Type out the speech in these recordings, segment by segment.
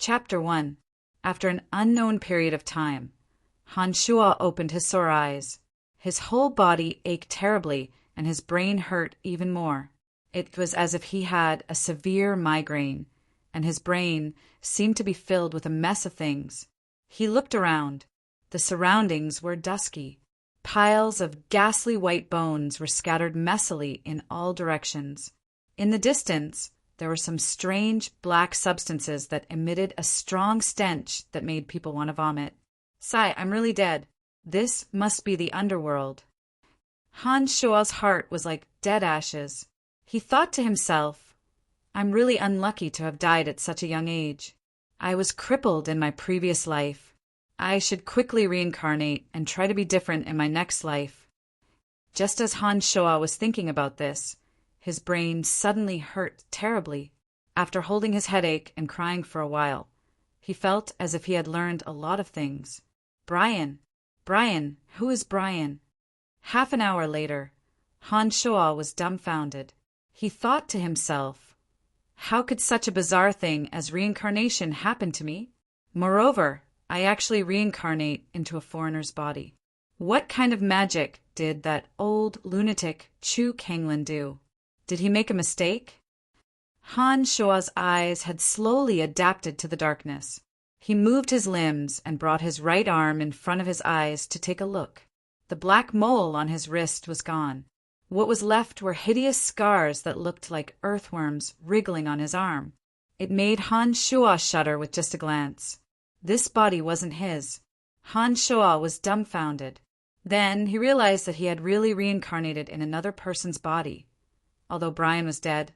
Chapter 1. After an unknown period of time, Han Shua opened his sore eyes. His whole body ached terribly, and his brain hurt even more. It was as if he had a severe migraine, and his brain seemed to be filled with a mess of things. He looked around. The surroundings were dusky. Piles of ghastly white bones were scattered messily in all directions. In the distance, there were some strange black substances that emitted a strong stench that made people want to vomit. Sigh, I'm really dead. This must be the underworld. Han Shua's heart was like dead ashes. He thought to himself, I'm really unlucky to have died at such a young age. I was crippled in my previous life. I should quickly reincarnate and try to be different in my next life. Just as Han Shua was thinking about this, his brain suddenly hurt terribly. After holding his headache and crying for a while, he felt as if he had learned a lot of things. Brian, who is Brian? Half an hour later, Han Shua was dumbfounded. He thought to himself, how could such a bizarre thing as reincarnation happen to me? Moreover, I actually reincarnate into a foreigner's body. What kind of magic did that old lunatic Chu Kanglin do? Did he make a mistake? Han Shua's eyes had slowly adapted to the darkness. He moved his limbs and brought his right arm in front of his eyes to take a look. The black mole on his wrist was gone. What was left were hideous scars that looked like earthworms wriggling on his arm. It made Han Shua shudder with just a glance. This body wasn't his. Han Shua was dumbfounded. Then he realized that he had really reincarnated in another person's body. Although Brian was dead,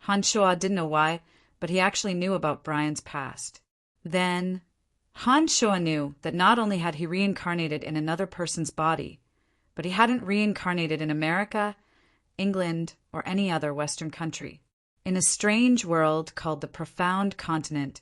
Han Shua didn't know why, but he actually knew about Brian's past. Then Han Shua knew that not only had he reincarnated in another person's body, but he hadn't reincarnated in America, England, or any other Western country. In a strange world called the Profound Continent,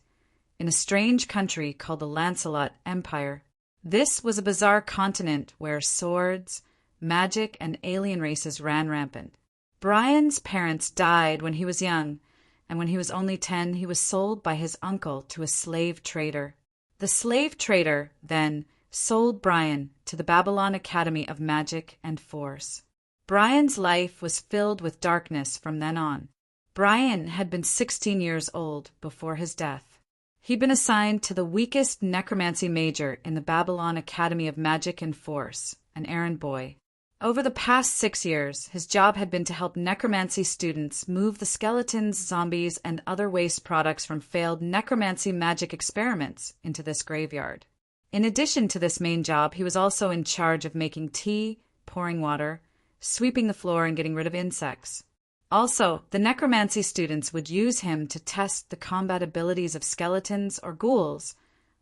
in a strange country called the Lancelot Empire. This was a bizarre continent where swords, magic, and alien races ran rampant. Brian's parents died when he was young, and when he was only 10, he was sold by his uncle to a slave trader. The slave trader, then, sold Brian to the Babylon Academy of Magic and Force. Brian's life was filled with darkness from then on. Brian had been 16 years old before his death. He'd been assigned to the weakest necromancy major in the Babylon Academy of Magic and Force, an errand boy. Over the past 6 years, his job had been to help necromancy students move the skeletons, zombies, and other waste products from failed necromancy magic experiments into this graveyard. In addition to this main job, he was also in charge of making tea, pouring water, sweeping the floor, and getting rid of insects. Also, the necromancy students would use him to test the combat abilities of skeletons or ghouls,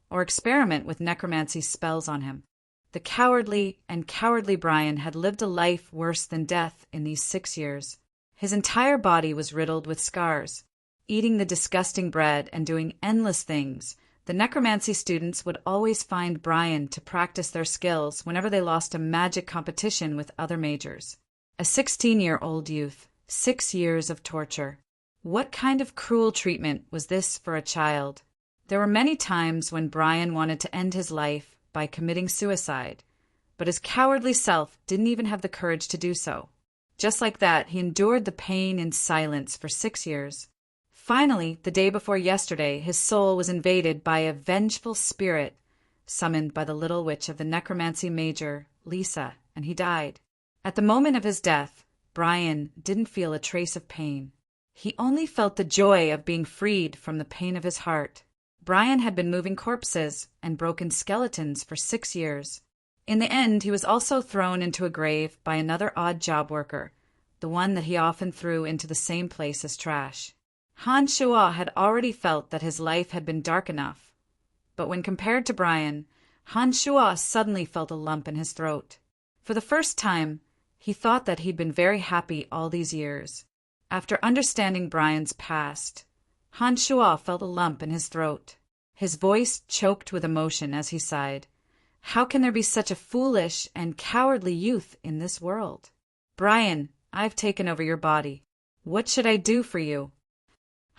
or experiment with necromancy spells on him. The cowardly Brian had lived a life worse than death in these 6 years. His entire body was riddled with scars. Eating the disgusting bread and doing endless things, the necromancy students would always find Brian to practice their skills whenever they lost a magic competition with other majors. A 16-year-old youth, 6 years of torture. What kind of cruel treatment was this for a child? There were many times when Brian wanted to end his life by committing suicide, but his cowardly self didn't even have the courage to do so. Just like that, he endured the pain in silence for 6 years. Finally, the day before yesterday, his soul was invaded by a vengeful spirit summoned by the little witch of the necromancy major, Lisa, and he died. At the moment of his death, Brian didn't feel a trace of pain. He only felt the joy of being freed from the pain of his heart. Brian had been moving corpses and broken skeletons for 6 years. In the end, he was also thrown into a grave by another odd job worker, the one that he often threw into the same place as trash. Han Shua had already felt that his life had been dark enough, but when compared to Brian, Han Shua suddenly felt a lump in his throat. For the first time, he thought that he'd been very happy all these years. After understanding Brian's past, Han Shua felt a lump in his throat. His voice choked with emotion as he sighed. How can there be such a foolish and cowardly youth in this world? Brian, I've taken over your body. What should I do for you?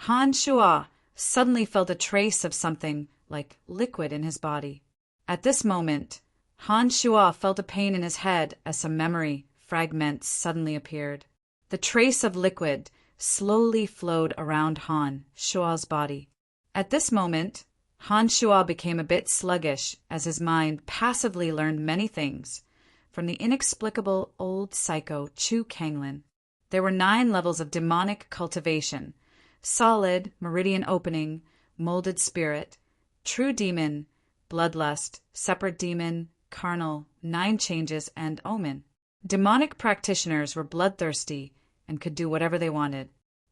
Han Shua suddenly felt a trace of something like liquid in his body. At this moment, Han Shuo felt a pain in his head as some memory fragments suddenly appeared. The trace of liquid slowly flowed around Han Shuo's body. At this moment, Han Shuo became a bit sluggish as his mind passively learned many things from the inexplicable old psycho Chu Kanglin. There were 9 levels of demonic cultivation: solid, meridian opening, molded spirit, true demon, bloodlust, separate demon, carnal, 9 changes, and omen. Demonic practitioners were bloodthirsty and could do whatever they wanted.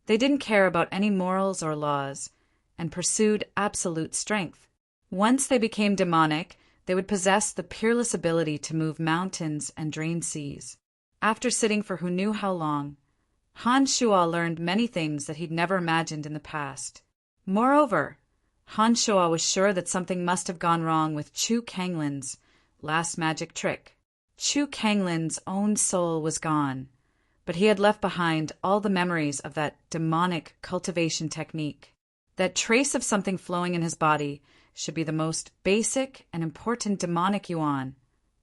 They didn't care about any morals or laws and pursued absolute strength. Once they became demonic, they would possess the peerless ability to move mountains and drain seas. After sitting for who knew how long, Han Shuo learned many things that he'd never imagined in the past. Moreover, Han Shuo was sure that something must have gone wrong with Chu Kanglin's last magic trick. Chu Kanglin's own soul was gone, but he had left behind all the memories of that demonic cultivation technique. That trace of something flowing in his body should be the most basic and important demonic yuan,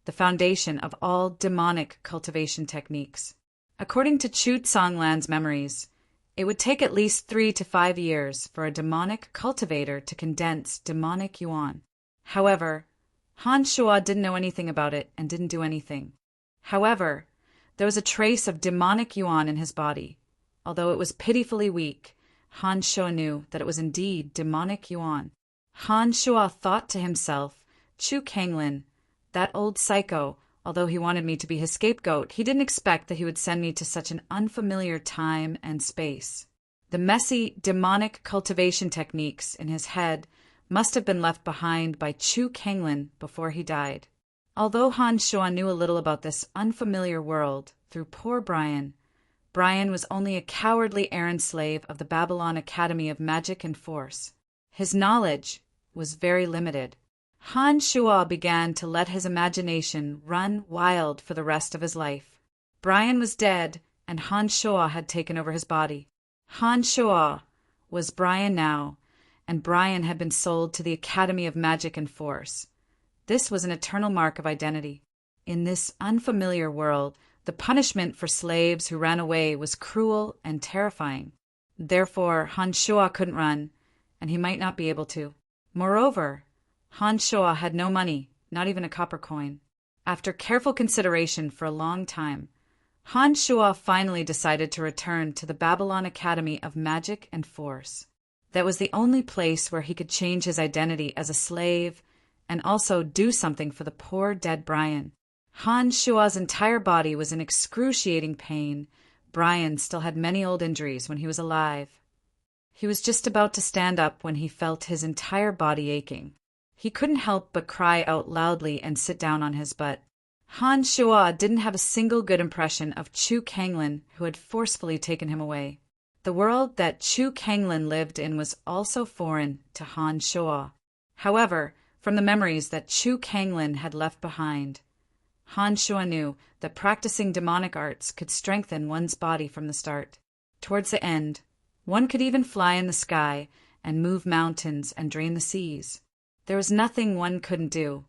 the foundation of all demonic cultivation techniques. According to Chu Tsonglan's memories, it would take at least 3 to 5 years for a demonic cultivator to condense demonic yuan. However, Han Shuo didn't know anything about it and didn't do anything. However, there was a trace of demonic yuan in his body. Although it was pitifully weak, Han Shuo knew that it was indeed demonic yuan. Han Shuo thought to himself, Chu Kanglin, that old psycho, although he wanted me to be his scapegoat, he didn't expect that he would send me to such an unfamiliar time and space. The messy, demonic cultivation techniques in his head must have been left behind by Chu Kanglin before he died. Although Han Shuo knew a little about this unfamiliar world through poor Brian, Brian was only a cowardly errand slave of the Babylon Academy of Magic and Force. His knowledge was very limited. Han Shuo began to let his imagination run wild for the rest of his life. Brian was dead, and Han Shuo had taken over his body. Han Shuo was Brian now, and Brian had been sold to the Academy of Magic and Force. This was an eternal mark of identity. In this unfamiliar world, the punishment for slaves who ran away was cruel and terrifying. Therefore, Han Shuo couldn't run, and he might not be able to. Moreover, Han Shuo had no money, not even a copper coin. After careful consideration for a long time, Han Shuo finally decided to return to the Babylon Academy of Magic and Force. That was the only place where he could change his identity as a slave and also do something for the poor dead Brian. Han Shuo's entire body was in excruciating pain. Brian still had many old injuries when he was alive. He was just about to stand up when he felt his entire body aching. He couldn't help but cry out loudly and sit down on his butt. Han Shuo didn't have a single good impression of Chu Kanglin, who had forcefully taken him away. The world that Chu Kanglin lived in was also foreign to Han Shuo. However, from the memories that Chu Kanglin had left behind, Han Shuo knew that practicing demonic arts could strengthen one's body from the start. Towards the end, one could even fly in the sky and move mountains and drain the seas. There was nothing one couldn't do.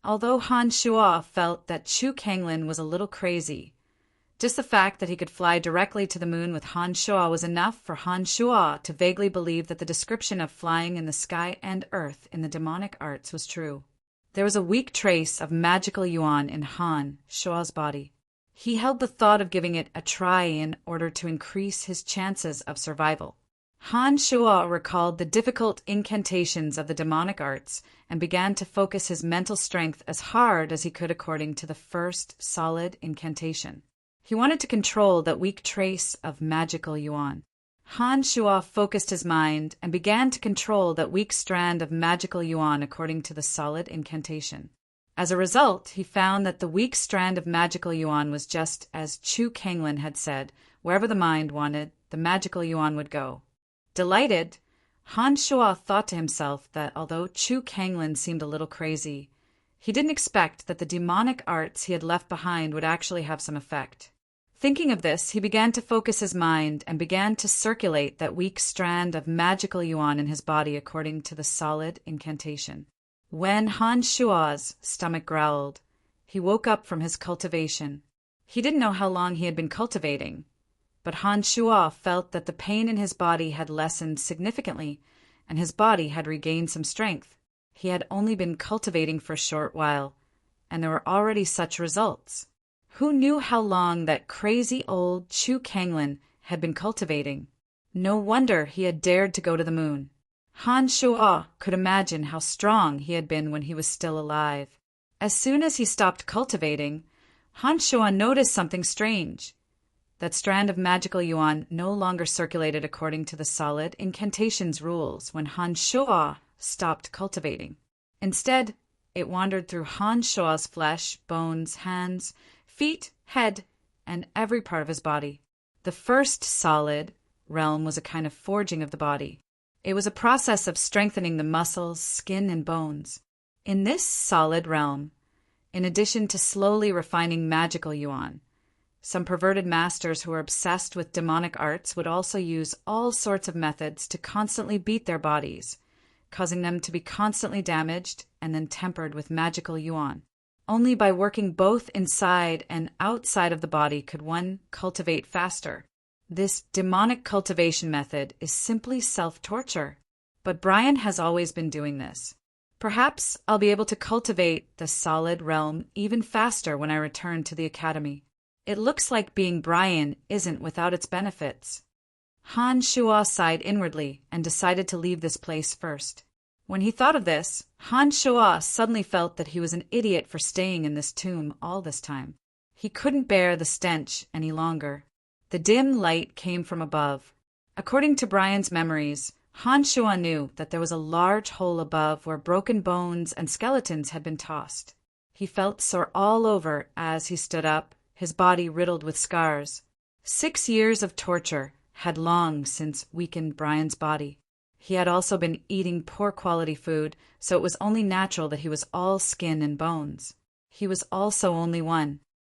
Although Han Shuo felt that Chu Kanglin was a little crazy, just the fact that he could fly directly to the moon with Han Shuo was enough for Han Shuo to vaguely believe that the description of flying in the sky and earth in the demonic arts was true. There was a weak trace of magical yuan in Han Shuo's body. He held the thought of giving it a try in order to increase his chances of survival. Han Shuo recalled the difficult incantations of the demonic arts and began to focus his mental strength as hard as he could according to the first solid incantation. He wanted to control that weak trace of magical yuan. Han Shuo focused his mind and began to control that weak strand of magical yuan according to the solid incantation. As a result, he found that the weak strand of magical yuan was just as Chu Kanglin had said, wherever the mind wanted, the magical yuan would go. Delighted, Han Shuo thought to himself that although Chu Kanglin seemed a little crazy, he didn't expect that the demonic arts he had left behind would actually have some effect. Thinking of this, he began to focus his mind and began to circulate that weak strand of magical yuan in his body according to the solid incantation. When Han Shua's stomach growled, he woke up from his cultivation. He didn't know how long he had been cultivating, but Han Shua felt that the pain in his body had lessened significantly, and his body had regained some strength. He had only been cultivating for a short while, and there were already such results. Who knew how long that crazy old Chu Kanglin had been cultivating? No wonder he had dared to go to the moon. Han Shua could imagine how strong he had been when he was still alive. As soon as he stopped cultivating, Han Shua noticed something strange. That strand of magical yuan no longer circulated according to the solid incantation's rules when Han Shua stopped cultivating. Instead, it wandered through Han Shua's flesh, bones, hands, feet, head, and every part of his body. The first solid realm was a kind of forging of the body. It was a process of strengthening the muscles, skin, and bones. In this solid realm, in addition to slowly refining magical yuan, some perverted masters who were obsessed with demonic arts would also use all sorts of methods to constantly beat their bodies, causing them to be constantly damaged and then tempered with magical yuan. Only by working both inside and outside of the body could one cultivate faster. This demonic cultivation method is simply self-torture. But Brian has always been doing this. Perhaps I'll be able to cultivate the solid realm even faster when I return to the academy. It looks like being Brian isn't without its benefits. Han Shua sighed inwardly and decided to leave this place first. When he thought of this, Han Shua suddenly felt that he was an idiot for staying in this tomb all this time. He couldn't bear the stench any longer. The dim light came from above. According to Brian's memories, Han Shua knew that there was a large hole above where broken bones and skeletons had been tossed. He felt sore all over as he stood up, his body riddled with scars. 6 years of torture had long since weakened Brian's body. He had also been eating poor quality food, so it was only natural that he was all skin and bones. He was also only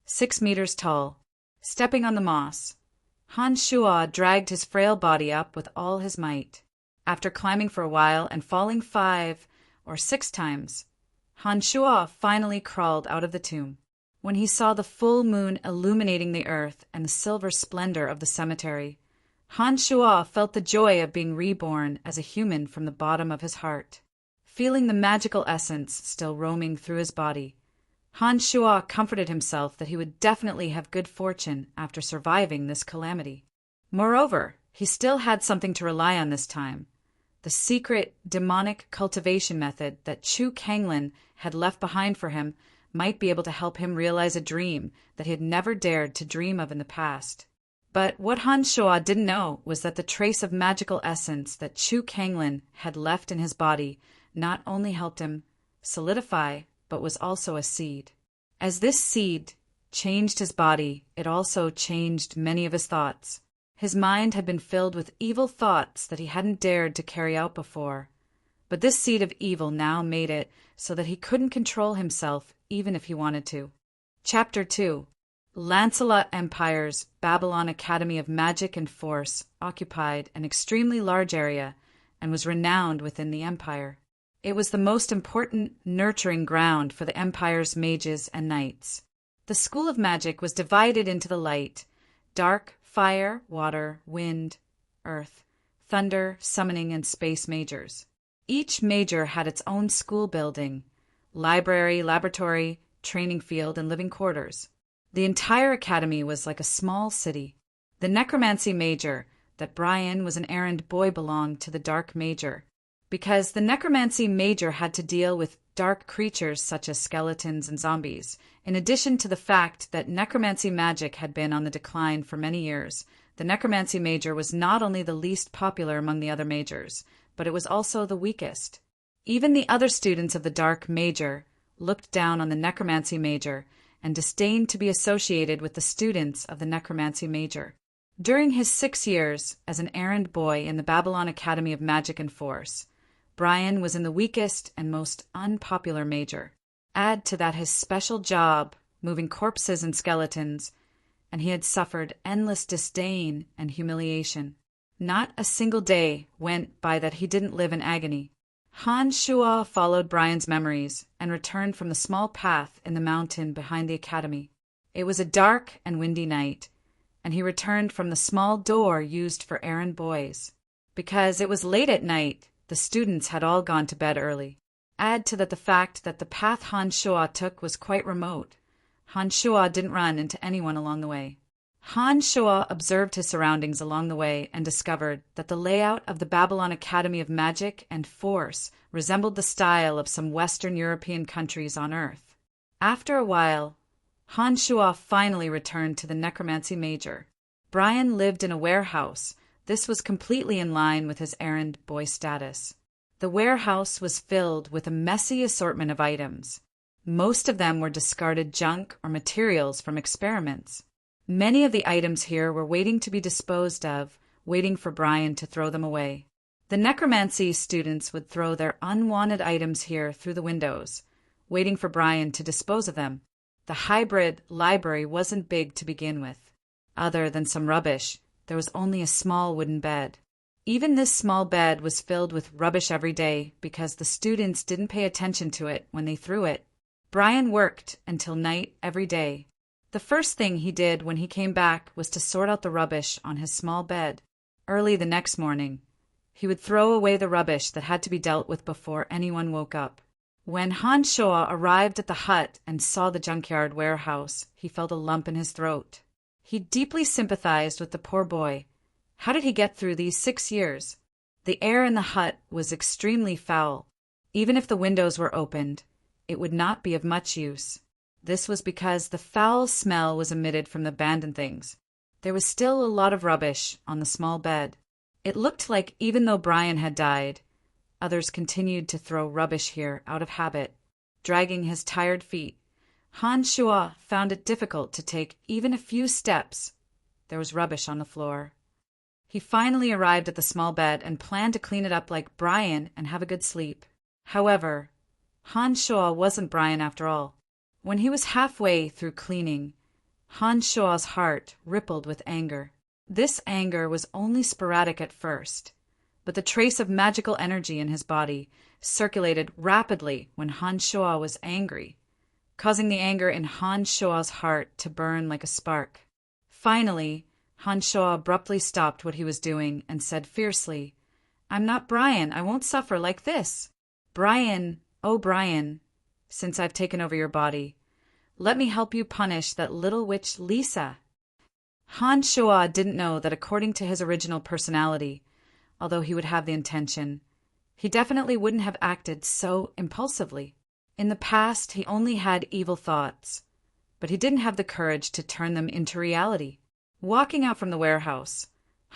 6 meters tall. Stepping on the moss, Han Shua dragged his frail body up with all his might. After climbing for a while and falling 5 or 6 times, Han Shua finally crawled out of the tomb. When he saw the full moon illuminating the earth and the silver splendor of the cemetery, Han Shua felt the joy of being reborn as a human from the bottom of his heart. Feeling the magical essence still roaming through his body, Han Shua comforted himself that he would definitely have good fortune after surviving this calamity. Moreover, he still had something to rely on this time. The secret demonic cultivation method that Chu Kanglin had left behind for him might be able to help him realize a dream that he had never dared to dream of in the past. But what Han Shua didn't know was that the trace of magical essence that Chu Kanglin had left in his body not only helped him solidify, but was also a seed. As this seed changed his body, it also changed many of his thoughts. His mind had been filled with evil thoughts that he hadn't dared to carry out before. But this seed of evil now made it so that he couldn't control himself even if he wanted to. Chapter 2. Lancelot Empire's Babylon Academy of Magic and Force occupied an extremely large area and was renowned within the empire. It was the most important nurturing ground for the empire's mages and knights. The school of magic was divided into the light, dark, fire, water, wind, earth, thunder, summoning, and space majors. Each major had its own school building, library, laboratory, training field, and living quarters. The entire academy was like a small city. The necromancy major, that Brian was an errand boy, belonged to the dark major, because the necromancy major had to deal with dark creatures such as skeletons and zombies. In addition to the fact that necromancy magic had been on the decline for many years, the necromancy major was not only the least popular among the other majors, but it was also the weakest. Even the other students of the dark major looked down on the necromancy major and disdained to be associated with the students of the necromancy major. During his 6 years as an errand boy in the Babylon Academy of Magic and Force, Brian was in the weakest and most unpopular major. Add to that his special job, moving corpses and skeletons, and he had suffered endless disdain and humiliation. Not a single day went by that he didn't live in agony. Han Shuo followed Brian's memories and returned from the small path in the mountain behind the academy. It was a dark and windy night, and he returned from the small door used for errand boys. Because it was late at night, the students had all gone to bed early. Add to that the fact that the path Han Shuo took was quite remote. Han Shuo didn't run into anyone along the way. Han Shuo observed his surroundings along the way and discovered that the layout of the Babylon Academy of Magic and Force resembled the style of some Western European countries on Earth. After a while, Han Shuo finally returned to the necromancy major. Brian lived in a warehouse. This was completely in line with his errand boy status. The warehouse was filled with a messy assortment of items. Most of them were discarded junk or materials from experiments. Many of the items here were waiting to be disposed of, waiting for Brian to throw them away. The necromancy students would throw their unwanted items here through the windows, waiting for Brian to dispose of them. The hybrid library wasn't big to begin with. Other than some rubbish, there was only a small wooden bed. Even this small bed was filled with rubbish every day because the students didn't pay attention to it when they threw it. Brian worked until night every day. The first thing he did when he came back was to sort out the rubbish on his small bed. Early the next morning, he would throw away the rubbish that had to be dealt with before anyone woke up. When Han Shuo arrived at the hut and saw the junkyard warehouse, he felt a lump in his throat. He deeply sympathized with the poor boy. How did he get through these 6 years? The air in the hut was extremely foul. Even if the windows were opened, it would not be of much use. This was because the foul smell was emitted from the abandoned things. There was still a lot of rubbish on the small bed. It looked like even though Brian had died, others continued to throw rubbish here out of habit. Dragging his tired feet, Han Shuo found it difficult to take even a few steps. There was rubbish on the floor. He finally arrived at the small bed and planned to clean it up like Brian and have a good sleep. However, Han Shuo wasn't Brian after all. When he was halfway through cleaning, Han Shuo's heart rippled with anger. This anger was only sporadic at first, but the trace of magical energy in his body circulated rapidly when Han Shuo was angry, causing the anger in Han Shuo's heart to burn like a spark. Finally, Han Shuo abruptly stopped what he was doing and said fiercely, "I'm not Brian. I won't suffer like this. Brian, oh Brian, since I've taken over your body, let me help you punish that little witch Lisa." Han Shuo didn't know that according to his original personality, although he would have the intention, he definitely wouldn't have acted so impulsively. In the past, he only had evil thoughts, but he didn't have the courage to turn them into reality. Walking out from the warehouse,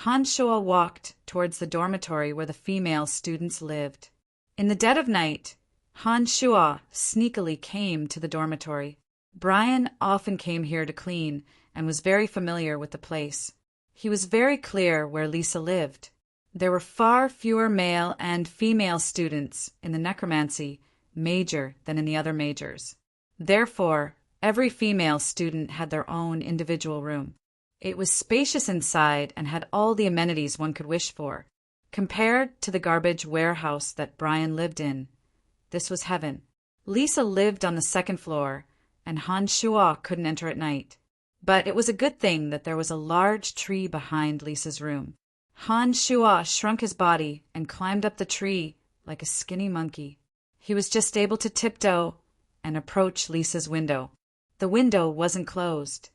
Han Shuo walked towards the dormitory where the female students lived. In the dead of night, Han Shuo sneakily came to the dormitory. Brian often came here to clean and was very familiar with the place. He was very clear where Lisa lived. There were far fewer male and female students in the necromancy major than in the other majors. Therefore, every female student had their own individual room. It was spacious inside and had all the amenities one could wish for. Compared to the garbage warehouse that Brian lived in, this was heaven. Lisa lived on the second floor, and Han Shuo couldn't enter at night. But it was a good thing that there was a large tree behind Lisa's room. Han Shuo shrunk his body and climbed up the tree like a skinny monkey. He was just able to tiptoe and approach Lisa's window. The window wasn't closed.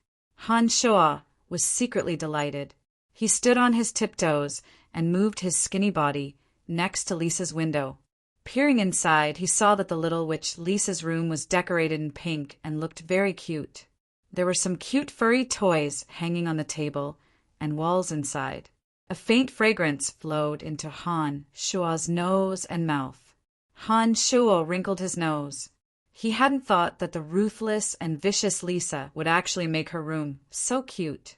Han Shuo was secretly delighted. He stood on his tiptoes and moved his skinny body next to Lisa's window. Peering inside, he saw that the little witch Lisa's room was decorated in pink and looked very cute. There were some cute furry toys hanging on the table and walls inside. A faint fragrance flowed into Han Shuo's nose and mouth. Han Shuo wrinkled his nose. He hadn't thought that the ruthless and vicious Lisa would actually make her room so cute.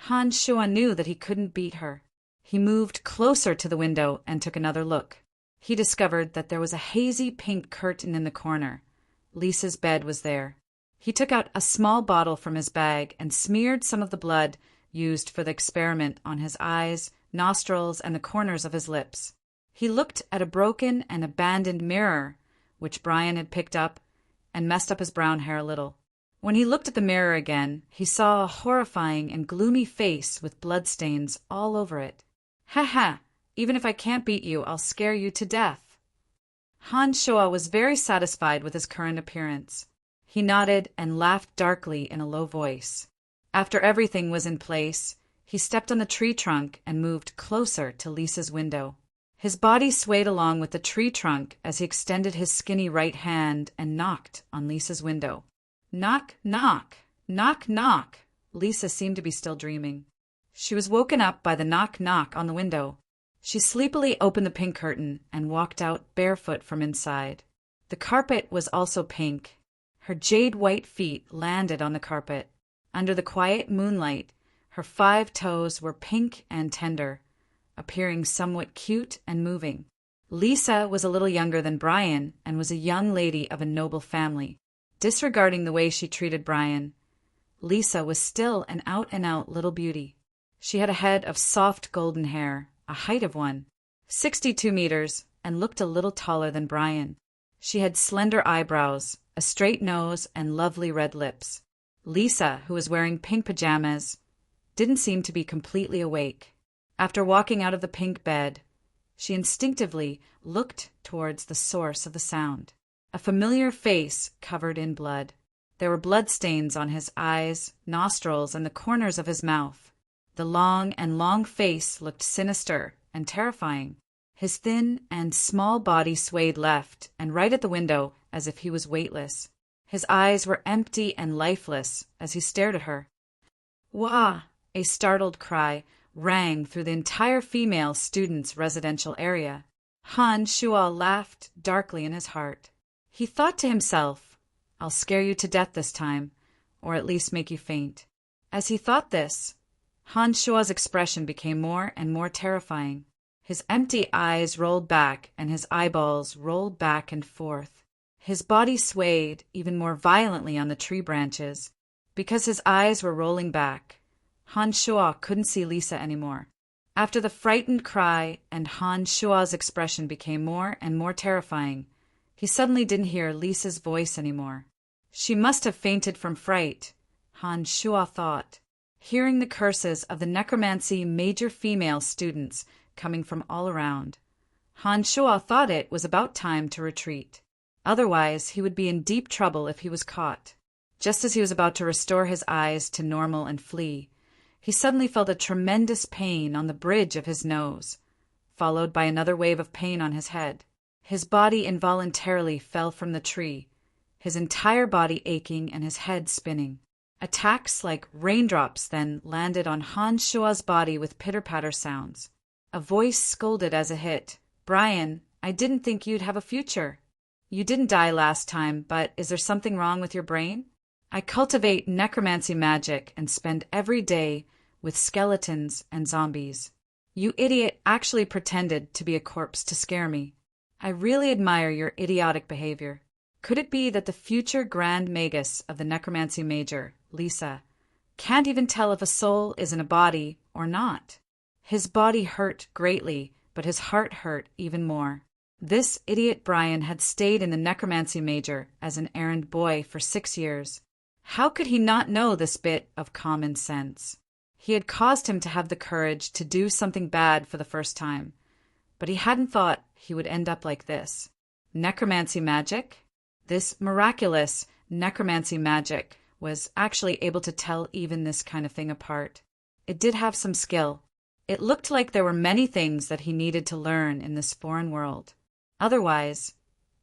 Han Shuo knew that he couldn't beat her. He moved closer to the window and took another look. He discovered that there was a hazy pink curtain in the corner. Lisa's bed was there. He took out a small bottle from his bag and smeared some of the blood used for the experiment on his eyes, nostrils, and the corners of his lips. He looked at a broken and abandoned mirror, which Brian had picked up, and messed up his brown hair a little. When he looked at the mirror again, he saw a horrifying and gloomy face with bloodstains all over it. "Ha ha! Even if I can't beat you, I'll scare you to death." Han Shuo was very satisfied with his current appearance. He nodded and laughed darkly in a low voice. After everything was in place, he stepped on the tree trunk and moved closer to Lisa's window. His body swayed along with the tree trunk as he extended his skinny right hand and knocked on Lisa's window. Knock, knock, knock, knock. Lisa seemed to be still dreaming. She was woken up by the knock, knock on the window. She sleepily opened the pink curtain and walked out barefoot from inside. The carpet was also pink. Her jade-white feet landed on the carpet. Under the quiet moonlight, her 5 toes were pink and tender, appearing somewhat cute and moving. Lisa was a little younger than Brian and was a young lady of a noble family. Disregarding the way she treated Brian, Lisa was still an out-and-out little beauty. She had a head of soft golden hair, a height of 1.62 meters, and looked a little taller than Brian. She had slender eyebrows, a straight nose, and lovely red lips. Lisa, who was wearing pink pajamas, didn't seem to be completely awake. After walking out of the pink bed, she instinctively looked towards the source of the sound. A familiar face covered in blood. There were bloodstains on his eyes, nostrils, and the corners of his mouth. The long face looked sinister and terrifying. His thin and small body swayed left and right at the window as if he was weightless. His eyes were empty and lifeless as he stared at her. "Wah!" A startled cry rang through the entire female students' residential area. Han Shuo laughed darkly in his heart. He thought to himself, "I'll scare you to death this time, or at least make you faint." As he thought this, Han Shuo's expression became more and more terrifying. His empty eyes rolled back and his eyeballs rolled back and forth. His body swayed even more violently on the tree branches. Because his eyes were rolling back, Han Shuo couldn't see Lisa anymore. After the frightened cry and Han Shuo's expression became more and more terrifying, he suddenly didn't hear Lisa's voice anymore. She must have fainted from fright, Han Shuo thought, hearing the curses of the necromancy major female students coming from all around. Han Shuo thought it was about time to retreat. Otherwise, he would be in deep trouble if he was caught. Just as he was about to restore his eyes to normal and flee, he suddenly felt a tremendous pain on the bridge of his nose, followed by another wave of pain on his head. His body involuntarily fell from the tree, his entire body aching and his head spinning. Attacks like raindrops then landed on Han Shuo's body with pitter-patter sounds. A voice scolded as it hit. "Brian, I didn't think you'd have a future. You didn't die last time, but is there something wrong with your brain? I cultivate necromancy magic and spend every day with skeletons and zombies. You idiot actually pretended to be a corpse to scare me. I really admire your idiotic behavior. Could it be that the future Grand Magus of the Necromancy Major, Lisa, can't even tell if a soul is in a body or not?" His body hurt greatly, but his heart hurt even more. This idiot Brian had stayed in the Necromancy Major as an errand boy for 6 years. How could he not know this bit of common sense? He had caused him to have the courage to do something bad for the first time, but he hadn't thought he would end up like this. Necromancy magic? This miraculous necromancy magic was actually able to tell even this kind of thing apart. It did have some skill. It looked like there were many things that he needed to learn in this foreign world. Otherwise,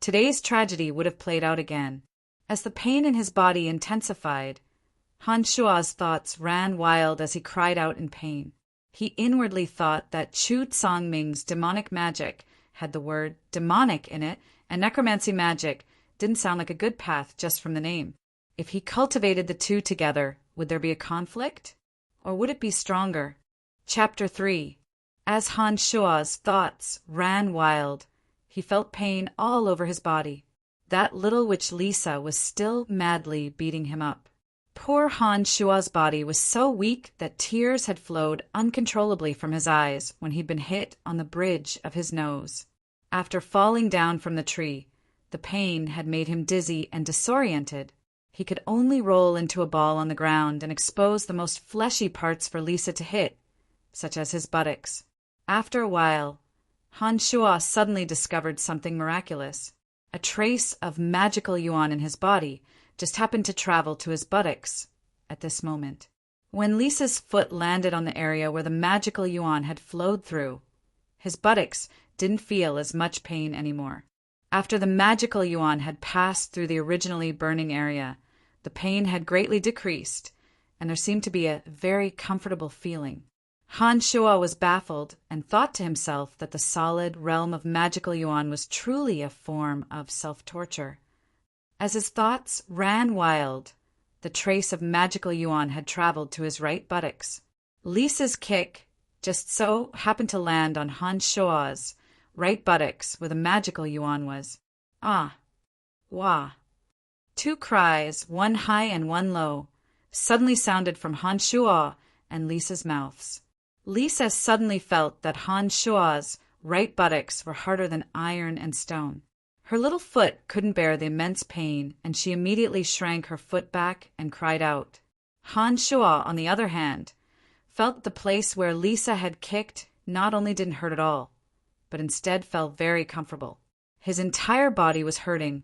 today's tragedy would have played out again. As the pain in his body intensified, Han Shuo's thoughts ran wild as he cried out in pain. He inwardly thought that Chu Tsangming's demonic magic had the word demonic in it, and necromancy magic didn't sound like a good path just from the name. If he cultivated the two together, would there be a conflict? Or would it be stronger? Chapter 3. As Han Shuo's thoughts ran wild, he felt pain all over his body. That little witch Lisa was still madly beating him up. Poor Han Shua's body was so weak that tears had flowed uncontrollably from his eyes when he'd been hit on the bridge of his nose. After falling down from the tree, the pain had made him dizzy and disoriented. He could only roll into a ball on the ground and expose the most fleshy parts for Lisa to hit, such as his buttocks. After a while, Han Shua suddenly discovered something miraculous. A trace of magical yuan in his body just happened to travel to his buttocks at this moment. When Lisa's foot landed on the area where the magical yuan had flowed through, his buttocks didn't feel as much pain anymore. After the magical yuan had passed through the originally burning area, the pain had greatly decreased, and there seemed to be a very comfortable feeling. Han Shua was baffled and thought to himself that the solid realm of magical yuan was truly a form of self-torture. As his thoughts ran wild, the trace of magical yuan had traveled to his right buttocks. Lisa's kick just so happened to land on Han Shua's right buttocks where the magical yuan was. Ah! Wah! Two cries, one high and one low, suddenly sounded from Han Shua and Lisa's mouths. Lisa suddenly felt that Han Shua's right buttocks were harder than iron and stone. Her little foot couldn't bear the immense pain, and she immediately shrank her foot back and cried out. Han Shua, on the other hand, felt the place where Lisa had kicked not only didn't hurt at all, but instead felt very comfortable. His entire body was hurting,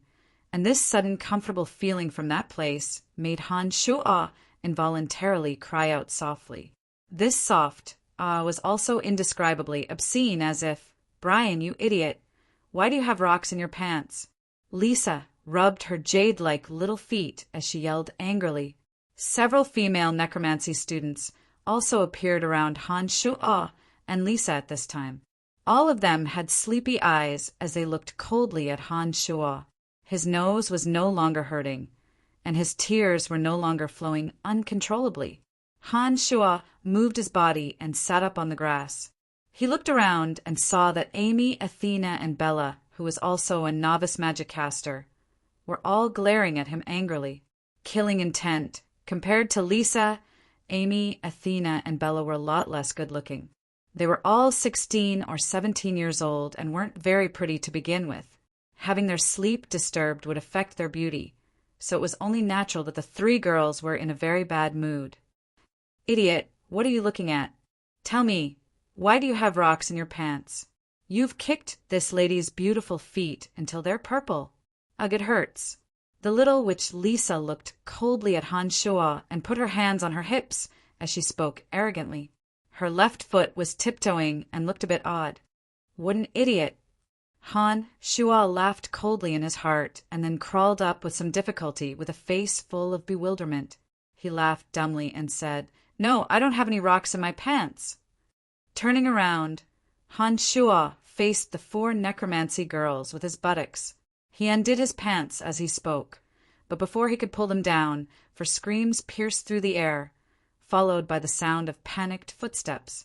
and this sudden comfortable feeling from that place made Han Shua involuntarily cry out softly. This soft was also indescribably obscene, as if, "Brian, you idiot, why do you have rocks in your pants?" Lisa rubbed her jade-like little feet as she yelled angrily. Several female necromancy students also appeared around Han Shua and Lisa at this time. All of them had sleepy eyes as they looked coldly at Han Shua. His nose was no longer hurting, and his tears were no longer flowing uncontrollably. Han Shua moved his body and sat up on the grass. He looked around and saw that Amy, Athena, and Bella, who was also a novice magic caster, were all glaring at him angrily. Killing intent. Compared to Lisa, Amy, Athena, and Bella were a lot less good-looking. They were all 16 or 17 years old and weren't very pretty to begin with. Having their sleep disturbed would affect their beauty, so it was only natural that the three girls were in a very bad mood. "Idiot, what are you looking at? Tell me, why do you have rocks in your pants? You've kicked this lady's beautiful feet until they're purple. Ugh, it hurts." The little witch Lisa looked coldly at Han Shua and put her hands on her hips as she spoke arrogantly. Her left foot was tiptoeing and looked a bit odd. "What an idiot!" Han Shua laughed coldly in his heart and then crawled up with some difficulty with a face full of bewilderment. He laughed dumbly and said, "No, I don't have any rocks in my pants." Turning around, Han Shua faced the four necromancy girls with his buttocks. He undid his pants as he spoke, but before he could pull them down, for screams pierced through the air, followed by the sound of panicked footsteps.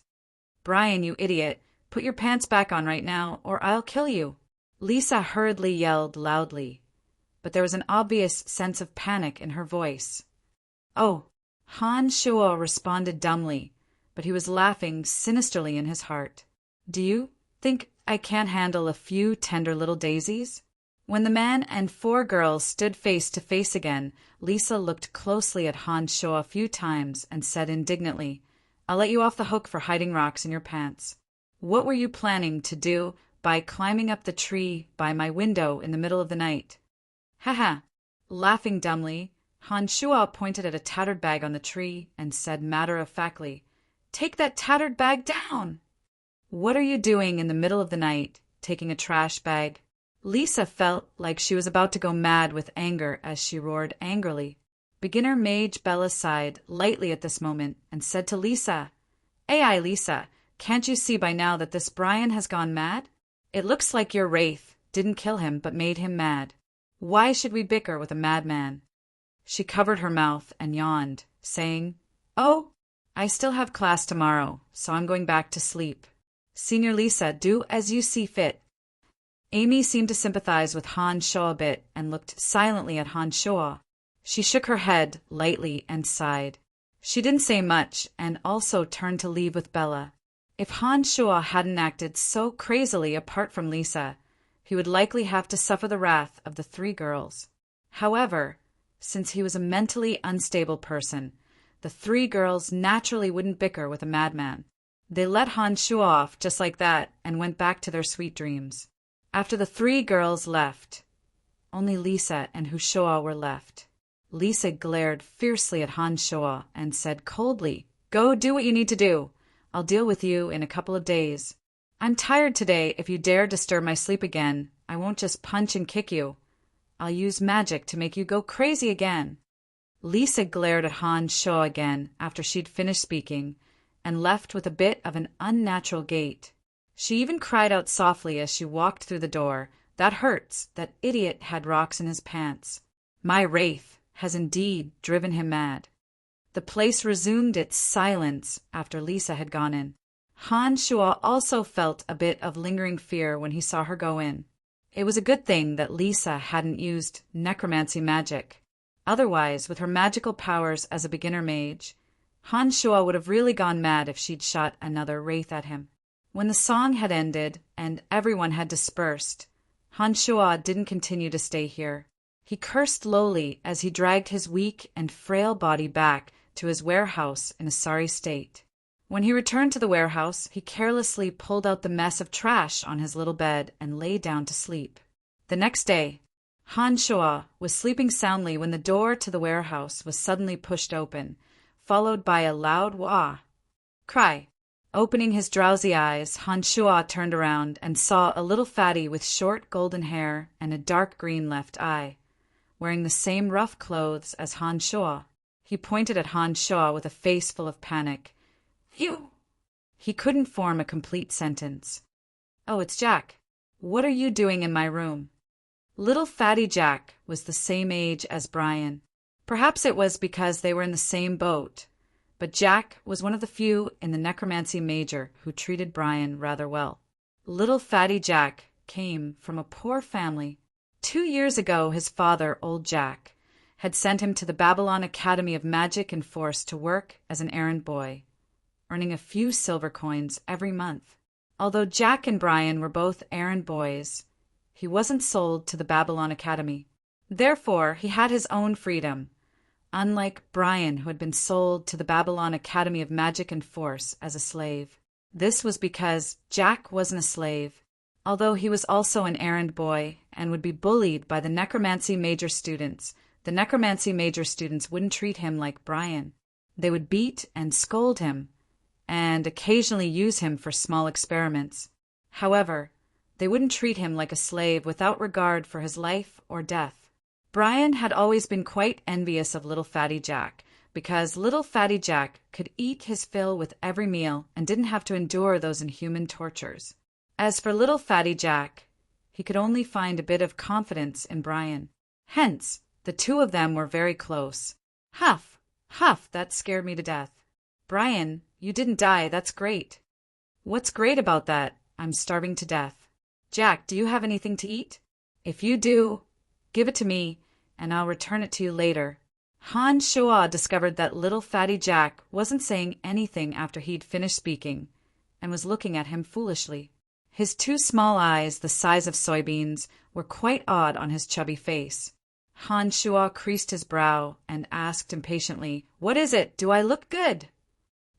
"Brian, you idiot, put your pants back on right now, or I'll kill you." Lisa hurriedly yelled loudly, but there was an obvious sense of panic in her voice. "Oh," Han Shua responded dumbly, but he was laughing sinisterly in his heart. "Do you think I can't handle a few tender little daisies?" When the man and four girls stood face to face again, Lisa looked closely at Han Shua a few times and said indignantly, "I'll let you off the hook for hiding rocks in your pants. What were you planning to do by climbing up the tree by my window in the middle of the night?" "Ha!" Laughing dumbly, Han Shua pointed at a tattered bag on the tree and said matter-of-factly, "Take that tattered bag down!" "What are you doing in the middle of the night, taking a trash bag?" Lisa felt like she was about to go mad with anger as she roared angrily. Beginner Mage Bella sighed lightly at this moment and said to Lisa, "Ai, Lisa, can't you see by now that this Brian has gone mad? It looks like your wraith didn't kill him but made him mad. Why should we bicker with a madman?" She covered her mouth and yawned, saying, "Oh, I still have class tomorrow, so I'm going back to sleep. Senior Lisa, do as you see fit." Amy seemed to sympathize with Han Shuo a bit and looked silently at Han Shuo. She shook her head lightly and sighed. She didn't say much and also turned to leave with Bella. If Han Shuo hadn't acted so crazily apart from Lisa, he would likely have to suffer the wrath of the three girls. However, since he was a mentally unstable person, the three girls naturally wouldn't bicker with a madman. They let Han Shuo off just like that and went back to their sweet dreams. After the three girls left, only Lisa and Shuo were left. Lisa glared fiercely at Han Shuo and said coldly, "Go do what you need to do. I'll deal with you in a couple of days. I'm tired today. If you dare disturb my sleep again, I won't just punch and kick you. I'll use magic to make you go crazy again." Lisa glared at Han Shuo again after she'd finished speaking and left with a bit of an unnatural gait. She even cried out softly as she walked through the door, "That hurts. That idiot had rocks in his pants. My wraith has indeed driven him mad." The place resumed its silence after Lisa had gone in. Han Shuo also felt a bit of lingering fear when he saw her go in. It was a good thing that Lisa hadn't used necromancy magic. Otherwise, with her magical powers as a beginner mage, Han Shuo would have really gone mad if she'd shot another wraith at him. When the song had ended and everyone had dispersed, Han Shuo didn't continue to stay here. He cursed lowly as he dragged his weak and frail body back to his warehouse in a sorry state. When he returned to the warehouse, he carelessly pulled out the mess of trash on his little bed and lay down to sleep. The next day, Han Shuo was sleeping soundly when the door to the warehouse was suddenly pushed open, followed by a loud wah cry. Opening his drowsy eyes, Han Shuo turned around and saw a little fatty with short golden hair and a dark green left eye, wearing the same rough clothes as Han Shuo. He pointed at Han Shuo with a face full of panic. "You!" He couldn't form a complete sentence. "Oh, it's Jack. What are you doing in my room?" Little fatty Jack was the same age as Brian. Perhaps it was because they were in the same boat, but Jack was one of the few in the necromancy major who treated Brian rather well. Little fatty Jack came from a poor family. 2 years ago, his father, old Jack, had sent him to the Babylon Academy of Magic and Force to work as an errand boy, earning a few silver coins every month. Although Jack and Brian were both errand boys, he wasn't sold to the Babylon Academy. Therefore, he had his own freedom, unlike Brian, who had been sold to the Babylon Academy of Magic and Force as a slave. This was because Jack wasn't a slave, although he was also an errand boy and would be bullied by the necromancy major students. The necromancy major students wouldn't treat him like Brian. They would beat and scold him, and occasionally use him for small experiments. However, they wouldn't treat him like a slave without regard for his life or death. Brian had always been quite envious of little fatty Jack, because little fatty Jack could eat his fill with every meal and didn't have to endure those inhuman tortures. As for little fatty Jack, he could only find a bit of confidence in Brian. Hence, the two of them were very close. "Huff, huff, that scared me to death." "Brian, you didn't die, that's great." "What's great about that? I'm starving to death." "Jack, do you have anything to eat?" "If you do, give it to me, and I'll return it to you later." Han Shuo discovered that little fatty Jack wasn't saying anything after he'd finished speaking, and was looking at him foolishly. His two small eyes, the size of soybeans, were quite odd on his chubby face. Han Shuo creased his brow and asked impatiently, "What is it? Do I look good?"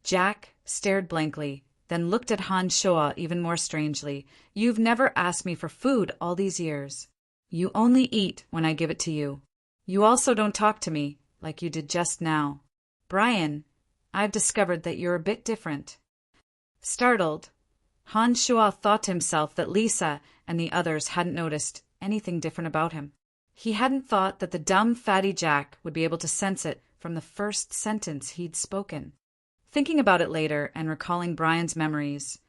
Jack stared blankly, then looked at Han Shuo even more strangely. "You've never asked me for food all these years. You only eat when I give it to you. You also don't talk to me, like you did just now. Brian, I've discovered that you're a bit different." Startled, Han Shuo thought to himself that Lisa and the others hadn't noticed anything different about him. He hadn't thought that the dumb fatty Jack would be able to sense it from the first sentence he'd spoken. Thinking about it later and recalling Brian's memories,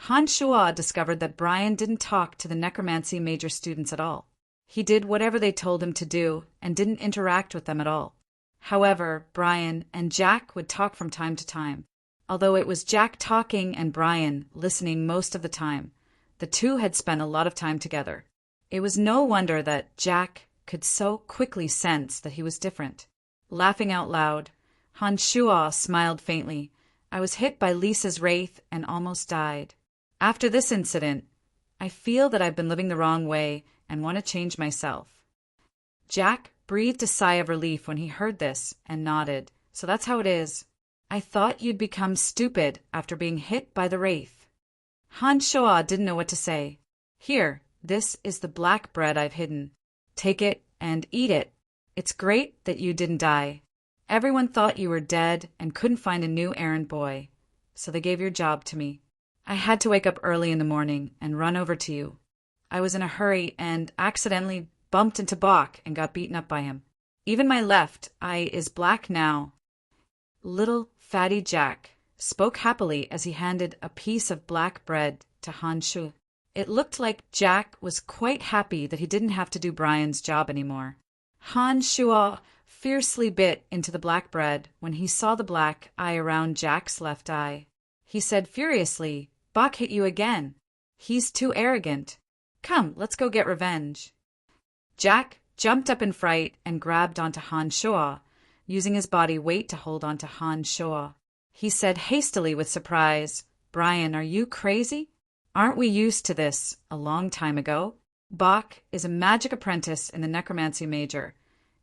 Han Shuo discovered that Brian didn't talk to the necromancy major students at all. He did whatever they told him to do and didn't interact with them at all. However, Brian and Jack would talk from time to time. Although it was Jack talking and Brian listening most of the time, the two had spent a lot of time together. It was no wonder that Jack could so quickly sense that he was different. Laughing out loud, Han Shuo smiled faintly. I was hit by Lisa's wraith and almost died. After this incident, I feel that I've been living the wrong way and want to change myself. Jack breathed a sigh of relief when he heard this and nodded. So that's how it is. I thought you'd become stupid after being hit by the wraith. Han Shuo didn't know what to say. Here, this is the black bread I've hidden. Take it and eat it. It's great that you didn't die. Everyone thought you were dead and couldn't find a new errand boy, so they gave your job to me. I had to wake up early in the morning and run over to you. I was in a hurry and accidentally bumped into Bok and got beaten up by him. Even my left eye is black now. Little fatty Jack spoke happily as he handed a piece of black bread to Han Shuo. It looked like Jack was quite happy that he didn't have to do Brian's job anymore. Han Shuo fiercely bit into the black bread when he saw the black eye around Jack's left eye. He said furiously, Bok hit you again. He's too arrogant. Come, let's go get revenge. Jack jumped up in fright and grabbed onto Han Shuo, using his body weight to hold onto Han Shuo. He said hastily with surprise, Brian, are you crazy? Aren't we used to this a long time ago? Bok is a magic apprentice in the necromancy major,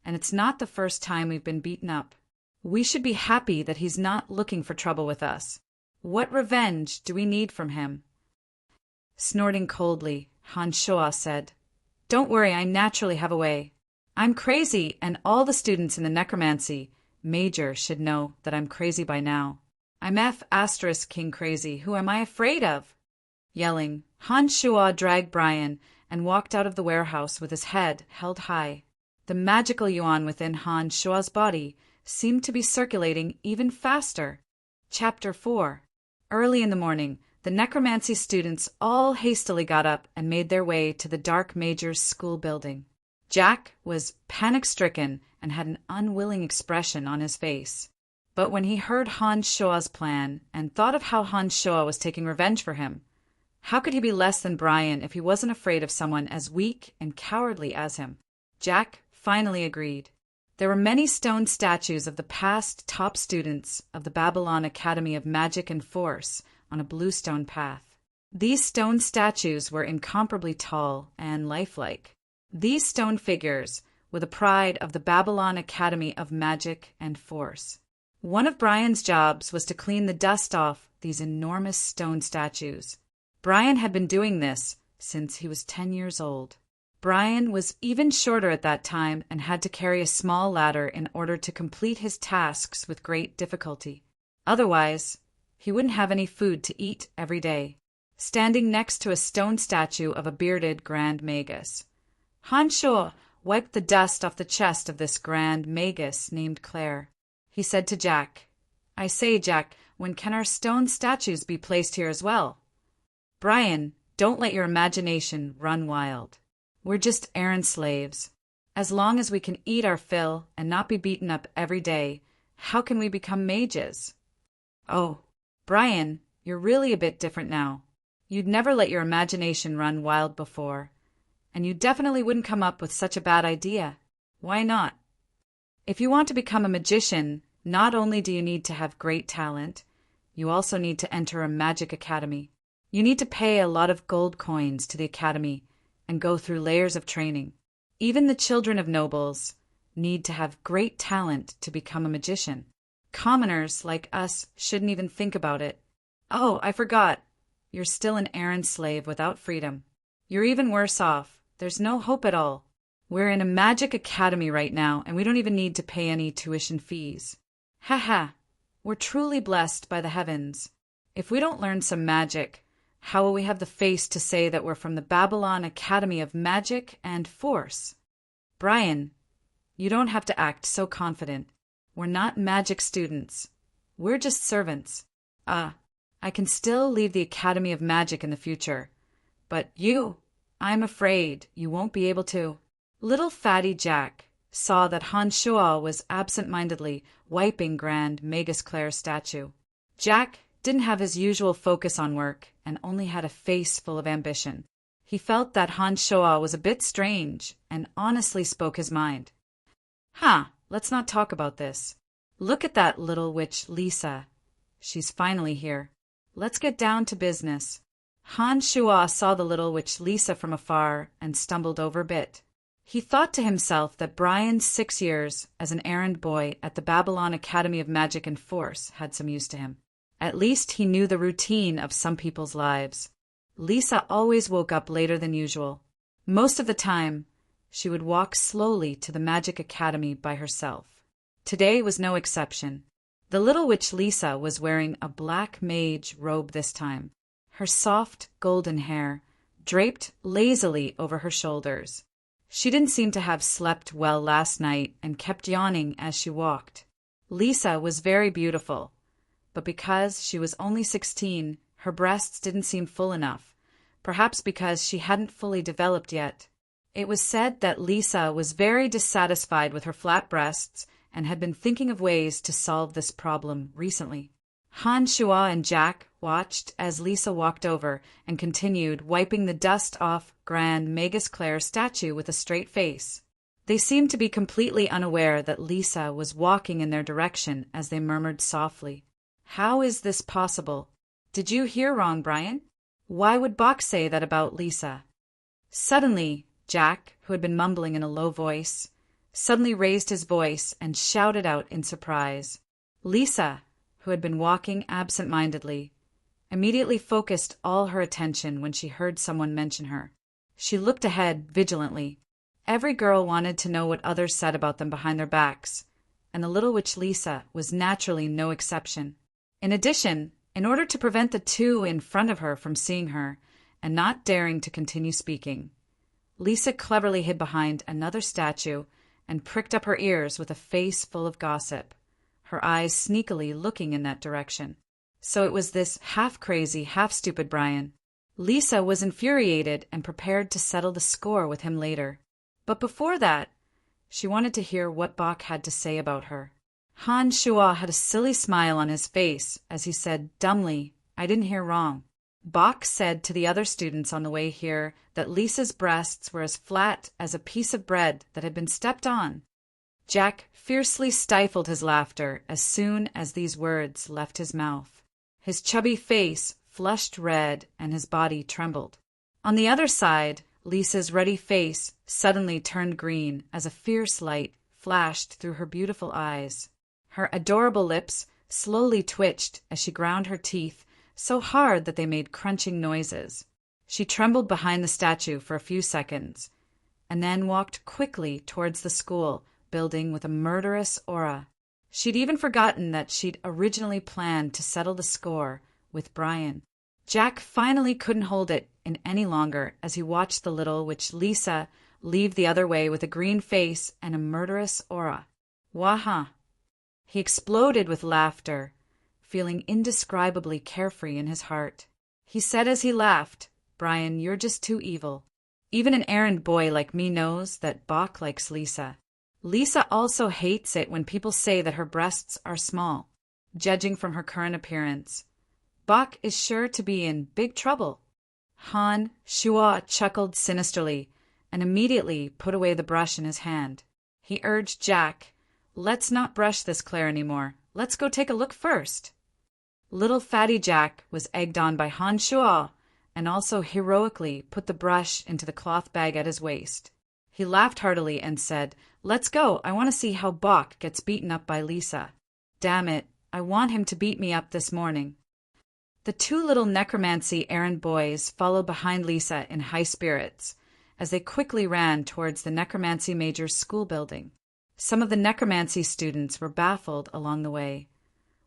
and it's not the first time we've been beaten up. We should be happy that he's not looking for trouble with us. What revenge do we need from him? Snorting coldly, Han Shuo said, Don't worry, I naturally have a way. I'm crazy, and all the students in the necromancy major should know that I'm crazy by now. I'm F** King Crazy. Who am I afraid of? Yelling, Han Shuo dragged Brian and walked out of the warehouse with his head held high. The magical yuan within Han Shuo's body seemed to be circulating even faster. Chapter 4. Early in the morning, the necromancy students all hastily got up and made their way to the Dark Major's school building. Jack was panic-stricken and had an unwilling expression on his face. But when he heard Han Shuo's plan and thought of how Han Shuo was taking revenge for him, how could he be less than Brian if he wasn't afraid of someone as weak and cowardly as him? Jack finally agreed. There were many stone statues of the past top students of the Babylon Academy of Magic and Force on a bluestone path. These stone statues were incomparably tall and lifelike. These stone figures were the pride of the Babylon Academy of Magic and Force. One of Brian's jobs was to clean the dust off these enormous stone statues. Brian had been doing this since he was 10 years old. Brian was even shorter at that time and had to carry a small ladder in order to complete his tasks with great difficulty. Otherwise, he wouldn't have any food to eat every day. Standing next to a stone statue of a bearded Grand Magus, Han Shuo wiped the dust off the chest of this Grand Magus named Claire. He said to Jack, I say, Jack, when can our stone statues be placed here as well? Brian, don't let your imagination run wild. We're just errand slaves. As long as we can eat our fill and not be beaten up every day, how can we become mages? Oh, Brian, you're really a bit different now. You'd never let your imagination run wild before, and you definitely wouldn't come up with such a bad idea. Why not? If you want to become a magician, not only do you need to have great talent, you also need to enter a magic academy. You need to pay a lot of gold coins to the academy and go through layers of training. Even the children of nobles need to have great talent to become a magician. Commoners like us shouldn't even think about it. Oh, I forgot. You're still an errand slave without freedom. You're even worse off. There's no hope at all. We're in a magic academy right now, and we don't even need to pay any tuition fees. Ha! We're truly blessed by the heavens. If we don't learn some magic, how will we have the face to say that we're from the Babylon Academy of Magic and Force? Brian, you don't have to act so confident. We're not magic students. We're just servants. I can still leave the Academy of Magic in the future. But you, I'm afraid you won't be able to. Little fatty Jack saw that Han Shuo was absent-mindedly wiping Grand Magus Claire's statue. Jack didn't have his usual focus on work and only had a face full of ambition. He felt that Han Shoa was a bit strange and honestly spoke his mind. Let's not talk about this. Look at that little witch Lisa. She's finally here. Let's get down to business. Han Shua saw the little witch Lisa from afar and stumbled over a bit. He thought to himself that Brian's 6 years as an errand boy at the Babylon Academy of Magic and Force had some use to him. At least he knew the routine of some people's lives. Lisa always woke up later than usual. Most of the time, she would walk slowly to the Magic Academy by herself. Today was no exception. The little witch Lisa was wearing a black mage robe this time, her soft golden hair draped lazily over her shoulders. She didn't seem to have slept well last night and kept yawning as she walked. Lisa was very beautiful, but because she was only 16, her breasts didn't seem full enough, perhaps because she hadn't fully developed yet. It was said that Lisa was very dissatisfied with her flat breasts and had been thinking of ways to solve this problem recently. Han Shua and Jack watched as Lisa walked over and continued wiping the dust off Grand Magus Claire's statue with a straight face. They seemed to be completely unaware that Lisa was walking in their direction as they murmured softly, "How is this possible? Did you hear wrong, Brian? Why would Bach say that about Lisa?" Suddenly, Jack, who had been mumbling in a low voice, suddenly raised his voice and shouted out in surprise. Lisa, who had been walking absent-mindedly, immediately focused all her attention when she heard someone mention her. She looked ahead vigilantly. Every girl wanted to know what others said about them behind their backs, and the little witch Lisa was naturally no exception. In addition, in order to prevent the two in front of her from seeing her and not daring to continue speaking, Lisa cleverly hid behind another statue and pricked up her ears with a face full of gossip, her eyes sneakily looking in that direction. So it was this half-crazy, half-stupid Brian. Lisa was infuriated and prepared to settle the score with him later. But before that, she wanted to hear what Bach had to say about her. Han Shua had a silly smile on his face as he said dumbly, "I didn't hear wrong." Bach said to the other students on the way here that Lisa's breasts were as flat as a piece of bread that had been stepped on. Jack fiercely stifled his laughter as soon as these words left his mouth. His chubby face flushed red and his body trembled. On the other side, Lisa's ruddy face suddenly turned green as a fierce light flashed through her beautiful eyes. Her adorable lips slowly twitched as she ground her teeth so hard that they made crunching noises. She trembled behind the statue for a few seconds, and then walked quickly towards the school building with a murderous aura. She'd even forgotten that she'd originally planned to settle the score with Brian. Jack finally couldn't hold it in any longer as he watched the little witch Lisa leave the other way with a green face and a murderous aura. Waha! He exploded with laughter, feeling indescribably carefree in his heart. He said as he laughed, "Brian, you're just too evil. Even an errand boy like me knows that Bach likes Lisa. Lisa also hates it when people say that her breasts are small, judging from her current appearance. Bach is sure to be in big trouble." Han Shua chuckled sinisterly and immediately put away the brush in his hand. He urged Jack, "Let's not brush this Claire anymore. Let's go take a look first." Little fatty Jack was egged on by Han Shua and also heroically put the brush into the cloth bag at his waist. He laughed heartily and said, "Let's go. I want to see how Bach gets beaten up by Lisa. Damn it, I want him to beat me up this morning." The two little necromancy errand boys followed behind Lisa in high spirits as they quickly ran towards the necromancy major's school building. Some of the necromancy students were baffled along the way,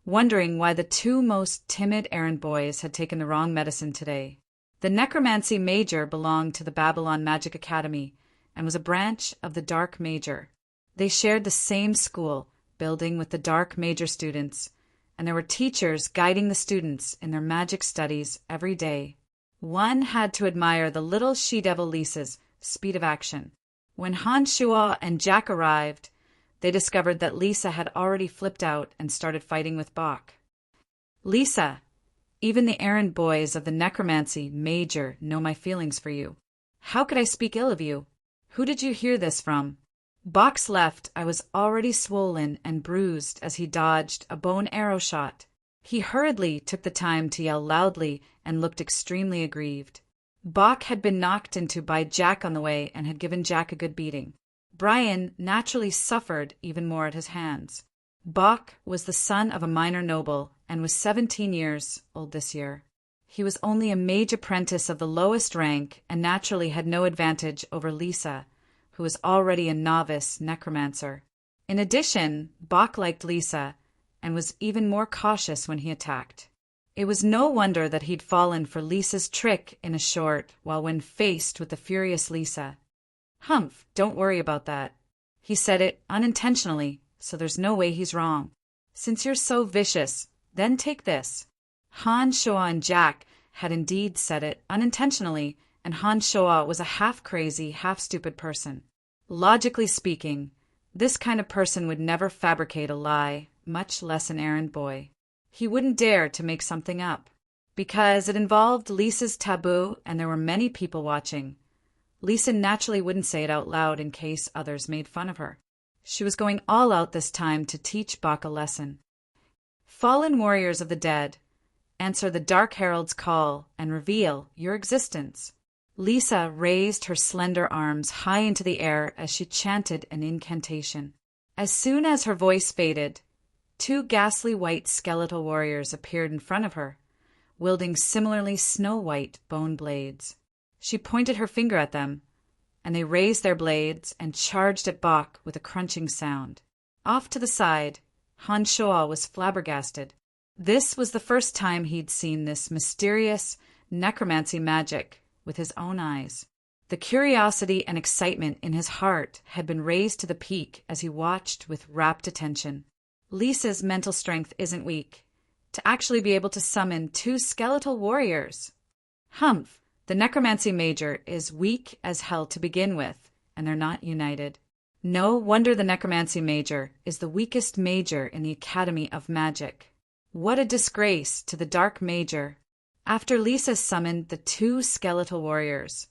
wondering why the two most timid errand boys had taken the wrong medicine today. The necromancy major belonged to the Babylon Magic Academy and was a branch of the Dark Major. They shared the same school building with the Dark Major students, and there were teachers guiding the students in their magic studies every day. One had to admire the little she-devil Lisa's speed of action. When Han Shua and Jack arrived, they discovered that Lisa had already flipped out and started fighting with Bach. "Lisa, even the errand boys of the necromancy major know my feelings for you. How could I speak ill of you? Who did you hear this from? Bach's left eye was already swollen and bruised as he dodged a bow and arrow shot. He hurriedly took the time to yell loudly and looked extremely aggrieved. Bach had been knocked into by Jack on the way and had given Jack a good beating. Brian naturally suffered even more at his hands. Bach was the son of a minor noble and was 17 years old this year. He was only a mage apprentice of the lowest rank and naturally had no advantage over Lisa, who was already a novice necromancer. In addition, Bach liked Lisa and was even more cautious when he attacked. It was no wonder that he'd fallen for Lisa's trick in a short while when faced with the furious Lisa. Humph, don't worry about that. He said it unintentionally, so there's no way he's wrong. Since you're so vicious, then take this. Han Shoa and Jack had indeed said it unintentionally, and Han Shoa was a half-crazy, half-stupid person. Logically speaking, this kind of person would never fabricate a lie, much less an errand boy. He wouldn't dare to make something up, because it involved Lisa's taboo and there were many people watching. Lisa naturally wouldn't say it out loud in case others made fun of her. She was going all out this time to teach Bach a lesson. Fallen warriors of the dead, answer the Dark Herald's call and reveal your existence. Lisa raised her slender arms high into the air as she chanted an incantation. As soon as her voice faded, 2 ghastly white skeletal warriors appeared in front of her, wielding similarly snow-white bone blades. She pointed her finger at them, and they raised their blades and charged at Bach with a crunching sound. Off to the side, Han Shoa was flabbergasted. This was the first time he'd seen this mysterious necromancy magic with his own eyes. The curiosity and excitement in his heart had been raised to the peak as he watched with rapt attention. Lisa's mental strength isn't weak. To actually be able to summon 2 skeletal warriors. Humph, the necromancy major is weak as hell to begin with, and they're not united. No wonder the necromancy major is the weakest major in the Academy of Magic. What a disgrace to the dark major. After Lisa summoned the 2 skeletal warriors,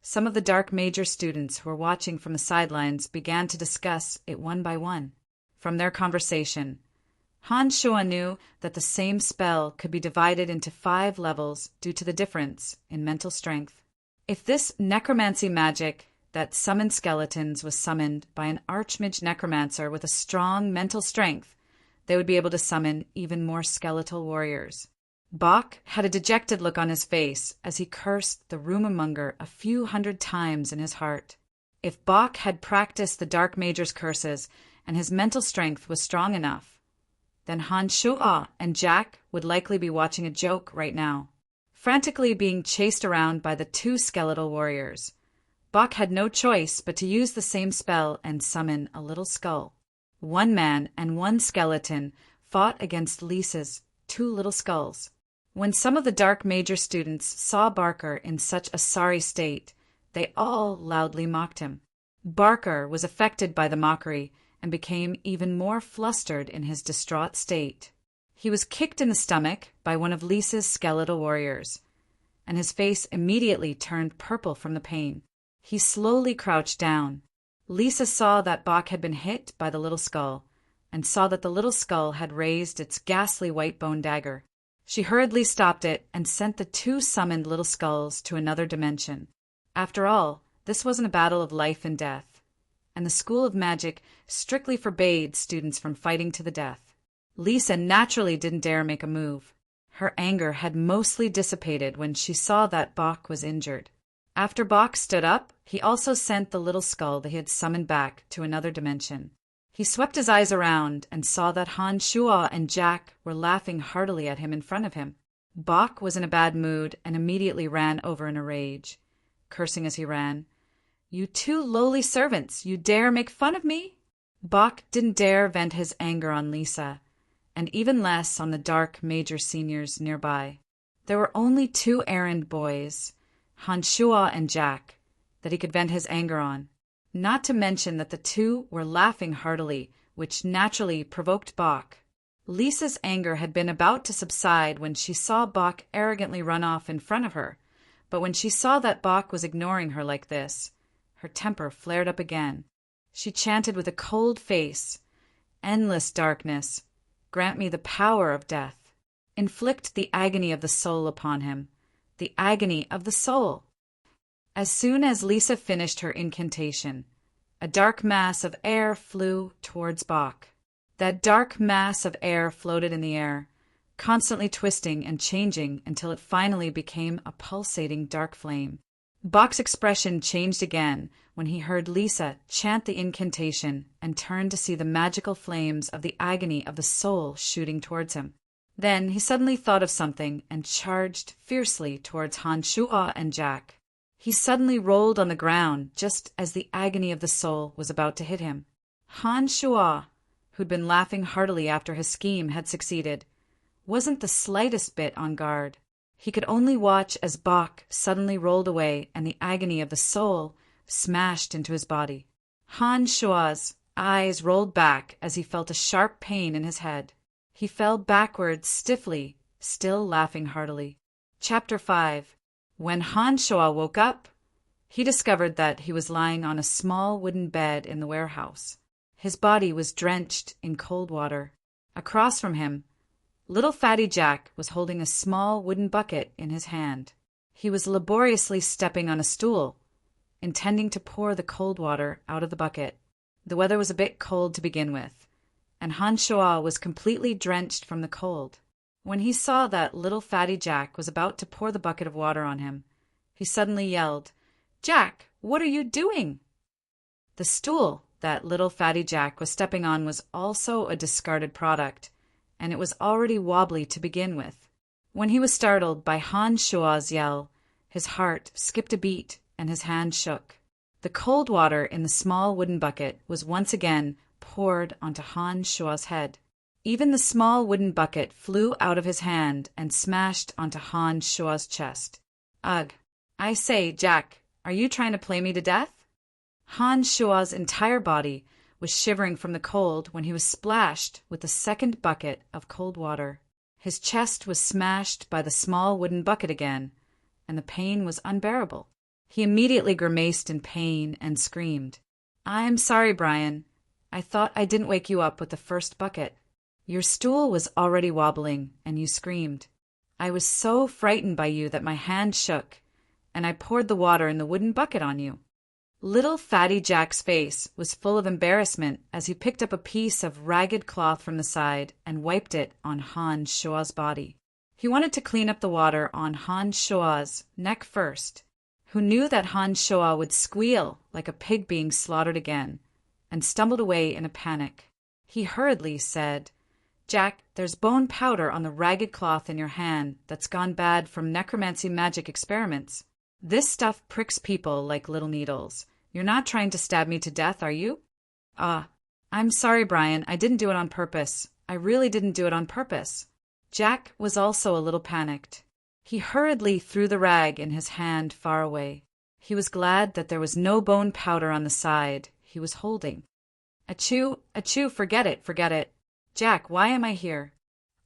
some of the dark major students who were watching from the sidelines began to discuss it one by one. From their conversation, Han Shoa knew that the same spell could be divided into 5 levels due to the difference in mental strength. If this necromancy magic that summoned skeletons was summoned by an archmage necromancer with a strong mental strength, they would be able to summon even more skeletal warriors. Bach had a dejected look on his face as he cursed the rumor-monger a few hundred times in his heart. If Bach had practiced the Dark Major's curses and his mental strength was strong enough, then Han Shoa and Jack would likely be watching a joke right now, frantically being chased around by the 2 skeletal warriors. Bach had no choice but to use the same spell and summon a little skull. 1 man and 1 skeleton fought against Lisa's 2 little skulls. When some of the Dark Major students saw Barker in such a sorry state, they all loudly mocked him. Barker was affected by the mockery and became even more flustered in his distraught state. He was kicked in the stomach by one of Lisa's skeletal warriors, and his face immediately turned purple from the pain. He slowly crouched down. Lisa saw that Bach had been hit by the little skull, and saw that the little skull had raised its ghastly white bone dagger. She hurriedly stopped it and sent the 2 summoned little skulls to another dimension. After all, this wasn't a battle of life and death, and the School of Magic strictly forbade students from fighting to the death. Lisa naturally didn't dare make a move. Her anger had mostly dissipated when she saw that Bach was injured. After Bach stood up, he also sent the little skull that he had summoned back to another dimension. He swept his eyes around and saw that Han Shoa and Jack were laughing heartily at him in front of him. Bach was in a bad mood and immediately ran over in a rage, cursing as he ran. "You 2 lowly servants, you dare make fun of me?" Bach didn't dare vent his anger on Lisa, and even less on the Dark Major seniors nearby. There were only 2 errand boys, Han Shoa and Jack, that he could vent his anger on. Not to mention that the 2 were laughing heartily, which naturally provoked Bach. Lisa's anger had been about to subside when she saw Bach arrogantly run off in front of her, But when she saw that Bach was ignoring her like this, her temper flared up again. She chanted with a cold face, "Endless darkness, grant me the power of death. Inflict the agony of the soul upon him, the agony of the soul." As soon as Lisa finished her incantation, a dark mass of air flew towards Bach. That dark mass of air floated in the air, constantly twisting and changing until it finally became a pulsating dark flame. Bach's expression changed again when he heard Lisa chant the incantation and turned to see the magical flames of the agony of the soul shooting towards him. Then he suddenly thought of something and charged fiercely towards Han Shuo and Jack. He suddenly rolled on the ground just as the agony of the soul was about to hit him. Han Shuo, who'd been laughing heartily after his scheme had succeeded, wasn't the slightest bit on guard. He could only watch as Bach suddenly rolled away and the agony of the soul smashed into his body. Han Shuo's eyes rolled back as he felt a sharp pain in his head. He fell backwards stiffly, still laughing heartily. Chapter 5. When Han Shuo woke up, he discovered that he was lying on a small wooden bed in the warehouse. His body was drenched in cold water. Across from him, little Fatty Jack was holding a small wooden bucket in his hand. He was laboriously stepping on a stool, intending to pour the cold water out of the bucket. The weather was a bit cold to begin with, and Han Shuo was completely drenched from the cold. When he saw that little Fatty Jack was about to pour the bucket of water on him, he suddenly yelled, "Jack, what are you doing?" The stool that little Fatty Jack was stepping on was also a discarded product, and it was already wobbly to begin with. When he was startled by Han Shuo's yell, his heart skipped a beat and his hand shook. The cold water in the small wooden bucket was once again poured onto Han Shuo's head. Even the small wooden bucket flew out of his hand and smashed onto Han Shuo's chest. "Ugh! I say, Jack, are you trying to play me to death?" Han Shuo's entire body was shivering from the cold when he was splashed with the second bucket of cold water. His chest was smashed by the small wooden bucket again, and the pain was unbearable. He immediately grimaced in pain and screamed, "I'm sorry, Brian. I thought I didn't wake you up with the first bucket. Your stool was already wobbling, and you screamed. I was so frightened by you that my hand shook, and I poured the water in the wooden bucket on you." Little Fatty Jack's face was full of embarrassment as he picked up a piece of ragged cloth from the side and wiped it on Han Shuo's body. He wanted to clean up the water on Han Shuo's neck first, who knew that Han Shuo would squeal like a pig being slaughtered again, and stumbled away in a panic. He hurriedly said, "Jack, there's bone powder on the ragged cloth in your hand that's gone bad from necromancy magic experiments. This stuff pricks people like little needles. You're not trying to stab me to death, are you?" I'm sorry, Brian. I didn't do it on purpose. I really didn't do it on purpose." Jack was also a little panicked. He hurriedly threw the rag in his hand far away. He was glad that there was no bone powder on the side he was holding. "Achoo, achoo, forget it, forget it. Jack, why am I here?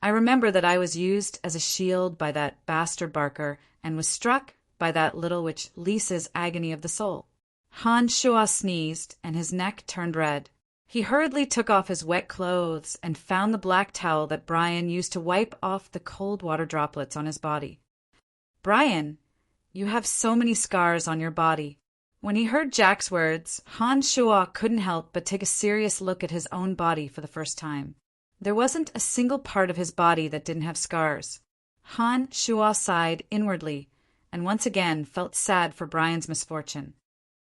I remember that I was used as a shield by that bastard Barker and was struck by that little witch Lisa's agony of the soul." Han Shuo sneezed and his neck turned red. He hurriedly took off his wet clothes and found the black towel that Brian used to wipe off the cold water droplets on his body. "Brian, you have so many scars on your body." When he heard Jack's words, Han Shuo couldn't help but take a serious look at his own body for the first time. There wasn't a single part of his body that didn't have scars. Han Shuo sighed inwardly and once again felt sad for Brian's misfortune.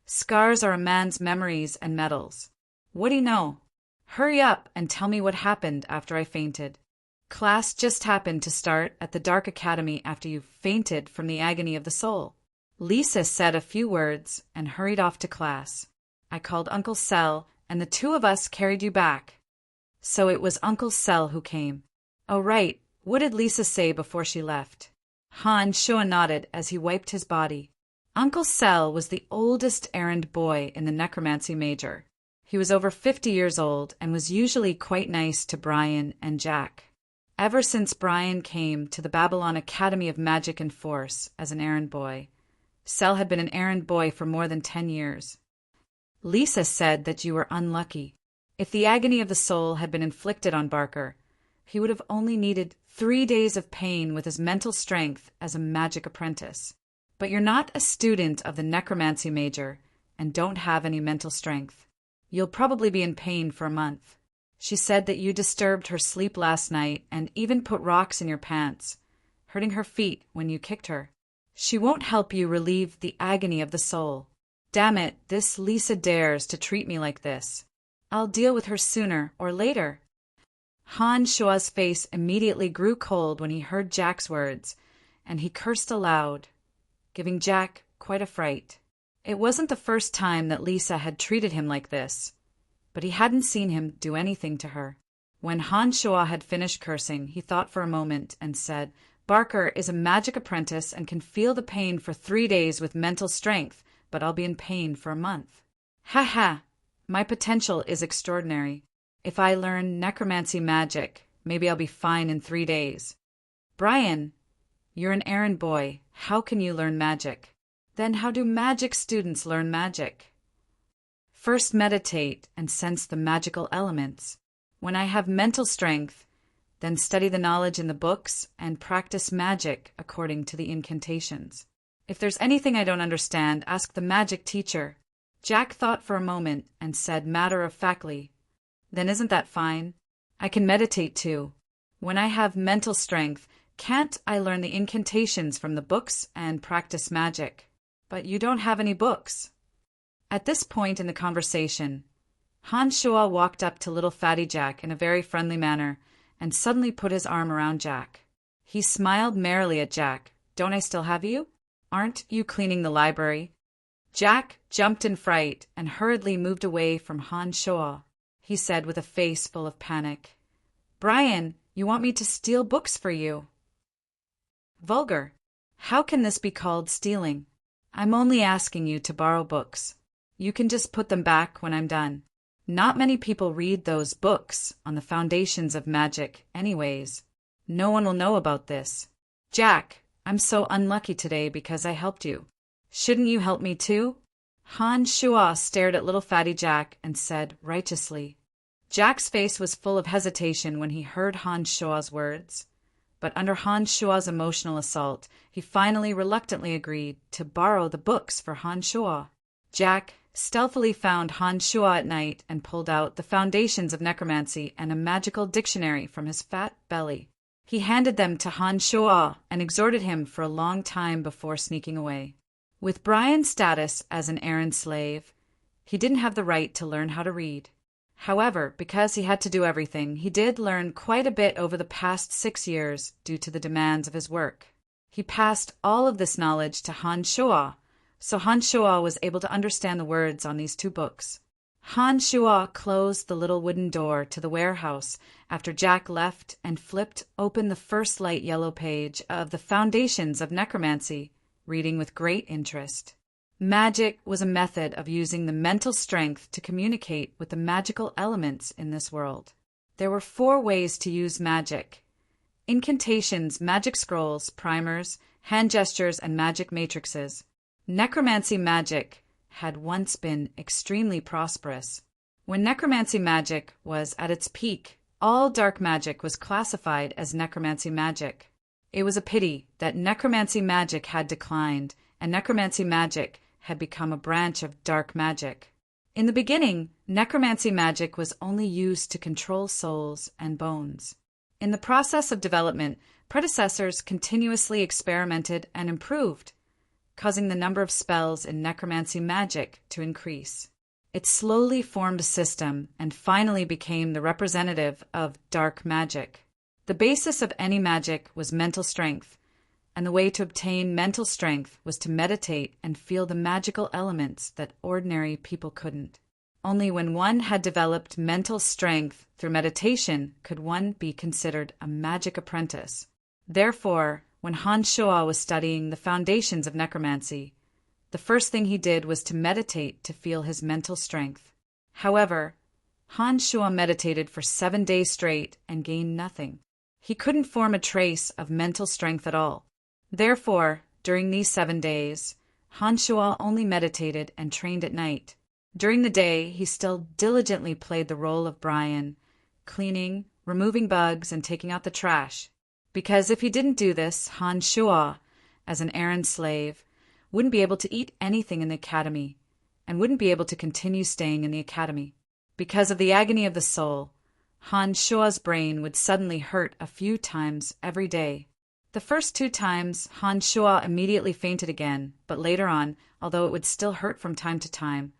Scars are a man's memories and medals. What do you know? Hurry up and tell me what happened after I fainted. Class just happened to start at the Dark Academy after you fainted from the agony of the soul. Lisa said a few words and hurried off to class. I called Uncle Sel, and the two of us carried you back. So it was Uncle Sel who came. Oh, right. What did Lisa say before she left? Han Shuo nodded as he wiped his body. Uncle Sel was the oldest errand boy in the necromancy major. He was over 50 years old and was usually quite nice to Brian and Jack. Ever since Brian came to the Babylon Academy of Magic and Force as an errand boy, Sel had been an errand boy for more than 10 years. Lisa said that you were unlucky. If the agony of the soul had been inflicted on Barker, he would have only needed 3 days of pain with his mental strength as a magic apprentice. But you're not a student of the necromancy major and don't have any mental strength. You'll probably be in pain for a month. She said that you disturbed her sleep last night and even put rocks in your pants, hurting her feet when you kicked her. She won't help you relieve the agony of the soul. Damn it, this Lisa dares to treat me like this. I'll deal with her sooner or later. Han Shua's face immediately grew cold when he heard Jack's words, and he cursed aloud, giving Jack quite a fright. It wasn't the first time that Lisa had treated him like this, but he hadn't seen him do anything to her. When Han Shua had finished cursing, he thought for a moment and said, Barker is a magic apprentice and can feel the pain for 3 days with mental strength, but I'll be in pain for a month. Ha ha! My potential is extraordinary. If I learn necromancy magic, maybe I'll be fine in 3 days. Brian, you're an errand boy. How can you learn magic? Then how do magic students learn magic? First meditate and sense the magical elements. When I have mental strength, then study the knowledge in the books and practice magic according to the incantations. If there's anything I don't understand, ask the magic teacher. Jack thought for a moment and said matter-of-factly, Then isn't that fine? I can meditate too. When I have mental strength, can't I learn the incantations from the books and practice magic? But you don't have any books. At this point in the conversation, Han Shua walked up to little Fatty Jack in a very friendly manner and suddenly put his arm around Jack. He smiled merrily at Jack. Don't I still have you? Aren't you cleaning the library? Jack jumped in fright and hurriedly moved away from Han Shua. He said with a face full of panic, Brian, you want me to steal books for you? Vulgar. How can this be called stealing? I'm only asking you to borrow books. You can just put them back when I'm done. Not many people read those books on the foundations of magic anyways. No one will know about this. Jack, I'm so unlucky today because I helped you. Shouldn't you help me too? Han Shua stared at little Fatty Jack and said righteously. Jack's face was full of hesitation when he heard Han Shua's words. But under Han Shua's emotional assault, he finally reluctantly agreed to borrow the books for Han Shua. Jack stealthily found Han Shua at night and pulled out the foundations of necromancy and a magical dictionary from his fat belly. He handed them to Han Shua and exhorted him for a long time before sneaking away. With Brian's status as an errand slave, he didn't have the right to learn how to read. However, because he had to do everything, he did learn quite a bit over the past 6 years due to the demands of his work. He passed all of this knowledge to Han Shua, so Han Shua was able to understand the words on these 2 books. Han Shua closed the little wooden door to the warehouse after Jack left and flipped open the first light yellow page of the Foundations of Necromancy, reading with great interest. Magic was a method of using the mental strength to communicate with the magical elements in this world. There were 4 ways to use magic: incantations, magic scrolls, primers, hand gestures, and magic matrices. Necromancy magic had once been extremely prosperous. When necromancy magic was at its peak, all dark magic was classified as necromancy magic. It was a pity that necromancy magic had declined, and necromancy magic had become a branch of dark magic. In the beginning, necromancy magic was only used to control souls and bones. In the process of development, predecessors continuously experimented and improved, causing the number of spells in necromancy magic to increase. It slowly formed a system and finally became the representative of dark magic. The basis of any magic was mental strength, and the way to obtain mental strength was to meditate and feel the magical elements that ordinary people couldn't. Only when one had developed mental strength through meditation could one be considered a magic apprentice. Therefore, when Han Shua was studying the foundations of necromancy, the first thing he did was to meditate to feel his mental strength. However, Han Shua meditated for 7 days straight and gained nothing. He couldn't form a trace of mental strength at all. Therefore, during these 7 days, Han Shuo only meditated and trained at night. During the day, he still diligently played the role of Brian, cleaning, removing bugs, and taking out the trash. Because if he didn't do this, Han Shuo, as an errand slave, wouldn't be able to eat anything in the academy, and wouldn't be able to continue staying in the academy. Because of the agony of the soul, Han Shuo's brain would suddenly hurt a few times every day. The first 2 times, Han Shuo immediately fainted again, but later on, although it would still hurt from time to time,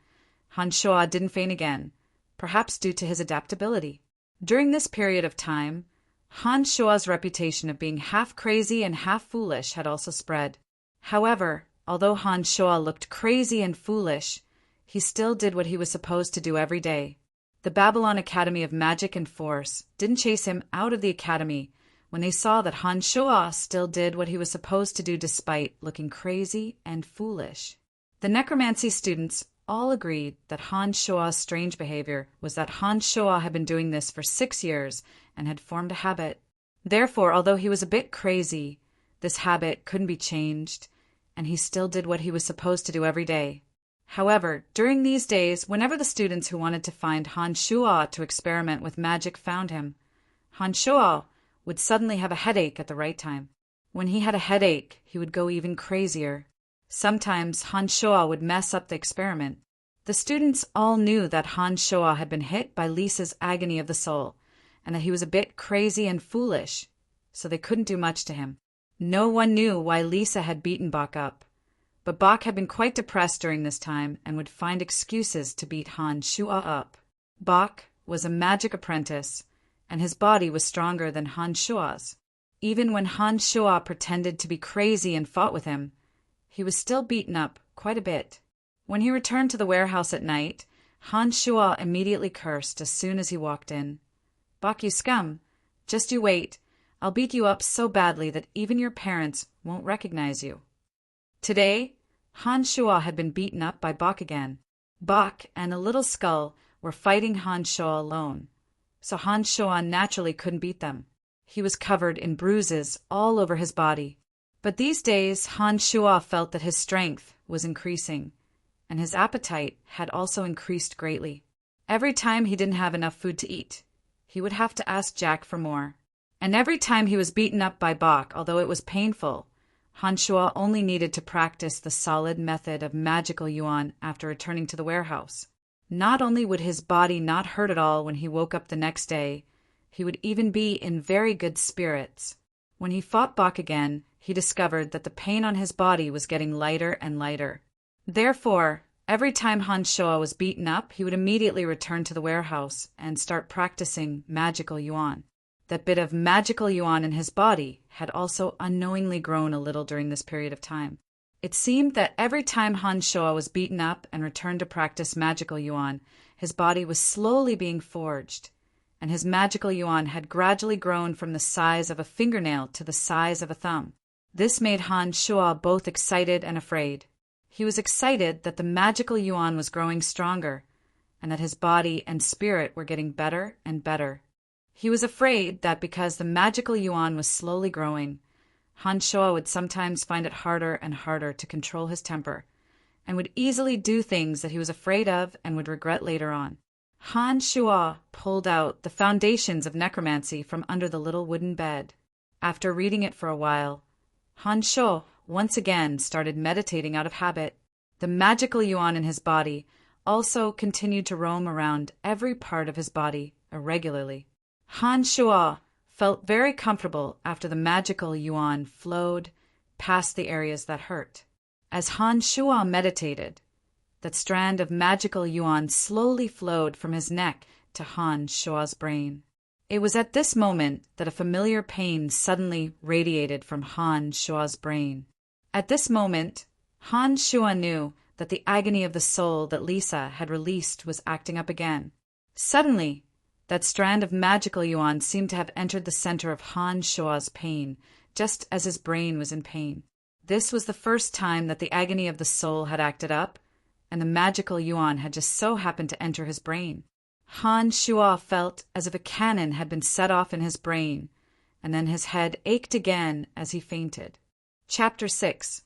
Han Shuo didn't faint again, perhaps due to his adaptability. During this period of time, Han Shuo's reputation of being half crazy and half foolish had also spread. However, although Han Shuo looked crazy and foolish, he still did what he was supposed to do every day. The Babylon Academy of Magic and Force didn't chase him out of the academy when they saw that Han Shuo still did what he was supposed to do despite looking crazy and foolish. The necromancy students all agreed that Han Shuo's strange behavior was that Han Shuo had been doing this for 6 years and had formed a habit. Therefore, although he was a bit crazy, this habit couldn't be changed, and he still did what he was supposed to do every day. However, during these days, whenever the students who wanted to find Han Shuo to experiment with magic found him, Han Shuo would suddenly have a headache at the right time. When he had a headache, he would go even crazier. Sometimes Han Shuo would mess up the experiment. The students all knew that Han Shuo had been hit by Lisa's agony of the soul, and that he was a bit crazy and foolish, so they couldn't do much to him. No one knew why Lisa had beaten Bok up, but Bok had been quite depressed during this time and would find excuses to beat Han Shuo up. Bok was a magic apprentice, and his body was stronger than Han Shuo's. Even when Han Shuo pretended to be crazy and fought with him, he was still beaten up quite a bit. When he returned to the warehouse at night, Han Shuo immediately cursed as soon as he walked in. "Bok, you scum! Just you wait. I'll beat you up so badly that even your parents won't recognize you." Today, Han Shuo had been beaten up by Bok again. Bok and a little skull were fighting Han Shuo alone, so Han Shuo naturally couldn't beat them. He was covered in bruises all over his body. But these days, Han Shuo felt that his strength was increasing, and his appetite had also increased greatly. Every time he didn't have enough food to eat, he would have to ask Jack for more. And every time he was beaten up by Bok, although it was painful, Han Shuo only needed to practice the solid method of magical yuan after returning to the warehouse. Not only would his body not hurt at all when he woke up the next day, he would even be in very good spirits. When he fought Bok again, he discovered that the pain on his body was getting lighter and lighter. Therefore, every time Han Shuo was beaten up, he would immediately return to the warehouse and start practicing magical yuan. That bit of magical yuan in his body had also unknowingly grown a little during this period of time. It seemed that every time Han Shuo was beaten up and returned to practice magical yuan, his body was slowly being forged, and his magical yuan had gradually grown from the size of a fingernail to the size of a thumb. This made Han Shuo both excited and afraid. He was excited that the magical yuan was growing stronger, and that his body and spirit were getting better and better. He was afraid that because the magical yuan was slowly growing, Han Shuo would sometimes find it harder and harder to control his temper, and would easily do things that he was afraid of and would regret later on. Han Shuo pulled out the foundations of necromancy from under the little wooden bed. After reading it for a while, Han Shuo once again started meditating out of habit. The magical yuan in his body also continued to roam around every part of his body irregularly. Han Shuo felt very comfortable after the magical yuan flowed past the areas that hurt. As Han Shuo meditated, that strand of magical yuan slowly flowed from his neck to Han Shuo's brain. It was at this moment that a familiar pain suddenly radiated from Han Shuo's brain. At this moment, Han Shuo knew that the agony of the soul that Lisa had released was acting up again. Suddenly, that strand of magical yuan seemed to have entered the center of Han Shuo's pain, just as his brain was in pain. This was the first time that the agony of the soul had acted up, and the magical yuan had just so happened to enter his brain. Han Shuo felt as if a cannon had been set off in his brain, and then his head ached again as he fainted. Chapter 6.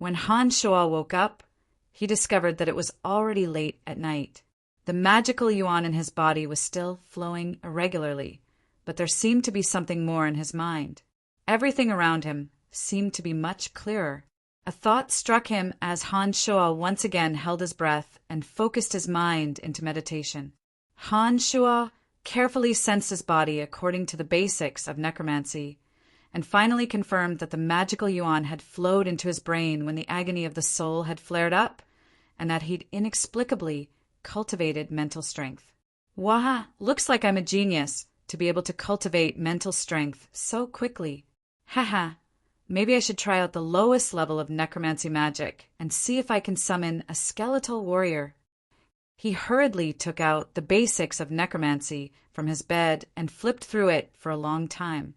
When Han Shuo woke up, he discovered that it was already late at night. The magical yuan in his body was still flowing irregularly, but there seemed to be something more in his mind. Everything around him seemed to be much clearer. A thought struck him as Han Shuo once again held his breath and focused his mind into meditation. Han Shuo carefully sensed his body according to the basics of necromancy, and finally confirmed that the magical yuan had flowed into his brain when the agony of the soul had flared up, and that he'd inexplicably cultivated mental strength. Waha, looks like I'm a genius to be able to cultivate mental strength so quickly. Haha, maybe I should try out the lowest level of necromancy magic and see if I can summon a skeletal warrior. He hurriedly took out the basics of necromancy from his bed and flipped through it for a long time,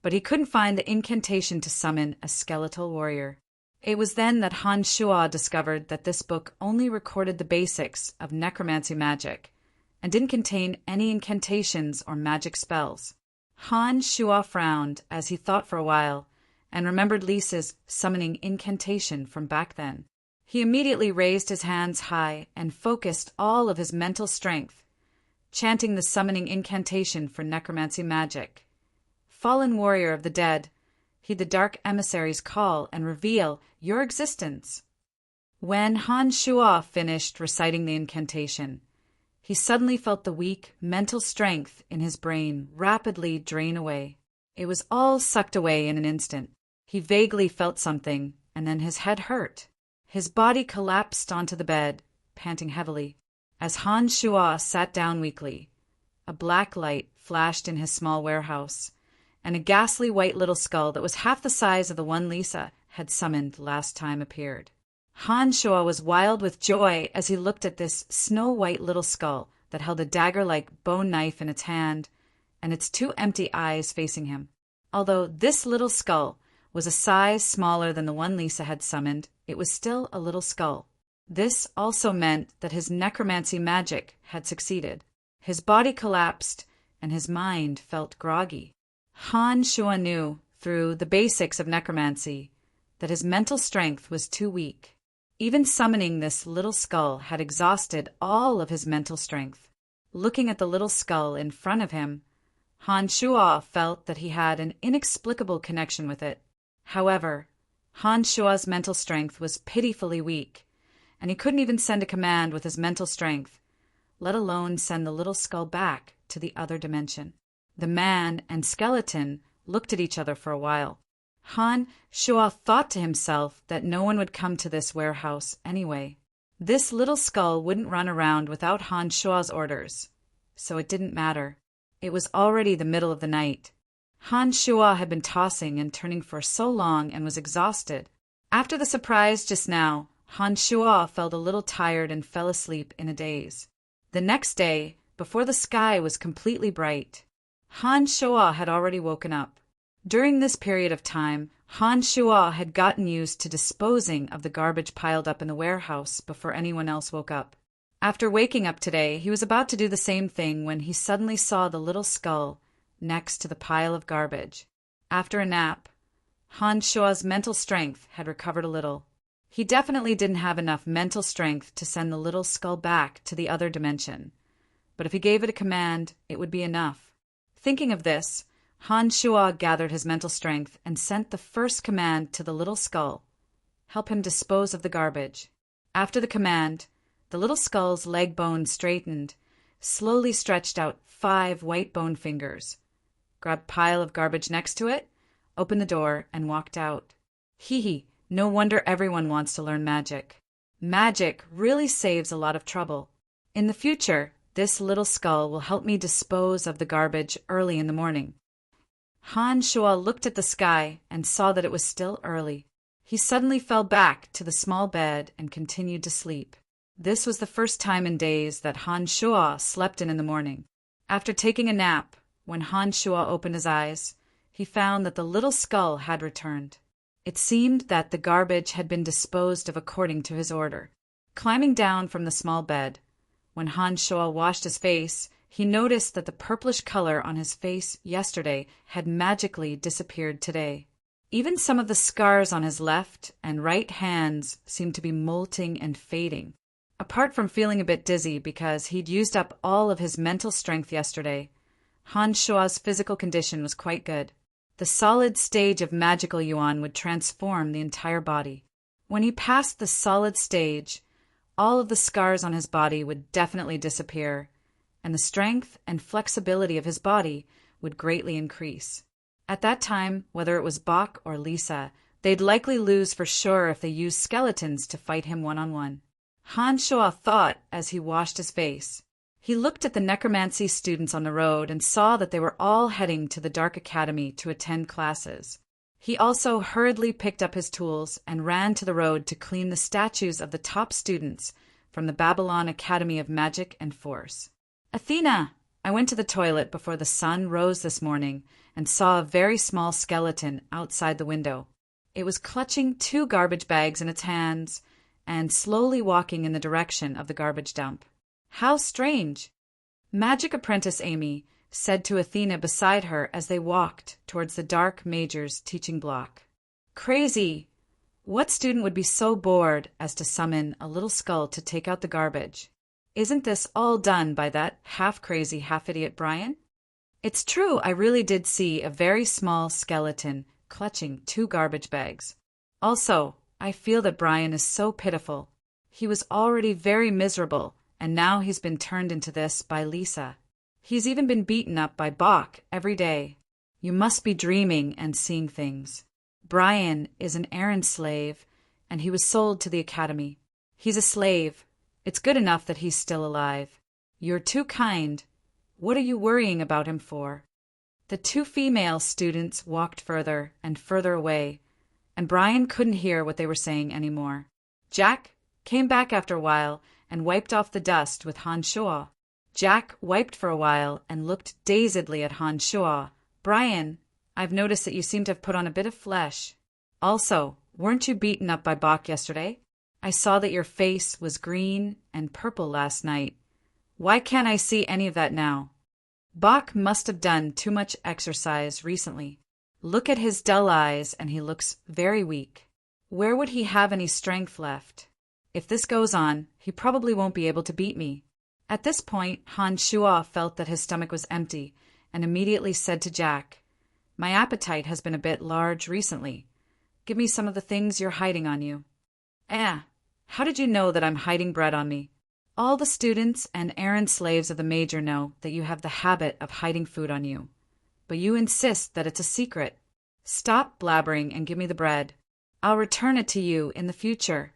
but he couldn't find the incantation to summon a skeletal warrior. It was then that Han Shuo discovered that this book only recorded the basics of necromancy magic and didn't contain any incantations or magic spells. Han Shuo frowned as he thought for a while and remembered Lisa's summoning incantation from back then. He immediately raised his hands high and focused all of his mental strength, chanting the summoning incantation for necromancy magic. Fallen warrior of the dead, heed the dark emissaries' call and reveal your existence. When Han Shuo finished reciting the incantation, he suddenly felt the weak mental strength in his brain rapidly drain away. It was all sucked away in an instant. He vaguely felt something, and then his head hurt. His body collapsed onto the bed, panting heavily. As Han Shuo sat down weakly, a black light flashed in his small warehouse, and a ghastly white little skull that was half the size of the one Lisa had summoned last time appeared. Han Shuo was wild with joy as he looked at this snow-white little skull that held a dagger-like bone knife in its hand and its two empty eyes facing him. Although this little skull was a size smaller than the one Lisa had summoned, it was still a little skull. This also meant that his necromancy magic had succeeded. His body collapsed and his mind felt groggy. Han Shuo knew, through the basics of necromancy, that his mental strength was too weak. Even summoning this little skull had exhausted all of his mental strength. Looking at the little skull in front of him, Han Shuo felt that he had an inexplicable connection with it. However, Han Shuo's mental strength was pitifully weak, and he couldn't even send a command with his mental strength, let alone send the little skull back to the other dimension. The man and skeleton looked at each other for a while. Han Shuo thought to himself that no one would come to this warehouse anyway. This little skull wouldn't run around without Han Shuo's orders, so it didn't matter. It was already the middle of the night. Han Shuo had been tossing and turning for so long and was exhausted. After the surprise just now, Han Shuo felt a little tired and fell asleep in a daze. The next day, before the sky was completely bright, Han Shuo had already woken up. During this period of time, Han Shuo had gotten used to disposing of the garbage piled up in the warehouse before anyone else woke up. After waking up today, he was about to do the same thing when he suddenly saw the little skull next to the pile of garbage. After a nap, Han Shuo's mental strength had recovered a little. He definitely didn't have enough mental strength to send the little skull back to the other dimension, but if he gave it a command, it would be enough. Thinking of this, Han Shuo gathered his mental strength and sent the first command to the little skull. Help him dispose of the garbage. After the command, the little skull's leg bone straightened, slowly stretched out 5 white bone fingers, grabbed a pile of garbage next to it, opened the door, and walked out. Hee, no wonder everyone wants to learn magic. Magic really saves a lot of trouble. In the future, this little skull will help me dispose of the garbage early in the morning. Han Shuo looked at the sky and saw that it was still early. He suddenly fell back to the small bed and continued to sleep. This was the first time in days that Han Shuo slept in the morning. After taking a nap, when Han Shuo opened his eyes, he found that the little skull had returned. It seemed that the garbage had been disposed of according to his order. Climbing down from the small bed, when Han Shuo washed his face, he noticed that the purplish color on his face yesterday had magically disappeared today. Even some of the scars on his left and right hands seemed to be molting and fading. Apart from feeling a bit dizzy because he'd used up all of his mental strength yesterday, Han Shua's physical condition was quite good. The solid stage of magical yuan would transform the entire body. When he passed the solid stage, all of the scars on his body would definitely disappear, and the strength and flexibility of his body would greatly increase. At that time, whether it was Bok or Lisa, they'd likely lose for sure if they used skeletons to fight him one-on-one. Han Shua thought as he washed his face. He looked at the necromancy students on the road and saw that they were all heading to the Dark Academy to attend classes. He also hurriedly picked up his tools and ran to the road to clean the statues of the top students from the Babylon Academy of Magic and Force. Athena! I went to the toilet before the sun rose this morning and saw a very small skeleton outside the window. It was clutching 2 garbage bags in its hands and slowly walking in the direction of the garbage dump. How strange! Magic apprentice Amy said to Athena beside her as they walked towards the dark major's teaching block. Crazy! What student would be so bored as to summon a little skull to take out the garbage? Isn't this all done by that half-crazy, half-idiot Brian? It's true, I really did see a very small skeleton clutching 2 garbage bags. Also, I feel that Brian is so pitiful. He was already very miserable, and now he's been turned into this by Lisa. He's even been beaten up by Bok every day. You must be dreaming and seeing things. Brian is an errand slave, and he was sold to the academy. He's a slave. It's good enough that he's still alive. You're too kind. What are you worrying about him for? The 2 female students walked further and further away, and Brian couldn't hear what they were saying anymore. Jack came back after a while and wiped off the dust with Han Shua. Jack wiped for a while and looked dazedly at Han Shua. Brian, I've noticed that you seem to have put on a bit of flesh. Also, weren't you beaten up by Bok yesterday? I saw that your face was green and purple last night. Why can't I see any of that now? Bok must have done too much exercise recently. Look at his dull eyes, and he looks very weak. Where would he have any strength left? If this goes on, he probably won't be able to beat me. At this point, Han Shua felt that his stomach was empty and immediately said to Jack, My appetite has been a bit large recently. Give me some of the things you're hiding on you. How did you know that I'm hiding bread on me? All the students and errand slaves of the major know that you have the habit of hiding food on you. But you insist that it's a secret. Stop blabbering and give me the bread. I'll return it to you in the future.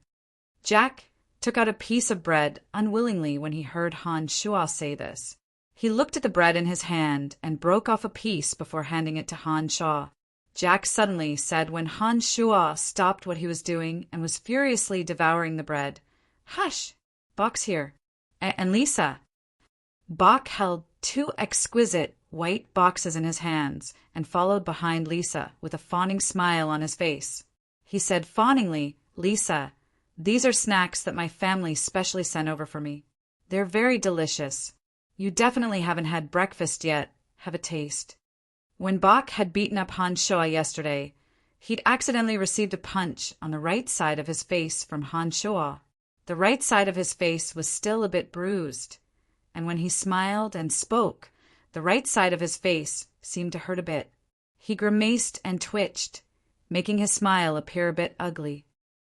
Jack took out a piece of bread unwillingly when he heard Han Shua say this. He looked at the bread in his hand and broke off a piece before handing it to Han Shua. Jack suddenly said when Han Shua stopped what he was doing and was furiously devouring the bread, Hush! Bok's here. And Lisa. Bok held 2 exquisite white boxes in his hands and followed behind Lisa with a fawning smile on his face. He said fawningly, Lisa, these are snacks that my family specially sent over for me. They're very delicious. You definitely haven't had breakfast yet. Have a taste. When Bok had beaten up Han Shua yesterday, he'd accidentally received a punch on the right side of his face from Han Shua. The right side of his face was still a bit bruised, and when he smiled and spoke, the right side of his face seemed to hurt a bit. He grimaced and twitched, making his smile appear a bit ugly.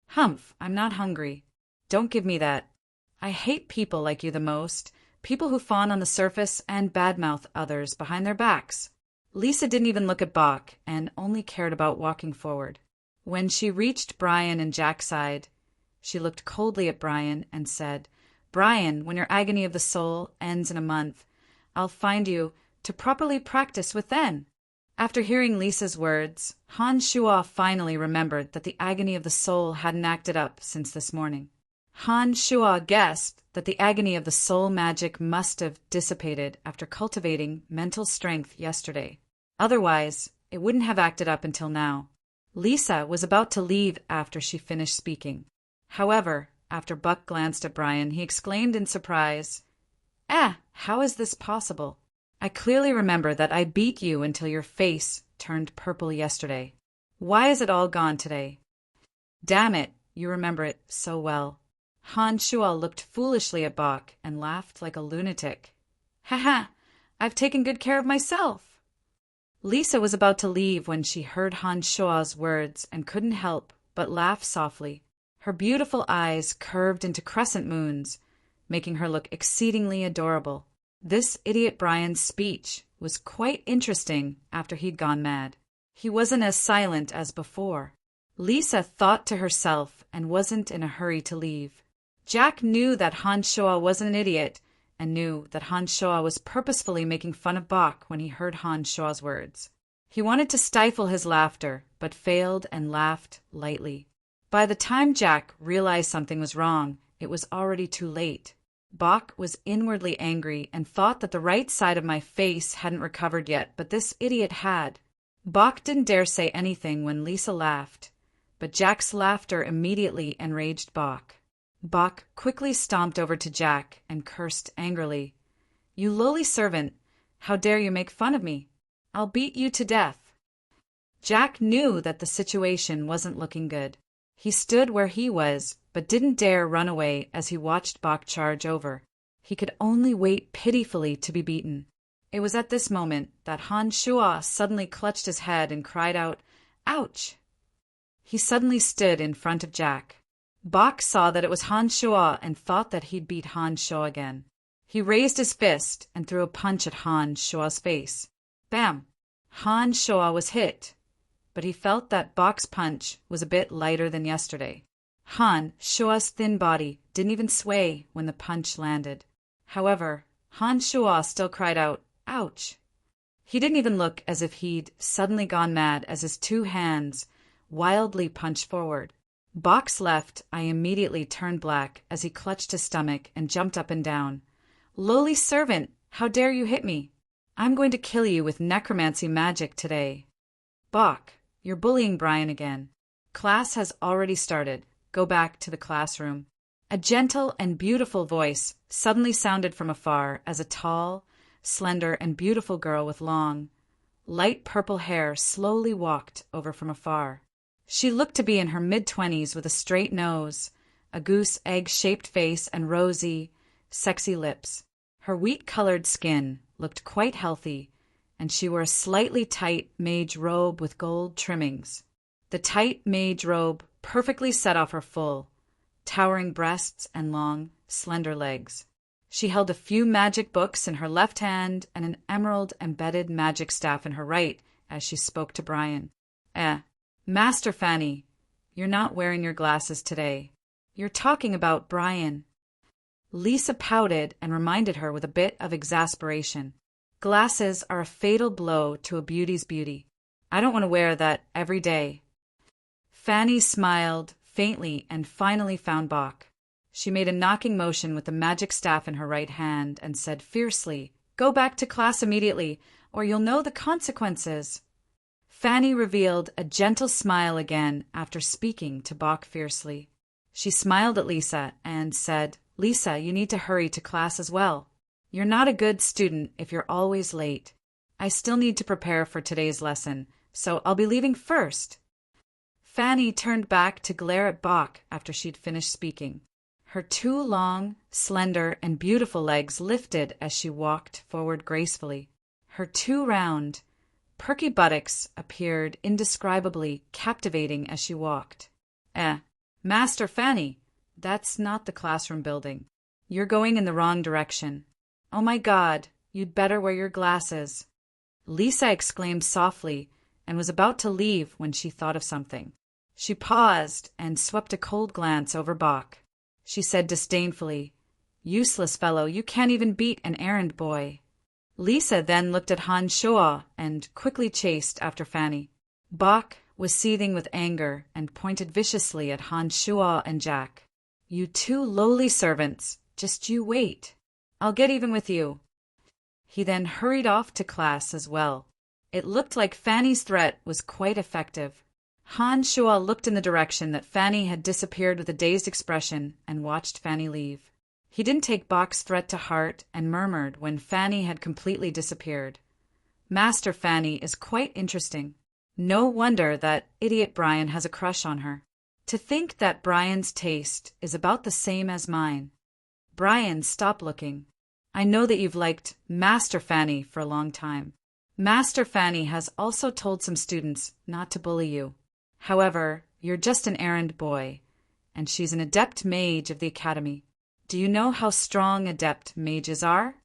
Humph, I'm not hungry. Don't give me that. I hate people like you the most, people who fawn on the surface and badmouth others behind their backs. Lisa didn't even look at Bok and only cared about walking forward. When she reached Brian and Jack's side, she looked coldly at Brian and said, Brian, when your agony of the soul ends in a month, I'll find you to properly practice with then. After hearing Lisa's words, Han Shua finally remembered that the agony of the soul hadn't acted up since this morning. Han Shua guessed that the agony of the soul magic must have dissipated after cultivating mental strength yesterday. Otherwise, it wouldn't have acted up until now. Lisa was about to leave after she finished speaking. However, after Buck glanced at Brian, he exclaimed in surprise, how is this possible? I clearly remember that I beat you until your face turned purple yesterday. Why is it all gone today? Damn it, you remember it so well. Han Shuo looked foolishly at Bok and laughed like a lunatic. Ha ha, I've taken good care of myself. Lisa was about to leave when she heard Han Shuo's words and couldn't help but laugh softly. Her beautiful eyes curved into crescent moons, making her look exceedingly adorable. This idiot Brian's speech was quite interesting after he'd gone mad. He wasn't as silent as before. Lisa thought to herself and wasn't in a hurry to leave. Jack knew that Han Shuo wasn't an idiot and knew that Han Shuo was purposefully making fun of Bok when he heard Han Shuo's words. He wanted to stifle his laughter, but failed and laughed lightly. By the time Jack realized something was wrong, it was already too late. Bok was inwardly angry and thought that the right side of my face hadn't recovered yet, but this idiot had. Bok didn't dare say anything when Lisa laughed, but Jack's laughter immediately enraged Bok. Bok quickly stomped over to Jack and cursed angrily. "You lowly servant, how dare you make fun of me? I'll beat you to death." Jack knew that the situation wasn't looking good. He stood where he was, but didn't dare run away as he watched Bok charge over. He could only wait pitifully to be beaten. It was at this moment that Han Shuo suddenly clutched his head and cried out, "Ouch!" He suddenly stood in front of Jack. Bok saw that it was Han Shuo and thought that he'd beat Han Shuo again. He raised his fist and threw a punch at Han Shuo's face. Bam! Han Shuo was hit, but he felt that Bok's punch was a bit lighter than yesterday. Han Shuo's thin body didn't even sway when the punch landed. However, Han Shuo still cried out, "Ouch!" He didn't even look as if he'd suddenly gone mad as his two hands wildly punched forward. Bok's left eye immediately turned black as he clutched his stomach and jumped up and down. "Lowly servant, how dare you hit me? I'm going to kill you with necromancy magic today." "Bok, you're bullying Brian again. Class has already started. Go back to the classroom." A gentle and beautiful voice suddenly sounded from afar as a tall, slender, and beautiful girl with long, light purple hair slowly walked over from afar. She looked to be in her mid-20s with a straight nose, a goose egg-shaped face, and rosy, sexy lips. Her wheat-colored skin looked quite healthy, and she wore a slightly tight mage robe with gold trimmings. The tight mage robe perfectly set off her full, towering breasts and long, slender legs. She held a few magic books in her left hand and an emerald-embedded magic staff in her right as she spoke to Brian. Master Fanny, you're not wearing your glasses today. You're talking about Brian." Lisa pouted and reminded her with a bit of exasperation. "Glasses are a fatal blow to a beauty's beauty. I don't want to wear that every day." Fanny smiled faintly and finally found Bok. She made a knocking motion with the magic staff in her right hand and said fiercely, "Go back to class immediately, or you'll know the consequences." Fanny revealed a gentle smile again after speaking to Bok fiercely. She smiled at Lisa and said, "Lisa, you need to hurry to class as well. You're not a good student if you're always late. I still need to prepare for today's lesson, so I'll be leaving first." Fanny turned back to glare at Bok after she'd finished speaking. Her two long, slender, and beautiful legs lifted as she walked forward gracefully. Her two round, perky buttocks appeared indescribably captivating as she walked. Master Fanny, that's not the classroom building. You're going in the wrong direction. Oh my God, you'd better wear your glasses." Lisa exclaimed softly and was about to leave when she thought of something. She paused and swept a cold glance over Bok. She said disdainfully, "Useless fellow, you can't even beat an errand boy." Lisa then looked at Han Shuo and quickly chased after Fanny. Bok was seething with anger and pointed viciously at Han Shuo and Jack. "You two lowly servants, just you wait. I'll get even with you." He then hurried off to class as well. It looked like Fanny's threat was quite effective. Han Shuo looked in the direction that Fanny had disappeared with a dazed expression and watched Fanny leave. He didn't take Bok's threat to heart and murmured when Fanny had completely disappeared, "Master Fanny is quite interesting. No wonder that idiot Brian has a crush on her. To think that Brian's taste is about the same as mine. Brian, stop looking. I know that you've liked Master Fanny for a long time. Master Fanny has also told some students not to bully you. However, you're just an errand boy, and she's an adept mage of the academy. Do you know how strong adept mages are?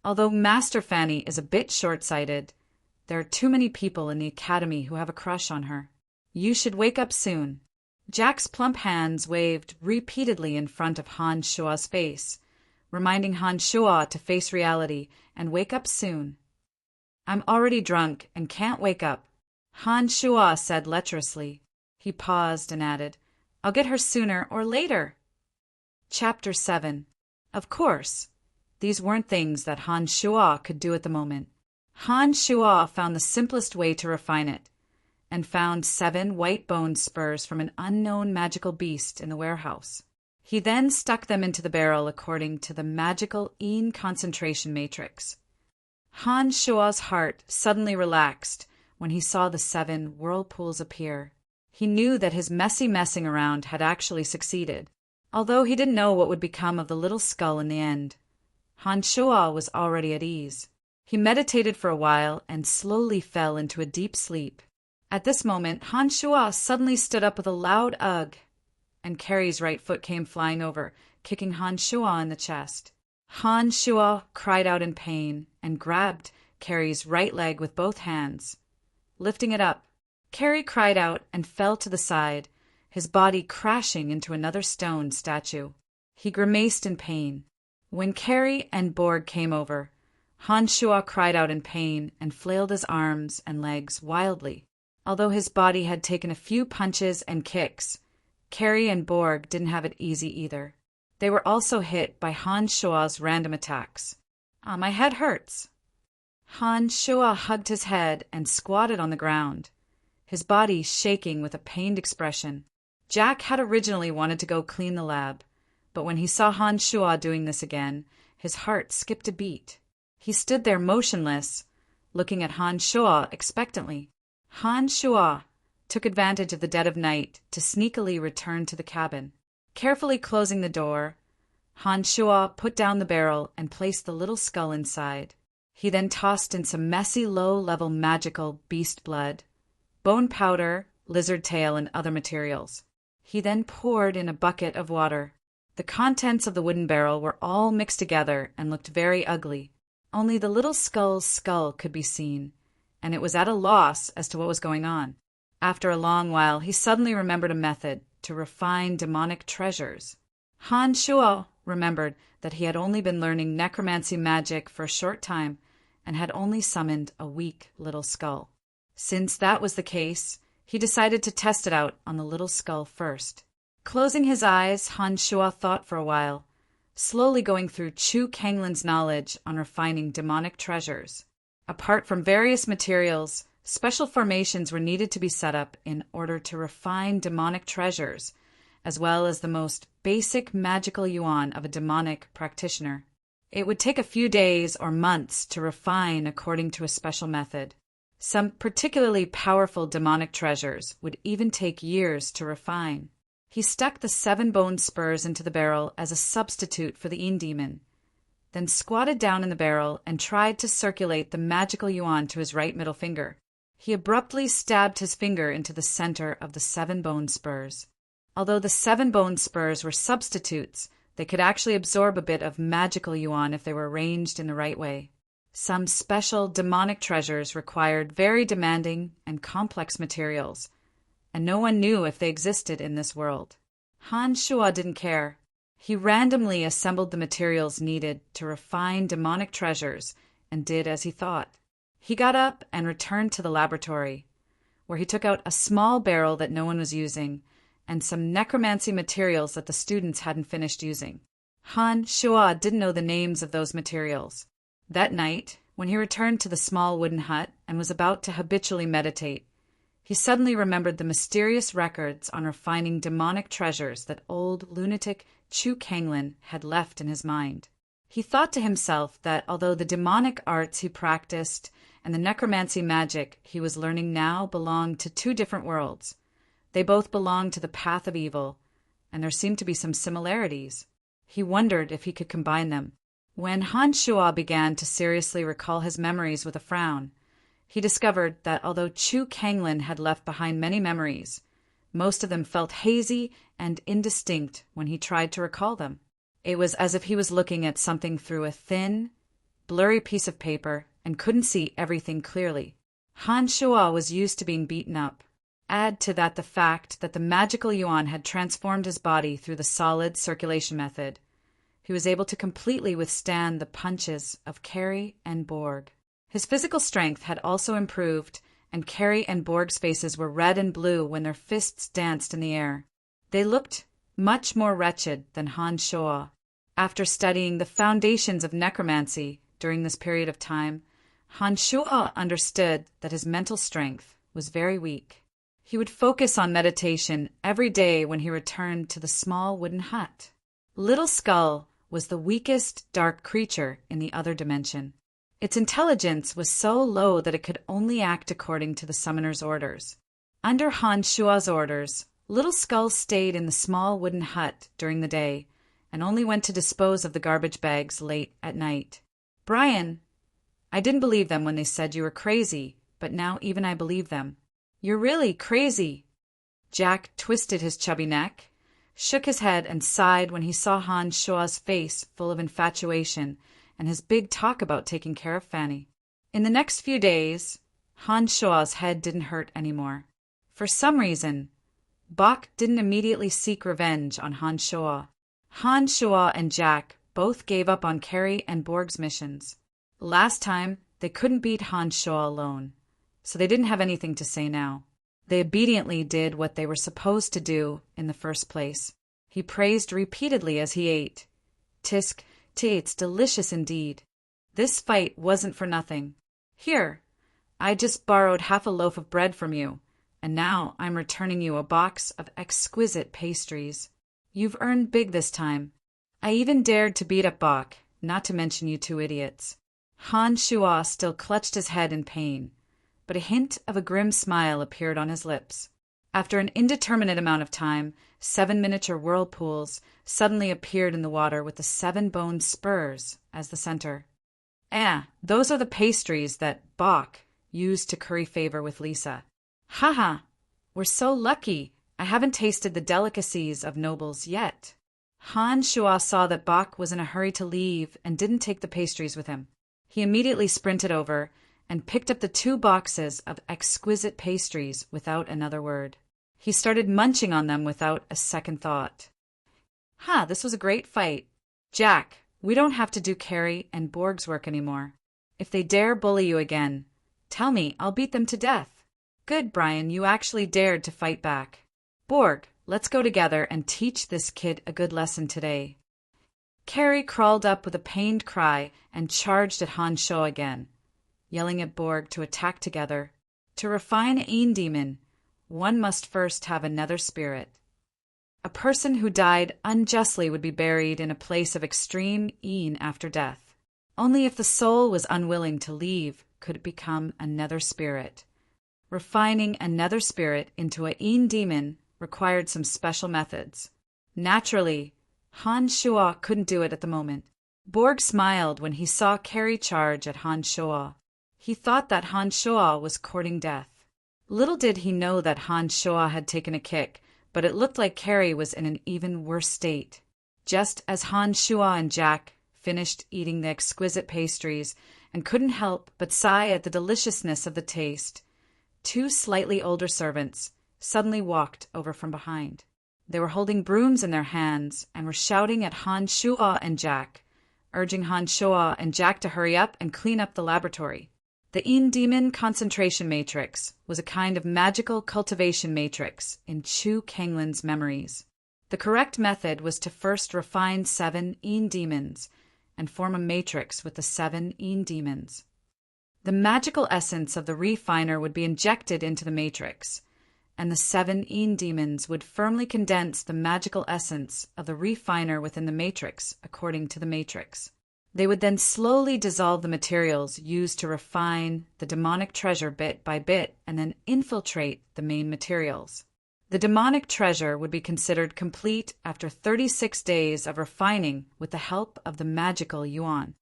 Although Master Fanny is a bit short-sighted, there are too many people in the academy who have a crush on her. You should wake up soon. Jack's plump hands waved repeatedly in front of Han Shua's face, reminding Han Shua to face reality and wake up soon. I'm already drunk and can't wake up, Han Shua said lecherously. He paused and added, I'll get her sooner or later. Chapter 7. Of course, these weren't things that Han Shua could do at the moment. Han Shua found the simplest way to refine it, and found 7 white bone spurs from an unknown magical beast in the warehouse. He then stuck them into the barrel according to the magical Een concentration matrix. Han Shua's heart suddenly relaxed when he saw the 7 whirlpools appear. He knew that his messy messing around had actually succeeded, although he didn't know what would become of the little skull in the end. Han Shua was already at ease. He meditated for a while and slowly fell into a deep sleep. At this moment, Han Shua suddenly stood up with a loud ugh, and Carrie's right foot came flying over, kicking Han Shua in the chest. Han Shua cried out in pain and grabbed Carrie's right leg with both hands. Lifting it up, Carrie cried out and fell to the side, his body crashing into another stone statue. He grimaced in pain. When Carrie and Borg came over, Han Shua cried out in pain and flailed his arms and legs wildly. Although his body had taken a few punches and kicks, Carrie and Borg didn't have it easy either. They were also hit by Han Shua's random attacks. My head hurts. Han Shua hugged his head and squatted on the ground, his body shaking with a pained expression. Jack had originally wanted to go clean the lab, but when he saw Han Shua doing this again, his heart skipped a beat. He stood there motionless, looking at Han Shua expectantly. Han Shua took advantage of the dead of night to sneakily return to the cabin. Carefully closing the door, Han Shua put down the barrel and placed the little skull inside. He then tossed in some messy low-level magical beast blood, bone powder, lizard tail, and other materials. He then poured in a bucket of water. The contents of the wooden barrel were all mixed together and looked very ugly. Only the little skull's skull could be seen, and it was at a loss as to what was going on. After a long while, he suddenly remembered a method to refine demonic treasures. Han Shua remembered that he had only been learning necromancy magic for a short time and had only summoned a weak little skull. Since that was the case, he decided to test it out on the little skull first. Closing his eyes, Han Shua thought for a while, slowly going through Chu Kanglin's knowledge on refining demonic treasures. Apart from various materials, special formations were needed to be set up in order to refine demonic treasures, as well as the most basic magical yuan of a demonic practitioner. It would take a few days or months to refine according to a special method. Some particularly powerful demonic treasures would even take years to refine. He stuck the 7 bone spurs into the barrel as a substitute for the Een demon, then squatted down in the barrel and tried to circulate the magical yuan to his right middle finger. He abruptly stabbed his finger into the center of the 7 bone spurs. Although the 7 bone spurs were substitutes, they could actually absorb a bit of magical yuan if they were arranged in the right way. Some special demonic treasures required very demanding and complex materials, and no one knew if they existed in this world. Han Shua didn't care. He randomly assembled the materials needed to refine demonic treasures and did as he thought. He got up and returned to the laboratory, where he took out a small barrel that no one was using and some necromancy materials that the students hadn't finished using. Han Shua didn't know the names of those materials. That night, when he returned to the small wooden hut and was about to habitually meditate, he suddenly remembered the mysterious records on refining demonic treasures that old lunatic Chu Kanglin had left in his mind. He thought to himself that although the demonic arts he practiced and the necromancy magic he was learning now belonged to two different worlds, they both belonged to the path of evil, and there seemed to be some similarities. He wondered if he could combine them. When Han Shuo began to seriously recall his memories with a frown, he discovered that although Chu Kanglin had left behind many memories, most of them felt hazy and indistinct when he tried to recall them. It was as if he was looking at something through a thin, blurry piece of paper and couldn't see everything clearly. Han Shuo was used to being beaten up. Add to that the fact that the magical yuan had transformed his body through the solid circulation method. He was able to completely withstand the punches of Carrie and Borg. His physical strength had also improved, and Carrie and Borg's faces were red and blue when their fists danced in the air. They looked much more wretched than Han Shuo. After studying the foundations of necromancy during this period of time, Han Shuo understood that his mental strength was very weak. He would focus on meditation every day when he returned to the small wooden hut. Little Skull was the weakest dark creature in the other dimension. Its intelligence was so low that it could only act according to the summoner's orders. Under Han Shuo's orders, Little Skull stayed in the small wooden hut during the day and only went to dispose of the garbage bags late at night. Brian, I didn't believe them when they said you were crazy, but now even I believe them. You're really crazy. Jack twisted his chubby neck, shook his head, and sighed when he saw Han Shuo's face full of infatuation and his big talk about taking care of Fanny. In the next few days, Han Shuo's head didn't hurt anymore. For some reason, Bok didn't immediately seek revenge on Han Shuo. Han Shuo and Jack both gave up on Carrie and Borg's missions. Last time, they couldn't beat Han Shuo alone, so they didn't have anything to say now. They obediently did what they were supposed to do in the first place. He praised repeatedly as he ate. Tisk, it's delicious indeed. This fight wasn't for nothing. Here, I just borrowed half a loaf of bread from you, and now I'm returning you a box of exquisite pastries. You've earned big this time. I even dared to beat up Bok, not to mention you two idiots. Han Shuo still clutched his head in pain, but a hint of a grim smile appeared on his lips. After an indeterminate amount of time, 7 miniature whirlpools suddenly appeared in the water with the 7-boned spurs as the center. Those are the pastries that Bok used to curry favor with Lisa. Haha, we're so lucky. I haven't tasted the delicacies of nobles yet. Han Shuo saw that Bok was in a hurry to leave and didn't take the pastries with him. He immediately sprinted over and picked up the 2 boxes of exquisite pastries without another word. He started munching on them without a second thought. This was a great fight. Jack, we don't have to do Carrie and Borg's work anymore. If they dare bully you again, tell me, I'll beat them to death. Good, Brian, you actually dared to fight back. Borg, let's go together and teach this kid a good lesson today. Carrie crawled up with a pained cry and charged at Han Shuo again, yelling at Borg to attack together. To refine Een Demon, one must first have a nether spirit. A person who died unjustly would be buried in a place of extreme Een after death. Only if the soul was unwilling to leave could it become a nether spirit. Refining a nether spirit into a Een Demon required some special methods. Naturally, Han Shuo couldn't do it at the moment. Borg smiled when he saw Carrie charge at Han Shuo. He thought that Han Shuo was courting death. Little did he know that Han Shuo had taken a kick, but it looked like Carrie was in an even worse state. Just as Han Shuo and Jack finished eating the exquisite pastries and couldn't help but sigh at the deliciousness of the taste, 2 slightly older servants suddenly walked over from behind. They were holding brooms in their hands and were shouting at Han Shuo and Jack, urging Han Shuo and Jack to hurry up and clean up the laboratory. The Een Demon concentration matrix was a kind of magical cultivation matrix in Chu Kanglin's memories. The correct method was to first refine 7 Een Demons and form a matrix with the 7 Een Demons. The magical essence of the refiner would be injected into the matrix, and the 7 Een Demons would firmly condense the magical essence of the refiner within the matrix according to the matrix. They would then slowly dissolve the materials used to refine the demonic treasure bit by bit and then infiltrate the main materials. The demonic treasure would be considered complete after 36 days of refining with the help of the magical yuan.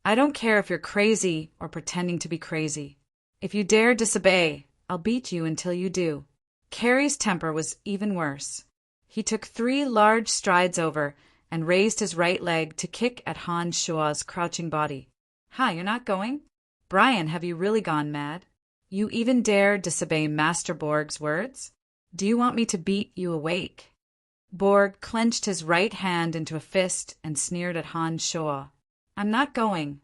I don't care if you're crazy or pretending to be crazy. If you dare disobey, I'll beat you until you do. Carrie's temper was even worse. He took 3 large strides over and raised his right leg to kick at Han Shua's crouching body. "Ha, you're not going? Brian, have you really gone mad? You even dare disobey Master Borg's words? Do you want me to beat you awake?" Borg clenched his right hand into a fist and sneered at Han Shua. "I'm not going."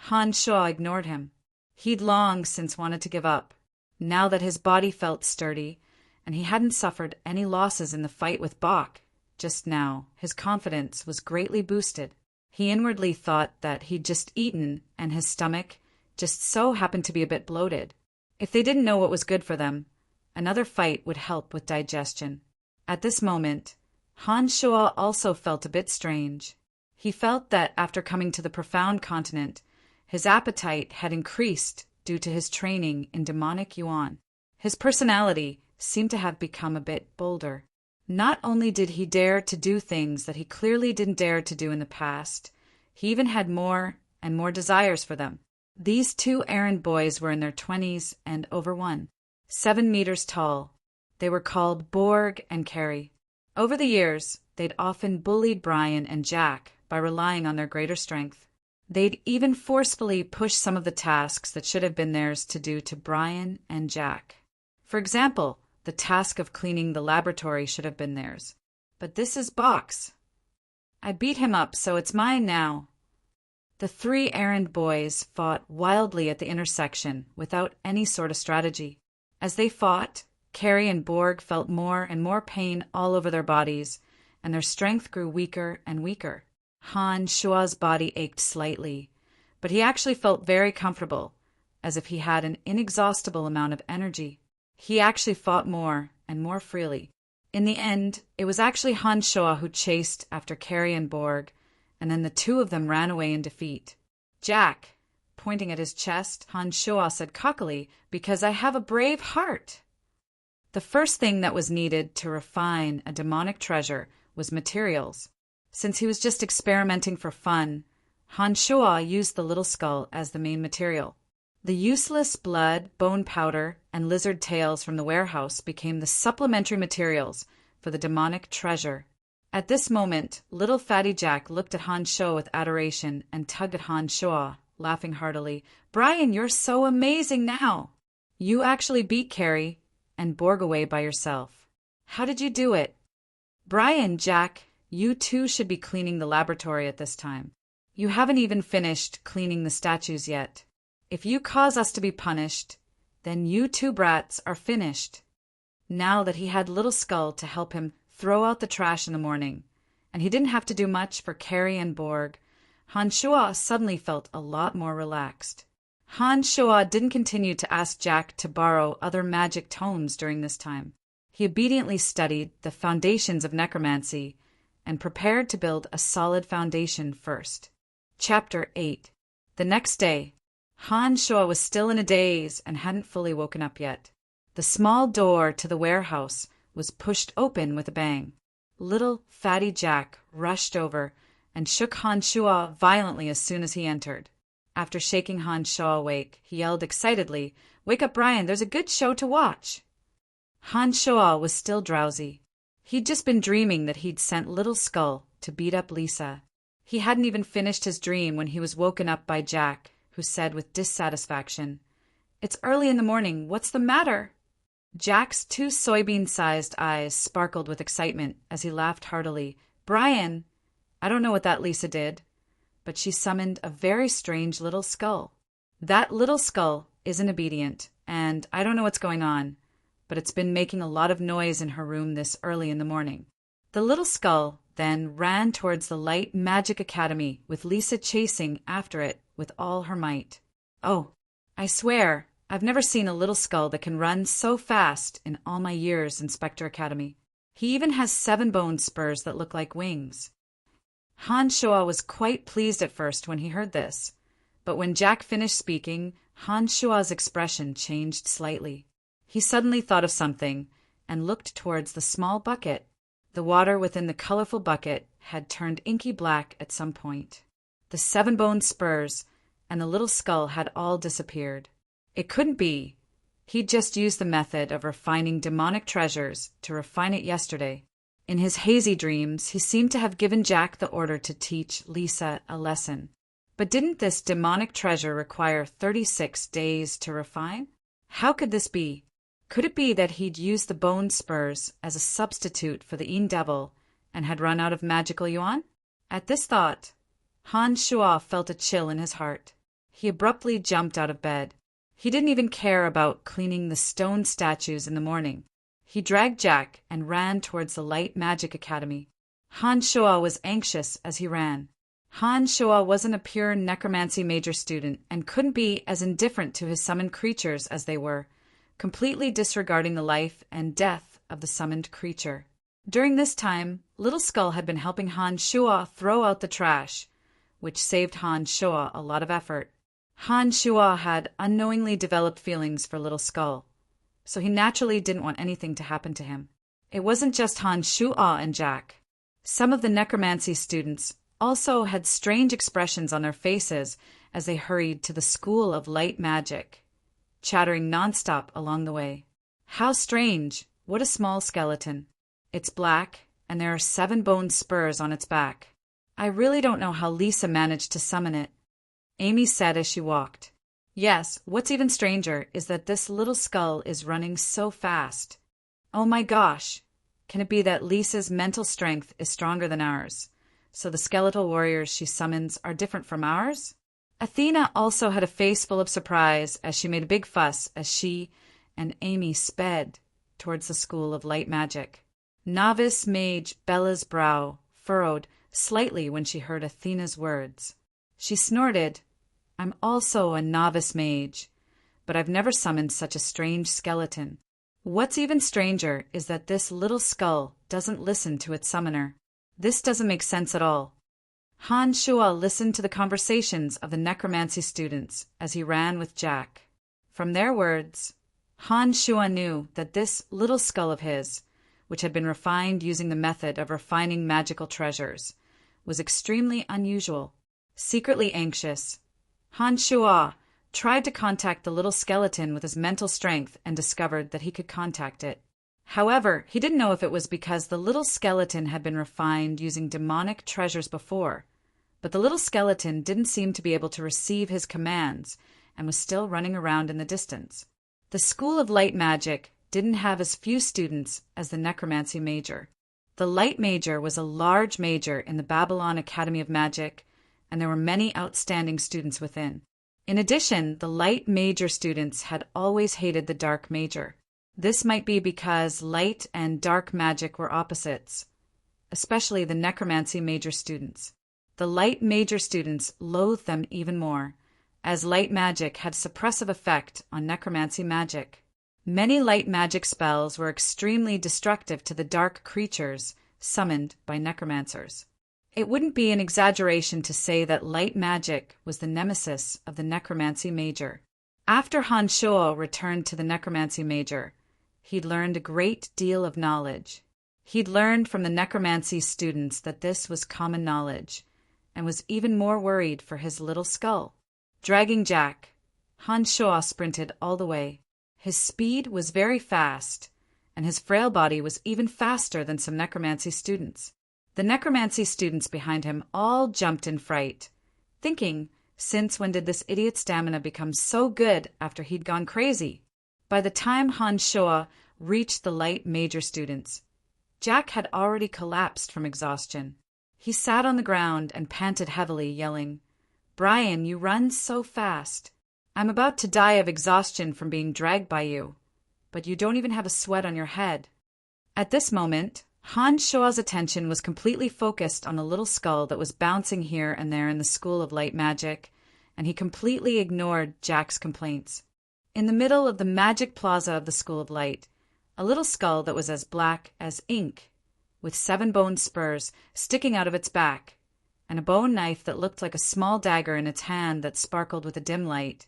Han Shua ignored him. He'd long since wanted to give up, now that his body felt sturdy, and he hadn't suffered any losses in the fight with Bok. Just now, his confidence was greatly boosted. He inwardly thought that he'd just eaten, and his stomach just so happened to be a bit bloated. If they didn't know what was good for them, another fight would help with digestion. At this moment, Han Shua also felt a bit strange. He felt that after coming to the profound continent, his appetite had increased due to his training in demonic yuan. His personality seemed to have become a bit bolder. Not only did he dare to do things that he clearly didn't dare to do in the past, he even had more and more desires for them. These 2 errand boys were in their 20s and over 7 meters tall. They were called Borg and Carrie. Over the years, they'd often bullied Brian and Jack by relying on their greater strength. They'd even forcefully pushed some of the tasks that should have been theirs to do to Brian and Jack. For example, the task of cleaning the laboratory should have been theirs. But this is Bok's. I beat him up, so it's mine now. The 3 errand boys fought wildly at the intersection without any sort of strategy. As they fought, Carrie and Borg felt more and more pain all over their bodies, and their strength grew weaker and weaker. Han Shua's body ached slightly, but he actually felt very comfortable, as if he had an inexhaustible amount of energy. He actually fought more and more freely. In the end, it was actually Han Shua who chased after Carrie and Borg, and then the 2 of them ran away in defeat. "Jack," pointing at his chest, Han Shua said cockily, "because I have a brave heart." The first thing that was needed to refine a demonic treasure was materials. Since he was just experimenting for fun, Han Shua used the little skull as the main material. The useless blood, bone powder, and lizard tails from the warehouse became the supplementary materials for the demonic treasure. At this moment, little fatty Jack looked at Han Shua with adoration and tugged at Han Shua, laughing heartily. "Brian, you're so amazing now! You actually beat Carrie and Borg away by yourself. How did you do it? Brian, Jack, you too should be cleaning the laboratory at this time. You haven't even finished cleaning the statues yet. If you cause us to be punished, then you 2 brats are finished." Now that he had Little Skull to help him throw out the trash in the morning, and he didn't have to do much for Carrie and Borg, Han Shua suddenly felt a lot more relaxed. Han Shua didn't continue to ask Jack to borrow other magic tones during this time. He obediently studied the foundations of necromancy and prepared to build a solid foundation first. Chapter 8. The next day, Han Shua was still in a daze and hadn't fully woken up yet. The small door to the warehouse was pushed open with a bang. Little fatty Jack rushed over and shook Han Shua violently as soon as he entered. After shaking Han Shua awake, he yelled excitedly, "Wake up, Brian, there's a good show to watch." Han Shua was still drowsy. He'd just been dreaming that he'd sent Little Skull to beat up Lisa. He hadn't even finished his dream when he was woken up by Jack, who said with dissatisfaction, "It's early in the morning. What's the matter?" Jack's 2 soybean-sized eyes sparkled with excitement as he laughed heartily. "Brian, I don't know what that Lisa did, but she summoned a very strange little skull. That little skull isn't obedient, and I don't know what's going on, but it's been making a lot of noise in her room this early in the morning." The little skull then ran towards the Light Magic Academy, with Lisa chasing after it with all her might. "Oh, I swear, I've never seen a little skull that can run so fast in all my years in Spectre Academy. He even has 7 bone spurs that look like wings." Han Shuo was quite pleased at first when he heard this, but when Jack finished speaking, Han Shuo's expression changed slightly. He suddenly thought of something and looked towards the small bucket. The water within the colorful bucket had turned inky black at some point. The 7-bone spurs and the little skull had all disappeared. It couldn't be. He'd just used the method of refining demonic treasures to refine it yesterday. In his hazy dreams, he seemed to have given Jack the order to teach Lisa a lesson. But didn't this demonic treasure require 36 days to refine? How could this be? Could it be that he'd used the bone spurs as a substitute for the Yin Devil and had run out of magical yuan? At this thought, Han Shuo felt a chill in his heart. He abruptly jumped out of bed. He didn't even care about cleaning the stone statues in the morning. He dragged Jack and ran towards the Light Magic Academy. Han Shuo was anxious as he ran. Han Shuo wasn't a pure necromancy major student and couldn't be as indifferent to his summoned creatures as they were, completely disregarding the life and death of the summoned creature. During this time, Little Skull had been helping Han Shuo throw out the trash, which saved Han Shuo a lot of effort. Han Shuo had unknowingly developed feelings for Little Skull, so he naturally didn't want anything to happen to him. It wasn't just Han Shuo and Jack. Some of the necromancy students also had strange expressions on their faces as they hurried to the School of Light Magic, chattering nonstop along the way. How strange! What a small skeleton. It's black, and there are 7 bone spurs on its back. I really don't know how Lisa managed to summon it, Amy said as she walked. Yes, what's even stranger is that this little skull is running so fast. Oh my gosh! Can it be that Lisa's mental strength is stronger than ours, so the skeletal warriors she summons are different from ours? Athena also had a face full of surprise as she made a big fuss as she and Amy sped towards the School of Light Magic. Novice mage Bella's brow furrowed slightly when she heard Athena's words. She snorted, "I'm also a novice mage, but I've never summoned such a strange skeleton. What's even stranger is that this little skull doesn't listen to its summoner. This doesn't make sense at all." Han Shuo listened to the conversations of the necromancy students as he ran with Jack. From their words, Han Shuo knew that this little skull of his, which had been refined using the method of refining magical treasures, was extremely unusual. Secretly anxious, Han Shuo tried to contact the little skeleton with his mental strength and discovered that he could contact it. However, he didn't know if it was because the little skeleton had been refined using demonic treasures before, but the little skeleton didn't seem to be able to receive his commands and was still running around in the distance. The School of Light Magic didn't have as few students as the necromancy major. The Light Major was a large major in the Babylon Academy of Magic, and there were many outstanding students within. In addition, the Light Major students had always hated the Dark Major. This might be because light and dark magic were opposites, especially the necromancy major students. The Light Major students loathed them even more, as light magic had a suppressive effect on necromancy magic. Many light magic spells were extremely destructive to the dark creatures summoned by necromancers. It wouldn't be an exaggeration to say that light magic was the nemesis of the necromancy major. After Han Shuo returned to the necromancy major, he'd learned a great deal of knowledge. He'd learned from the necromancy students that this was common knowledge, and was even more worried for his little skull. Dragging Jack, Han Shuo sprinted all the way. His speed was very fast, and his frail body was even faster than some necromancy students. The necromancy students behind him all jumped in fright, thinking, since when did this idiot's stamina become so good after he'd gone crazy? By the time Han Shuo reached the Light Major students, Jack had already collapsed from exhaustion. He sat on the ground and panted heavily, yelling, "Brian, you run so fast. I'm about to die of exhaustion from being dragged by you, but you don't even have a sweat on your head." At this moment, Han Shuo's attention was completely focused on the little skull that was bouncing here and there in the School of Light Magic, and he completely ignored Jack's complaints. In the middle of the magic plaza of the School of Light, a little skull that was as black as ink, with 7 bone spurs sticking out of its back, and a bone knife that looked like a small dagger in its hand that sparkled with a dim light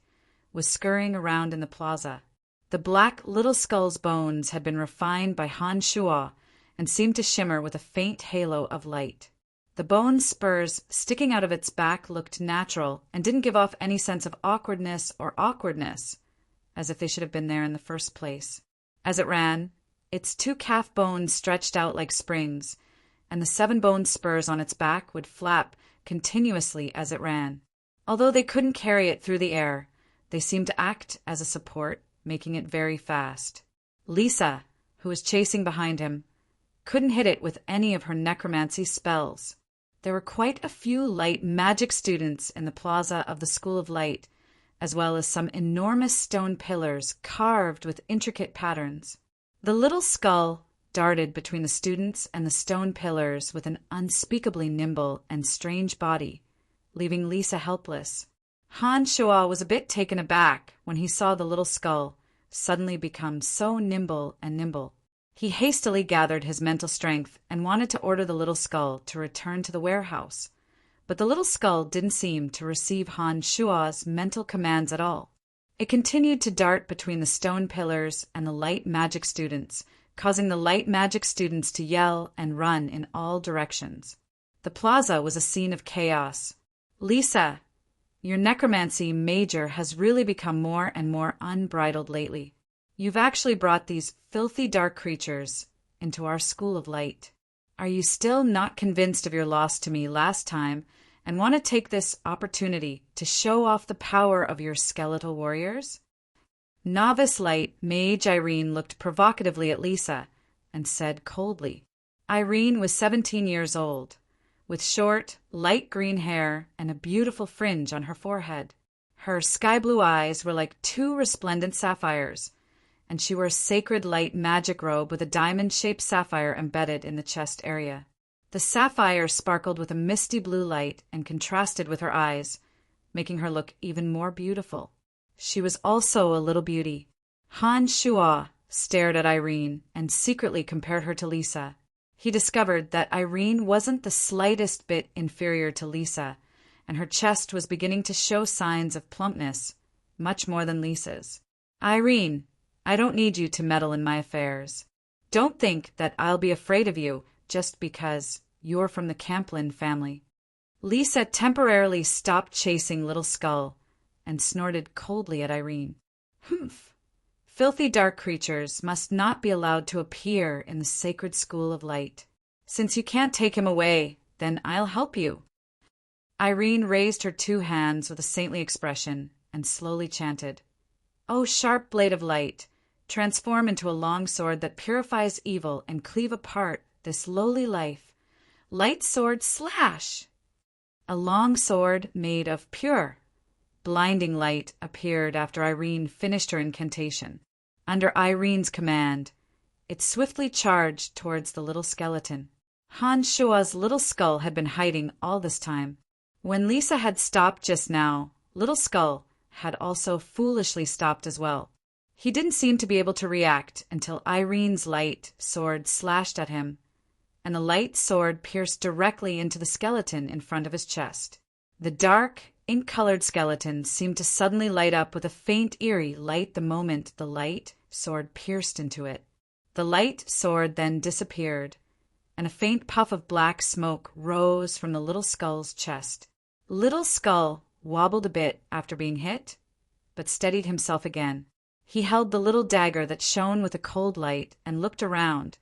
was scurrying around in the plaza. The black little skull's bones had been refined by Han Shuo and seemed to shimmer with a faint halo of light. The bone spurs sticking out of its back looked natural and didn't give off any sense of awkwardness, as if they should have been there in the first place. As it ran, its 2 calf bones stretched out like springs, and the 7 bone spurs on its back would flap continuously as it ran. Although they couldn't carry it through the air, they seemed to act as a support, making it very fast. Lisa, who was chasing behind him, couldn't hit it with any of her necromancy spells. There were quite a few light magic students in the plaza of the School of Light, as well as some enormous stone pillars carved with intricate patterns. The little skull darted between the students and the stone pillars with an unspeakably nimble and strange body, leaving Lisa helpless. Han Shuo was a bit taken aback when he saw the little skull suddenly become so nimble. He hastily gathered his mental strength and wanted to order the little skull to return to the warehouse, but the little skull didn't seem to receive Han Shuo's mental commands at all. It continued to dart between the stone pillars and the light magic students, causing the light magic students to yell and run in all directions. The plaza was a scene of chaos. Lisa, your necromancy major has really become more and more unbridled lately. You've actually brought these filthy dark creatures into our School of Light. Are you still not convinced of your loss to me last time and want to take this opportunity to show off the power of your skeletal warriors? Novice Light Mage Irene looked provocatively at Lisa and said coldly. Irene was 17 years old, with short, light green hair and a beautiful fringe on her forehead. Her sky-blue eyes were like 2 resplendent sapphires, and she wore a sacred light magic robe with a diamond-shaped sapphire embedded in the chest area. The sapphire sparkled with a misty blue light and contrasted with her eyes, making her look even more beautiful. She was also a little beauty. Han Shuo stared at Irene and secretly compared her to Lisa. He discovered that Irene wasn't the slightest bit inferior to Lisa, and her chest was beginning to show signs of plumpness, much more than Lisa's. Irene, I don't need you to meddle in my affairs. Don't think that I'll be afraid of you just because you're from the Camplin family. Lisa temporarily stopped chasing Little Skull and snorted coldly at Irene. Humph! Filthy dark creatures must not be allowed to appear in the sacred School of Light. Since you can't take him away, then I'll help you. Irene raised her 2 hands with a saintly expression and slowly chanted, "O sharp blade of light, transform into a long sword that purifies evil and cleave apart this lowly life. Light sword slash!" A long sword made of pure, blinding light appeared after Irene finished her incantation. Under Irene's command, it swiftly charged towards the little skeleton. Han Shuo's little skull had been hiding all this time. When Lisa had stopped just now, Little Skull had also foolishly stopped as well. He didn't seem to be able to react until Irene's light sword slashed at him, and the light sword pierced directly into the skeleton in front of his chest. The dark, ink-colored skeleton seemed to suddenly light up with a faint eerie light the moment the light sword pierced into it. The light sword then disappeared, and a faint puff of black smoke rose from the little skull's chest. Little Skull wobbled a bit after being hit, but steadied himself again. He held the little dagger that shone with a cold light and looked around,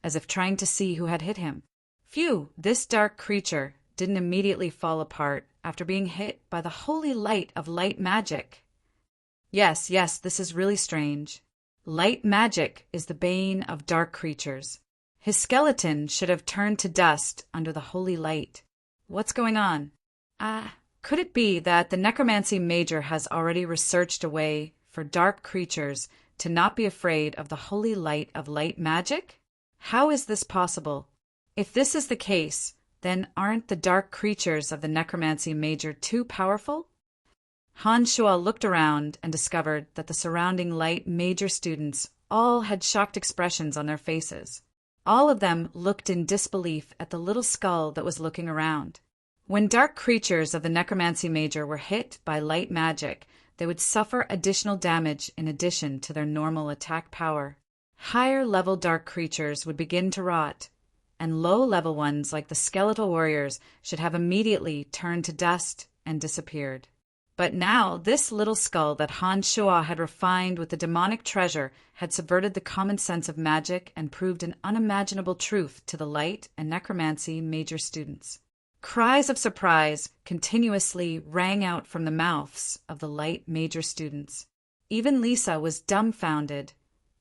as if trying to see who had hit him. Phew, this dark creature didn't immediately fall apart after being hit by the holy light of light magic. Yes, this is really strange. Light magic is the bane of dark creatures. His skeleton should have turned to dust under the holy light. What's going on? Could it be that the necromancy major has already researched a way for dark creatures to not be afraid of the holy light of light magic? How is this possible? If this is the case, then aren't the dark creatures of the necromancy major too powerful? Han Shuo looked around and discovered that the surrounding light major students all had shocked expressions on their faces. All of them looked in disbelief at the little skull that was looking around. When dark creatures of the necromancy major were hit by light magic, they would suffer additional damage in addition to their normal attack power. Higher-level dark creatures would begin to rot, and low-level ones like the skeletal warriors should have immediately turned to dust and disappeared. But now this little skull that Han Shuo had refined with the demonic treasure had subverted the common sense of magic and proved an unimaginable truth to the light and necromancy major students. Cries of surprise continuously rang out from the mouths of the light major students. Even Lisa was dumbfounded,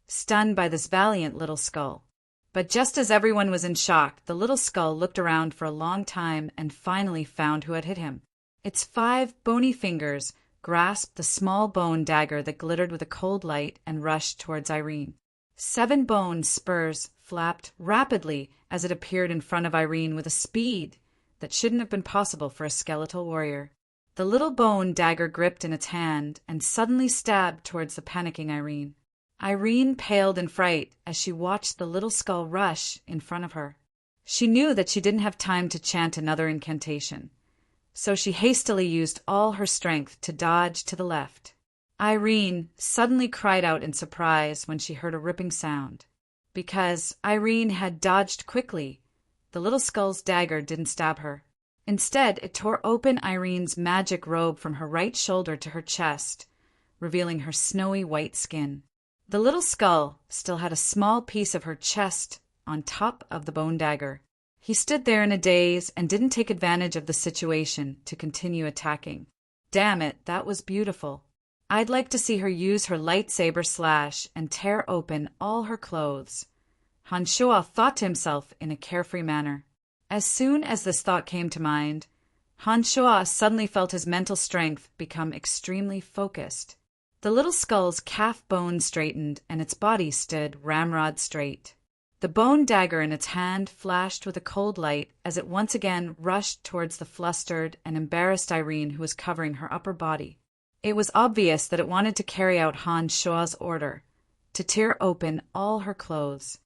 stunned by this valiant little skull. But just as everyone was in shock, the little skull looked around for a long time and finally found who had hit him. Its 5 bony fingers grasped the small bone dagger that glittered with a cold light and rushed towards Irene. 7 bone spurs flapped rapidly as it appeared in front of Irene with a speed that shouldn't have been possible for a skeletal warrior. The little bone dagger gripped in its hand and suddenly stabbed towards the panicking Irene. Irene paled in fright as she watched the little skull rush in front of her. She knew that she didn't have time to chant another incantation, so she hastily used all her strength to dodge to the left. Irene suddenly cried out in surprise when she heard a ripping sound. Because Irene had dodged quickly, the little skull's dagger didn't stab her. Instead, it tore open Irene's magic robe from her right shoulder to her chest, revealing her snowy white skin. The little skull still had a small piece of her chest on top of the bone dagger. He stood there in a daze and didn't take advantage of the situation to continue attacking. Damn it, that was beautiful. I'd like to see her use her lightsaber slash and tear open all her clothes. Han Shuo thought to himself in a carefree manner. As soon as this thought came to mind, Han Shuo suddenly felt his mental strength become extremely focused. The little skull's calf bone straightened and its body stood ramrod straight. The bone dagger in its hand flashed with a cold light as it once again rushed towards the flustered and embarrassed Irene who was covering her upper body. It was obvious that it wanted to carry out Han Shuo's order, to tear open all her clothes.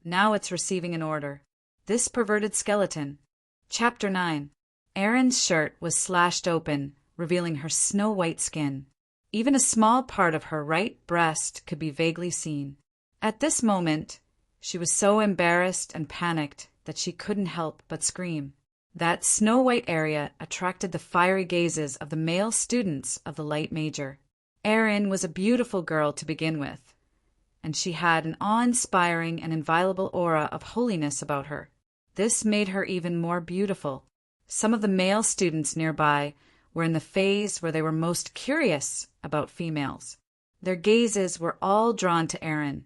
Now it's receiving an order. This perverted skeleton. Chapter 9. Erin's shirt was slashed open, revealing her snow-white skin. Even a small part of her right breast could be vaguely seen. At this moment, she was so embarrassed and panicked that she couldn't help but scream. That snow-white area attracted the fiery gazes of the male students of the light major. Erin was a beautiful girl to begin with, and she had an awe-inspiring and inviolable aura of holiness about her. This made her even more beautiful. Some of the male students nearby were in the phase where they were most curious about females. Their gazes were all drawn to Erin,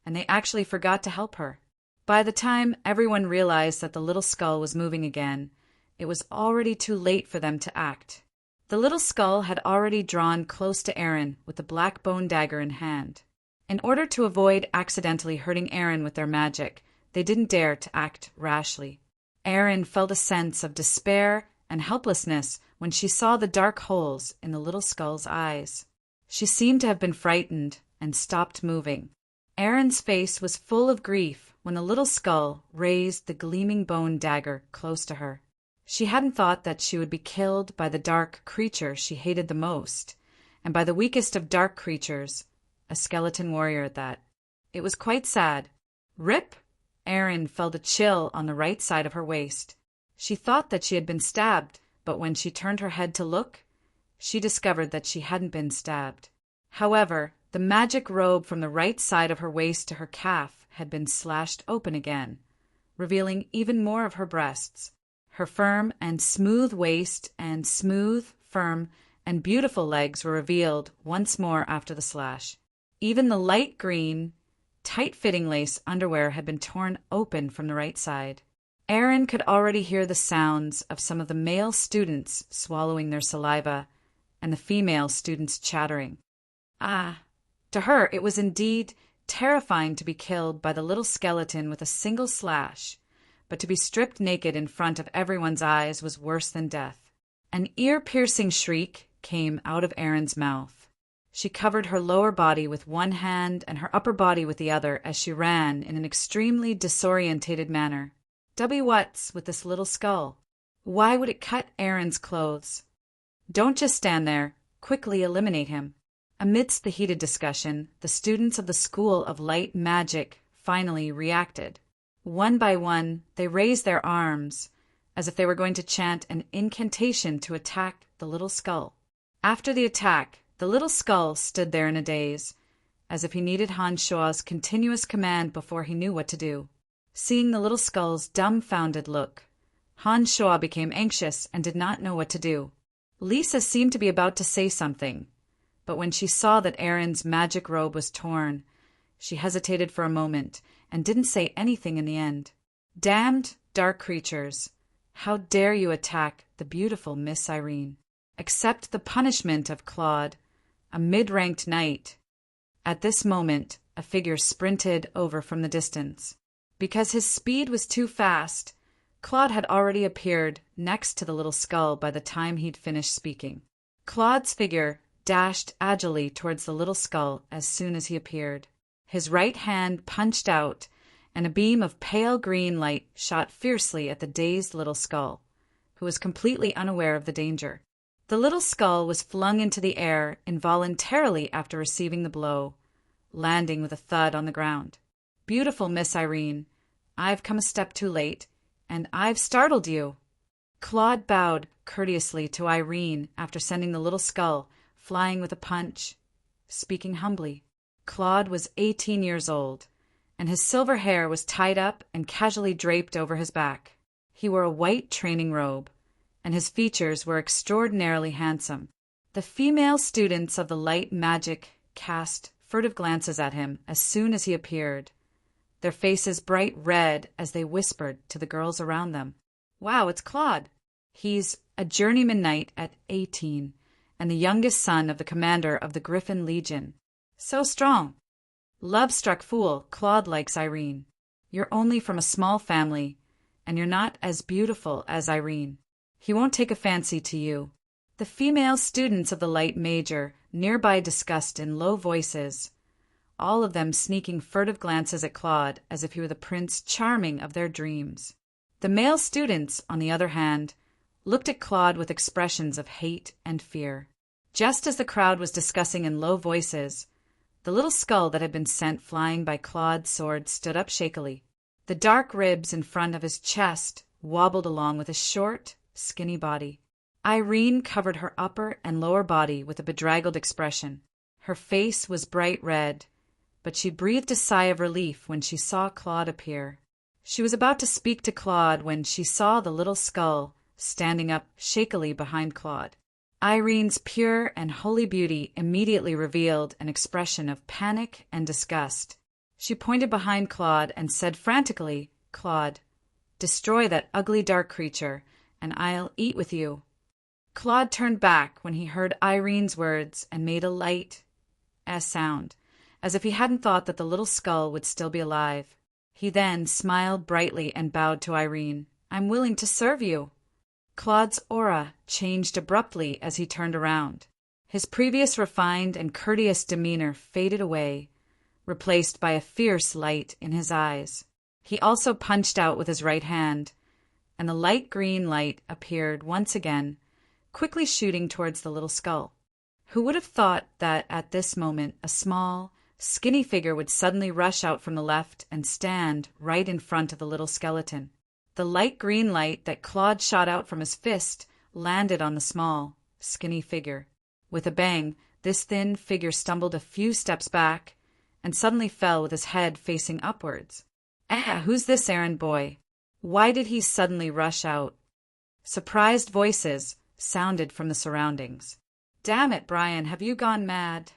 and they actually forgot to help her. By the time everyone realized that the little skull was moving again, it was already too late for them to act. The little skull had already drawn close to Erin with the black bone dagger in hand. In order to avoid accidentally hurting Erin with their magic, they didn't dare to act rashly. Erin felt a sense of despair and helplessness when she saw the dark holes in the little skull's eyes. She seemed to have been frightened and stopped moving. Erin's face was full of grief when the little skull raised the gleaming bone dagger close to her. She hadn't thought that she would be killed by the dark creature she hated the most, and by the weakest of dark creatures, a skeleton warrior at that. It was quite sad. Rip! Erin felt a chill on the right side of her waist. She thought that she had been stabbed, but when she turned her head to look, she discovered that she hadn't been stabbed. However, the magic robe from the right side of her waist to her calf had been slashed open again, revealing even more of her breasts. Her firm and smooth waist and smooth, firm, and beautiful legs were revealed once more after the slash. Even the light green, tight-fitting lace underwear had been torn open from the right side. Erin could already hear the sounds of some of the male students swallowing their saliva and the female students chattering. To her it was indeed terrifying to be killed by the little skeleton with a single slash, but to be stripped naked in front of everyone's eyes was worse than death. An ear-piercing shriek came out of Erin's mouth. She covered her lower body with one hand and her upper body with the other as she ran in an extremely disorientated manner. What's with this little skull? Why would it cut Aaron's clothes? Don't just stand there. Quickly eliminate him. Amidst the heated discussion, the students of the School of Light Magic finally reacted. One by one, they raised their arms, as if they were going to chant an incantation to attack the little skull. After the attack, the little skull stood there in a daze, as if he needed Han Shuo's continuous command before he knew what to do. Seeing the little skull's dumbfounded look, Han Shuo became anxious and did not know what to do. Lisa seemed to be about to say something, but when she saw that Aaron's magic robe was torn, she hesitated for a moment and didn't say anything in the end. Damned dark creatures! How dare you attack the beautiful Miss Irene? Accept the punishment of Claude, a mid-ranked knight. At this moment, a figure sprinted over from the distance. Because his speed was too fast, Claude had already appeared next to the little skull by the time he'd finished speaking. Claude's figure dashed agilely towards the little skull as soon as he appeared. His right hand punched out, and a beam of pale green light shot fiercely at the dazed little skull, who was completely unaware of the danger. The little skull was flung into the air involuntarily after receiving the blow, landing with a thud on the ground. Beautiful Miss Irene, I've come a step too late, and I've startled you. Claude bowed courteously to Irene after sending the little skull flying with a punch, speaking humbly. Claude was 18 years old, and his silver hair was tied up and casually draped over his back. He wore a white training robe, and his features were extraordinarily handsome. The female students of the light magic cast furtive glances at him as soon as he appeared, their faces bright red as they whispered to the girls around them. Wow, it's Claude. He's a journeyman knight at 18, and the youngest son of the commander of the Griffin Legion. So strong. Love-struck fool, Claude likes Irene. You're only from a small family, and you're not as beautiful as Irene. He won't take a fancy to you. The female students of the light major nearby discussed in low voices, all of them sneaking furtive glances at Claude as if he were the prince charming of their dreams. The male students, on the other hand, looked at Claude with expressions of hate and fear. Just as the crowd was discussing in low voices, the little skull that had been sent flying by Claude's sword stood up shakily. The dark ribs in front of his chest wobbled along with his short, skinny body. Irene covered her upper and lower body with a bedraggled expression. Her face was bright red, but she breathed a sigh of relief when she saw Claude appear. She was about to speak to Claude when she saw the little skull standing up shakily behind Claude. Irene's pure and holy beauty immediately revealed an expression of panic and disgust. She pointed behind Claude and said frantically, "Claude, destroy that ugly dark creature, and I'll eat with you." Claude turned back when he heard Irene's words and made a light sound, as if he hadn't thought that the little skull would still be alive. He then smiled brightly and bowed to Irene. "I'm willing to serve you." Claude's aura changed abruptly as he turned around. His previous refined and courteous demeanor faded away, replaced by a fierce light in his eyes. He also punched out with his right hand, and the light green light appeared once again, quickly shooting towards the little skull. Who would have thought that at this moment a small, skinny figure would suddenly rush out from the left and stand right in front of the little skeleton? The light green light that Claude shot out from his fist landed on the small, skinny figure. With a bang, this thin figure stumbled a few steps back and suddenly fell with his head facing upwards. Who's this errand boy? Why did he suddenly rush out? Surprised voices sounded from the surroundings. "Damn it, Brian, have you gone mad?"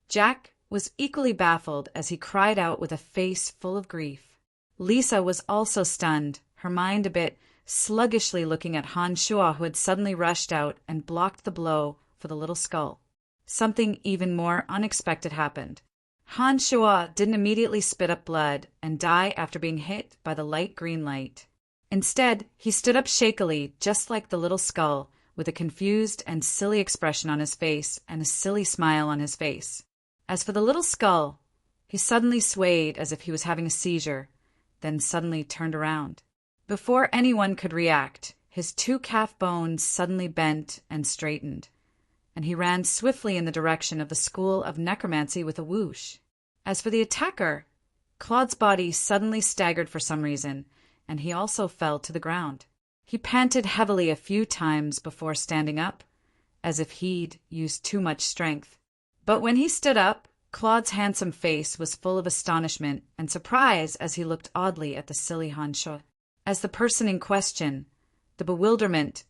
Jack was equally baffled as he cried out with a face full of grief. Lisa was also stunned, her mind a bit sluggishly looking at Han Shuo, who had suddenly rushed out and blocked the blow for the little skull. Something even more unexpected happened. Han Shuo didn't immediately spit up blood and die after being hit by the light green light. Instead, he stood up shakily, just like the little skull, with a confused and silly expression on his face and a silly smile on his face. As for the little skull, he suddenly swayed as if he was having a seizure, then suddenly turned around. Before anyone could react, His two calf bones suddenly bent and straightened, and he ran swiftly in the direction of the school of necromancy with a whoosh. As for the attacker, Claude's body suddenly staggered for some reason, and he also fell to the ground. He panted heavily a few times before standing up, as if he'd used too much strength. But when he stood up, Claude's handsome face was full of astonishment and surprise as he looked oddly at the silly Han Shuo. As the person in question, the bewilderment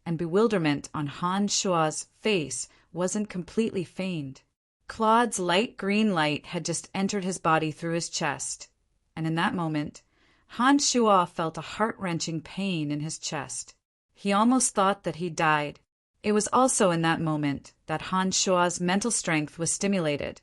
on Han Shuo's face wasn't completely feigned. Claude's light green light had just entered his body through his chest, and in that moment, Han Shuo felt a heart-wrenching pain in his chest. He almost thought that he'd died. It was also in that moment that Han Shuo's mental strength was stimulated,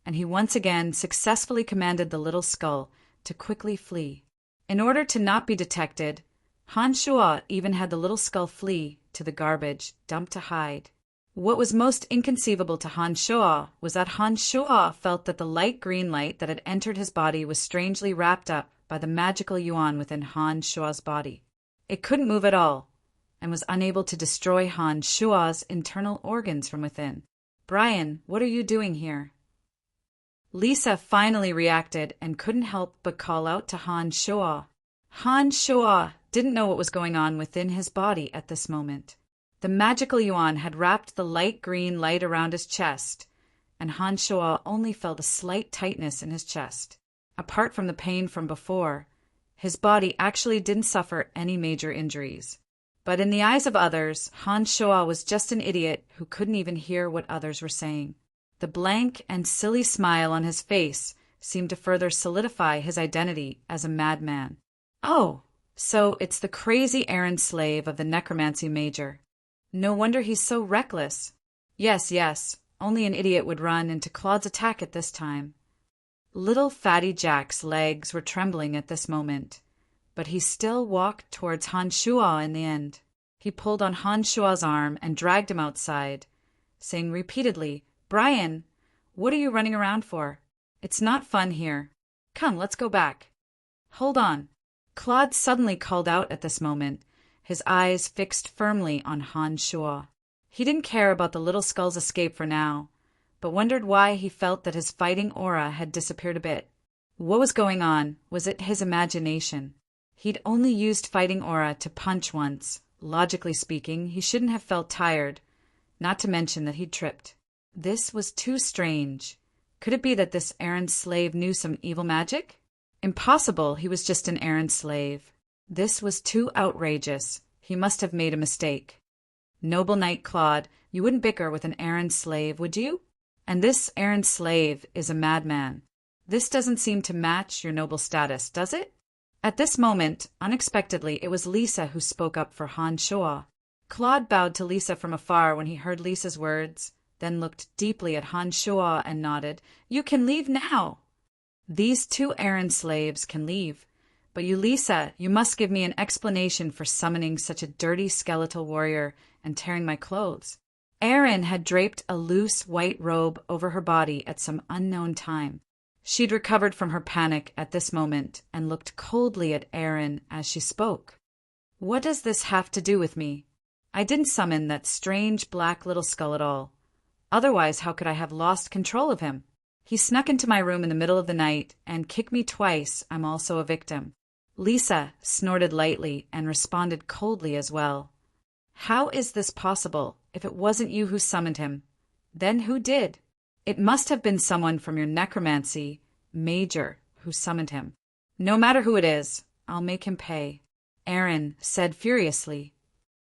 and he once again successfully commanded the little skull to quickly flee. In order to not be detected, Han Shuo even had the little skull flee to the garbage dump to hide. What was most inconceivable to Han Shuo was that Han Shuo felt that the light green light that had entered his body was strangely wrapped up by the magical yuan within Han Shuo's body. It couldn't move at all, and was unable to destroy Han Shuo's internal organs from within. "Brian, what are you doing here?" Lisa finally reacted and couldn't help but call out to Han Shuo. Han Shuo didn't know what was going on within his body at this moment. The magical yuan had wrapped the light green light around his chest, and Han Shuo only felt a slight tightness in his chest. Apart from the pain from before, his body actually didn't suffer any major injuries. But in the eyes of others, Han Shuo was just an idiot who couldn't even hear what others were saying. The blank and silly smile on his face seemed to further solidify his identity as a madman. "Oh, so it's the crazy errand slave of the necromancy major. No wonder he's so reckless." Yes, only an idiot would run into Claude's attack at this time. Little Fatty Jack's legs were trembling at this moment, but he still walked towards Han Shuo in the end. He pulled on Han Shuo's arm and dragged him outside, saying repeatedly, "Brian, what are you running around for? It's not fun here. Come, let's go back." "Hold on." Claude suddenly called out at this moment, his eyes fixed firmly on Han Shuo. He didn't care about the little skull's escape for now, but wondered why he felt that his fighting aura had disappeared a bit. What was going on? Was it his imagination? He'd only used fighting aura to punch once. Logically speaking, he shouldn't have felt tired, not to mention that he'd tripped. This was too strange. Could it be that this errand slave knew some evil magic? Impossible, he was just an errand slave. This was too outrageous. He must have made a mistake. "Noble knight Claude, you wouldn't bicker with an errand slave, would you? And this errand slave is a madman. This doesn't seem to match your noble status, does it?" At this moment, unexpectedly, it was Lisa who spoke up for Han Shuo. Claude bowed to Lisa from afar when he heard Lisa's words, then looked deeply at Han Shuo and nodded. "You can leave now. These two errand slaves can leave. But you, Lisa, you must give me an explanation for summoning such a dirty skeletal warrior and tearing my clothes." Erin had draped a loose white robe over her body at some unknown time. She'd recovered from her panic at this moment and looked coldly at Erin as she spoke. "What does this have to do with me? I didn't summon that strange black little skull at all. Otherwise, how could I have lost control of him? He snuck into my room in the middle of the night and kicked me twice. I'm also a victim." Lisa snorted lightly and responded coldly as well. "How is this possible? If it wasn't you who summoned him, then who did? It must have been someone from your necromancy major who summoned him. No matter who it is, I'll make him pay," Erin said furiously.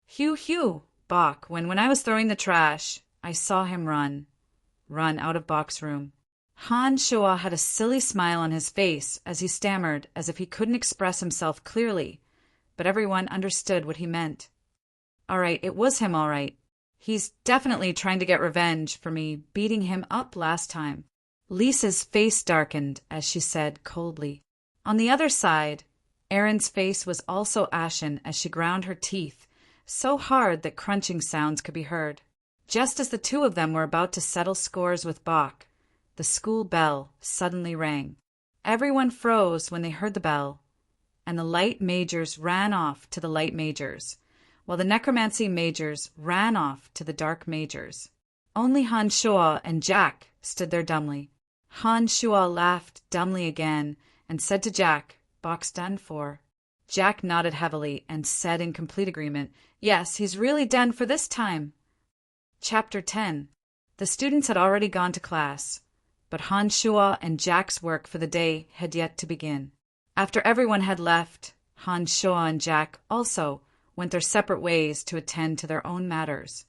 Hugh, Bach, when I was throwing the trash, I saw him run out of Bach's room." Han Shuo had a silly smile on his face as he stammered as if he couldn't express himself clearly, but everyone understood what he meant. "All right, it was him all right. He's definitely trying to get revenge for me beating him up last time." Lisa's face darkened as she said coldly. On the other side, Erin's face was also ashen as she ground her teeth, so hard that crunching sounds could be heard. Just as the two of them were about to settle scores with Bach, the school bell suddenly rang. Everyone froze when they heard the bell, and the light majors ran off to the light majors, while the necromancy majors ran off to the dark majors. Only Han Shuo and Jack stood there dumbly. Han Shuo laughed dumbly again and said to Jack, "Box done for." Jack nodded heavily and said in complete agreement, "Yes, he's really done for this time." Chapter 10. The students had already gone to class, but Han Shuo and Jack's work for the day had yet to begin. After everyone had left, Han Shuo and Jack also went their separate ways to attend to their own matters.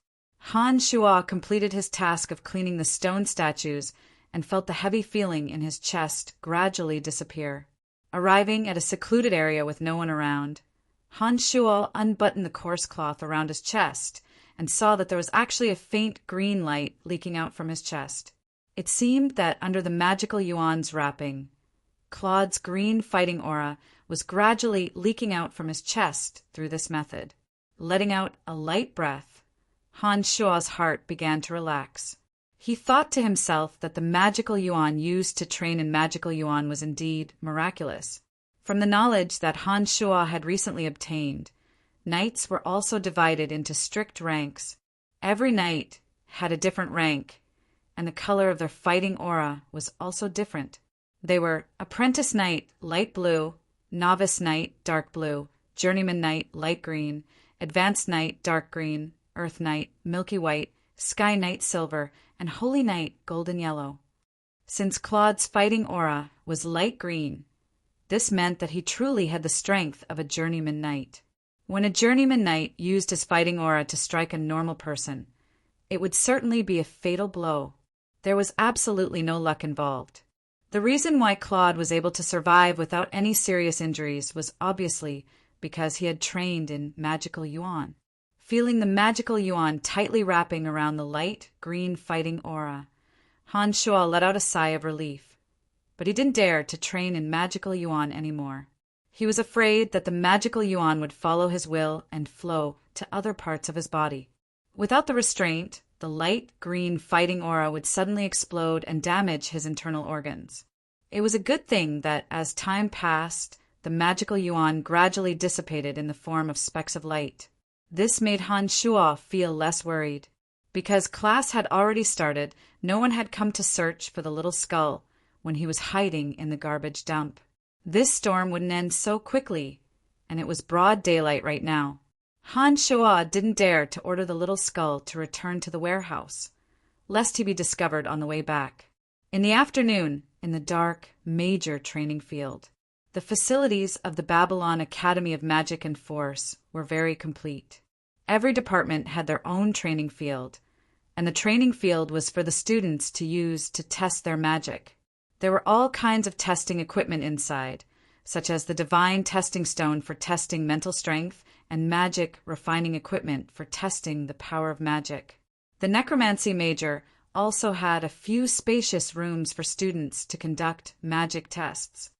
Han Shuo completed his task of cleaning the stone statues and felt the heavy feeling in his chest gradually disappear. Arriving at a secluded area with no one around, Han Shuo unbuttoned the coarse cloth around his chest and saw that there was actually a faint green light leaking out from his chest. It seemed that under the magical yuan's wrapping, Claude's green fighting aura was gradually leaking out from his chest through this method. Letting out a light breath, Han Shuo's heart began to relax. He thought to himself that the magical yuan used to train in magical yuan was indeed miraculous. From the knowledge that Han Shuo had recently obtained, knights were also divided into strict ranks. Every knight had a different rank, and the color of their fighting aura was also different. They were apprentice knight light blue, novice knight dark blue, journeyman knight light green, advanced knight dark green, earth knight milky white, sky knight silver, and holy knight golden yellow. Since Claude's fighting aura was light green, this meant that he truly had the strength of a journeyman knight. When a journeyman knight used his fighting aura to strike a normal person, it would certainly be a fatal blow. There was absolutely no luck involved. The reason why Claude was able to survive without any serious injuries was obviously because he had trained in magical yuan. Feeling the magical yuan tightly wrapping around the light green fighting aura, Han Shuo let out a sigh of relief. But he didn't dare to train in magical yuan anymore. He was afraid that the magical yuan would follow his will and flow to other parts of his body. Without the restraint, the light green fighting aura would suddenly explode and damage his internal organs. It was a good thing that as time passed, the magical yuan gradually dissipated in the form of specks of light. This made Han Shuo feel less worried. Because class had already started, no one had come to search for the little skull when he was hiding in the garbage dump. This storm wouldn't end so quickly, and it was broad daylight right now. Han Shuo didn't dare to order the little skull to return to the warehouse, lest he be discovered on the way back. In the afternoon, in the dark, major training field, the facilities of the Babylon Academy of Magic and Force were very complete. Every department had their own training field, and the training field was for the students to use to test their magic. There were all kinds of testing equipment inside, such as the divine testing stone for testing mental strength and magic refining equipment for testing the power of magic. The necromancy major also had a few spacious rooms for students to conduct magic tests.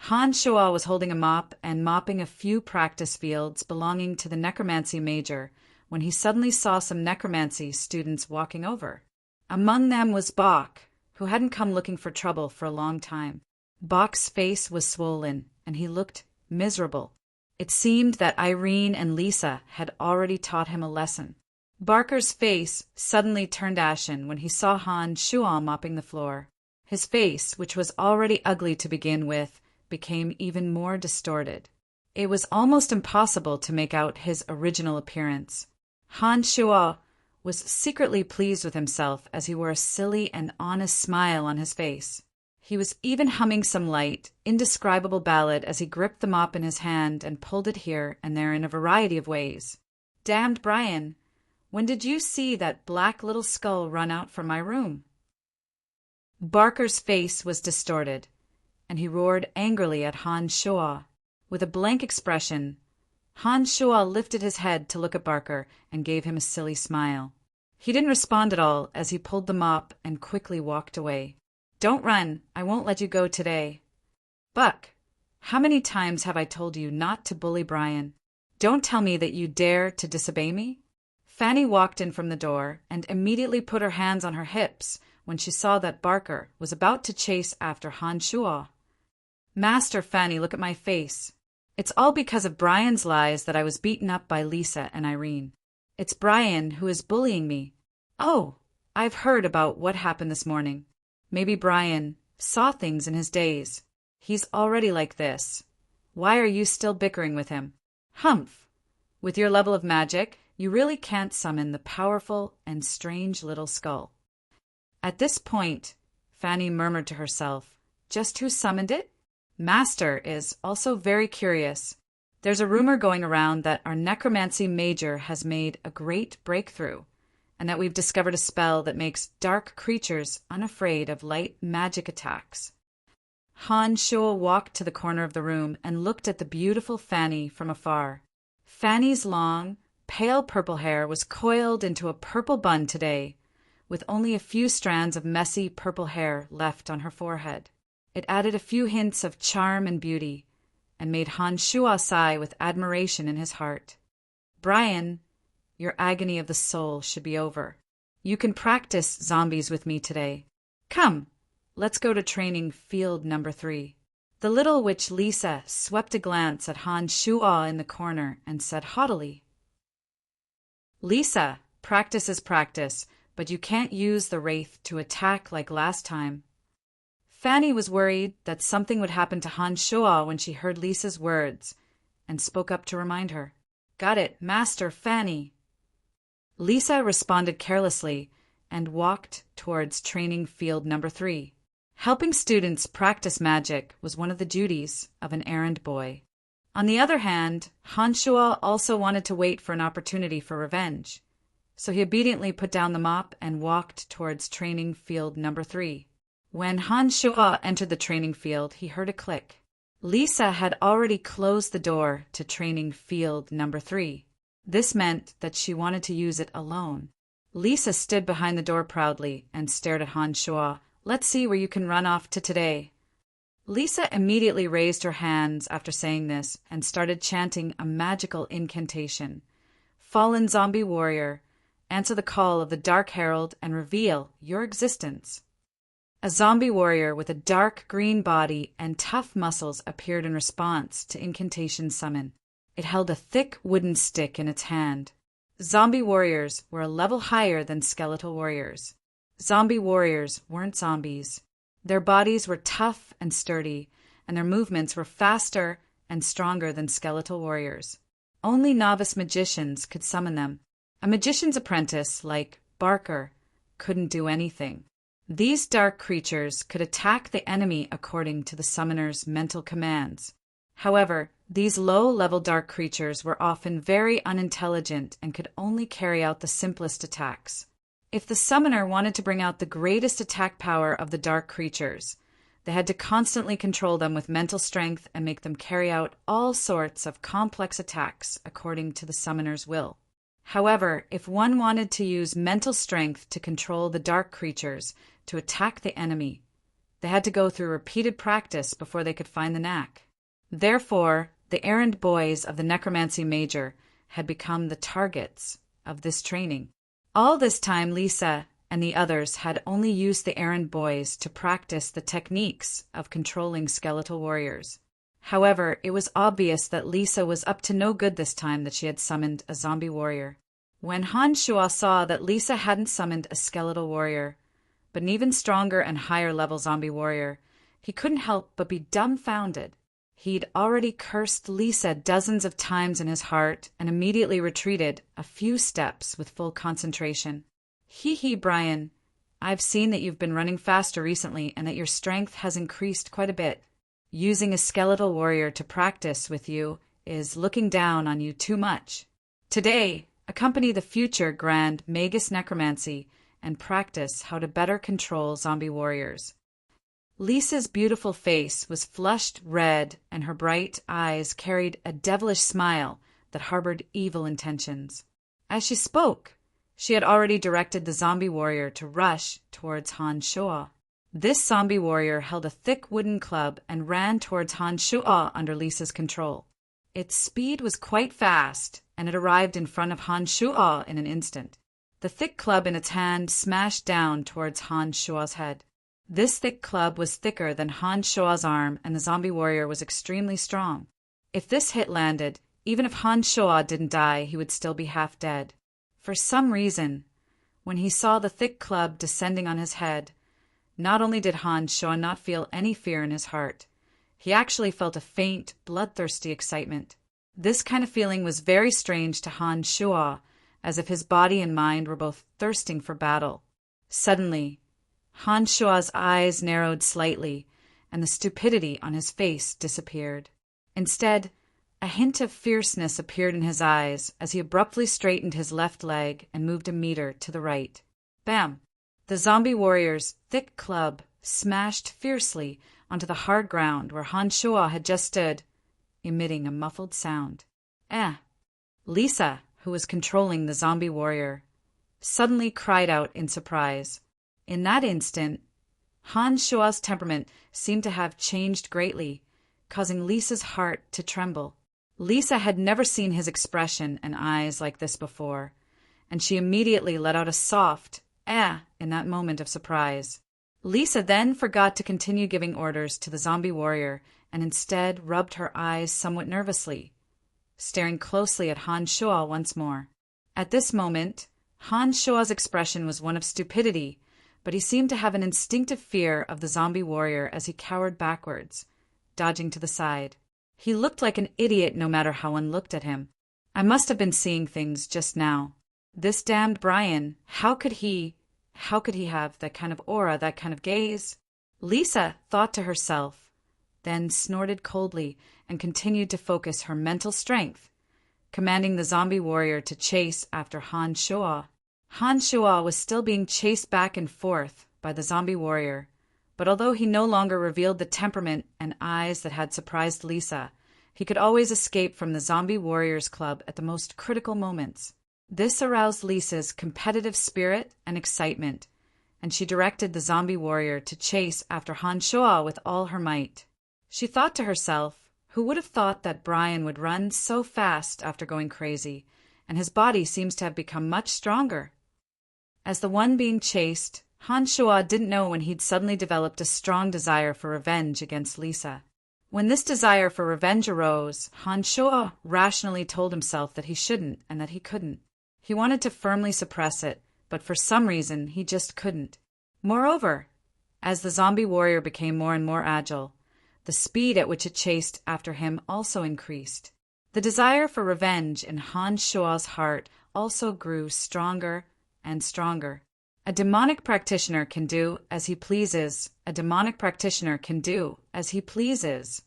Han Shuo was holding a mop and mopping a few practice fields belonging to the necromancy major when he suddenly saw some necromancy students walking over. Among them was Bach, who hadn't come looking for trouble for a long time. Bach's face was swollen, and he looked miserable. It seemed that Irene and Lisa had already taught him a lesson. Barker's face suddenly turned ashen when he saw Han Shuo mopping the floor. His face, which was already ugly to begin with, became even more distorted. It was almost impossible to make out his original appearance. Han Shuo was secretly pleased with himself as he wore a silly and honest smile on his face. He was even humming some light, indescribable ballad as he gripped the mop in his hand and pulled it here and there in a variety of ways. "Damned Brian, when did you see that black little skull run out from my room?" Barker's face was distorted, and he roared angrily at Han Shuo. With a blank expression, Han Shuo lifted his head to look at Barker and gave him a silly smile. He didn't respond at all as he pulled the mop and quickly walked away. "Don't run. I won't let you go today." "Buck, how many times have I told you not to bully Brian? Don't tell me that you dare to disobey me?" Fanny walked in from the door and immediately put her hands on her hips when she saw that Barker was about to chase after Han Shuo. "Master Fanny, look at my face. It's all because of Brian's lies that I was beaten up by Lisa and Irene. It's Brian who is bullying me. Oh, I've heard about what happened this morning. Maybe Brian saw things in his days. He's already like this. Why are you still bickering with him? Humph! With your level of magic, you really can't summon the powerful and strange little skull. At this point, Fanny murmured to herself, just who summoned it? Master is also very curious. There's a rumor going around that our necromancy major has made a great breakthrough, and that we've discovered a spell that makes dark creatures unafraid of light magic attacks. Han Shuo walked to the corner of the room and looked at the beautiful Fanny from afar. Fanny's long, pale purple hair was coiled into a purple bun today, with only a few strands of messy purple hair left on her forehead. It added a few hints of charm and beauty, and made Han Shuo sigh with admiration in his heart. Brian, your agony of the soul should be over. You can practice zombies with me today. Come, let's go to training field number 3. The little witch Lisa swept a glance at Han Shuo in the corner and said haughtily, Lisa, practice is practice, but you can't use the wraith to attack like last time. Fanny was worried that something would happen to Han Shuo when she heard Lisa's words, and spoke up to remind her. Got it, Master Fanny. Lisa responded carelessly and walked towards training field number 3. Helping students practice magic was one of the duties of an errand boy. On the other hand, Han Shuo also wanted to wait for an opportunity for revenge, so he obediently put down the mop and walked towards training field number 3. When Han Shuo entered the training field, he heard a click. Lisa had already closed the door to training field number 3. This meant that she wanted to use it alone. Lisa stood behind the door proudly and stared at Han Shuo. Let's see where you can run off to today. Lisa immediately raised her hands after saying this and started chanting a magical incantation. Fallen zombie warrior, answer the call of the Dark Herald and reveal your existence. A zombie warrior with a dark green body and tough muscles appeared in response to incantation summon. It held a thick wooden stick in its hand. Zombie warriors were a level higher than skeletal warriors. Zombie warriors weren't zombies. Their bodies were tough and sturdy, and their movements were faster and stronger than skeletal warriors. Only novice magicians could summon them. A magician's apprentice, like Barker, couldn't do anything. These dark creatures could attack the enemy according to the summoner's mental commands. However, these low-level dark creatures were often very unintelligent and could only carry out the simplest attacks. If the summoner wanted to bring out the greatest attack power of the dark creatures, they had to constantly control them with mental strength and make them carry out all sorts of complex attacks according to the summoner's will. However, if one wanted to use mental strength to control the dark creatures to attack the enemy, they had to go through repeated practice before they could find the knack. Therefore, the errand boys of the necromancy major had become the targets of this training. All this time, Lisa and the others had only used the errand boys to practice the techniques of controlling skeletal warriors. However, it was obvious that Lisa was up to no good this time that she had summoned a zombie warrior. When Han Shuo saw that Lisa hadn't summoned a skeletal warrior, but an even stronger and higher level zombie warrior, he couldn't help but be dumbfounded. He'd already cursed Lisa dozens of times in his heart and immediately retreated a few steps with full concentration. Hee, Brian, I've seen that you've been running faster recently and that your strength has increased quite a bit. Using a skeletal warrior to practice with you is looking down on you too much. Today, accompany the future Grand Magus Necromancy and practice how to better control zombie warriors. Lisa's beautiful face was flushed red, and her bright eyes carried a devilish smile that harbored evil intentions. As she spoke, she had already directed the zombie warrior to rush towards Han Shuo. This zombie warrior held a thick wooden club and ran towards Han Shuo under Lisa's control. Its speed was quite fast, and it arrived in front of Han Shuo in an instant. The thick club in its hand smashed down towards Han Shuo's head. This thick club was thicker than Han Shuo's arm, and the zombie warrior was extremely strong. If this hit landed, even if Han Shuo didn't die, he would still be half dead. For some reason, when he saw the thick club descending on his head, not only did Han Shuo not feel any fear in his heart, he actually felt a faint, bloodthirsty excitement. This kind of feeling was very strange to Han Shuo, as if his body and mind were both thirsting for battle. Suddenly, Han Shuo's eyes narrowed slightly, and the stupidity on his face disappeared. Instead, a hint of fierceness appeared in his eyes as he abruptly straightened his left leg and moved a meter to the right. Bam! The zombie warrior's thick club smashed fiercely onto the hard ground where Han Shuo had just stood, emitting a muffled sound. Lisa, who was controlling the zombie warrior, suddenly cried out in surprise. In that instant, Han Shuo's temperament seemed to have changed greatly, causing Lisa's heart to tremble. Lisa had never seen his expression and eyes like this before, and she immediately let out a soft in that moment of surprise. Lisa then forgot to continue giving orders to the zombie warrior and instead rubbed her eyes somewhat nervously, staring closely at Han Shuo once more. At this moment, Han Shuo's expression was one of stupidity, but he seemed to have an instinctive fear of the zombie warrior as he cowered backwards, dodging to the side. He looked like an idiot no matter how one looked at him. I must have been seeing things just now. This damned Brian, how could he have that kind of aura, that kind of gaze? Lisa thought to herself, then snorted coldly and continued to focus her mental strength, commanding the zombie warrior to chase after Han Shuo. Han Shuo was still being chased back and forth by the zombie warrior, but although he no longer revealed the temperament and eyes that had surprised Lisa, he could always escape from the zombie warrior's club at the most critical moments. This aroused Lisa's competitive spirit and excitement, and she directed the zombie warrior to chase after Han Shuo with all her might. She thought to herself, who would have thought that Brian would run so fast after going crazy, and his body seems to have become much stronger. As the one being chased, Han Shuo didn't know when he'd suddenly developed a strong desire for revenge against Lisa. When this desire for revenge arose, Han Shuo rationally told himself that he shouldn't and that he couldn't. He wanted to firmly suppress it, but for some reason he just couldn't. Moreover, as the zombie warrior became more and more agile, the speed at which it chased after him also increased. The desire for revenge in Han Shuo's heart also grew stronger and stronger. A demonic practitioner can do as he pleases. A demonic practitioner can do as he pleases.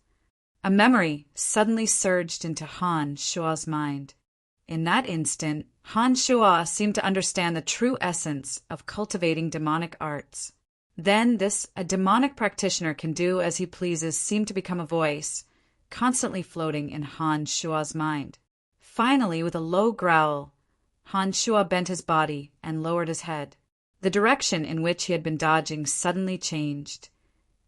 A memory suddenly surged into Han Shuo's mind. In that instant, Han Shuo seemed to understand the true essence of cultivating demonic arts. Then a demonic practitioner can do as he pleases seemed to become a voice, constantly floating in Han Shuo's mind. Finally, with a low growl, Han Shuo bent his body and lowered his head. The direction in which he had been dodging suddenly changed,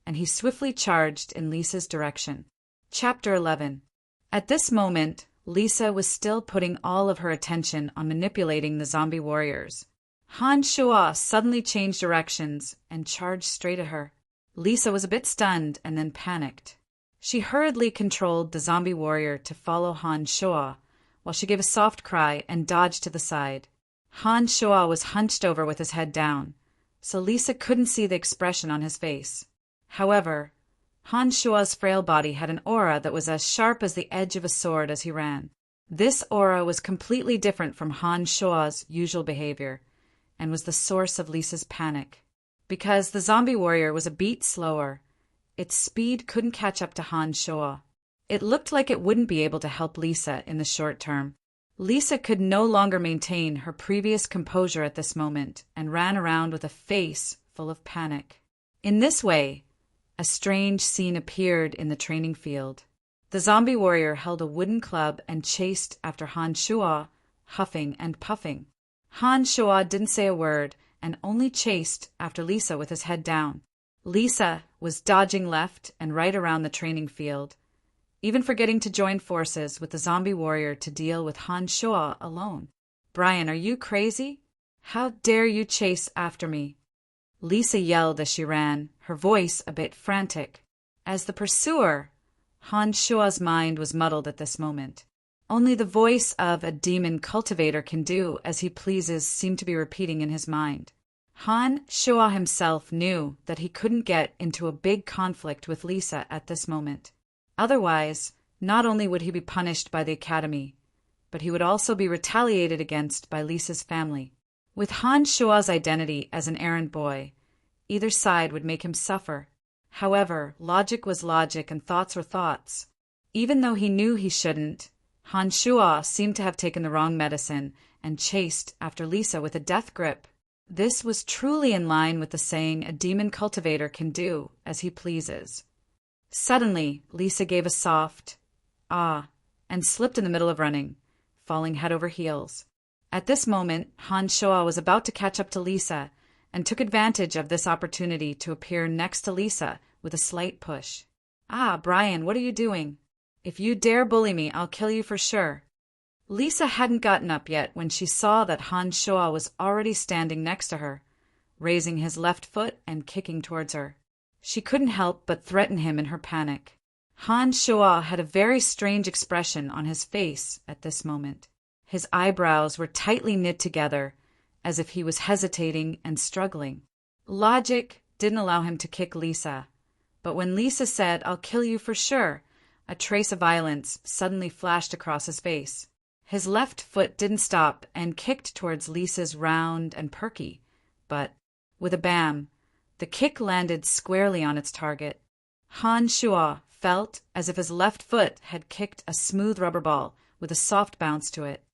and he swiftly charged in Lisa's direction. Chapter 11. At this moment, Lisa was still putting all of her attention on manipulating the zombie warriors. Han Shuo suddenly changed directions and charged straight at her. Lisa was a bit stunned and then panicked. She hurriedly controlled the zombie warrior to follow Han Shuo, while she gave a soft cry and dodged to the side. Han Shuo was hunched over with his head down, so Lisa couldn't see the expression on his face. However, Han Shuo's frail body had an aura that was as sharp as the edge of a sword as he ran. This aura was completely different from Han Shuo's usual behavior, and was the source of Lisa's panic. Because the zombie warrior was a beat slower, its speed couldn't catch up to Han Shuo. It looked like it wouldn't be able to help Lisa in the short term. Lisa could no longer maintain her previous composure at this moment and ran around with a face full of panic. In this way, a strange scene appeared in the training field. The zombie warrior held a wooden club and chased after Han Shuo, huffing and puffing. Han Shuo didn't say a word and only chased after Lisa with his head down. Lisa was dodging left and right around the training field, even forgetting to join forces with the zombie warrior to deal with Han Shuo alone. "Brian, are you crazy? How dare you chase after me?" Lisa yelled as she ran, her voice a bit frantic. As the pursuer, Han Shua's mind was muddled at this moment. Only the voice of a demon cultivator can do as he pleases seemed to be repeating in his mind. Han Shua himself knew that he couldn't get into a big conflict with Lisa at this moment. Otherwise, not only would he be punished by the academy, but he would also be retaliated against by Lisa's family. With Han Shua's identity as an errand boy, either side would make him suffer. However, logic was logic and thoughts were thoughts. Even though he knew he shouldn't, Han Shua seemed to have taken the wrong medicine and chased after Lisa with a death grip. This was truly in line with the saying a demon cultivator can do as he pleases. Suddenly, Lisa gave a soft "ah" and slipped in the middle of running, falling head over heels. At this moment, Han Shua was about to catch up to Lisa and took advantage of this opportunity to appear next to Lisa with a slight push. "Ah, Brian, what are you doing? If you dare bully me, I'll kill you for sure." Lisa hadn't gotten up yet when she saw that Han Shua was already standing next to her, raising his left foot and kicking towards her. She couldn't help but threaten him in her panic. Han Shua had a very strange expression on his face at this moment. His eyebrows were tightly knit together, as if he was hesitating and struggling. Logic didn't allow him to kick Lisa, but when Lisa said, "I'll kill you for sure," a trace of violence suddenly flashed across his face. His left foot didn't stop and kicked towards Lisa's round and perky, but, with a bam, the kick landed squarely on its target. Han Shua felt as if his left foot had kicked a smooth rubber ball with a soft bounce to it.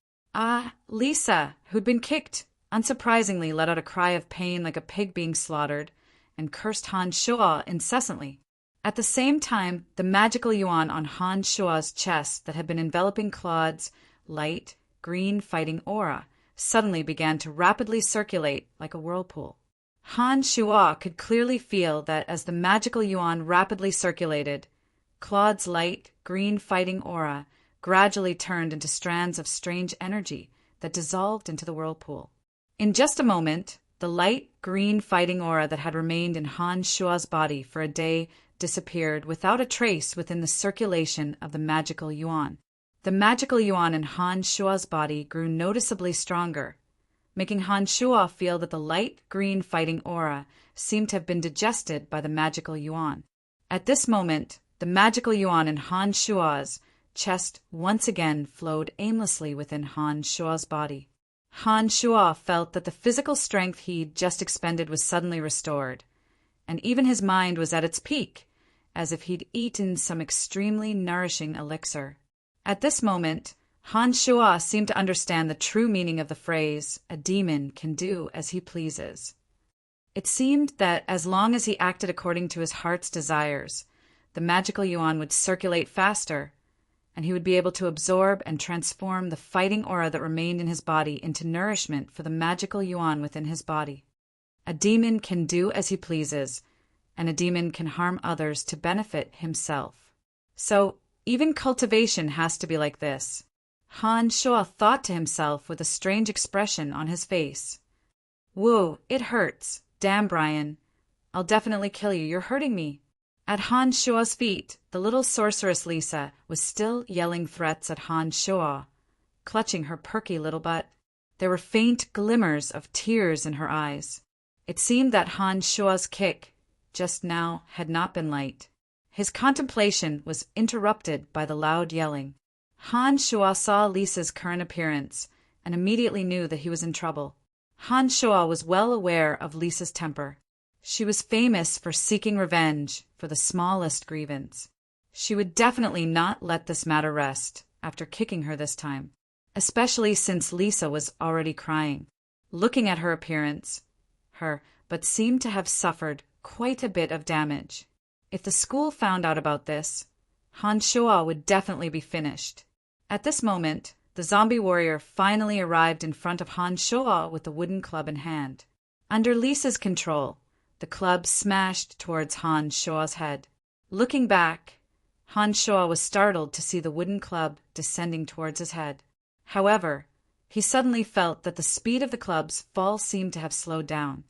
Lisa, who'd been kicked, unsurprisingly let out a cry of pain like a pig being slaughtered and cursed Han Shua incessantly. At the same time, the magical yuan on Han Shua's chest that had been enveloping Claude's light green fighting aura suddenly began to rapidly circulate like a whirlpool. Han Shua could clearly feel that as the magical yuan rapidly circulated, Claude's light green fighting aura gradually turned into strands of strange energy that dissolved into the whirlpool. In just a moment, the light green fighting aura that had remained in Han Shua's body for a day disappeared without a trace within the circulation of the magical yuan. The magical yuan in Han Shua's body grew noticeably stronger, making Han Shua feel that the light green fighting aura seemed to have been digested by the magical yuan. At this moment, the magical yuan in Han Shua's chest once again flowed aimlessly within Han Shua's body. Han Shua felt that the physical strength he'd just expended was suddenly restored, and even his mind was at its peak, as if he'd eaten some extremely nourishing elixir. At this moment, Han Shua seemed to understand the true meaning of the phrase, "a demon can do as he pleases." It seemed that as long as he acted according to his heart's desires, the magical yuan would circulate faster, and he would be able to absorb and transform the fighting aura that remained in his body into nourishment for the magical yuan within his body. A demon can do as he pleases, and a demon can harm others to benefit himself. So, even cultivation has to be like this. Han Shua thought to himself with a strange expression on his face. "Whoa, it hurts. Damn, Brian. I'll definitely kill you. You're hurting me." At Han Shua's feet, the little sorceress Lisa was still yelling threats at Han Shua, clutching her perky little butt. There were faint glimmers of tears in her eyes. It seemed that Han Shua's kick just now had not been light. His contemplation was interrupted by the loud yelling. Han Shua saw Lisa's current appearance and immediately knew that he was in trouble. Han Shua was well aware of Lisa's temper. She was famous for seeking revenge for the smallest grievance. She would definitely not let this matter rest after kicking her this time, especially since Lisa was already crying. Looking at her appearance, but seemed to have suffered quite a bit of damage. If the school found out about this, Han Shua would definitely be finished. At this moment, the zombie warrior finally arrived in front of Han Shua with the wooden club in hand. Under Lisa's control, the club smashed towards Han Shua's head. Looking back, Han Shua was startled to see the wooden club descending towards his head. However, he suddenly felt that the speed of the club's fall seemed to have slowed down.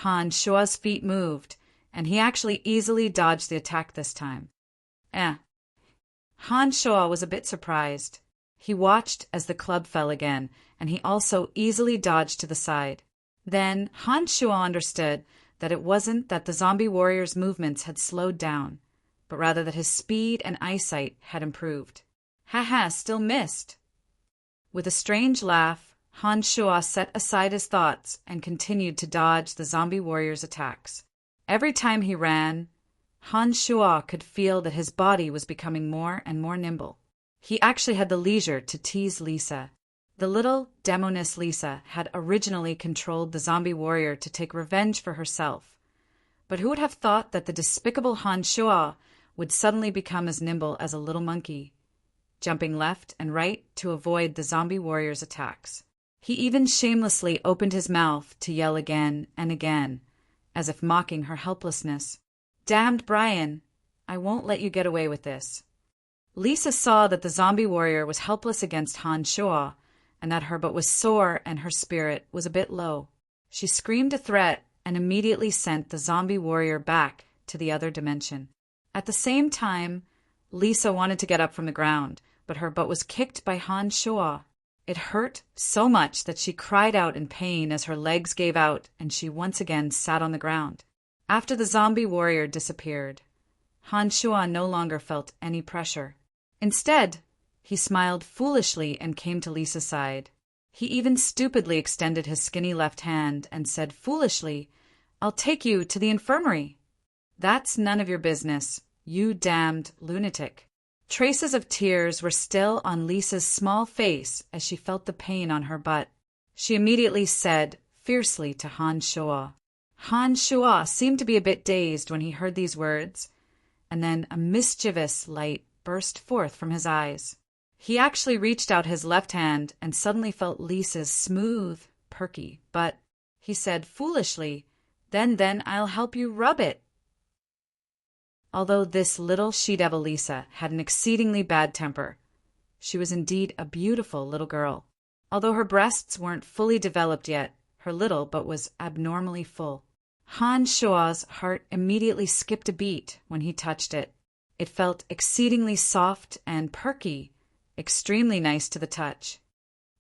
Han Shua's feet moved, and he actually easily dodged the attack this time. Han Shuo was a bit surprised. He watched as the club fell again, and he also easily dodged to the side. Then Han Shuo understood that it wasn't that the zombie warrior's movements had slowed down, but rather that his speed and eyesight had improved. "Haha, still missed." With a strange laugh, Han Shuo set aside his thoughts and continued to dodge the zombie warrior's attacks. Every time he ran, Han Shuo could feel that his body was becoming more and more nimble. He actually had the leisure to tease Lisa. The little demoness Lisa had originally controlled the zombie warrior to take revenge for herself. But who would have thought that the despicable Han Shuo would suddenly become as nimble as a little monkey, jumping left and right to avoid the zombie warrior's attacks. He even shamelessly opened his mouth to yell again and again, as if mocking her helplessness. "Damned Brian, I won't let you get away with this." Lisa saw that the zombie warrior was helpless against Han Shuo, and that her butt was sore and her spirit was a bit low. She screamed a threat and immediately sent the zombie warrior back to the other dimension. At the same time, Lisa wanted to get up from the ground, but her butt was kicked by Han Shuo. It hurt so much that she cried out in pain as her legs gave out and she once again sat on the ground. After the zombie warrior disappeared, Han Shuo no longer felt any pressure. Instead, he smiled foolishly and came to Lisa's side. He even stupidly extended his skinny left hand and said foolishly, "I'll take you to the infirmary." "That's none of your business, you damned lunatic." Traces of tears were still on Lisa's small face as she felt the pain on her butt. She immediately said fiercely to Han Shuo. Han Shuo seemed to be a bit dazed when he heard these words, and then a mischievous light burst forth from his eyes. He actually reached out his left hand and suddenly felt Lisa's smooth, perky butt. He said foolishly, Then I'll help you rub it." Although this little she-devil Lisa had an exceedingly bad temper, she was indeed a beautiful little girl. Although her breasts weren't fully developed yet, her little butt was abnormally full. Han Shuo's heart immediately skipped a beat when he touched it. It felt exceedingly soft and perky, extremely nice to the touch.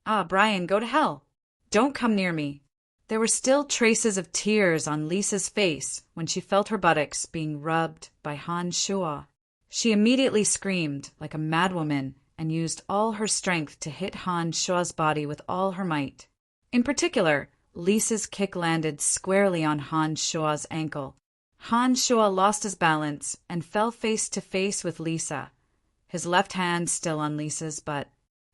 "Ah, Brian, go to hell. Don't come near me." There were still traces of tears on Lisa's face when she felt her buttocks being rubbed by Han Shuo. She immediately screamed like a madwoman and used all her strength to hit Han Shuo's body with all her might. In particular, Lisa's kick landed squarely on Han Shuo's ankle. Han Shuo lost his balance and fell face to face with Lisa, his left hand still on Lisa's butt.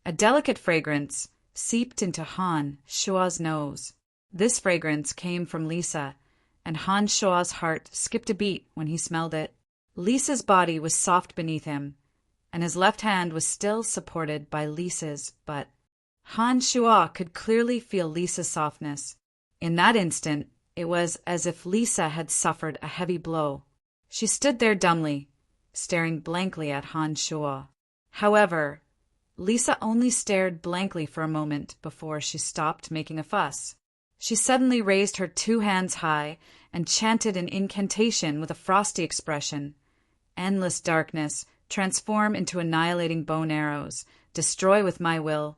A delicate fragrance seeped into Han Shuo's nose. This fragrance came from Lisa, and Han Shuo's heart skipped a beat when he smelled it. Lisa's body was soft beneath him, and his left hand was still supported by Lisa's butt. Han Shuo could clearly feel Lisa's softness. In that instant, it was as if Lisa had suffered a heavy blow. She stood there dumbly, staring blankly at Han Shuo. However, Lisa only stared blankly for a moment before she stopped making a fuss. She suddenly raised her 2 hands high and chanted an incantation with a frosty expression. "Endless darkness, transform into annihilating bone arrows, destroy with my will."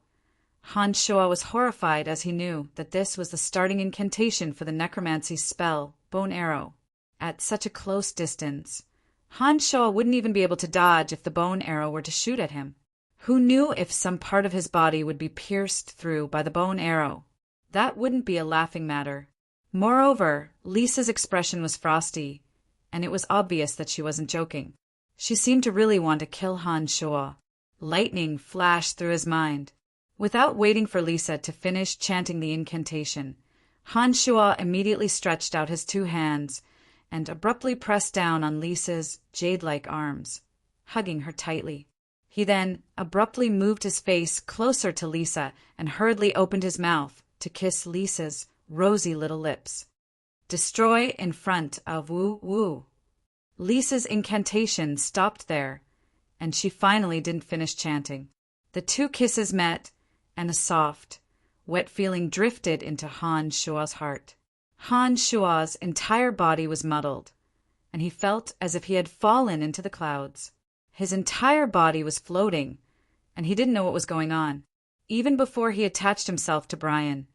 Han Shuo was horrified as he knew that this was the starting incantation for the necromancy spell, Bone Arrow. At such a close distance, Han Shuo wouldn't even be able to dodge if the bone arrow were to shoot at him. Who knew if some part of his body would be pierced through by the bone arrow? That wouldn't be a laughing matter. Moreover, Lisa's expression was frosty, and it was obvious that she wasn't joking. She seemed to really want to kill Han Shuo. Lightning flashed through his mind. Without waiting for Lisa to finish chanting the incantation, Han Shuo immediately stretched out his 2 hands and abruptly pressed down on Lisa's jade-like arms, hugging her tightly. He then abruptly moved his face closer to Lisa and hurriedly opened his mouth to kiss Lisa's rosy little lips. "Destroy in front of Wu Wu." Lisa's incantation stopped there, and she finally didn't finish chanting. The 2 kisses met, and a soft, wet feeling drifted into Han Shuo's heart. Han Shuo's entire body was muddled, and he felt as if he had fallen into the clouds. His entire body was floating, and he didn't know what was going on. Even before he attached himself to Brian,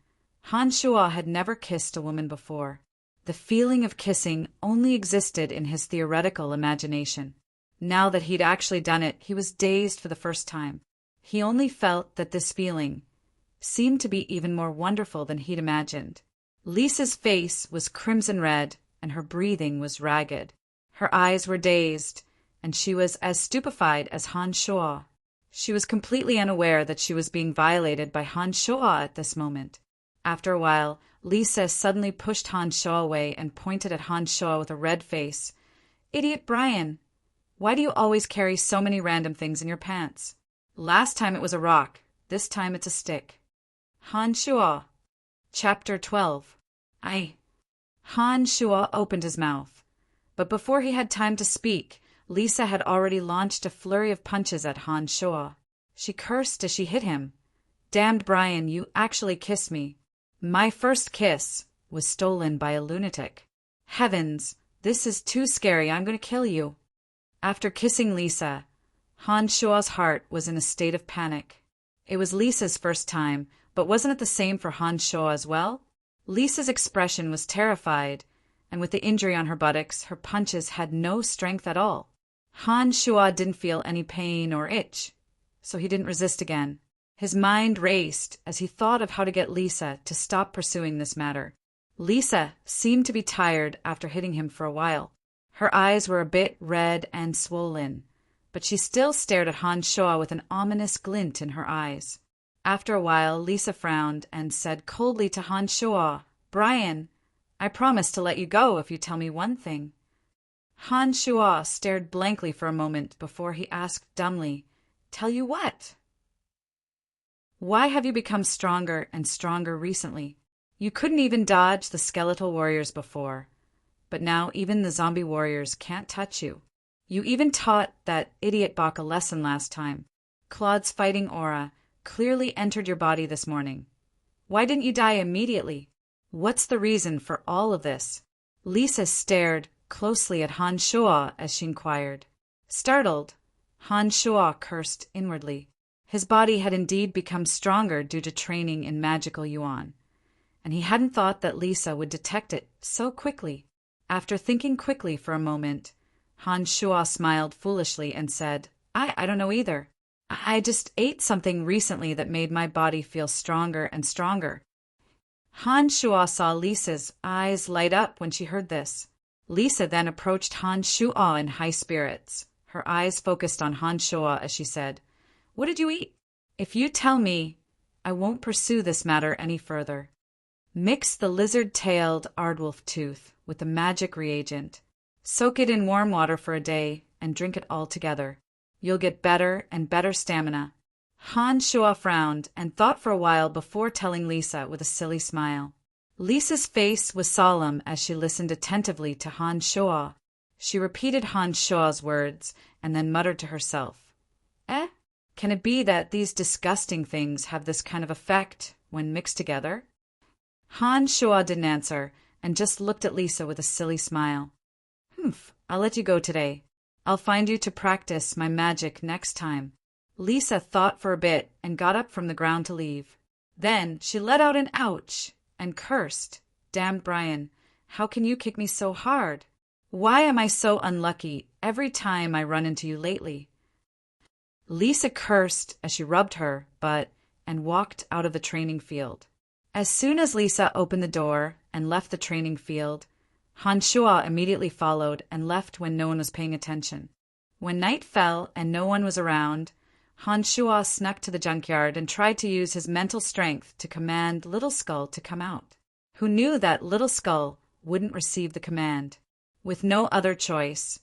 Han Shua had never kissed a woman before. The feeling of kissing only existed in his theoretical imagination. Now that he'd actually done it, he was dazed for the first time. He only felt that this feeling seemed to be even more wonderful than he'd imagined. Lisa's face was crimson red, and her breathing was ragged. Her eyes were dazed, and she was as stupefied as Han Shua. She was completely unaware that she was being violated by Han Shua at this moment. After a while, Lisa suddenly pushed Han Shua away and pointed at Han Shua with a red face. "Idiot Brian! Why do you always carry so many random things in your pants? Last time it was a rock, this time it's a stick." Han Shua. Chapter 12. Han Shua opened his mouth, but before he had time to speak, Lisa had already launched a flurry of punches at Han Shua. She cursed as she hit him. "Damned Brian, you actually kissed me. My first kiss was stolen by a lunatic. Heavens, this is too scary, I'm going to kill you." After kissing Lisa, Han Shua's heart was in a state of panic. It was Lisa's first time, but wasn't it the same for Han Shua as well? Lisa's expression was terrified, and with the injury on her buttocks, her punches had no strength at all. Han Shua didn't feel any pain or itch, so he didn't resist again. His mind raced as he thought of how to get Lisa to stop pursuing this matter. Lisa seemed to be tired after hitting him for a while. Her eyes were a bit red and swollen, but she still stared at Han Shua with an ominous glint in her eyes. After a while, Lisa frowned and said coldly to Han Shua, "Brian, I promise to let you go if you tell me one thing." Han Shua stared blankly for a moment before he asked dumbly, "Tell you what?" "Why have you become stronger and stronger recently? You couldn't even dodge the skeletal warriors before, but now even the zombie warriors can't touch you. You even taught that idiot Bok a lesson last time. Claude's fighting aura clearly entered your body this morning. Why didn't you die immediately? What's the reason for all of this?" Lisa stared closely at Han Shua as she inquired. Startled, Han Shua cursed inwardly. His body had indeed become stronger due to training in magical yuan, and he hadn't thought that Lisa would detect it so quickly. After thinking quickly for a moment, Han Shua smiled foolishly and said, I don't know either. I just ate something recently that made my body feel stronger and stronger." Han Shua saw Lisa's eyes light up when she heard this. Lisa then approached Han Shua in high spirits. Her eyes focused on Han Shua as she said, "What did you eat? If you tell me, I won't pursue this matter any further. Mix the lizard-tailed aardwolf tooth with the magic reagent. Soak it in warm water for a day and drink it all together. You'll get better and better stamina." Han Shua frowned and thought for a while before telling Lisa with a silly smile. Lisa's face was solemn as she listened attentively to Han Shua. She repeated Han Shua's words and then muttered to herself, Can it be that these disgusting things have this kind of effect when mixed together?" Han Shua didn't answer and just looked at Lisa with a silly smile. I'll let you go today. I'll find you to practice my magic next time." Lisa thought for a bit and got up from the ground to leave. Then she let out an ouch and cursed, "Damned Brian, how can you kick me so hard? Why am I so unlucky every time I run into you lately?" Lisa cursed as she rubbed her butt and walked out of the training field. As soon as Lisa opened the door and left the training field, Han Shua immediately followed and left when no one was paying attention. When night fell and no one was around, Han Shua snuck to the junkyard and tried to use his mental strength to command Little Skull to come out. Who knew that Little Skull wouldn't receive the command? With no other choice,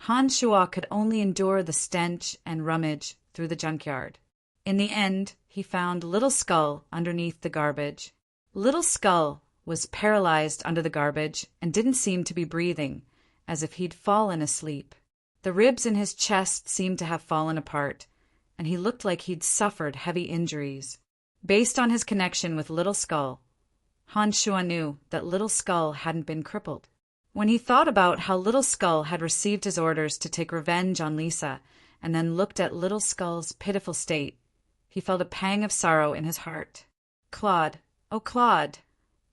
Han Shua could only endure the stench and rummage through the junkyard. In the end, he found Little Skull underneath the garbage. Little Skull was paralyzed under the garbage and didn't seem to be breathing, as if he'd fallen asleep. The ribs in his chest seemed to have fallen apart, and he looked like he'd suffered heavy injuries. Based on his connection with Little Skull, Han Shua knew that Little Skull hadn't been crippled. When he thought about how Little Skull had received his orders to take revenge on Lisa and then looked at Little Skull's pitiful state, he felt a pang of sorrow in his heart. "Claude, oh Claude,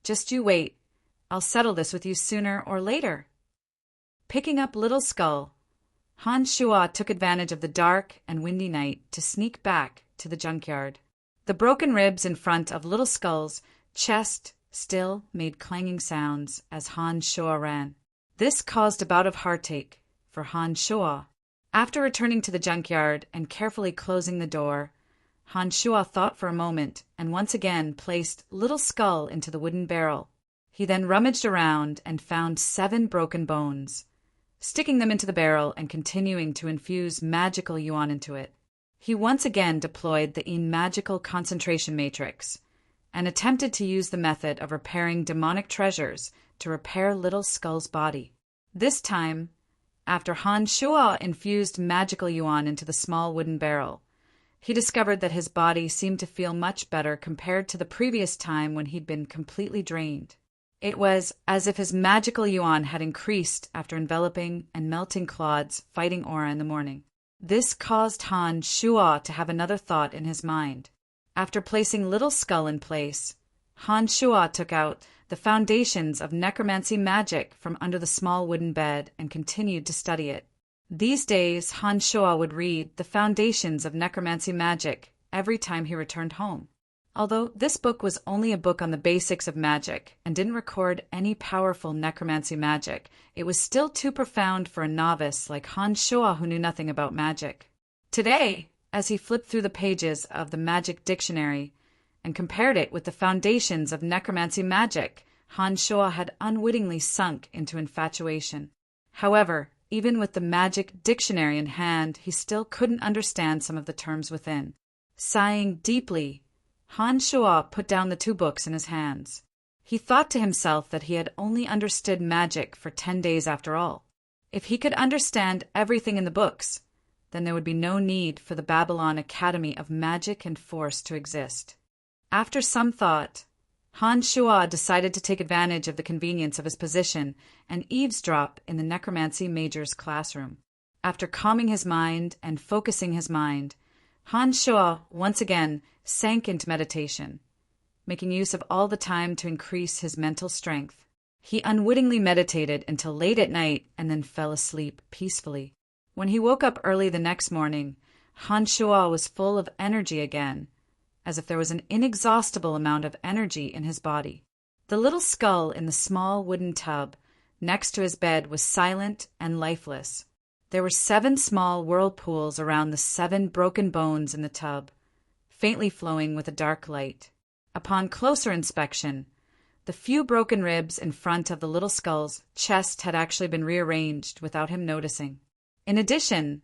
just you wait. I'll settle this with you sooner or later." Picking up Little Skull, Han Shuo took advantage of the dark and windy night to sneak back to the junkyard. The broken ribs in front of Little Skull's chest still made clanging sounds as Han Shuo ran. This caused a bout of heartache for Han Shuo. After returning to the junkyard and carefully closing the door, Han Shuo thought for a moment and once again placed Little Skull into the wooden barrel. He then rummaged around and found 7 broken bones. Sticking them into the barrel and continuing to infuse magical yuan into it, he once again deployed the magical concentration matrix and attempted to use the method of repairing demonic treasures to repair Little Skull's body. This time, after Han Shuo infused magical yuan into the small wooden barrel, he discovered that his body seemed to feel much better compared to the previous time when he'd been completely drained. It was as if his magical yuan had increased after enveloping and melting Claude's fighting aura in the morning. This caused Han Shuo to have another thought in his mind. After placing Little Skull in place, Han Shuo took out the foundations of necromancy magic from under the small wooden bed and continued to study it. These days, Han Shuo would read the foundations of necromancy magic every time he returned home. Although this book was only a book on the basics of magic and didn't record any powerful necromancy magic, it was still too profound for a novice like Han Shuo who knew nothing about magic. Today, as he flipped through the pages of the magic dictionary and compared it with the foundations of necromancy magic, Han Shuo had unwittingly sunk into infatuation. However, even with the magic dictionary in hand, he still couldn't understand some of the terms within. Sighing deeply, Han Shuo put down the 2 books in his hands. He thought to himself that he had only understood magic for 10 days after all. If he could understand everything in the books, then there would be no need for the Babylon Academy of Magic and Force to exist. After some thought, Han Shuo decided to take advantage of the convenience of his position and eavesdrop in the necromancy major's classroom. After calming his mind and focusing his mind, Han Shuo once again sank into meditation, making use of all the time to increase his mental strength. He unwittingly meditated until late at night and then fell asleep peacefully. When he woke up early the next morning, Han Shuo was full of energy again, as if there was an inexhaustible amount of energy in his body. The Little Skull in the small wooden tub next to his bed was silent and lifeless. There were 7 small whirlpools around the 7 broken bones in the tub, faintly flowing with a dark light. Upon closer inspection, the few broken ribs in front of the Little Skull's chest had actually been rearranged without him noticing. In addition,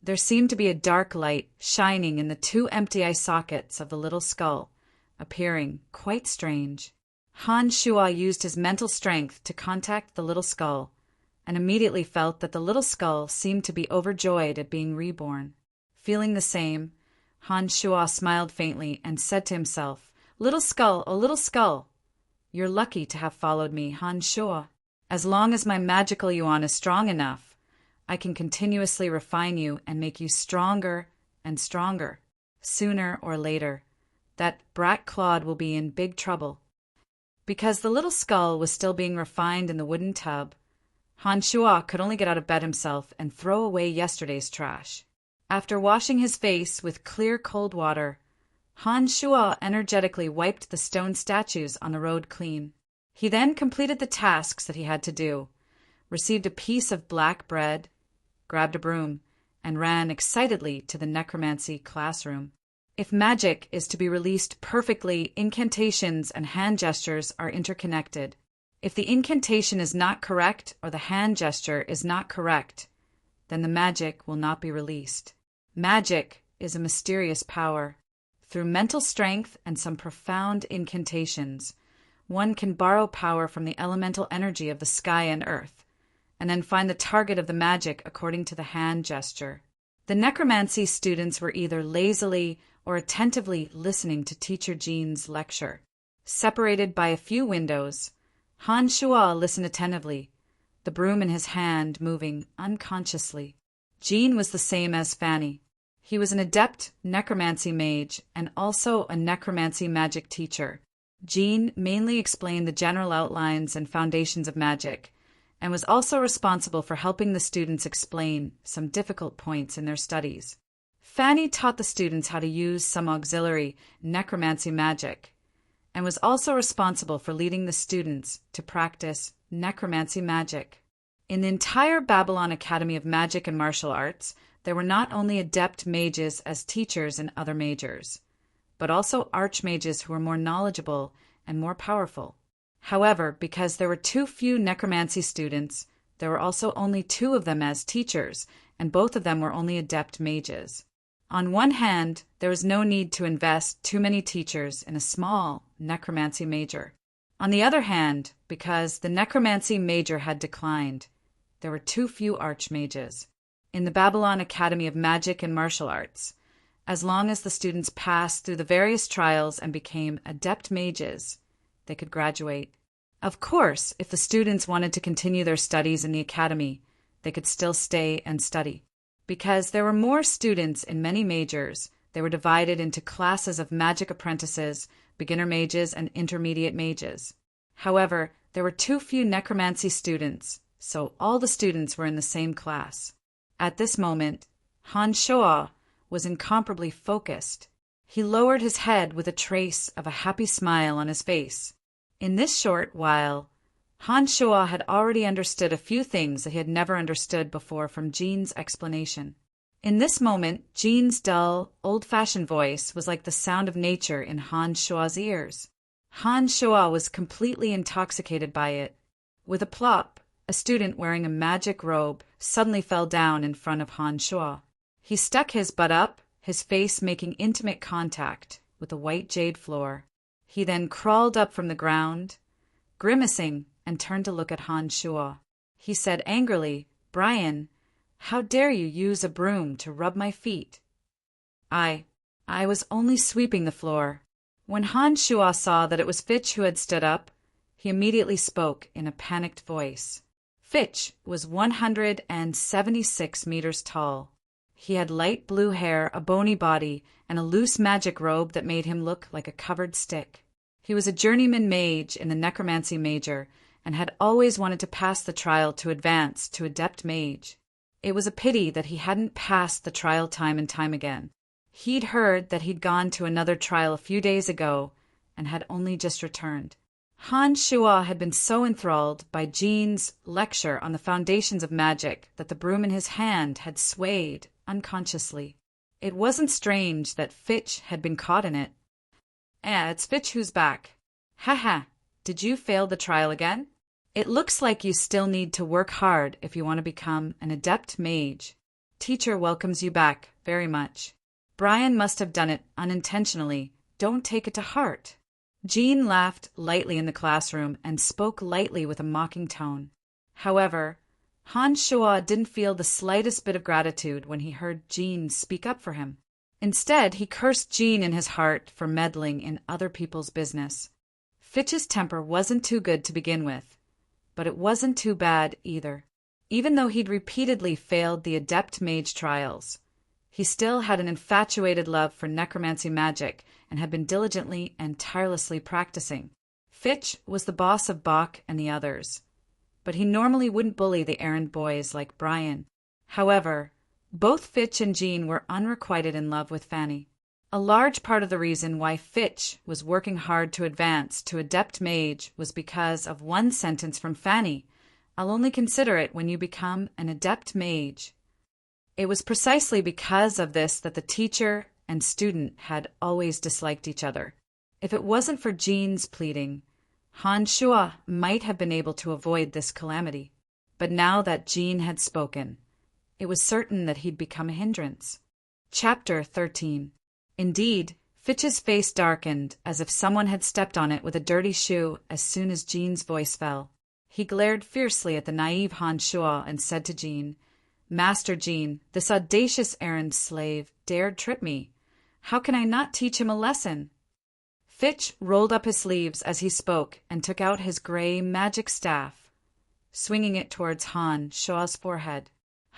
there seemed to be a dark light shining in the 2 empty eye sockets of the Little Skull, appearing quite strange. Han Shuo used his mental strength to contact the Little Skull, and immediately felt that the Little Skull seemed to be overjoyed at being reborn. Feeling the same, Han Shuo smiled faintly and said to himself, "Little Skull, oh Little Skull, you're lucky to have followed me, Han Shuo. As long as my magical yuan is strong enough, I can continuously refine you and make you stronger and stronger. Sooner or later, that brat Claude will be in big trouble." Because the Little Skull was still being refined in the wooden tub, Han Shuo could only get out of bed himself and throw away yesterday's trash. After washing his face with clear cold water, Han Shuo energetically wiped the stone statues on the road clean. He then completed the tasks that he had to do, received a piece of black bread, grabbed a broom, and ran excitedly to the necromancy classroom. If magic is to be released perfectly, incantations and hand gestures are interconnected. If the incantation is not correct or the hand gesture is not correct, then the magic will not be released. Magic is a mysterious power. Through mental strength and some profound incantations, one can borrow power from the elemental energy of the sky and earth, and then find the target of the magic according to the hand gesture. The necromancy students were either lazily or attentively listening to Teacher Jean's lecture. Separated by a few windows, Han Shuo listened attentively, the broom in his hand moving unconsciously. Jean was the same as Fanny. He was an adept necromancy mage and also a necromancy magic teacher. Jean mainly explained the general outlines and foundations of magic, and was also responsible for helping the students explain some difficult points in their studies. Fanny taught the students how to use some auxiliary necromancy magic, and was also responsible for leading the students to practice necromancy magic. In the entire Babylon Academy of Magic and Martial Arts, there were not only adept mages as teachers in other majors, but also archmages who were more knowledgeable and more powerful. However, because there were too few necromancy students, there were also only 2 of them as teachers, and both of them were only adept mages. On one hand, there was no need to invest too many teachers in a small necromancy major. On the other hand, because the necromancy major had declined, there were too few archmages. In the Babylon Academy of Magic and Martial Arts, as long as the students passed through the various trials and became adept mages, they could graduate. Of course, if the students wanted to continue their studies in the academy, they could still stay and study. Because there were more students in many majors, they were divided into classes of magic apprentices, beginner mages, and intermediate mages. However, there were too few necromancy students, so all the students were in the same class. At this moment, Han Shoa was incomparably focused. He lowered his head with a trace of a happy smile on his face. In this short while, Han Shoa had already understood a few things that he had never understood before from Jean's explanation. In this moment, Jean's dull, old-fashioned voice was like the sound of nature in Han Shoa's ears. Han Shoa was completely intoxicated by it. With a plop, a student wearing a magic robe suddenly fell down in front of Han Shoa. He stuck his butt up, his face making intimate contact with the white jade floor. He then crawled up from the ground, grimacing, and turned to look at Han Shoa. He said angrily, "Brian, how dare you use a broom to rub my feet?" I was only sweeping the floor." When Han Shoa saw that it was Fitch who had stood up, he immediately spoke in a panicked voice. Fitch was 176 meters tall. He had light blue hair, a bony body, and a loose magic robe that made him look like a covered stick. He was a journeyman mage in the necromancy major and had always wanted to pass the trial to advance to adept mage. It was a pity that he hadn't passed the trial time and time again. He'd heard that he'd gone to another trial a few days ago and had only just returned. Han Shoa had been so enthralled by Jean's lecture on the foundations of magic that the broom in his hand had swayed unconsciously. It wasn't strange that Fitch had been caught in it. It's Fitch who's back. Haha, did you fail the trial again? It looks like you still need to work hard if you want to become an adept mage. Teacher welcomes you back very much. Brian must have done it unintentionally. Don't take it to heart. Jean laughed lightly in the classroom and spoke lightly with a mocking tone. However, Han Shoa didn't feel the slightest bit of gratitude when he heard Jean speak up for him. Instead, he cursed Jean in his heart for meddling in other people's business. Fitch's temper wasn't too good to begin with, but it wasn't too bad either. Even though he'd repeatedly failed the adept mage trials, he still had an infatuated love for necromancy magic and had been diligently and tirelessly practicing. Fitch was the boss of Bach and the others, but he normally wouldn't bully the errand boys like Brian. However, both Fitch and Jean were unrequited in love with Fanny. A large part of the reason why Fitch was working hard to advance to adept mage was because of one sentence from Fanny, "I'll only consider it when you become an adept mage." It was precisely because of this that the teacher and student had always disliked each other. If it wasn't for Jean's pleading, Han Shoa might have been able to avoid this calamity. But now that Jean had spoken, it was certain that he'd become a hindrance. Chapter 13. Indeed, Fitch's face darkened as if someone had stepped on it with a dirty shoe as soon as Jean's voice fell. He glared fiercely at the naive Han Shoa and said to Jean, "Master Jean, this audacious errand slave dared trip me. How can I not teach him a lesson?" Fitch rolled up his sleeves as he spoke and took out his gray magic staff, swinging it towards Han Shoa's forehead.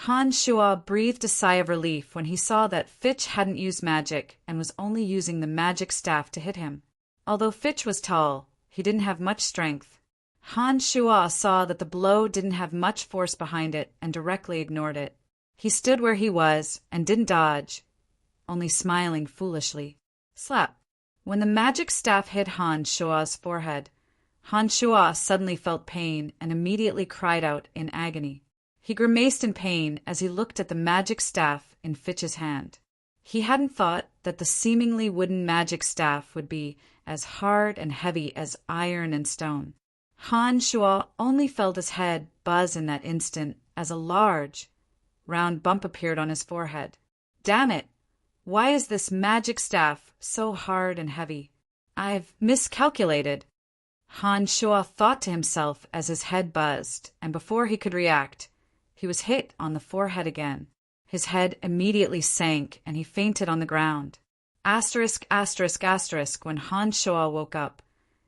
Han Shuo breathed a sigh of relief when he saw that Fitch hadn't used magic and was only using the magic staff to hit him. Although Fitch was tall, he didn't have much strength. Han Shuo saw that the blow didn't have much force behind it and directly ignored it. He stood where he was and didn't dodge, only smiling foolishly. Slap! When the magic staff hit Han Shuo's forehead, Han Shuo suddenly felt pain and immediately cried out in agony. He grimaced in pain as he looked at the magic staff in Fitch's hand. He hadn't thought that the seemingly wooden magic staff would be as hard and heavy as iron and stone. Han Shuo only felt his head buzz in that instant as a large, round bump appeared on his forehead. Damn it! Why is this magic staff so hard and heavy? I've miscalculated. Han Shuo thought to himself as his head buzzed, and before he could react, he was hit on the forehead again. His head immediately sank, and he fainted on the ground. Asterisk, asterisk, asterisk, when Han Shuo woke up,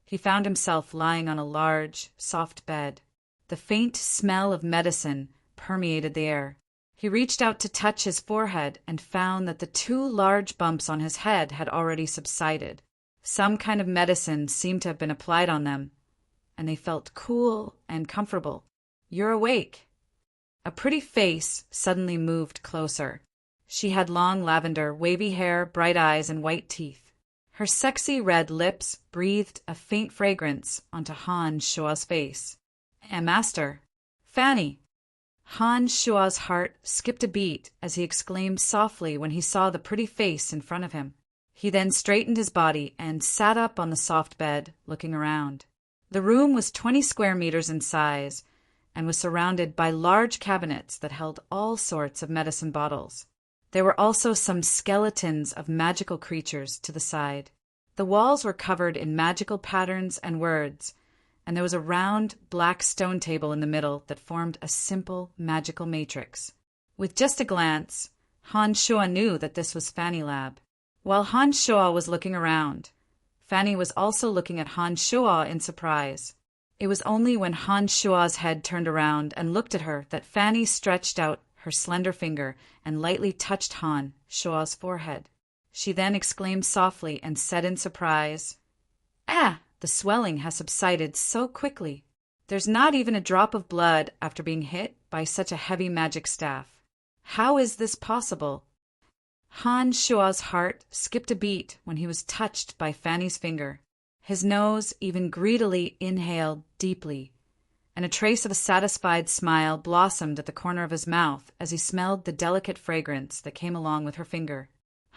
he found himself lying on a large, soft bed. The faint smell of medicine permeated the air. He reached out to touch his forehead and found that the 2 large bumps on his head had already subsided. Some kind of medicine seemed to have been applied on them, and they felt cool and comfortable. You're awake. A pretty face suddenly moved closer. She had long lavender, wavy hair, bright eyes, and white teeth. Her sexy red lips breathed a faint fragrance onto Han Shuo's face. Master. Fanny. Han Shuo's heart skipped a beat as he exclaimed softly when he saw the pretty face in front of him. He then straightened his body and sat up on the soft bed, looking around. The room was 20 square meters in size and was surrounded by large cabinets that held all sorts of medicine bottles. There were also some skeletons of magical creatures to the side. The walls were covered in magical patterns and words, and there was a round, black stone table in the middle that formed a simple magical matrix. With just a glance, Han Shuo knew that this was Fanny Lab. While Han Shuo was looking around, Fanny was also looking at Han Shuo in surprise. It was only when Han Shuo's head turned around and looked at her that Fanny stretched out her slender finger and lightly touched Han Shuo's forehead. She then exclaimed softly and said in surprise, "Ah, the swelling has subsided so quickly. There's not even a drop of blood after being hit by such a heavy magic staff. How is this possible?" Han Shuo's heart skipped a beat when he was touched by Fanny's finger. His nose even greedily inhaled deeply, and a trace of a satisfied smile blossomed at the corner of his mouth as he smelled the delicate fragrance that came along with her finger.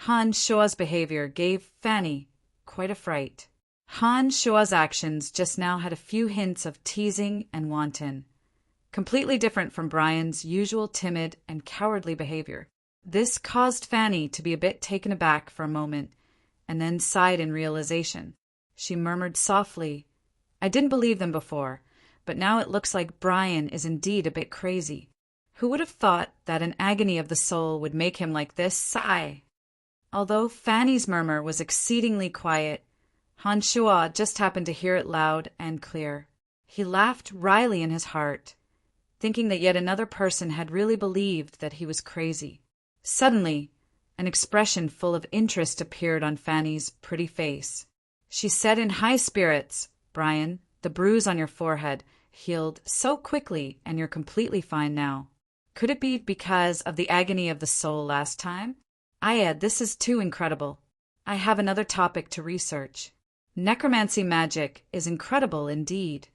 Han Shuo's behavior gave Fanny quite a fright. Han Shuo's actions just now had a few hints of teasing and wanton, completely different from Brian's usual timid and cowardly behavior. This caused Fanny to be a bit taken aback for a moment, and then sighed in realization. She murmured softly, "I didn't believe them before, but now it looks like Brian is indeed a bit crazy. Who would have thought that an agony of the soul would make him like this? Sigh." Although Fanny's murmur was exceedingly quiet, Han Shuo just happened to hear it loud and clear. He laughed wryly in his heart, thinking that yet another person had really believed that he was crazy. Suddenly, an expression full of interest appeared on Fanny's pretty face. She said in high spirits, "Brian, the bruise on your forehead healed so quickly and you're completely fine now. Could it be because of the agony of the soul last time? This is too incredible. I have another topic to research. Necromancy magic is incredible indeed."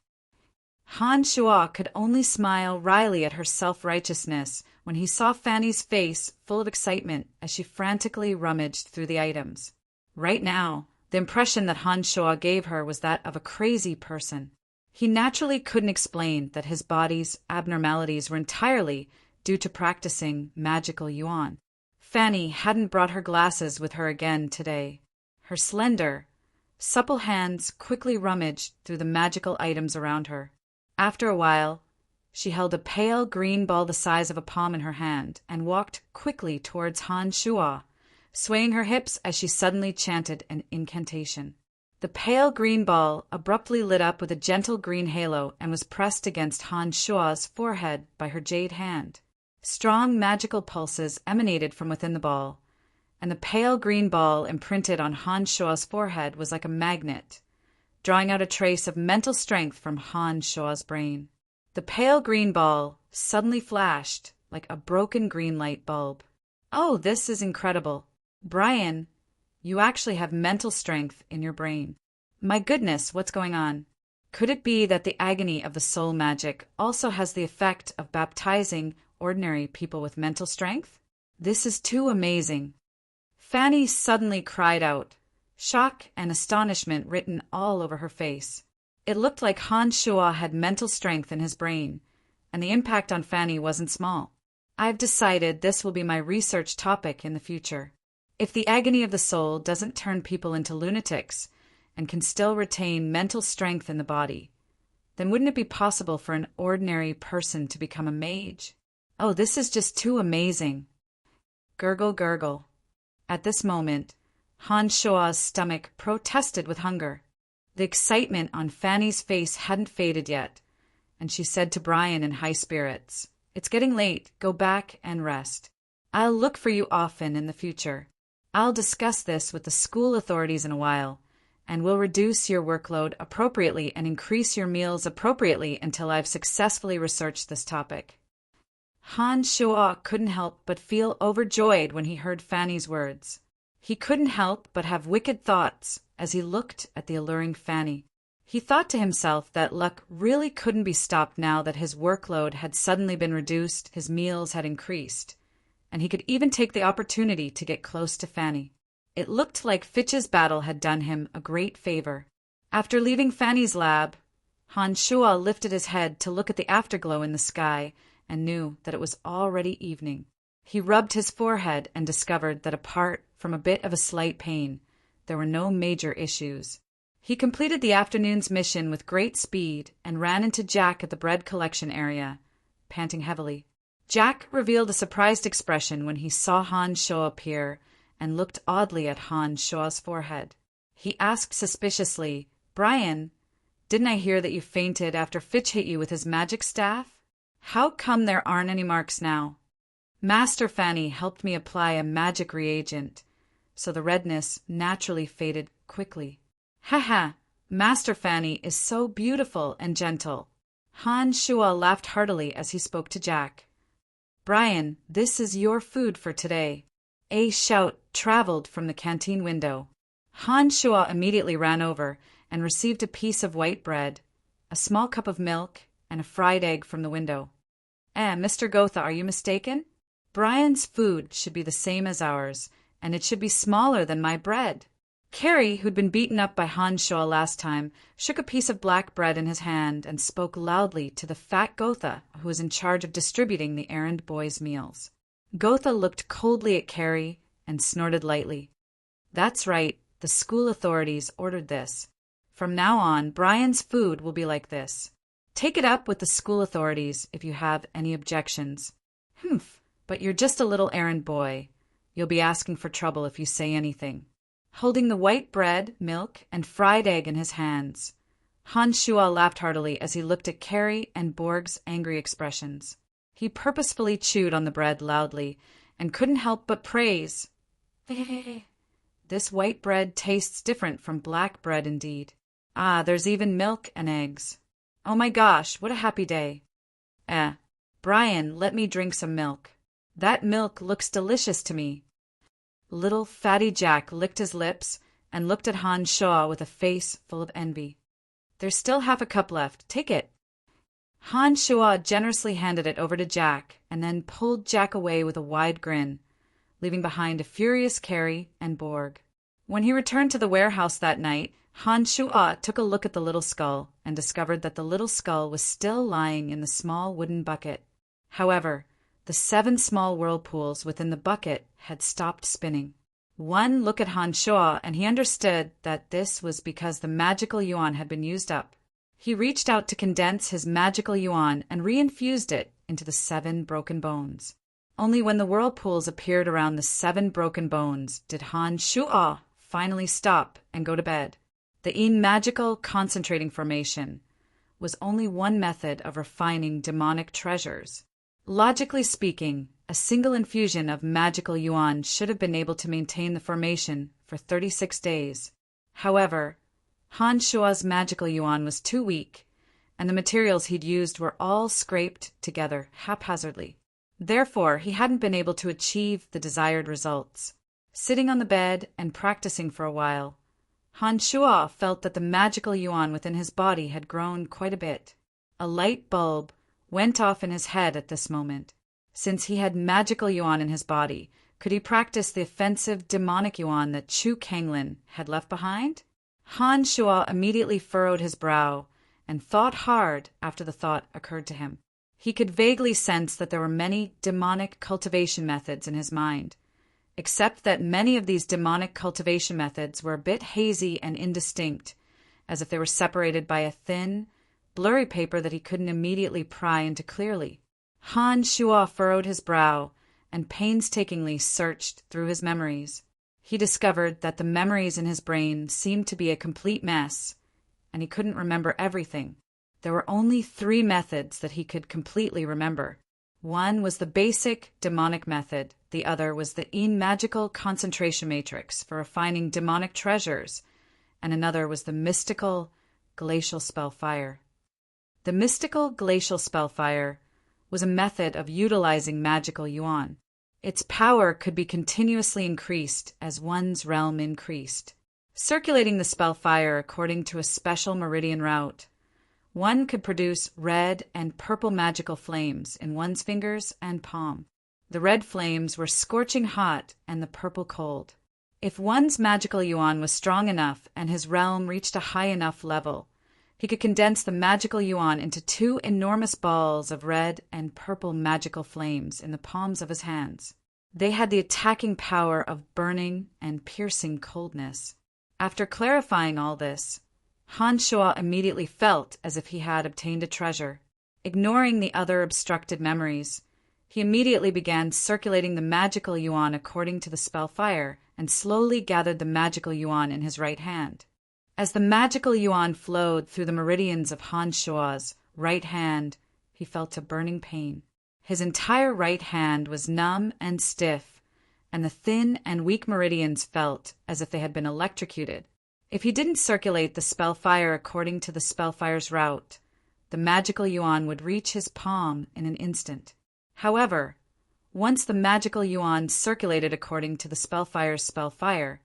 Han Shuo could only smile wryly at her self-righteousness when he saw Fanny's face full of excitement as she frantically rummaged through the items. Right now, the impression that Han Shuo gave her was that of a crazy person. He naturally couldn't explain that his body's abnormalities were entirely due to practicing magical yuan. Fanny hadn't brought her glasses with her again today. Her slender, supple hands quickly rummaged through the magical items around her. After a while, she held a pale green ball the size of a palm in her hand and walked quickly towards Han Shuo, swaying her hips as she suddenly chanted an incantation. The pale green ball abruptly lit up with a gentle green halo and was pressed against Han Shuo's forehead by her jade hand. Strong magical pulses emanated from within the ball, and the pale green ball imprinted on Han Shuo's forehead was like a magnet, drawing out a trace of mental strength from Han Shuo's brain. The pale green ball suddenly flashed like a broken green light bulb. Oh, this is incredible. Brian, you actually have mental strength in your brain. My goodness, what's going on? Could it be that the agony of the soul magic also has the effect of baptizing ordinary people with mental strength? This is too amazing. Fanny suddenly cried out, shock and astonishment written all over her face. It looked like Han Shuo had mental strength in his brain, and the impact on Fanny wasn't small. I've decided this will be my research topic in the future. If the agony of the soul doesn't turn people into lunatics and can still retain mental strength in the body, then wouldn't it be possible for an ordinary person to become a mage? Oh, this is just too amazing. Gurgle, gurgle. At this moment, Han Shuo's stomach protested with hunger. The excitement on Fanny's face hadn't faded yet, and she said to Brian in high spirits, "It's getting late. Go back and rest. I'll look for you often in the future. I'll discuss this with the school authorities in a while, and we'll reduce your workload appropriately and increase your meals appropriately until I've successfully researched this topic." Han Shuo couldn't help but feel overjoyed when he heard Fanny's words. He couldn't help but have wicked thoughts as he looked at the alluring Fanny. He thought to himself that luck really couldn't be stopped now that his workload had suddenly been reduced, his meals had increased, and he could even take the opportunity to get close to Fanny. It looked like Fitch's battle had done him a great favor. After leaving Fanny's lab, Han Shuo lifted his head to look at the afterglow in the sky and knew that it was already evening. He rubbed his forehead and discovered that apart from a bit of a slight pain, there were no major issues. He completed the afternoon's mission with great speed and ran into Jack at the bread collection area, panting heavily. Jack revealed a surprised expression when he saw Han Shuo appear and looked oddly at Han Shuo's forehead. He asked suspiciously, "Brian, didn't I hear that you fainted after Fitch hit you with his magic staff? How come there aren't any marks now?" "Master Fanny helped me apply a magic reagent, so the redness naturally faded quickly." "Ha! Master Fanny is so beautiful and gentle." Han Shuo laughed heartily as he spoke to Jack. "Brian, this is your food for today." A shout traveled from the canteen window. Han Shuo immediately ran over and received a piece of white bread, a small cup of milk, and a fried egg from the window. Mr. Gotha, are you mistaken? Brian's food should be the same as ours, and it should be smaller than my bread." Carrie, who'd been beaten up by Han Shuo last time, shook a piece of black bread in his hand and spoke loudly to the fat Gotha, who was in charge of distributing the errand boys' meals. Gotha looked coldly at Carrie and snorted lightly. "That's right, the school authorities ordered this. From now on, Brian's food will be like this. Take it up with the school authorities if you have any objections." "Humph, but you're just a little errand boy. You'll be asking for trouble if you say anything." Holding the white bread, milk, and fried egg in his hands, Han Shuo laughed heartily as he looked at Carrie and Borg's angry expressions. He purposefully chewed on the bread loudly and couldn't help but praise. "This white bread tastes different from black bread indeed. There's even milk and eggs. Oh my gosh, what a happy day. Brian, let me drink some milk. That milk looks delicious to me." Little fatty Jack licked his lips and looked at Han Shuo with a face full of envy. "There's still half a cup left. Take it." Han Shuo generously handed it over to Jack and then pulled Jack away with a wide grin, leaving behind a furious Carrie and Borg. When he returned to the warehouse that night, Han Shuo took a look at the little skull and discovered that the little skull was still lying in the small wooden bucket. However, the 7 small whirlpools within the bucket had stopped spinning. One look at Han Shuo and he understood that this was because the magical yuan had been used up. He reached out to condense his magical yuan and reinfused it into the 7 broken bones. Only when the whirlpools appeared around the 7 broken bones did Han Shuo finally stop and go to bed. The magical concentrating formation was only one method of refining demonic treasures. Logically speaking, a single infusion of magical yuan should have been able to maintain the formation for 36 days. However, Han Shua's magical yuan was too weak, and the materials he'd used were all scraped together haphazardly. Therefore, he hadn't been able to achieve the desired results. Sitting on the bed and practicing for a while, Han Shua felt that the magical yuan within his body had grown quite a bit. A light bulb went off in his head at this moment. Since he had magical yuan in his body, could he practice the offensive demonic yuan that Chu Kanglin had left behind? Han Shua immediately furrowed his brow and thought hard after the thought occurred to him. He could vaguely sense that there were many demonic cultivation methods in his mind, except that many of these demonic cultivation methods were a bit hazy and indistinct, as if they were separated by a thin, blurry paper that he couldn't immediately pry into clearly. Han Shua furrowed his brow and painstakingly searched through his memories. He discovered that the memories in his brain seemed to be a complete mess, and he couldn't remember everything. There were only 3 methods that he could completely remember. One was the basic demonic method, the other was the magical concentration matrix for refining demonic treasures, and another was the mystical glacial spell fire. The mystical glacial spell fire was a method of utilizing magical yuan. Its power could be continuously increased as one's realm increased. Circulating the spell fire according to a special meridian route, one could produce red and purple magical flames in one's fingers and palm. The red flames were scorching hot and the purple cold. If one's magical yuan was strong enough and his realm reached a high enough level, he could condense the magical yuan into 2 enormous balls of red and purple magical flames in the palms of his hands. They had the attacking power of burning and piercing coldness. After clarifying all this, Han Shua immediately felt as if he had obtained a treasure. Ignoring the other obstructed memories, he immediately began circulating the magical yuan according to the spell fire and slowly gathered the magical yuan in his right hand. As the magical yuan flowed through the meridians of Han Shua's right hand, he felt a burning pain. His entire right hand was numb and stiff, and the thin and weak meridians felt as if they had been electrocuted. If he didn't circulate the spell fire according to the spell fire's route, the magical yuan would reach his palm in an instant. However, once the magical yuan circulated according to the spell fire's spell fire,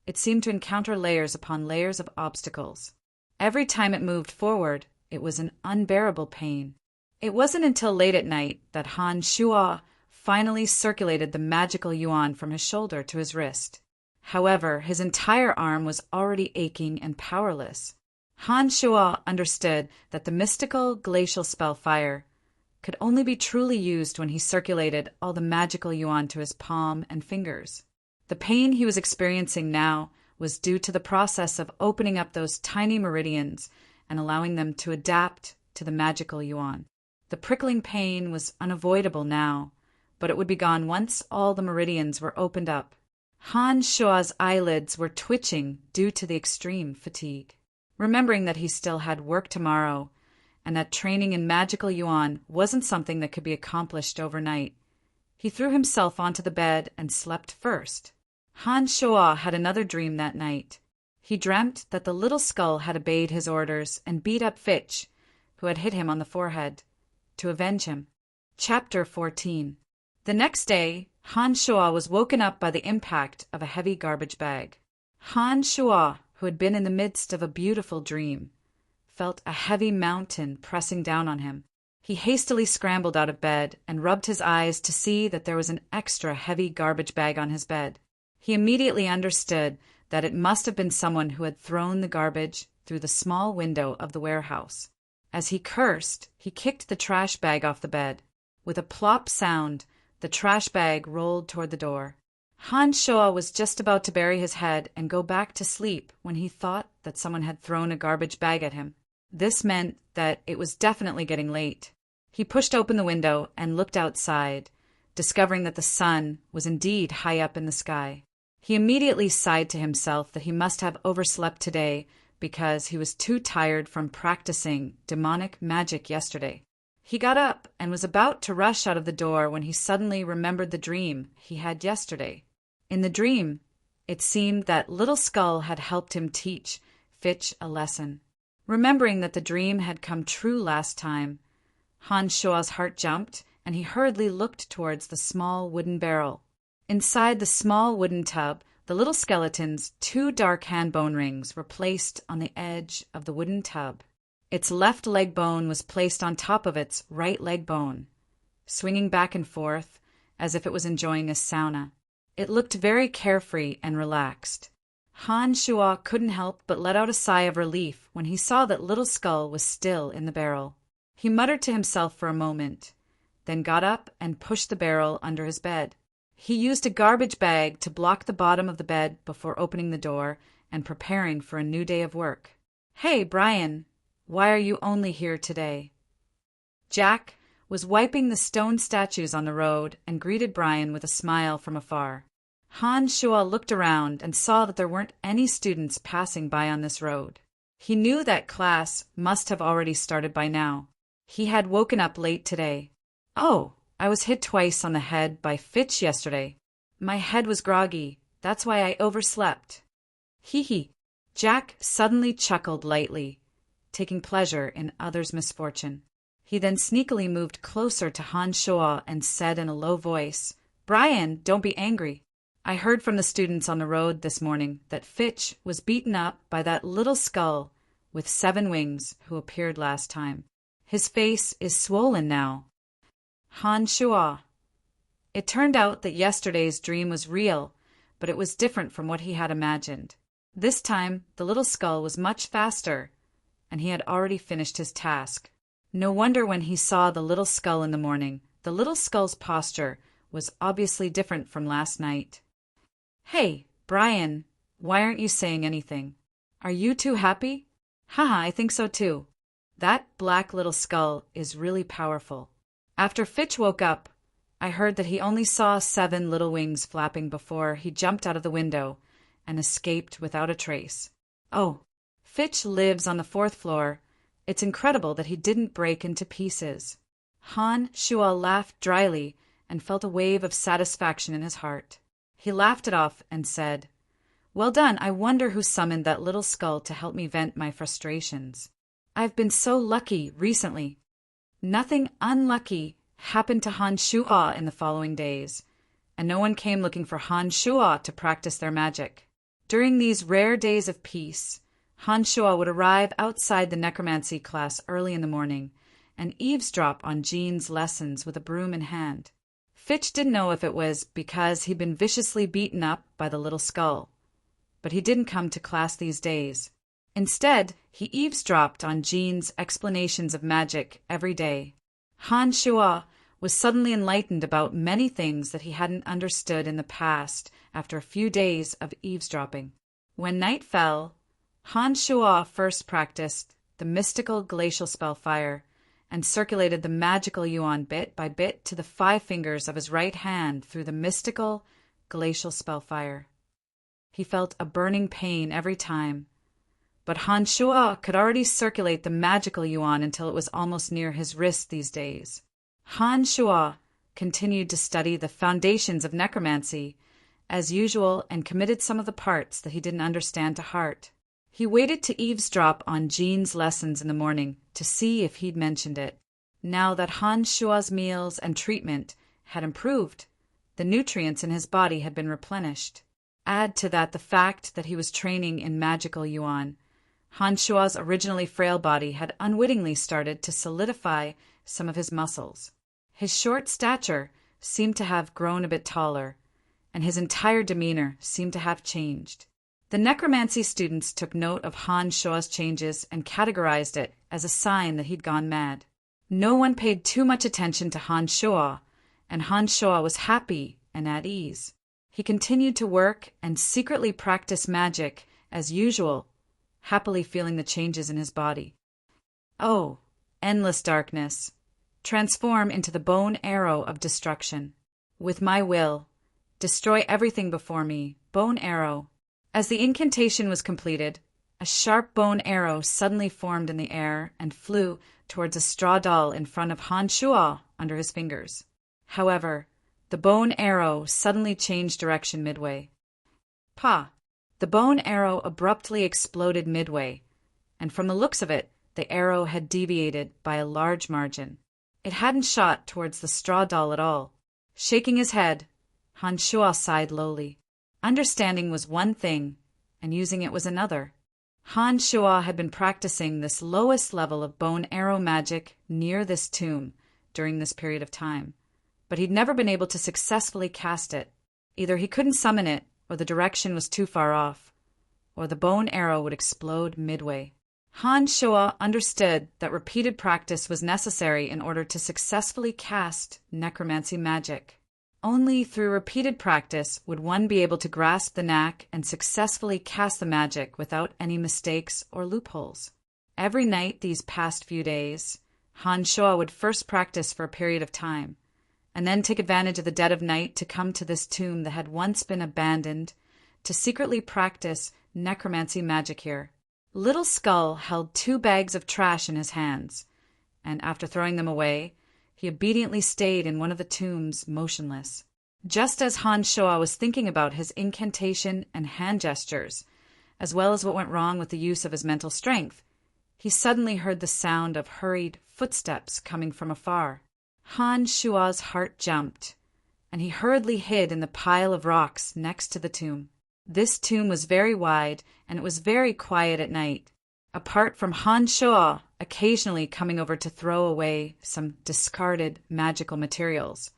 it seemed to encounter layers upon layers of obstacles. Every time it moved forward, it was an unbearable pain. It wasn't until late at night that Han Shua finally circulated the magical yuan from his shoulder to his wrist. However, his entire arm was already aching and powerless. Han Shua understood that the mystical glacial spell fire could only be truly used when he circulated all the magical yuan to his palm and fingers. The pain he was experiencing now was due to the process of opening up those tiny meridians and allowing them to adapt to the magical yuan. The prickling pain was unavoidable now, but it would be gone once all the meridians were opened up. Han Shua's eyelids were twitching due to the extreme fatigue. Remembering that he still had work tomorrow, and that training in magical yuan wasn't something that could be accomplished overnight, he threw himself onto the bed and slept first. Han Shua had another dream that night. He dreamt that the little skull had obeyed his orders and beat up Fitch, who had hit him on the forehead, to avenge him. Chapter 14. The next day, Han Shua was woken up by the impact of a heavy garbage bag. Han Shua, who had been in the midst of a beautiful dream, felt a heavy mountain pressing down on him. He hastily scrambled out of bed and rubbed his eyes to see that there was an extra heavy garbage bag on his bed. He immediately understood that it must have been someone who had thrown the garbage through the small window of the warehouse. As he cursed, he kicked the trash bag off the bed. With a plop sound, the trash bag rolled toward the door. Han Shua was just about to bury his head and go back to sleep when he thought that someone had thrown a garbage bag at him. This meant that it was definitely getting late. He pushed open the window and looked outside, discovering that the sun was indeed high up in the sky. He immediately sighed to himself that he must have overslept today because he was too tired from practicing demonic magic yesterday. He got up and was about to rush out of the door when he suddenly remembered the dream he had yesterday. In the dream, it seemed that Little Skull had helped him teach Fitch a lesson. Remembering that the dream had come true last time, Han Shua's heart jumped, and he hurriedly looked towards the small wooden barrel. Inside the small wooden tub, the little skeleton's 2 dark hand bone rings were placed on the edge of the wooden tub. Its left leg bone was placed on top of its right leg bone, swinging back and forth as if it was enjoying a sauna. It looked very carefree and relaxed. Han Shua couldn't help but let out a sigh of relief when he saw that Little Skull was still in the barrel. He muttered to himself for a moment, then got up and pushed the barrel under his bed. He used a garbage bag to block the bottom of the bed before opening the door and preparing for a new day of work. "Hey, Brian, why are you only here today?" Jack was wiping the stone statues on the road and greeted Brian with a smile from afar. Han Shua looked around and saw that there weren't any students passing by on this road. He knew that class must have already started by now. He had woken up late today. "Oh, I was hit twice on the head by Fitch yesterday. My head was groggy. That's why I overslept." Hee hee. Jack suddenly chuckled lightly, taking pleasure in others' misfortune. He then sneakily moved closer to Han Shua and said in a low voice, "Brian, don't be angry. I heard from the students on the road this morning that Fitch was beaten up by that Little Skull with 7 wings who appeared last time. His face is swollen now." Han Shua. It turned out that yesterday's dream was real, but it was different from what he had imagined. This time, the Little Skull was much faster, and he had already finished his task. No wonder when he saw the Little Skull in the morning, the Little Skull's posture was obviously different from last night. "Hey, Brian, why aren't you saying anything? Are you too happy?" "Haha, I think so too. That black Little Skull is really powerful. After Fitch woke up, I heard that he only saw 7 little wings flapping before he jumped out of the window and escaped without a trace. Oh, Fitch lives on the 4th floor. It's incredible that he didn't break into pieces." Han Shua laughed dryly and felt a wave of satisfaction in his heart. He laughed it off and said, "Well done. I wonder who summoned that Little Skull to help me vent my frustrations. I've been so lucky recently." Nothing unlucky happened to Han Shua in the following days, and no one came looking for Han Shua to practice their magic. During these rare days of peace, Han Shua would arrive outside the necromancy class early in the morning and eavesdrop on Jean's lessons with a broom in hand. Fitch didn't know if it was because he'd been viciously beaten up by the Little Skull, but he didn't come to class these days. Instead, he eavesdropped on Jean's explanations of magic every day. Han Shua was suddenly enlightened about many things that he hadn't understood in the past after a few days of eavesdropping. When night fell, Han Shua first practiced the mystical glacial spell fire and circulated the magical yuan bit by bit to the 5 fingers of his right hand through the mystical glacial spell fire. He felt a burning pain every time, but Han Shua could already circulate the magical yuan until it was almost near his wrist these days. Han Shua continued to study the foundations of necromancy as usual and committed some of the parts that he didn't understand to heart. He waited to eavesdrop on Jean's lessons in the morning to see if he'd mentioned it. Now that Han Shua's meals and treatment had improved, the nutrients in his body had been replenished. Add to that the fact that he was training in magical yuan. Han Shua's originally frail body had unwittingly started to solidify some of his muscles. His short stature seemed to have grown a bit taller, and his entire demeanor seemed to have changed. The necromancy students took note of Han Shua's changes and categorized it as a sign that he'd gone mad. No one paid too much attention to Han Shua, and Han Shua was happy and at ease. He continued to work and secretly practice magic as usual, happily feeling the changes in his body. Oh, endless darkness, transform into the bone arrow of destruction. With my will, destroy everything before me, bone arrow. As the incantation was completed, A sharp bone arrow suddenly formed in the air and flew towards a straw doll in front of Han Shuo under his fingers. However, the bone arrow suddenly changed direction midway. Pa! The bone arrow abruptly exploded midway, and from the looks of it, the arrow had deviated by a large margin. It hadn't shot towards the straw doll at all. Shaking his head, Han Shuo sighed lowly. Understanding was one thing, and using it was another. Han Shuo had been practicing this lowest level of bone arrow magic near this tomb during this period of time, but he'd never been able to successfully cast it. Either he couldn't summon it, or the direction was too far off, or the bone arrow would explode midway. Han Shuo understood that repeated practice was necessary in order to successfully cast necromancy magic. Only through repeated practice would one be able to grasp the knack and successfully cast the magic without any mistakes or loopholes. Every night these past few days, Han Shuo would first practice for a period of time, and then take advantage of the dead of night to come to this tomb that had once been abandoned to secretly practice necromancy magic here. Little Skull held 2 bags of trash in his hands, and after throwing them away, he obediently stayed in one of the tombs motionless. Just as Han Shuo was thinking about his incantation and hand gestures, as well as what went wrong with the use of his mental strength, he suddenly heard the sound of hurried footsteps coming from afar. Han Shuo's heart jumped, and he hurriedly hid in the pile of rocks next to the tomb. This tomb was very wide, and it was very quiet at night. Apart from Han Shuo occasionally coming over to throw away some discarded magical materials,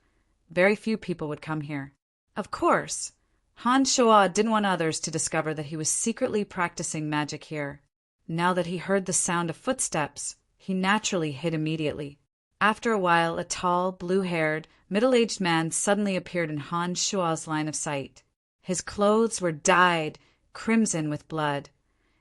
very few people would come here. Of course, Han Shuo didn't want others to discover that he was secretly practicing magic here. Now that he heard the sound of footsteps, he naturally hid immediately. After a while, a tall, blue-haired, middle-aged man suddenly appeared in Han Shuo's line of sight. His clothes were dyed crimson with blood,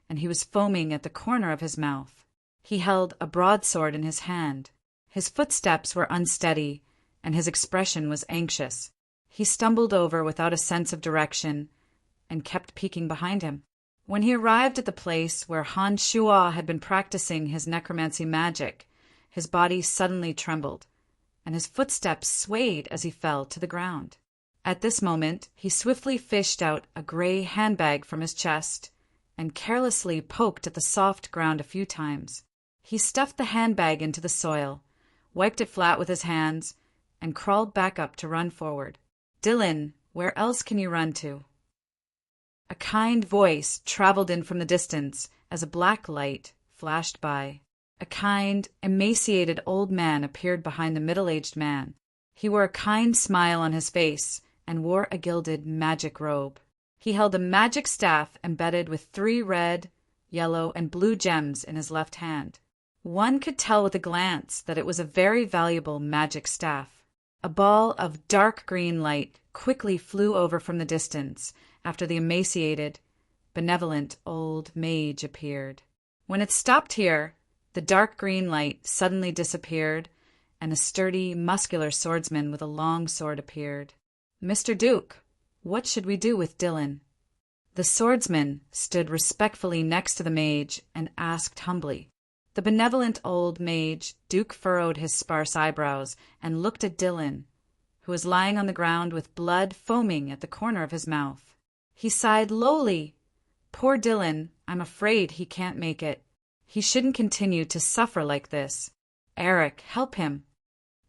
and he was foaming at the corner of his mouth. He held a broadsword in his hand. His footsteps were unsteady, and his expression was anxious. He stumbled over without a sense of direction, and kept peeking behind him. When he arrived at the place where Han Shuo had been practicing his necromancy magic, his body suddenly trembled, and his footsteps swayed as he fell to the ground. At this moment, he swiftly fished out a gray handbag from his chest and carelessly poked at the soft ground a few times. He stuffed the handbag into the soil, wiped it flat with his hands, and crawled back up to run forward. "Dylan, where else can you run to?" A kind voice traveled in from the distance as a black light flashed by. A kind, emaciated old man appeared behind the middle-aged man. He wore a kind smile on his face and wore a gilded magic robe. He held a magic staff embedded with 3 red, yellow, and blue gems in his left hand. One could tell with a glance that it was a very valuable magic staff. A ball of dark green light quickly flew over from the distance after the emaciated, benevolent old mage appeared. When it stopped here, the dark green light suddenly disappeared, and a sturdy, muscular swordsman with a long sword appeared. "Mr. Duke, what should we do with Dylan?" The swordsman stood respectfully next to the mage and asked humbly. The benevolent old mage, Duke, furrowed his sparse eyebrows and looked at Dylan, who was lying on the ground with blood foaming at the corner of his mouth. He sighed lowly. "Poor Dylan, I'm afraid he can't make it. He shouldn't continue to suffer like this. Eric, help him.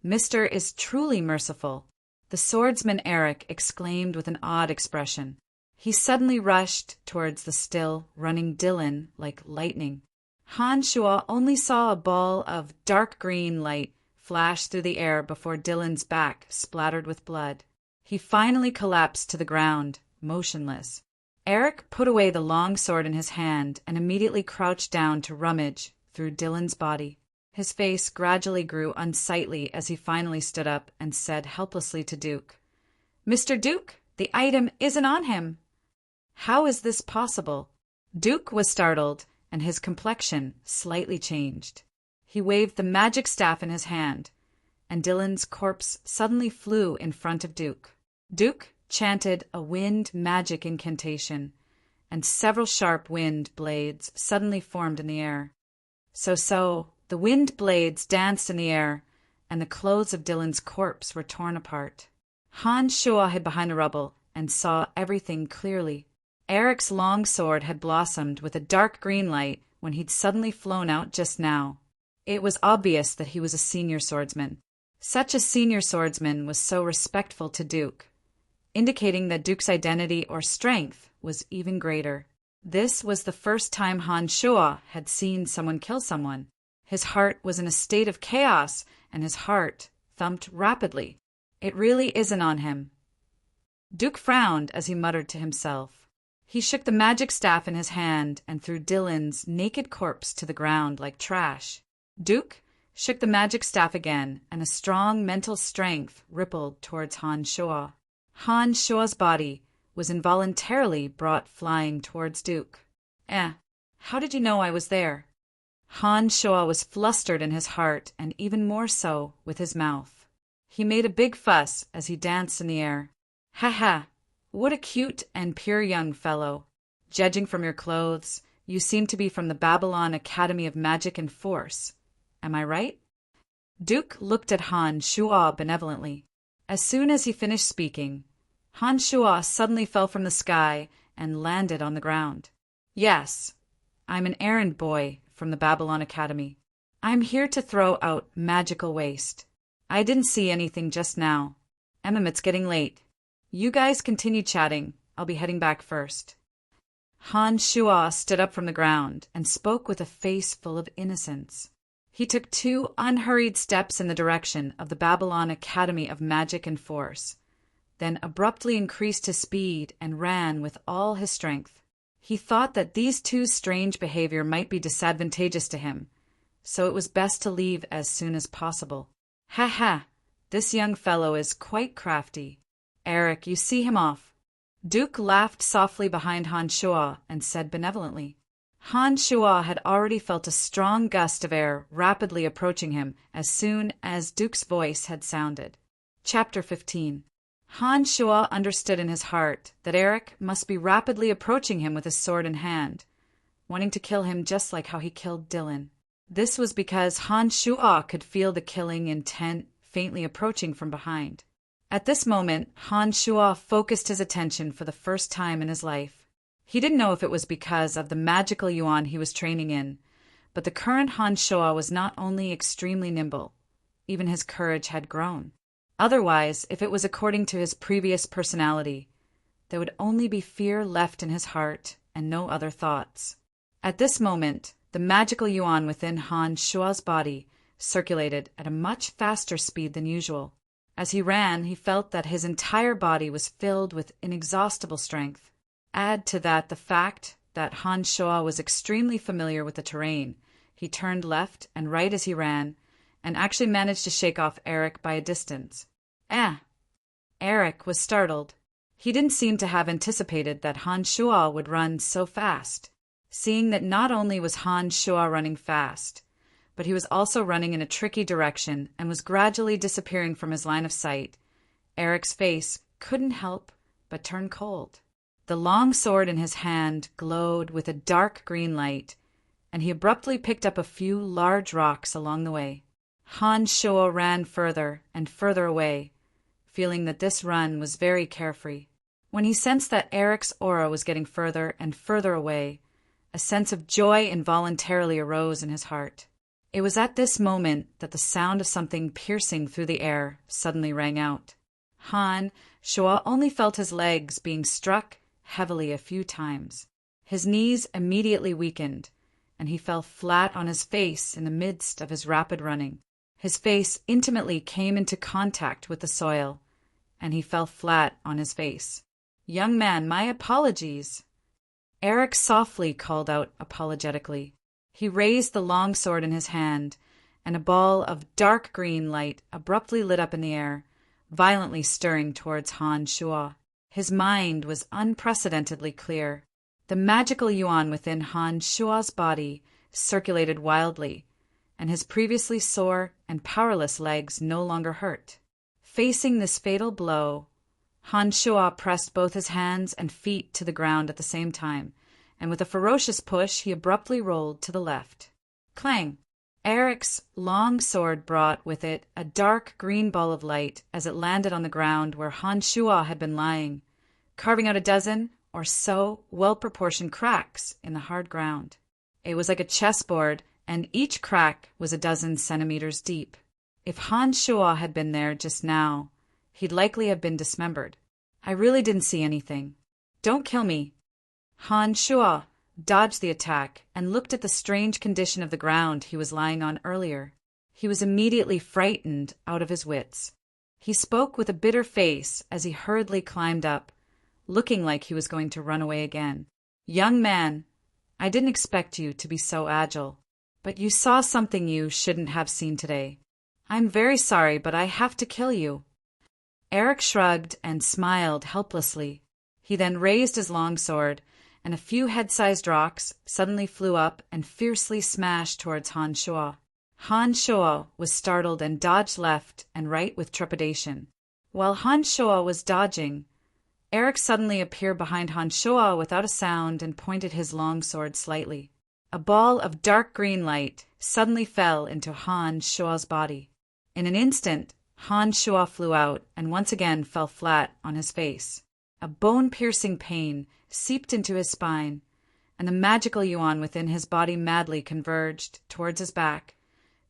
Mister is truly merciful." The swordsman Eric exclaimed with an odd expression. He suddenly rushed towards the still running Dylan like lightning. Han Shuo only saw a ball of dark green light flash through the air before Dylan's back splattered with blood. He finally collapsed to the ground, motionless. Eric put away the long sword in his hand and immediately crouched down to rummage through Dylan's body. His face gradually grew unsightly as he finally stood up and said helplessly to Duke, "Mr. Duke, the item isn't on him." "How is this possible?" Duke was startled, and his complexion slightly changed. He waved the magic staff in his hand, and Dylan's corpse suddenly flew in front of Duke. Duke chanted a wind magic incantation, and several sharp wind blades suddenly formed in the air. So, the wind blades danced in the air, and the clothes of Dylan's corpse were torn apart. Han Shua hid behind the rubble and saw everything clearly. Eric's long sword had blossomed with a dark green light when he'd suddenly flown out just now. It was obvious that he was a senior swordsman. Such a senior swordsman was so respectful to Duke, indicating that Duke's identity or strength was even greater. This was the first time Han Shua had seen someone kill someone. His heart was in a state of chaos, and his heart thumped rapidly. It really isn't on him. Duke frowned as he muttered to himself. He shook the magic staff in his hand and threw Dylan's naked corpse to the ground like trash. Duke shook the magic staff again, and a strong mental strength rippled towards Han Shua. Han Shua's body was involuntarily brought flying towards Duke. How did you know I was there? Han Shua was flustered in his heart, and even more so with his mouth. He made a big fuss as he danced in the air. Ha! What a cute and pure young fellow. Judging from your clothes, you seem to be from the Babylon Academy of Magic and Force. Am I right? Duke looked at Han Shua benevolently. As soon as he finished speaking, Han Shua suddenly fell from the sky and landed on the ground. Yes, I'm an errand boy from the Babylon Academy. I'm here to throw out magical waste. I didn't see anything just now. It's getting late. You guys continue chatting. I'll be heading back first. Han Shua stood up from the ground and spoke with a face full of innocence. He took 2 unhurried steps in the direction of the Babylon Academy of Magic and Force, then abruptly increased his speed and ran with all his strength. He thought that these 2's strange behavior might be disadvantageous to him, so it was best to leave as soon as possible. Ha! This young fellow is quite crafty. Eric, you see him off. Duke laughed softly behind Han Shua and said benevolently. Han Shua had already felt a strong gust of air rapidly approaching him as soon as Duke's voice had sounded. Chapter 15. Han Shua understood in his heart that Eric must be rapidly approaching him with his sword in hand, wanting to kill him just like how he killed Dylan. This was because Han Shua could feel the killing intent faintly approaching from behind. At this moment, Han Shua focused his attention for the first time in his life. He didn't know if it was because of the magical yuan he was training in, but the current Han Shua was not only extremely nimble, even his courage had grown. Otherwise, if it was according to his previous personality, there would only be fear left in his heart and no other thoughts. At this moment, the magical yuan within Han Shua's body circulated at a much faster speed than usual. As he ran, he felt that his entire body was filled with inexhaustible strength. Add to that the fact that Han Shua was extremely familiar with the terrain. He turned left and right as he ran, and actually managed to shake off Eric by a distance. Eric was startled. He didn't seem to have anticipated that Han Shua would run so fast. Seeing that not only was Han Shua running fast, but he was also running in a tricky direction and was gradually disappearing from his line of sight, Eric's face couldn't help but turn cold. The long sword in his hand glowed with a dark green light, and he abruptly picked up a few large rocks along the way. Han Shua ran further and further away, feeling that this run was very carefree. When he sensed that Eric's aura was getting further and further away, a sense of joy involuntarily arose in his heart. It was at this moment that the sound of something piercing through the air suddenly rang out. Han Shua only felt his legs being struck heavily a few times. His knees immediately weakened, and he fell flat on his face in the midst of his rapid running. His face intimately came into contact with the soil, and he fell flat on his face. "Young man, my apologies." Eric softly called out apologetically. He raised the long sword in his hand, and a ball of dark green light abruptly lit up in the air, violently stirring towards Han Shua. His mind was unprecedentedly clear. The magical yuan within Han Shua's body circulated wildly, and his previously sore and powerless legs no longer hurt. Facing this fatal blow, Han Shua pressed both his hands and feet to the ground at the same time, and with a ferocious push he abruptly rolled to the left. Clang! Eric's long sword brought with it a dark green ball of light as it landed on the ground where Han Shuo had been lying, carving out a dozen or so well-proportioned cracks in the hard ground. It was like a chessboard, and each crack was a dozen centimeters deep. If Han Shuo had been there just now, he'd likely have been dismembered. I really didn't see anything. Don't kill me. Han Shuo dodged the attack and looked at the strange condition of the ground he was lying on earlier. He was immediately frightened out of his wits. He spoke with a bitter face as he hurriedly climbed up, looking like he was going to run away again. Young man, I didn't expect you to be so agile, but you saw something you shouldn't have seen today. I'm very sorry, but I have to kill you. Eric shrugged and smiled helplessly. He then raised his longsword, and a few head-sized rocks suddenly flew up and fiercely smashed towards Han Shuo. Han Shuo was startled and dodged left and right with trepidation. While Han Shuo was dodging, Eric suddenly appeared behind Han Shuo without a sound and pointed his longsword slightly. A ball of dark green light suddenly fell into Han Shuo's body. In an instant, Han Shuo flew out and once again fell flat on his face. A bone-piercing pain seeped into his spine, and the magical yuan within his body madly converged towards his back,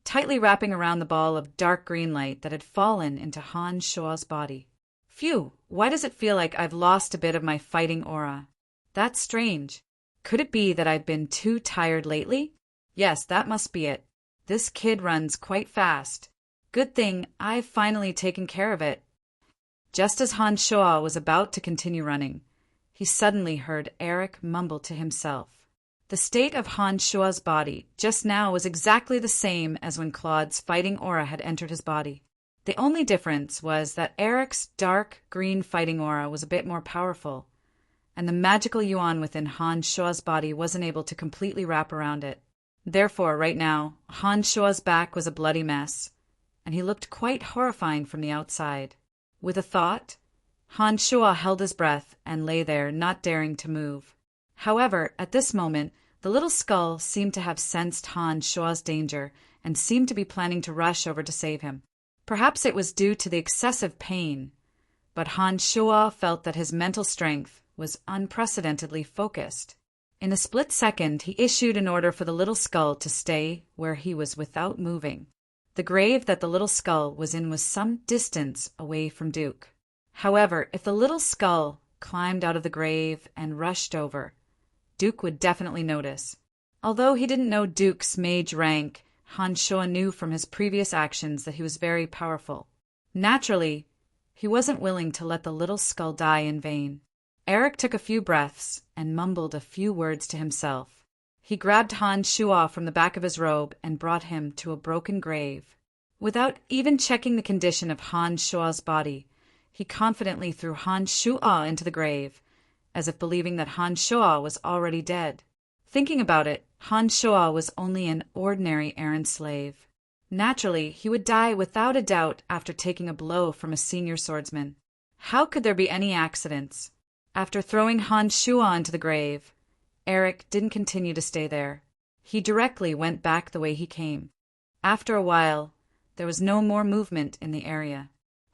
tightly wrapping around the ball of dark green light that had fallen into Han Shuo's body. Phew, why does it feel like I've lost a bit of my fighting aura? That's strange. Could it be that I've been too tired lately? Yes, that must be it. This kid runs quite fast. Good thing I've finally taken care of it. Just as Han Shuo was about to continue running, he suddenly heard Eric mumble to himself. The state of Han Shuo's body just now was exactly the same as when Claude's fighting aura had entered his body. The only difference was that Eric's dark green fighting aura was a bit more powerful, and the magical yuan within Han Shuo's body wasn't able to completely wrap around it. Therefore, right now, Han Shuo's back was a bloody mess, and he looked quite horrifying from the outside. With a thought, Han Shuo held his breath and lay there, not daring to move. However, at this moment, the little skull seemed to have sensed Han Shuo's danger and seemed to be planning to rush over to save him. Perhaps it was due to the excessive pain, but Han Shuo felt that his mental strength was unprecedentedly focused. In a split second, he issued an order for the little skull to stay where he was without moving. The grave that the little skull was in was some distance away from Duke. However, if the little skull climbed out of the grave and rushed over, Duke would definitely notice. Although he didn't know Duke's mage rank, Han Shuo knew from his previous actions that he was very powerful. Naturally, he wasn't willing to let the little skull die in vain. Eric took a few breaths and mumbled a few words to himself. He grabbed Han Shuo from the back of his robe and brought him to a broken grave. Without even checking the condition of Han Shuo's body, he confidently threw Han Shuo into the grave, as if believing that Han Shuo was already dead. Thinking about it, Han Shuo was only an ordinary errand slave. Naturally, he would die without a doubt after taking a blow from a senior swordsman. How could there be any accidents? After throwing Han Shuo into the grave, Eric didn't continue to stay there. He directly went back the way he came. After a while, there was no more movement in the area.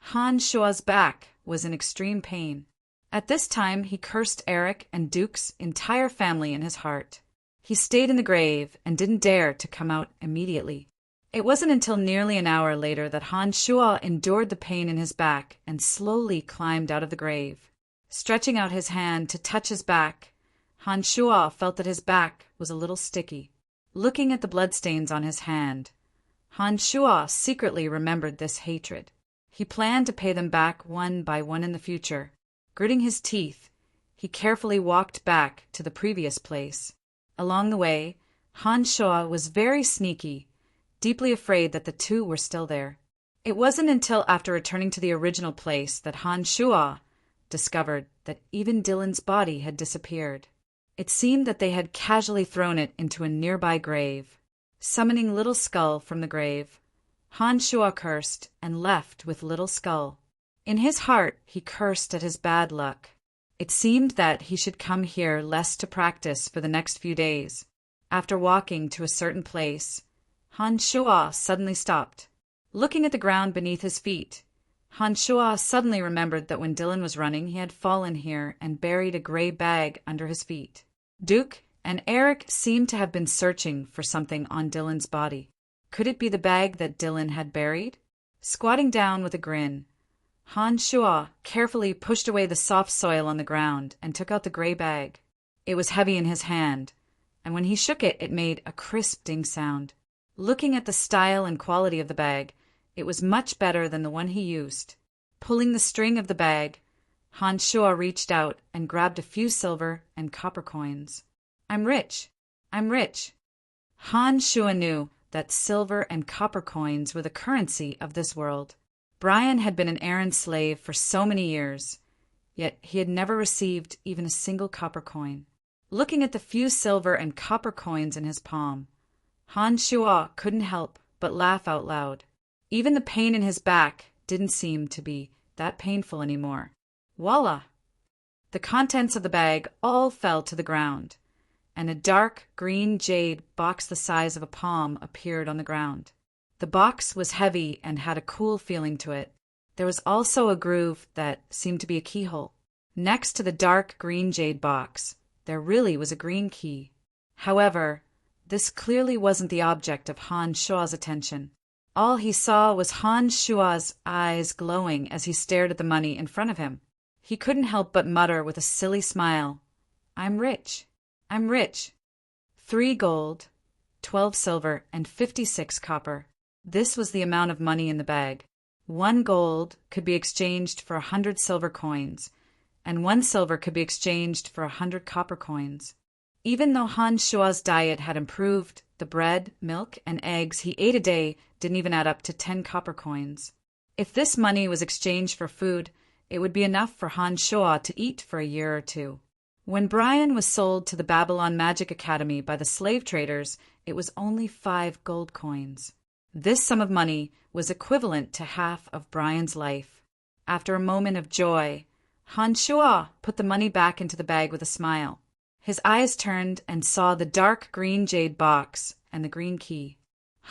Han Shuo's back was in extreme pain. At this time, he cursed Eric and Duke's entire family in his heart. He stayed in the grave and didn't dare to come out immediately. It wasn't until nearly an hour later that Han Shuo endured the pain in his back and slowly climbed out of the grave. Stretching out his hand to touch his back, Han Shuo felt that his back was a little sticky. Looking at the bloodstains on his hand, Han Shuo secretly remembered this hatred. He planned to pay them back one by one in the future. Gritting his teeth, he carefully walked back to the previous place. Along the way, Han Shuo was very sneaky, deeply afraid that the two were still there. It wasn't until after returning to the original place that Han Shuo discovered that even Dylan's body had disappeared. It seemed that they had casually thrown it into a nearby grave. Summoning Little Skull from the grave, Han Shuo cursed and left with Little Skull. In his heart, he cursed at his bad luck. It seemed that he should come here less to practice for the next few days. After walking to a certain place, Han Shuo suddenly stopped. Looking at the ground beneath his feet, Han Shuo suddenly remembered that when Dylan was running, he had fallen here and buried a gray bag under his feet. Duke and Eric seemed to have been searching for something on Dylan's body. Could it be the bag that Dylan had buried? Squatting down with a grin, Han Shuo carefully pushed away the soft soil on the ground and took out the gray bag. It was heavy in his hand, and when he shook it, it made a crisp ding sound. Looking at the style and quality of the bag, it was much better than the one he used. Pulling the string of the bag, Han Shuo reached out and grabbed a few silver and copper coins. I'm rich. I'm rich. Han Shuo knew that silver and copper coins were the currency of this world. Brian had been an errand slave for so many years, yet he had never received even a single copper coin. Looking at the few silver and copper coins in his palm, Han Shuo couldn't help but laugh out loud. Even the pain in his back didn't seem to be that painful anymore. Voila! The contents of the bag all fell to the ground, and a dark green jade box the size of a palm appeared on the ground. The box was heavy and had a cool feeling to it. There was also a groove that seemed to be a keyhole. Next to the dark green jade box, there really was a green key. However, this clearly wasn't the object of Han Shuo's attention. All he saw was Han Shuo's eyes glowing as he stared at the money in front of him. He couldn't help but mutter with a silly smile, I'm rich. I'm rich. 3 gold, 12 silver, and 56 copper. This was the amount of money in the bag. 1 gold could be exchanged for 100 silver coins, and 1 silver could be exchanged for 100 copper coins. Even though Han Shuo's diet had improved, the bread, milk, and eggs he ate a day didn't even add up to 10 copper coins. If this money was exchanged for food, it would be enough for Han Shuo to eat for a year or two. When Brian was sold to the Babylon Magic Academy by the slave traders, it was only 5 gold coins. This sum of money was equivalent to half of Brian's life. After a moment of joy, Han Shuo put the money back into the bag with a smile. His eyes turned and saw the dark green jade box and the green key.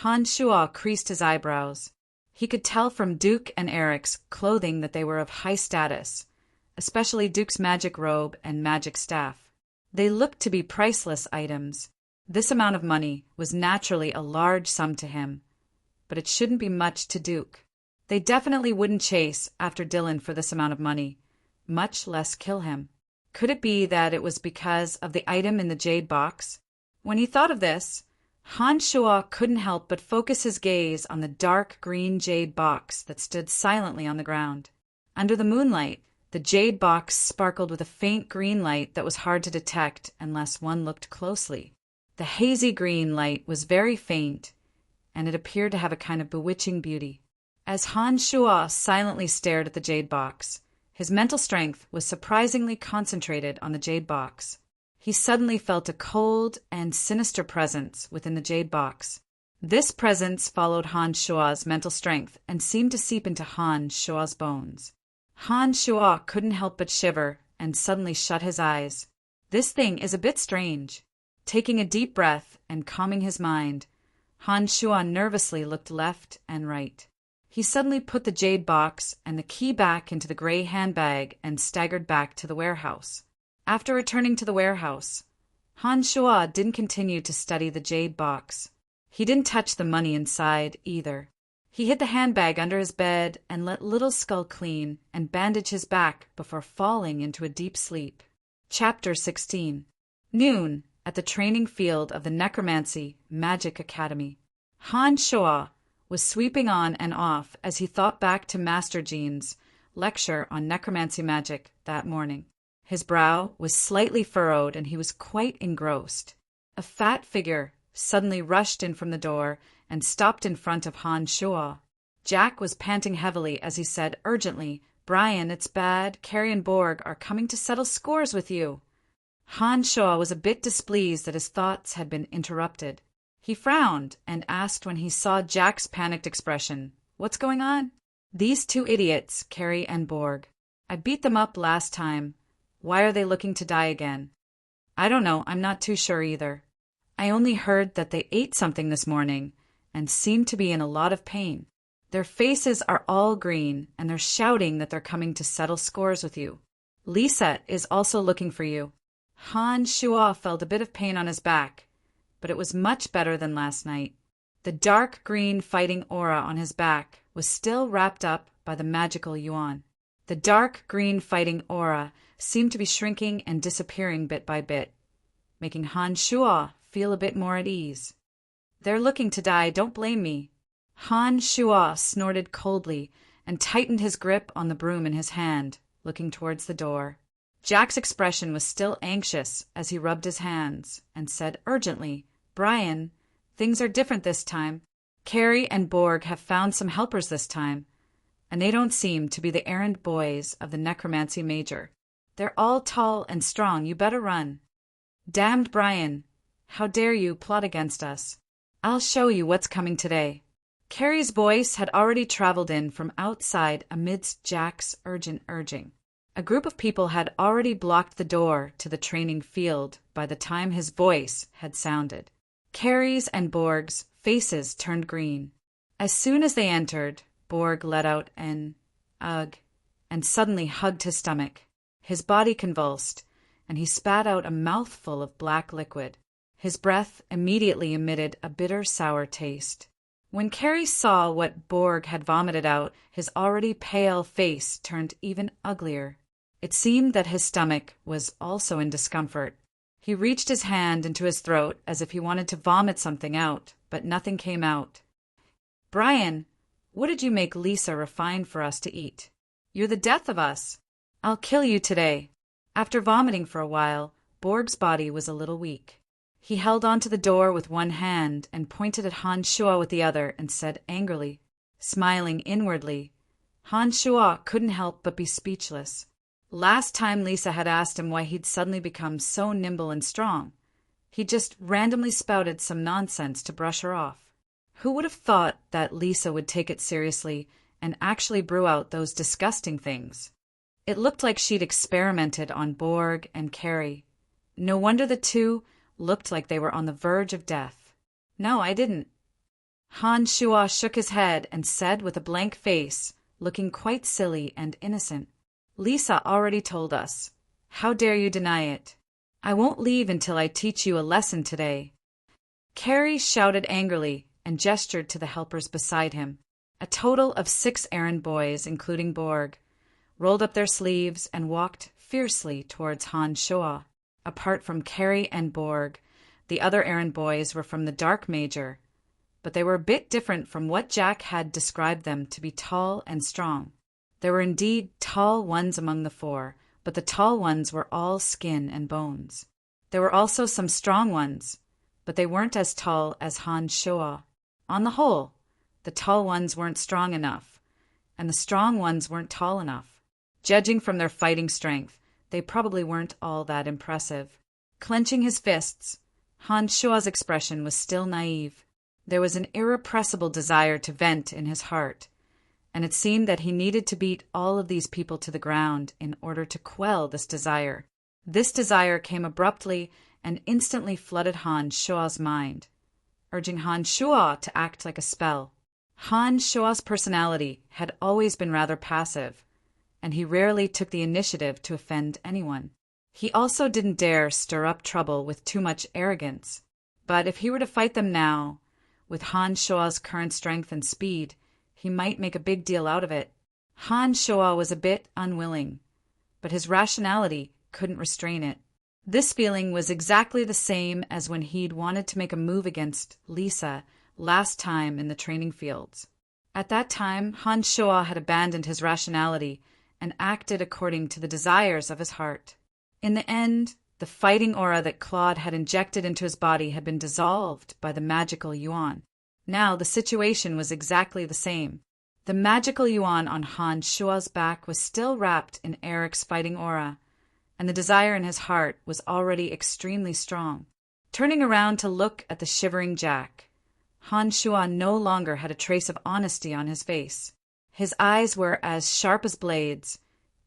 Han Shuo creased his eyebrows. He could tell from Duke and Eric's clothing that they were of high status, especially Duke's magic robe and magic staff. They looked to be priceless items. This amount of money was naturally a large sum to him, but it shouldn't be much to Duke. They definitely wouldn't chase after Dylan for this amount of money, much less kill him. Could it be that it was because of the item in the jade box? When he thought of this, Han Shuo couldn't help but focus his gaze on the dark green jade box that stood silently on the ground. Under the moonlight, the jade box sparkled with a faint green light that was hard to detect unless one looked closely. The hazy green light was very faint, and it appeared to have a kind of bewitching beauty. As Han Shuo silently stared at the jade box, his mental strength was surprisingly concentrated on the jade box. He suddenly felt a cold and sinister presence within the jade box. This presence followed Han Shuo's mental strength and seemed to seep into Han Shuo's bones. Han Shuo couldn't help but shiver and suddenly shut his eyes. This thing is a bit strange. Taking a deep breath and calming his mind, Han Shuo nervously looked left and right. He suddenly put the jade box and the key back into the gray handbag and staggered back to the warehouse. After returning to the warehouse, Han Shuo didn't continue to study the jade box. He didn't touch the money inside either. He hid the handbag under his bed and let Little Skull clean and bandage his back before falling into a deep sleep. Chapter 16. Noon, at the training field of the Necromancy Magic Academy. Han Shuo was sweeping on and off as he thought back to Master Jean's lecture on necromancy magic that morning. His brow was slightly furrowed and he was quite engrossed. A fat figure suddenly rushed in from the door and stopped in front of Han Shuo. Jack was panting heavily as he said urgently, "Brian, it's bad. Carrie and Borg are coming to settle scores with you." Han Shuo was a bit displeased that his thoughts had been interrupted. He frowned and asked when he saw Jack's panicked expression, "What's going on?" "These 2 idiots, Carrie and Borg. I beat them up last time, Why are they looking to die again? I don't know, I'm not too sure either. I only heard that they ate something this morning and seem to be in a lot of pain. Their faces are all green, and they're shouting that they're coming to settle scores with you. Lisa is also looking for you. Han Shuo felt a bit of pain on his back, but it was much better than last night. The dark green fighting aura on his back was still wrapped up by the magical yuan. The dark green fighting aura seemed to be shrinking and disappearing bit by bit, making Han Shuo feel a bit more at ease. They're looking to die, don't blame me. Han Shuo snorted coldly and tightened his grip on the broom in his hand, looking towards the door. Jack's expression was still anxious as he rubbed his hands and said urgently, Brian, things are different this time. Carrie and Borg have found some helpers this time, and they don't seem to be the errand boys of the necromancy major. They're all tall and strong, you better run. Damned Brian, how dare you plot against us? I'll show you what's coming today. Carrie's voice had already traveled in from outside amidst Jack's urgent urging. A group of people had already blocked the door to the training field by the time his voice had sounded. Carrie's and Borg's faces turned green. As soon as they entered, Borg let out an ugh and suddenly hugged his stomach. His body convulsed, and he spat out a mouthful of black liquid. His breath immediately emitted a bitter, sour taste. When Carrie saw what Borg had vomited out, his already pale face turned even uglier. It seemed that his stomach was also in discomfort. He reached his hand into his throat as if he wanted to vomit something out, but nothing came out. Brian, what did you make Lisa refine for us to eat? You're the death of us. I'll kill you today. After vomiting for a while, Borg's body was a little weak. He held onto the door with one hand and pointed at Han Shuo with the other and said angrily, smiling inwardly. Han Shuo couldn't help but be speechless. Last time Lisa had asked him why he'd suddenly become so nimble and strong, he just randomly spouted some nonsense to brush her off. Who would have thought that Lisa would take it seriously and actually brew out those disgusting things? It looked like she'd experimented on Borg and Carrie. No wonder the two looked like they were on the verge of death. No, I didn't. Han Shuo shook his head and said with a blank face, looking quite silly and innocent, Lisa already told us. How dare you deny it? I won't leave until I teach you a lesson today. Carrie shouted angrily and gestured to the helpers beside him. A total of 6 errand boys, including Borg, rolled up their sleeves and walked fiercely towards Han Shuo. Apart from Carrie and Borg, the other errand boys were from the Dark Major, but they were a bit different from what Jack had described them to be tall and strong. There were indeed tall ones among the 4, but the tall ones were all skin and bones. There were also some strong ones, but they weren't as tall as Han Shuo. On the whole, the tall ones weren't strong enough, and the strong ones weren't tall enough. Judging from their fighting strength, they probably weren't all that impressive. Clenching his fists, Han Shuo's expression was still naive. There was an irrepressible desire to vent in his heart, and it seemed that he needed to beat all of these people to the ground in order to quell this desire. This desire came abruptly and instantly flooded Han Shuo's mind, urging Han Shuo to act like a spell. Han Shuo's personality had always been rather passive, and he rarely took the initiative to offend anyone. He also didn't dare stir up trouble with too much arrogance. But if he were to fight them now, with Han Shuo's current strength and speed, he might make a big deal out of it. Han Shuo was a bit unwilling, but his rationality couldn't restrain it. This feeling was exactly the same as when he'd wanted to make a move against Lisa last time in the training fields. At that time, Han Shuo had abandoned his rationality and acted according to the desires of his heart. In the end, the fighting aura that Claude had injected into his body had been dissolved by the magical yuan. Now the situation was exactly the same. The magical yuan on Han Shuo's back was still wrapped in Eric's fighting aura, and the desire in his heart was already extremely strong. Turning around to look at the shivering Jack, Han Shuo no longer had a trace of honesty on his face. His eyes were as sharp as blades,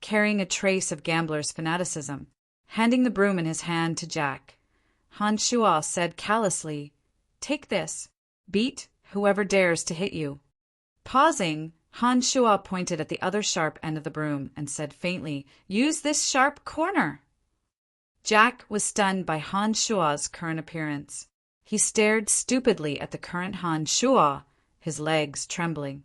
carrying a trace of gambler's fanaticism. Handing the broom in his hand to Jack, Han Shuo said callously, "Take this. Beat whoever dares to hit you." Pausing, Han Shuo pointed at the other sharp end of the broom and said faintly, "Use this sharp corner." Jack was stunned by Han Shuo's current appearance. He stared stupidly at the current Han Shuo, his legs trembling.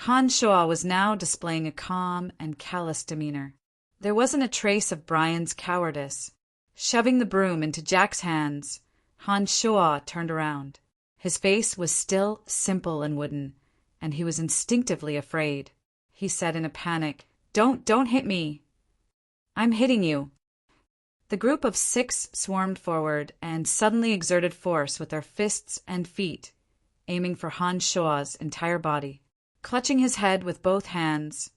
Han Shuo was now displaying a calm and callous demeanor. There wasn't a trace of Brian's cowardice. Shoving the broom into Jack's hands, Han Shuo turned around. His face was still simple and wooden, and he was instinctively afraid. He said in a panic, Don't hit me. I'm hitting you." The group of 6 swarmed forward and suddenly exerted force with their fists and feet, aiming for Han Shuo's entire body. Clutching his head with both hands,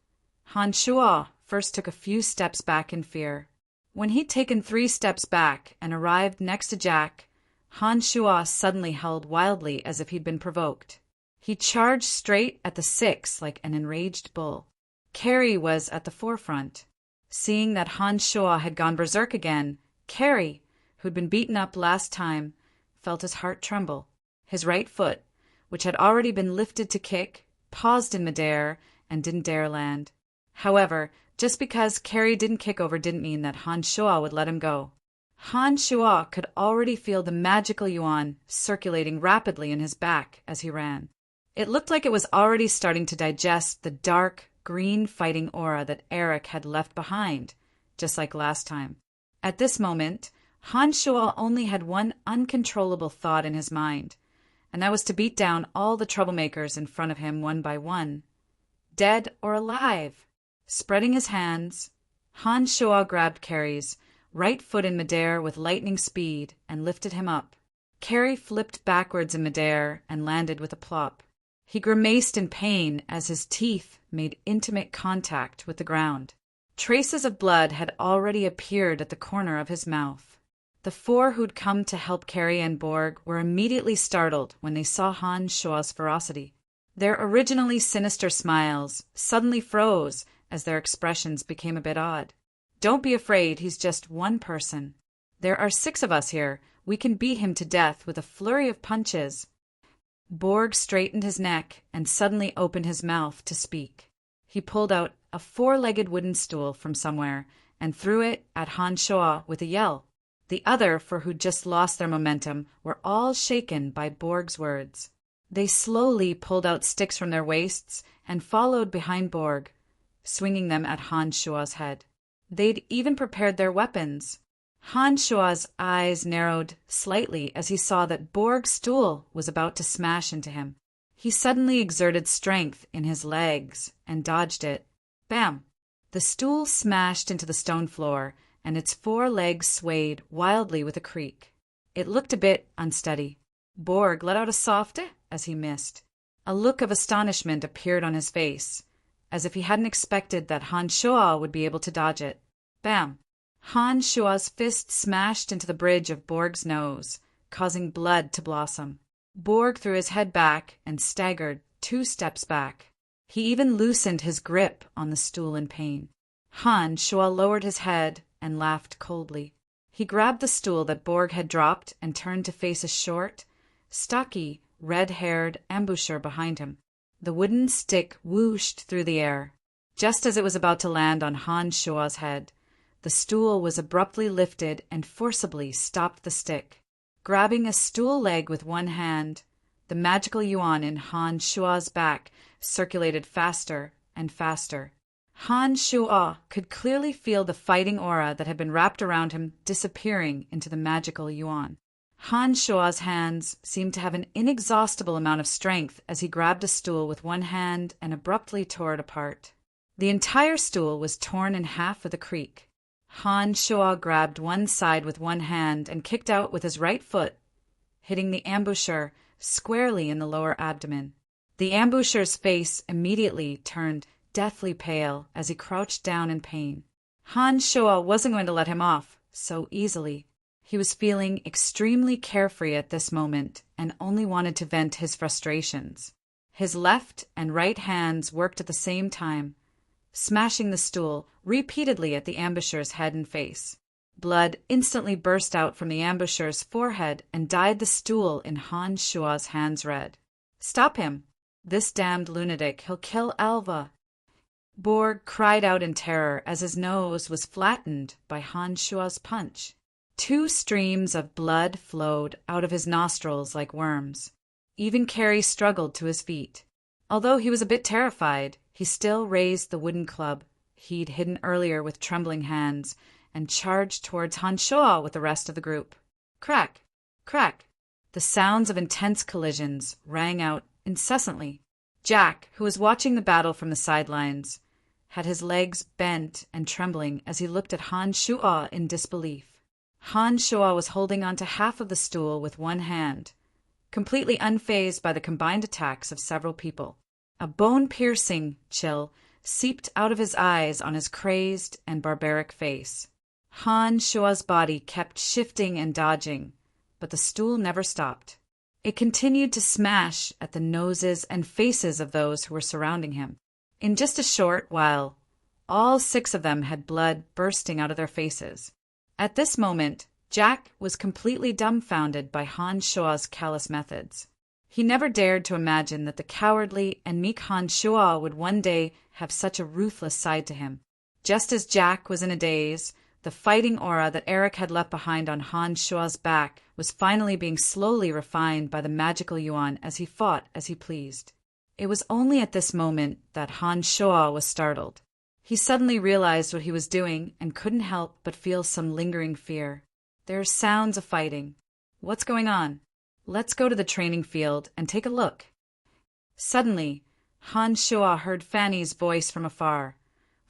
Han Shuo first took a few steps back in fear. When he'd taken 3 steps back and arrived next to Jack, Han Shuo suddenly howled wildly as if he'd been provoked. He charged straight at the 6 like an enraged bull. Carrie was at the forefront. Seeing that Han Shuo had gone berserk again, Carrie, who'd been beaten up last time, felt his heart tremble. His right foot, which had already been lifted to kick, paused in midair and didn't dare land. However, just because Carrie didn't kick over didn't mean that Han Shuo would let him go. Han Shuo could already feel the magical yuan circulating rapidly in his back as he ran. It looked like it was already starting to digest the dark, green fighting aura that Eric had left behind, just like last time. At this moment, Han Shuo only had one uncontrollable thought in his mind, and that was to beat down all the troublemakers in front of him one by one, dead or alive. Spreading his hands, Han Shuo grabbed Carrie's right foot in midair with lightning speed and lifted him up. Carrie flipped backwards in midair and landed with a plop. He grimaced in pain as his teeth made intimate contact with the ground. Traces of blood had already appeared at the corner of his mouth. The 4 who'd come to help Carrie and Borg were immediately startled when they saw Han Shuo's ferocity. Their originally sinister smiles suddenly froze as their expressions became a bit odd. "Don't be afraid, he's just one person. There are 6 of us here. We can beat him to death with a flurry of punches." Borg straightened his neck and suddenly opened his mouth to speak. He pulled out a 4-legged wooden stool from somewhere and threw it at Han Shuo with a yell. The other 4 who'd just lost their momentum were all shaken by Borg's words. They slowly pulled out sticks from their waists and followed behind Borg, swinging them at Han Shuo's head. They'd even prepared their weapons. Han Shuo's eyes narrowed slightly as he saw that Borg's stool was about to smash into him. He suddenly exerted strength in his legs and dodged it. Bam! The stool smashed into the stone floor, and its 4 legs swayed wildly with a creak. It looked a bit unsteady. Borg let out a soft "eh" as he missed. A look of astonishment appeared on his face, as if he hadn't expected that Han Shuo would be able to dodge it. Bam! Han Shuo's fist smashed into the bridge of Borg's nose, causing blood to blossom. Borg threw his head back and staggered 2 steps back. He even loosened his grip on the stool in pain. Han Shuo lowered his head and laughed coldly. He grabbed the stool that Borg had dropped and turned to face a short, stocky, red-haired ambusher behind him. The wooden stick whooshed through the air. Just as it was about to land on Han Shuo's head, the stool was abruptly lifted and forcibly stopped the stick. Grabbing a stool leg with one hand, the magical yuan in Han Shuo's back circulated faster and faster. Han Shuo could clearly feel the fighting aura that had been wrapped around him disappearing into the magical yuan. Han Shuo's hands seemed to have an inexhaustible amount of strength as he grabbed a stool with one hand and abruptly tore it apart. The entire stool was torn in half with a creak. Han Shuo grabbed one side with one hand and kicked out with his right foot, hitting the ambusher squarely in the lower abdomen. The ambusher's face immediately turned deathly pale as he crouched down in pain. Han Shuo wasn't going to let him off so easily. He was feeling extremely carefree at this moment and only wanted to vent his frustrations. His left and right hands worked at the same time, smashing the stool repeatedly at the ambusher's head and face. Blood instantly burst out from the ambusher's forehead and dyed the stool in Han Shua's hands red. "Stop him! This damned lunatic, he'll kill Alva!" Borg cried out in terror as his nose was flattened by Han Shua's punch. 2 streams of blood flowed out of his nostrils like worms. Even Carrie struggled to his feet. Although he was a bit terrified, he still raised the wooden club he'd hidden earlier with trembling hands and charged towards Han Shua with the rest of the group. Crack! Crack! The sounds of intense collisions rang out incessantly. Jack, who was watching the battle from the sidelines, had his legs bent and trembling as he looked at Han Shua in disbelief. Han Shua was holding onto half of the stool with one hand, completely unfazed by the combined attacks of several people. A bone-piercing chill seeped out of his eyes on his crazed and barbaric face. Han Shua's body kept shifting and dodging, but the stool never stopped. It continued to smash at the noses and faces of those who were surrounding him. In just a short while, all 6 of them had blood bursting out of their faces. At this moment, Jack was completely dumbfounded by Han Shua's callous methods. He never dared to imagine that the cowardly and meek Han Shua would one day have such a ruthless side to him. Just as Jack was in a daze, the fighting aura that Eric had left behind on Han Shua's back was finally being slowly refined by the magical yuan as he fought as he pleased. It was only at this moment that Han Shua was startled. He suddenly realized what he was doing and couldn't help but feel some lingering fear. There are sounds of fighting. What's going on? Let's go to the training field and take a look. Suddenly, Han Shua heard Fanny's voice from afar,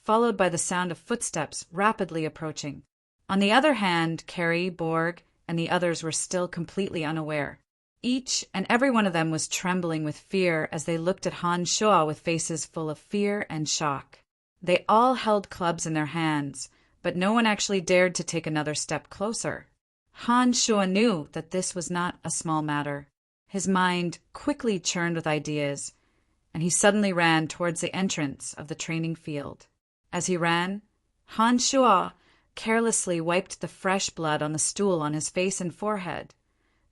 followed by the sound of footsteps rapidly approaching. On the other hand, Carrie, Borg, and the others were still completely unaware. Each and every one of them was trembling with fear as they looked at Han Shua with faces full of fear and shock. They all held clubs in their hands, but no one actually dared to take another step closer. Han Shua knew that this was not a small matter. His mind quickly churned with ideas, and he suddenly ran towards the entrance of the training field. As he ran, Han Shua carelessly wiped the fresh blood on the stool on his face and forehead,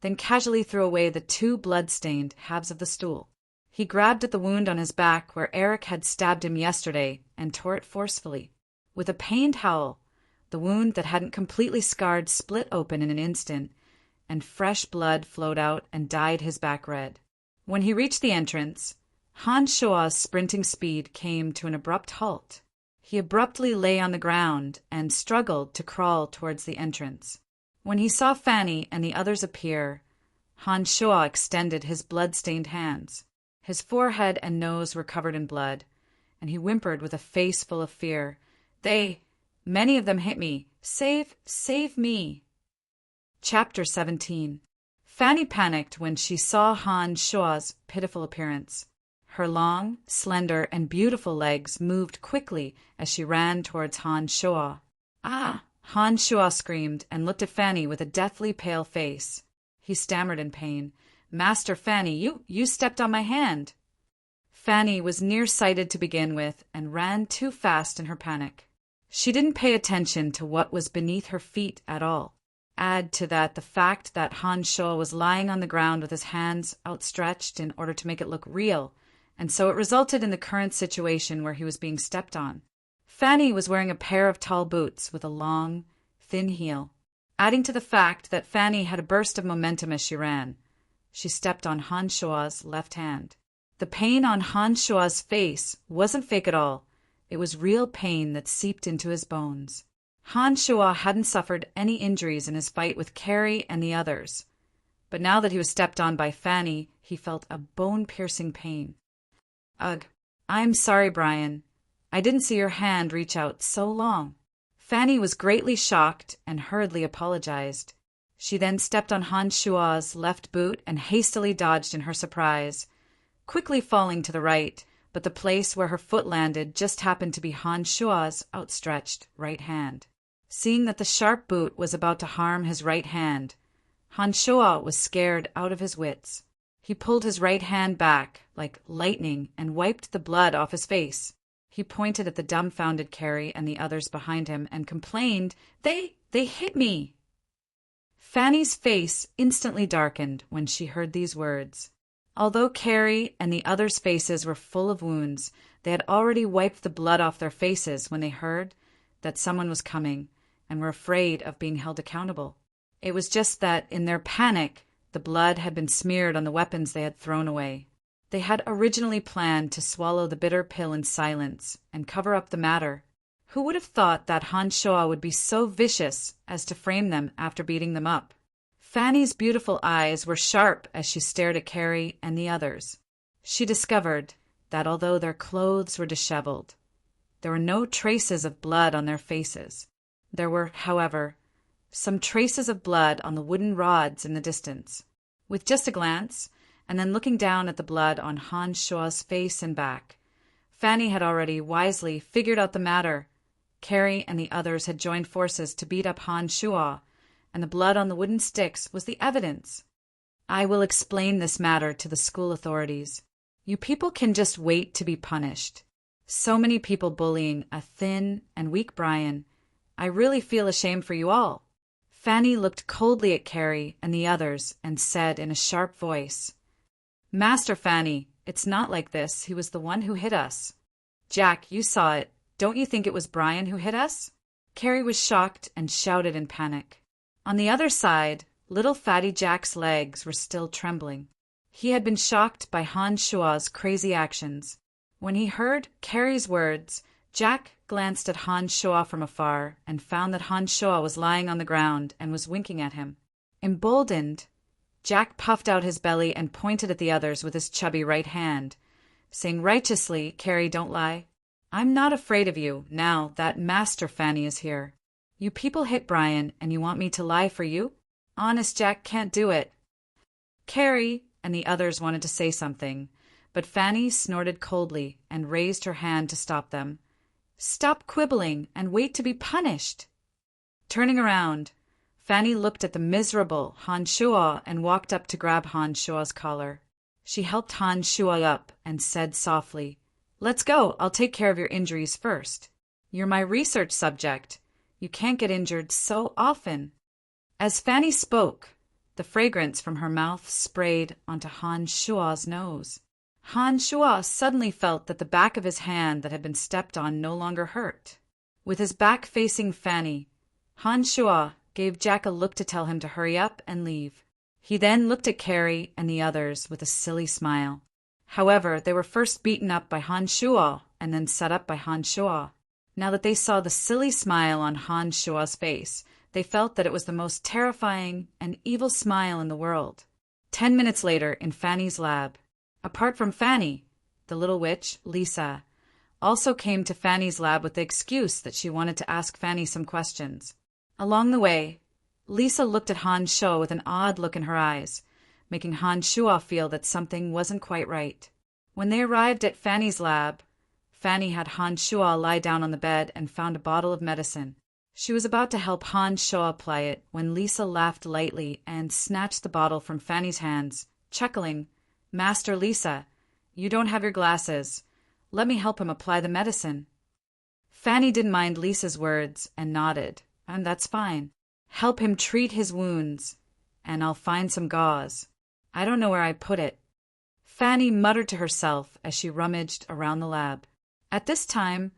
then casually threw away the 2 blood-stained halves of the stool. He grabbed at the wound on his back where Eric had stabbed him yesterday and tore it forcefully. With a pained howl, the wound that hadn't completely scarred split open in an instant, and fresh blood flowed out and dyed his back red. When he reached the entrance, Han Shua's sprinting speed came to an abrupt halt. He abruptly lay on the ground and struggled to crawl towards the entrance. When he saw Fanny and the others appear, Han Shua extended his blood-stained hands. His forehead and nose were covered in blood, and he whimpered with a face full of fear, Many of them hit me. Save me." Chapter 17. Fanny panicked when she saw Han Shua's pitiful appearance. Her long, slender, and beautiful legs moved quickly as she ran towards Han Shua. "Ah!" Han Shua screamed and looked at Fanny with a deathly pale face. He stammered in pain. "Master Fanny, you stepped on my hand." Fanny was nearsighted to begin with and ran too fast in her panic. She didn't pay attention to what was beneath her feet at all. Add to that the fact that Han Shua was lying on the ground with his hands outstretched in order to make it look real, and so it resulted in the current situation where he was being stepped on. Fanny was wearing a pair of tall boots with a long, thin heel. Adding to the fact that Fanny had a burst of momentum as she ran, she stepped on Han Shua's left hand. The pain on Han Shua's face wasn't fake at all. It was real pain that seeped into his bones. Han Shua hadn't suffered any injuries in his fight with Carrie and the others, but now that he was stepped on by Fanny, he felt a bone-piercing pain. "Ugh, I'm sorry, Brian. I didn't see your hand reach out so long." Fanny was greatly shocked and hurriedly apologized. She then stepped on Han Shua's left boot and hastily dodged in her surprise, quickly falling to the right, but the place where her foot landed just happened to be Han Shua's outstretched right hand. Seeing that the sharp boot was about to harm his right hand, Han Shua was scared out of his wits. He pulled his right hand back like lightning and wiped the blood off his face. He pointed at the dumbfounded Carrie and the others behind him and complained, They hit me! Fanny's face instantly darkened when she heard these words. Although Carrie and the others' faces were full of wounds, they had already wiped the blood off their faces when they heard that someone was coming and were afraid of being held accountable. It was just that, in their panic, the blood had been smeared on the weapons they had thrown away. They had originally planned to swallow the bitter pill in silence and cover up the matter. Who would have thought that Han Shoa would be so vicious as to frame them after beating them up? Fanny's beautiful eyes were sharp as she stared at Carrie and the others. She discovered that although their clothes were disheveled, there were no traces of blood on their faces. There were, however, some traces of blood on the wooden rods in the distance. With just a glance, and then looking down at the blood on Han Shua's face and back, Fanny had already wisely figured out the matter. Carrie and the others had joined forces to beat up Han Shua, and the blood on the wooden sticks was the evidence. I will explain this matter to the school authorities. You people can just wait to be punished. So many people bullying a thin and weak Brian. I really feel ashamed for you all. Fanny looked coldly at Carrie and the others and said in a sharp voice, Master Fanny, it's not like this. He was the one who hit us. Jack, you saw it. Don't you think it was Brian who hit us? Carrie was shocked and shouted in panic. On the other side, little fatty Jack's legs were still trembling. He had been shocked by Han Shua's crazy actions. When he heard Carrie's words, Jack glanced at Han Shua from afar and found that Han Shua was lying on the ground and was winking at him. Emboldened, Jack puffed out his belly and pointed at the others with his chubby right hand, saying righteously, Carrie, don't lie. I'm not afraid of you now that Master Fanny is here. You people hit Brian and you want me to lie for you? Honest Jack can't do it. Carrie and the others wanted to say something, but Fanny snorted coldly and raised her hand to stop them. Stop quibbling and wait to be punished. Turning around, Fanny looked at the miserable Han Shua and walked up to grab Han Shua's collar. She helped Han Shua up and said softly, Let's go, I'll take care of your injuries first. You're my research subject. You can't get injured so often. As Fanny spoke, the fragrance from her mouth sprayed onto Han Shua's nose. Han Shua suddenly felt that the back of his hand that had been stepped on no longer hurt. With his back facing Fanny, Han Shua gave Jack a look to tell him to hurry up and leave. He then looked at Carrie and the others with a silly smile. However, they were first beaten up by Han Shua and then set up by Han Shua. Now that they saw the silly smile on Han Shua's face, they felt that it was the most terrifying and evil smile in the world. 10 minutes later, in Fanny's lab, apart from Fanny, the little witch, Lisa, also came to Fanny's lab with the excuse that she wanted to ask Fanny some questions. Along the way, Lisa looked at Han Shua with an odd look in her eyes, making Han Shua feel that something wasn't quite right. When they arrived at Fanny's lab, Fanny had Han Shua lie down on the bed and found a bottle of medicine. She was about to help Han Shua apply it when Lisa laughed lightly and snatched the bottle from Fanny's hands, chuckling, Master Lisa, you don't have your glasses. Let me help him apply the medicine. Fanny didn't mind Lisa's words and nodded. And that's fine. Help him treat his wounds, and I'll find some gauze. I don't know where I put it. Fanny muttered to herself as she rummaged around the lab. At this time,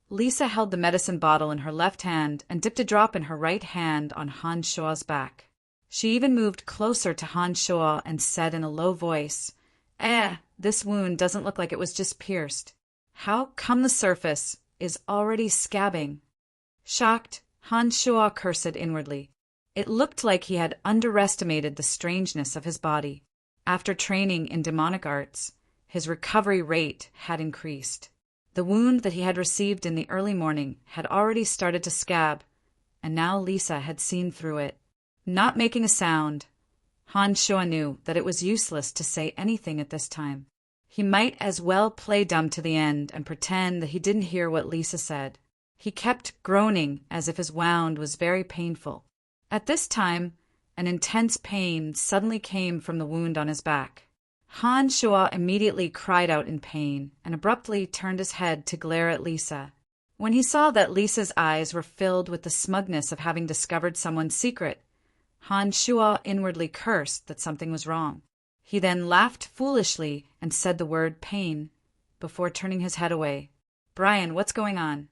Lisa held the medicine bottle in her left hand and dipped a drop in her right hand on Han Shua's back. She even moved closer to Han Shua and said in a low voice, this wound doesn't look like it was just pierced. How come the surface is already scabbing? Shocked, Han Shua cursed inwardly. It looked like he had underestimated the strangeness of his body. After training in demonic arts, his recovery rate had increased. The wound that he had received in the early morning had already started to scab, and now Lisa had seen through it. Not making a sound, Han Shua knew that it was useless to say anything at this time. He might as well play dumb to the end and pretend that he didn't hear what Lisa said. He kept groaning as if his wound was very painful. At this time, an intense pain suddenly came from the wound on his back. Han Shua immediately cried out in pain and abruptly turned his head to glare at Lisa. When he saw that Lisa's eyes were filled with the smugness of having discovered someone's secret, Han Shua inwardly cursed that something was wrong. He then laughed foolishly and said the word pain before turning his head away. "Brian, what's going on?"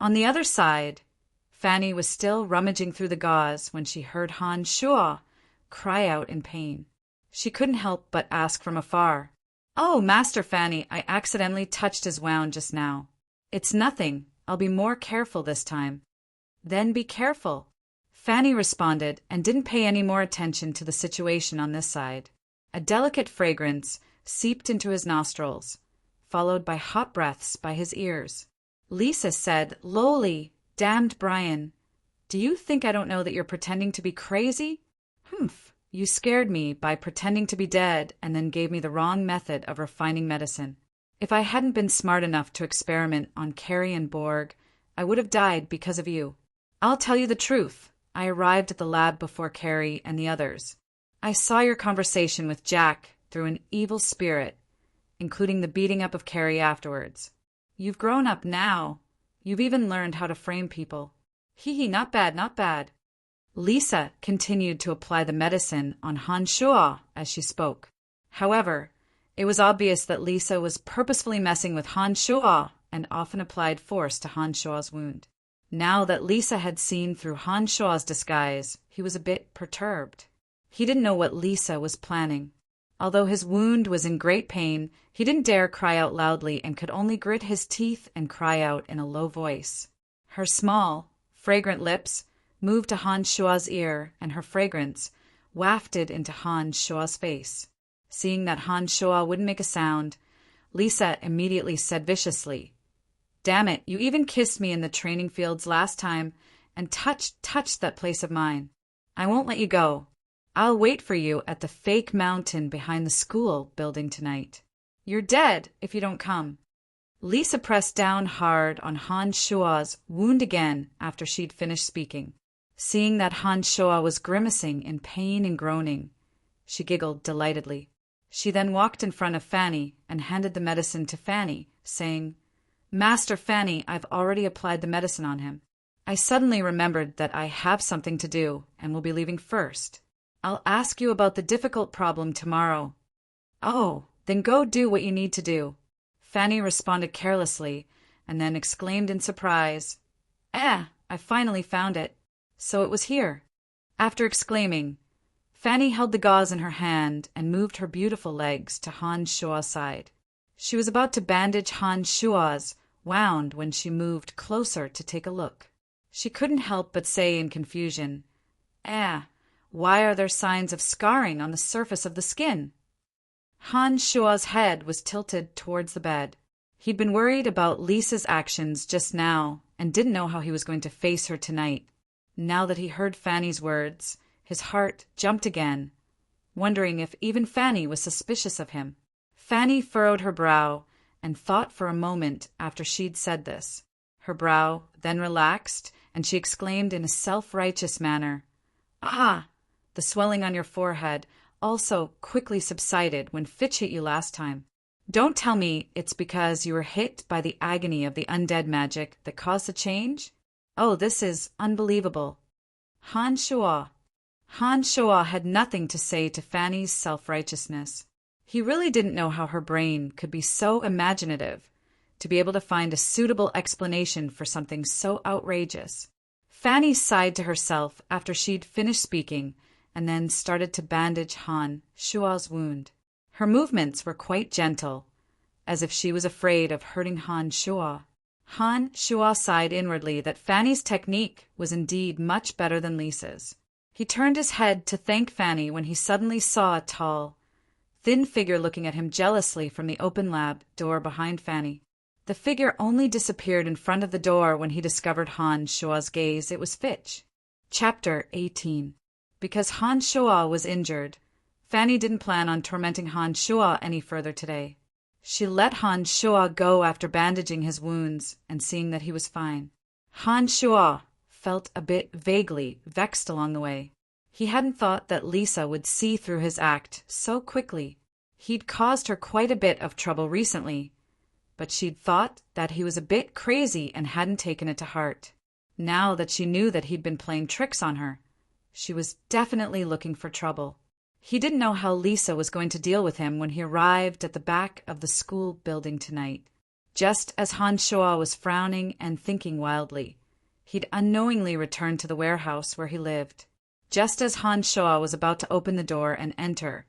On the other side, Fanny was still rummaging through the gauze when she heard Han Shua cry out in pain. She couldn't help but ask from afar, "Oh, Master Fanny, I accidentally touched his wound just now." "It's nothing. I'll be more careful this time." "Then be careful," Fanny responded and didn't pay any more attention to the situation on this side. A delicate fragrance seeped into his nostrils, followed by hot breaths by his ears. Lisa said lowly, "Damned Brian, do you think I don't know that you're pretending to be crazy? Humph. You scared me by pretending to be dead and then gave me the wrong method of refining medicine. If I hadn't been smart enough to experiment on Carrie and Borg, I would have died because of you. I'll tell you the truth. I arrived at the lab before Carrie and the others. I saw your conversation with Jack through an evil spirit, including the beating up of Carrie afterwards. You've grown up now. You've even learned how to frame people. Hee hee, not bad, not bad." Lisa continued to apply the medicine on Han Shua as she spoke. However, it was obvious that Lisa was purposefully messing with Han Shua and often applied force to Han Shua's wound. Now that Lisa had seen through Han Shua's disguise, he was a bit perturbed. He didn't know what Lisa was planning. Although his wound was in great pain, he didn't dare cry out loudly and could only grit his teeth and cry out in a low voice. Her small, fragrant lips moved to Han Shua's ear, and her fragrance wafted into Han Shua's face. Seeing that Han Shua wouldn't make a sound, Lisa immediately said viciously, "Damn it, you even kissed me in the training fields last time and touched that place of mine. I won't let you go. I'll wait for you at the fake mountain behind the school building tonight. You're dead if you don't come." Lisa pressed down hard on Han Shua's wound again after she'd finished speaking. Seeing that Han Shua was grimacing in pain and groaning, she giggled delightedly. She then walked in front of Fanny and handed the medicine to Fanny, saying, "Master Fanny, I've already applied the medicine on him. I suddenly remembered that I have something to do and will be leaving first. I'll ask you about the difficult problem tomorrow." "Oh, then go do what you need to do," Fanny responded carelessly and then exclaimed in surprise, I finally found it. So it was here." After exclaiming, Fanny held the gauze in her hand and moved her beautiful legs to Han Shua's side. She was about to bandage Han Shua's wound when she moved closer to take a look. She couldn't help but say in confusion, why are there signs of scarring on the surface of the skin?" Han Shua's head was tilted towards the bed. He'd been worried about Lisa's actions just now and didn't know how he was going to face her tonight. Now that he heard Fanny's words, his heart jumped again, wondering if even Fanny was suspicious of him. Fanny furrowed her brow and thought for a moment after she'd said this. Her brow then relaxed, and she exclaimed in a self-righteous manner, "Ah! The swelling on your forehead also quickly subsided when Fitch hit you last time. Don't tell me it's because you were hit by the agony of the undead magic that caused the change? Oh, this is unbelievable." Han Shua had nothing to say to Fanny's self-righteousness. He really didn't know how her brain could be so imaginative to be able to find a suitable explanation for something so outrageous. Fanny sighed to herself after she'd finished speaking and then started to bandage Han Shua's wound. Her movements were quite gentle, as if she was afraid of hurting Han Shua. Han Shua sighed inwardly that Fanny's technique was indeed much better than Lisa's. He turned his head to thank Fanny when he suddenly saw a tall, thin figure looking at him jealously from the open lab door behind Fanny. The figure only disappeared in front of the door when he discovered Han Shua's gaze. It was Fitch. Chapter 18. Because Han Shua was injured, Fanny didn't plan on tormenting Han Shua any further today. She let Han Shua go after bandaging his wounds and seeing that he was fine. Han Shua felt a bit vaguely vexed along the way. He hadn't thought that Lisa would see through his act so quickly. He'd caused her quite a bit of trouble recently, but she'd thought that he was a bit crazy and hadn't taken it to heart. Now that she knew that he'd been playing tricks on her, she was definitely looking for trouble. He didn't know how Lisa was going to deal with him when he arrived at the back of the school building tonight. Just as Han Shuo was frowning and thinking wildly, he'd unknowingly returned to the warehouse where he lived. Just as Han Shuo was about to open the door and enter,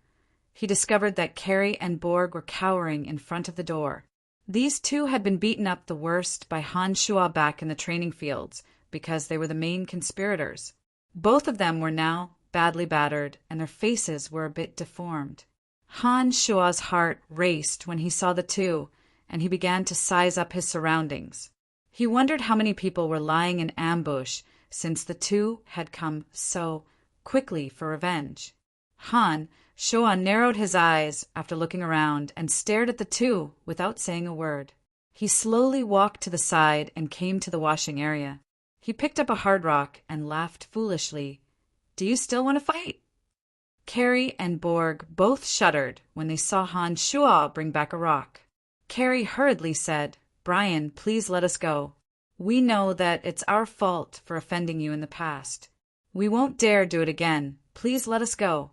he discovered that Carrie and Borg were cowering in front of the door. These two had been beaten up the worst by Han Shuo back in the training fields because they were the main conspirators. Both of them were now badly battered, and their faces were a bit deformed. Han Shuo's heart raced when he saw the two, and he began to size up his surroundings. He wondered how many people were lying in ambush since the two had come so quickly for revenge. Han Shuo narrowed his eyes after looking around and stared at the two without saying a word. He slowly walked to the side and came to the washing area. He picked up a hard rock and laughed foolishly. "Do you still want to fight?" Carrie and Borg both shuddered when they saw Han Shuo bring back a rock. Carrie hurriedly said, "Brian, please let us go. We know that it's our fault for offending you in the past. We won't dare do it again. Please let us go."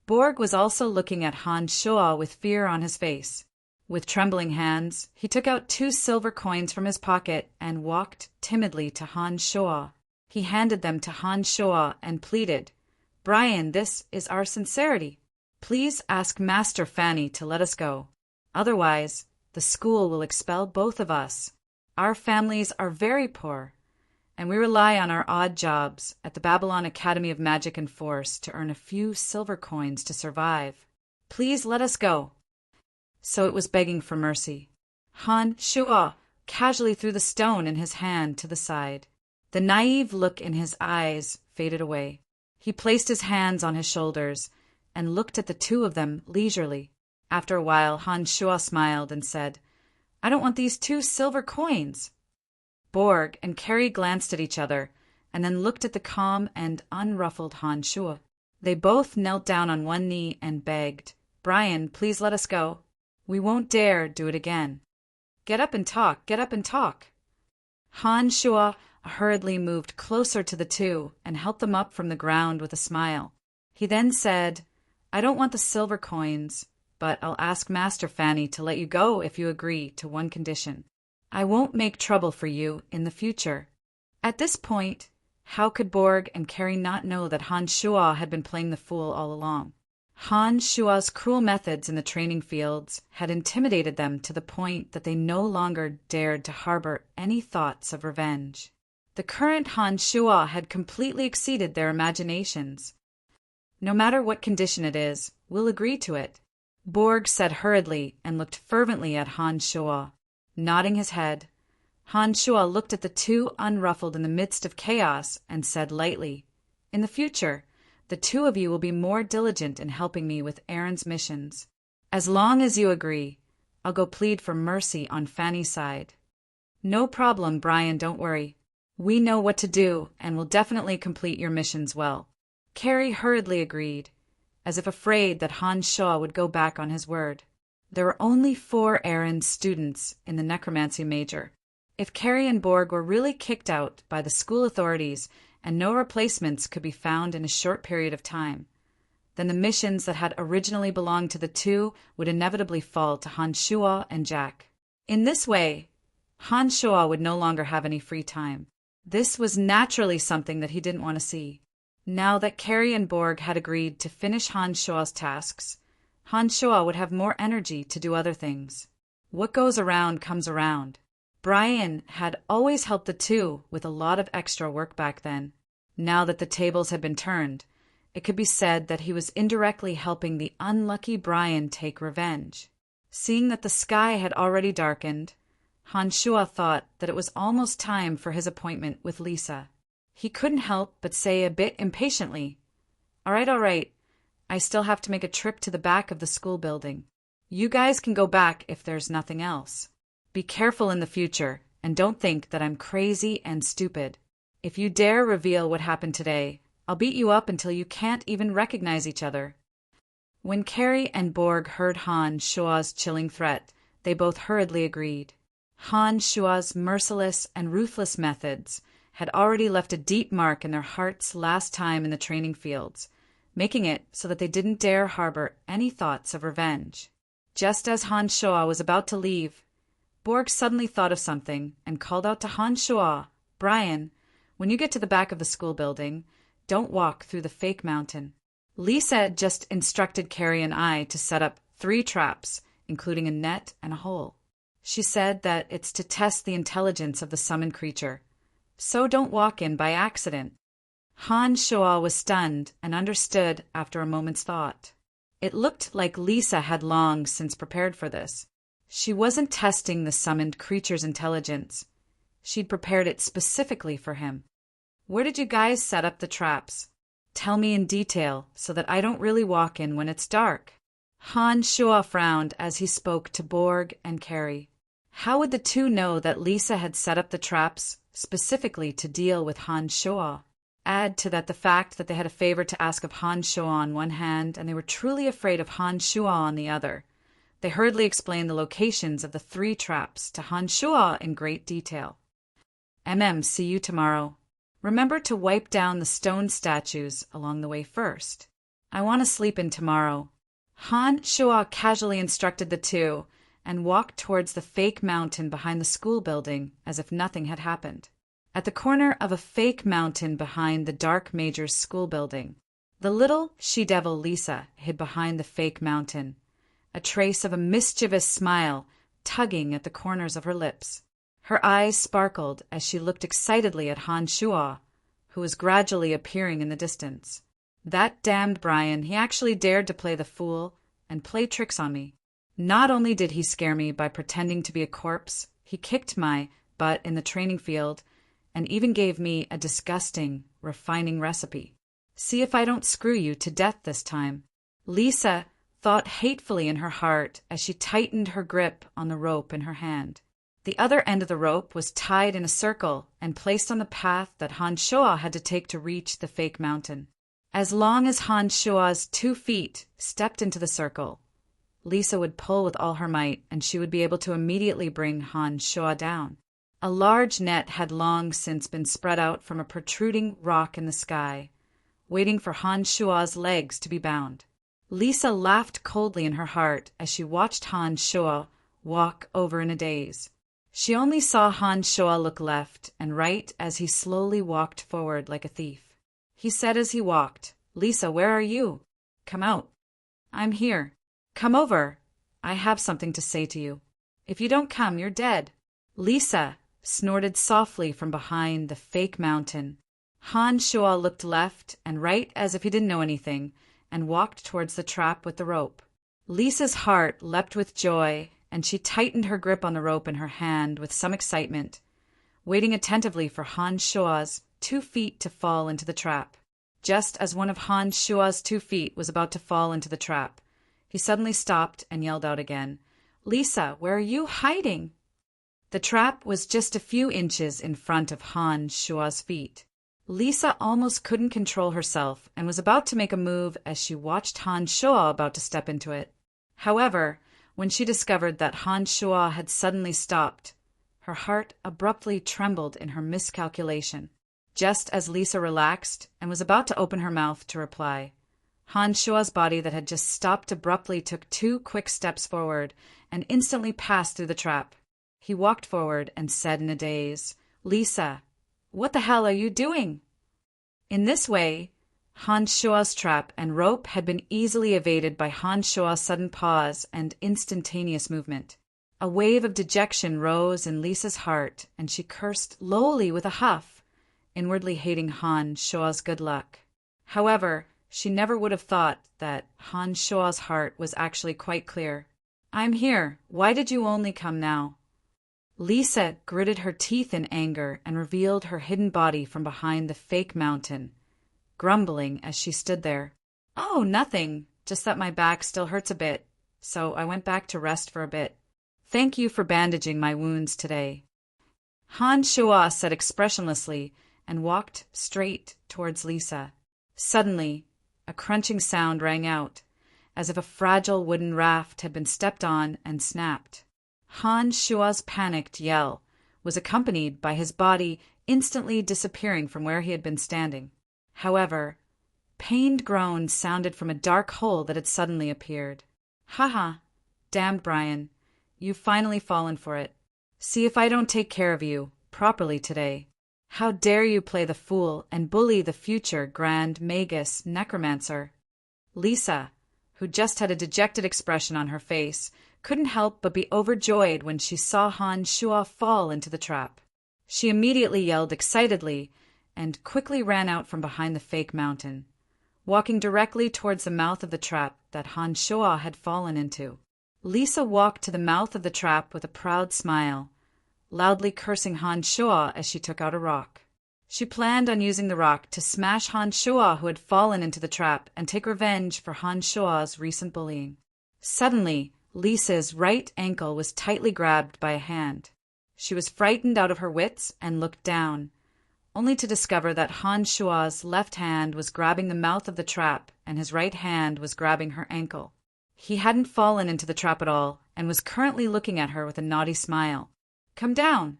Borg was also looking at Han Shuo with fear on his face. With trembling hands, he took out 2 silver coins from his pocket and walked timidly to Han Shuo. He handed them to Han Shuo and pleaded, "Brian, this is our sincerity. Please ask Master Fanny to let us go. Otherwise, the school will expel both of us. Our families are very poor, and we rely on our odd jobs at the Babylon Academy of Magic and Force to earn a few silver coins to survive. Please let us go." So it was begging for mercy. Han Shuo casually threw the stone in his hand to the side. The naive look in his eyes faded away. He placed his hands on his shoulders and looked at the two of them leisurely. After a while, Han Shuo smiled and said, "I don't want these 2 silver coins." Borg and Carrie glanced at each other and then looked at the calm and unruffled Han Shuo. They both knelt down on one knee and begged, "Brian, please let us go. We won't dare do it again. Get up and talk, get up and talk." Han Shuo hurriedly moved closer to the two and helped them up from the ground with a smile. He then said, "I don't want the silver coins, but I'll ask Master Fanny to let you go if you agree to one condition. I won't make trouble for you in the future." At this point, how could Borg and Carrie not know that Han Shuo had been playing the fool all along? Han Shuo's cruel methods in the training fields had intimidated them to the point that they no longer dared to harbor any thoughts of revenge. The current Han Shuo had completely exceeded their imaginations. "No matter what condition it is, we'll agree to it," Borg said hurriedly and looked fervently at Han Shuo. Nodding his head, Han Shuo looked at the two unruffled in the midst of chaos and said lightly, "In the future, the two of you will be more diligent in helping me with Aaron's missions. As long as you agree, I'll go plead for mercy on Fanny's side." "No problem, Brian, don't worry. We know what to do and will definitely complete your missions well." Carrie hurriedly agreed, as if afraid that Han Shuo would go back on his word. There were only 4 Aaron students in the necromancy major. If Carrie and Borg were really kicked out by the school authorities and no replacements could be found in a short period of time, then the missions that had originally belonged to the two would inevitably fall to Han Shuo and Jack. In this way, Han Shuo would no longer have any free time. This was naturally something that he didn't want to see. Now that Carrie and Borg had agreed to finish Han Shuo's tasks, Han Shuo would have more energy to do other things. What goes around comes around. Brian had always helped the two with a lot of extra work back then. Now that the tables had been turned, it could be said that he was indirectly helping the unlucky Brian take revenge. Seeing that the sky had already darkened, Han Shuo thought that it was almost time for his appointment with Lisa. He couldn't help but say a bit impatiently, all right. I still have to make a trip to the back of the school building. You guys can go back if there's nothing else. Be careful in the future, and don't think that I'm crazy and stupid. If you dare reveal what happened today, I'll beat you up until you can't even recognize each other." When Carrie and Borg heard Han Shua's chilling threat, they both hurriedly agreed. Han Shua's merciless and ruthless methods had already left a deep mark in their hearts last time in the training fields, making it so that they didn't dare harbor any thoughts of revenge. Just as Han Shua was about to leave, Borg suddenly thought of something and called out to Han Shua, "Brian, when you get to the back of the school building, don't walk through the fake mountain." Lisa had just instructed Carrie and I to set up 3 traps, including a net and a hole. She said that it's to test the intelligence of the summoned creature, so don't walk in by accident. Han Shua was stunned and understood after a moment's thought. It looked like Lisa had long since prepared for this. She wasn't testing the summoned creature's intelligence. She'd prepared it specifically for him. "Where did you guys set up the traps? Tell me in detail so that I don't really walk in when it's dark." Han Shua frowned as he spoke to Borg and Carrie. How would the two know that Lisa had set up the traps specifically to deal with Han Shua? Add to that the fact that they had a favor to ask of Han Shua on one hand and they were truly afraid of Han Shua on the other. They hurriedly explained the locations of the 3 traps to Han Shua in great detail. See you tomorrow. Remember to wipe down the stone statues along the way first. I want to sleep in tomorrow." Han Shua casually instructed the two and walked towards the fake mountain behind the school building as if nothing had happened. At the corner of a fake mountain behind the Dark Major's school building, the little she-devil Lisa hid behind the fake mountain, a trace of a mischievous smile tugging at the corners of her lips. Her eyes sparkled as she looked excitedly at Han Shua, who was gradually appearing in the distance. "That damned Brian, he actually dared to play the fool and play tricks on me. Not only did he scare me by pretending to be a corpse, he kicked my butt in the training field and even gave me a disgusting, refining recipe. See if I don't screw you to death this time." Lisa thought hatefully in her heart as she tightened her grip on the rope in her hand. The other end of the rope was tied in a circle and placed on the path that Han Shua had to take to reach the fake mountain. As long as Han Shua's 2 feet stepped into the circle, Lisa would pull with all her might and she would be able to immediately bring Han Shua down. A large net had long since been spread out from a protruding rock in the sky, waiting for Han Shua's legs to be bound. Lisa laughed coldly in her heart as she watched Han Shua walk over in a daze. She only saw Han Shua look left and right as he slowly walked forward like a thief. He said as he walked, "Lisa, where are you? Come out." "I'm here." "Come over. I have something to say to you. If you don't come, you're dead." Lisa snorted softly from behind the fake mountain. Han Shua looked left and right as if he didn't know anything and walked towards the trap with the rope. Lisa's heart leapt with joy and she tightened her grip on the rope in her hand with some excitement, waiting attentively for Han Shua's 2 feet to fall into the trap. Just as one of Han Shua's 2 feet was about to fall into the trap, he suddenly stopped and yelled out again, "Lisa, where are you hiding?" The trap was just a few inches in front of Han Shua's feet. Lisa almost couldn't control herself and was about to make a move as she watched Han Shua about to step into it. However, when she discovered that Han Shua had suddenly stopped, her heart abruptly trembled in her miscalculation. Just as Lisa relaxed and was about to open her mouth to reply, Han Shua's body that had just stopped abruptly took 2 quick steps forward and instantly passed through the trap. He walked forward and said in a daze, "Lisa, what the hell are you doing?" In this way, Han Shua's trap and rope had been easily evaded by Han Shua's sudden pause and instantaneous movement. A wave of dejection rose in Lisa's heart, and she cursed lowly with a huff, inwardly hating Han Shua's good luck. However, she never would have thought that Han Shua's heart was actually quite clear. "I'm here. Why did you only come now?" Lisa gritted her teeth in anger and revealed her hidden body from behind the fake mountain, grumbling as she stood there. "Oh, nothing. Just that my back still hurts a bit, so I went back to rest for a bit. Thank you for bandaging my wounds today." Han Shua said expressionlessly and walked straight towards Lisa. Suddenly, a crunching sound rang out, as if a fragile wooden raft had been stepped on and snapped. Han Shua's panicked yell was accompanied by his body instantly disappearing from where he had been standing. However, pained groans sounded from a dark hole that had suddenly appeared. "Haha, damned Brian, you've finally fallen for it. See if I don't take care of you properly today. How dare you play the fool and bully the future Grand Magus Necromancer?" Lisa, who just had a dejected expression on her face, couldn't help but be overjoyed when she saw Han Shua fall into the trap. She immediately yelled excitedly and quickly ran out from behind the fake mountain, walking directly towards the mouth of the trap that Han Shua had fallen into. Lisa walked to the mouth of the trap with a proud smile, loudly cursing Han Shua as she took out a rock. She planned on using the rock to smash Han Shua, who had fallen into the trap, and take revenge for Han Shua's recent bullying. Suddenly, Lisa's right ankle was tightly grabbed by a hand. She was frightened out of her wits and looked down, only to discover that Han Shua's left hand was grabbing the mouth of the trap and his right hand was grabbing her ankle. He hadn't fallen into the trap at all and was currently looking at her with a naughty smile. "Come down."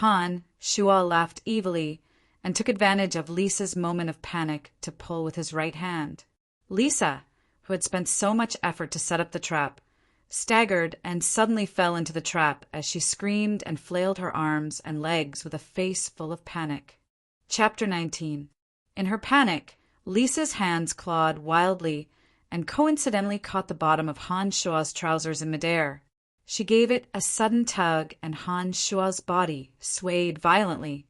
Han Shua laughed evilly and took advantage of Lisa's moment of panic to pull with his right hand. Lisa, who had spent so much effort to set up the trap, staggered and suddenly fell into the trap as she screamed and flailed her arms and legs with a face full of panic. Chapter 19. In her panic, Lisa's hands clawed wildly and coincidentally caught the bottom of Han Shua's trousers in midair. She gave it a sudden tug and Han Shua's body swayed violently,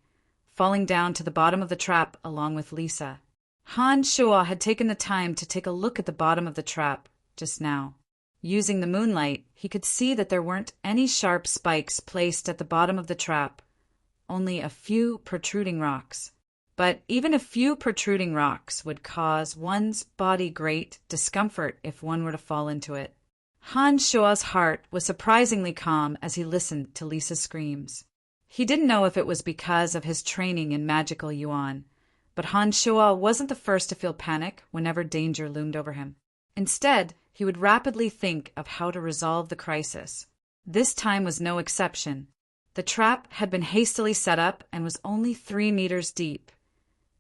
falling down to the bottom of the trap along with Lisa. Han Shua had taken the time to take a look at the bottom of the trap just now. Using the moonlight, he could see that there weren't any sharp spikes placed at the bottom of the trap, only a few protruding rocks. But even a few protruding rocks would cause one's body great discomfort if one were to fall into it. Han Shua's heart was surprisingly calm as he listened to Lisa's screams. He didn't know if it was because of his training in magical yuan, but Han Shua wasn't the first to feel panic whenever danger loomed over him. Instead, he would rapidly think of how to resolve the crisis. This time was no exception. The trap had been hastily set up and was only 3 meters deep.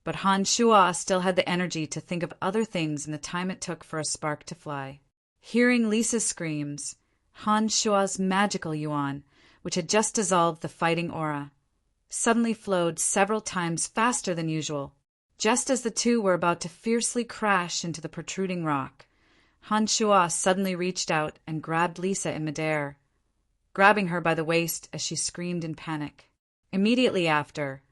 But Han Shua still had the energy to think of other things in the time it took for a spark to fly. Hearing Lisa's screams, Han Shua's magical yuan, which had just dissolved the fighting aura, suddenly flowed several times faster than usual. Just as the two were about to fiercely crash into the protruding rock, Han Shua suddenly reached out and grabbed Lisa in midair, grabbing her by the waist as she screamed in panic. Immediately after,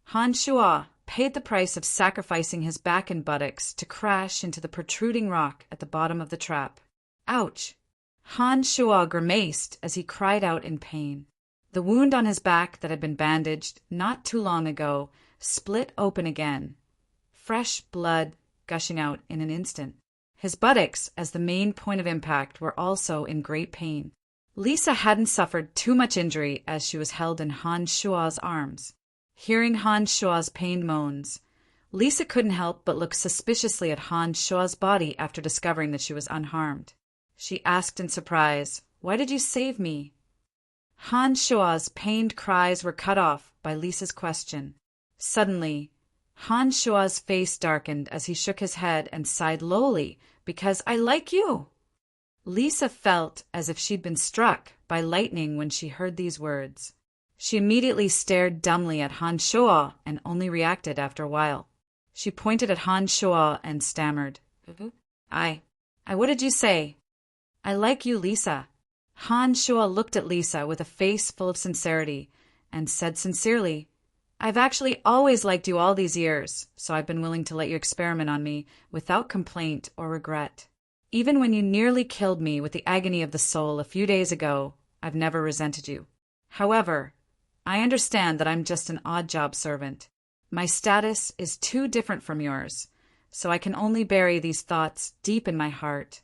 Han Shua paid the price of sacrificing his back and buttocks to crash into the protruding rock at the bottom of the trap. Ouch! Han Shua grimaced as he cried out in pain. The wound on his back that had been bandaged not too long ago split open again, fresh blood gushing out in an instant. His buttocks, as the main point of impact, were also in great pain. Lisa hadn't suffered too much injury as she was held in Han Shua's arms. Hearing Han Shua's pained moans, Lisa couldn't help but look suspiciously at Han Shua's body after discovering that she was unharmed. She asked in surprise, "Why did you save me?" Han Shua's pained cries were cut off by Lisa's question. Suddenly, Han Shua's face darkened as he shook his head and sighed lowly, "Because I like you." Lisa felt as if she'd been struck by lightning when she heard these words. She immediately stared dumbly at Han Shua and only reacted after a while. She pointed at Han Shua and stammered, what did you say?" "I like you, Lisa." Han Shua looked at Lisa with a face full of sincerity and said sincerely, "I've actually always liked you all these years, so I've been willing to let you experiment on me without complaint or regret. Even when you nearly killed me with the agony of the soul a few days ago, I've never resented you. However, I understand that I'm just an odd job servant. My status is too different from yours, so I can only bury these thoughts deep in my heart,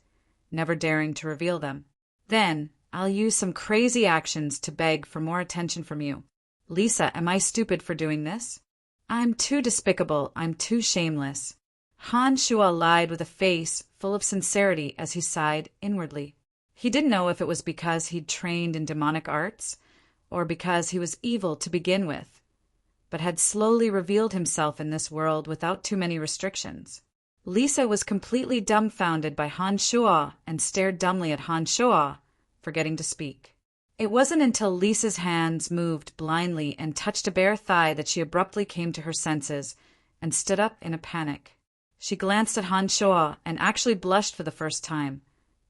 never daring to reveal them. Then I'll use some crazy actions to beg for more attention from you. Lisa, am I stupid for doing this? I'm too despicable, I'm too shameless. Han Shua lied with a face full of sincerity as he sighed inwardly. He didn't know if it was because he'd trained in demonic arts, or because he was evil to begin with, but had slowly revealed himself in this world without too many restrictions. Lisa was completely dumbfounded by Han Shua and stared dumbly at Han Shua, forgetting to speak. It wasn't until Lisa's hands moved blindly and touched a bare thigh that she abruptly came to her senses and stood up in a panic. She glanced at Han Shua and actually blushed for the first time,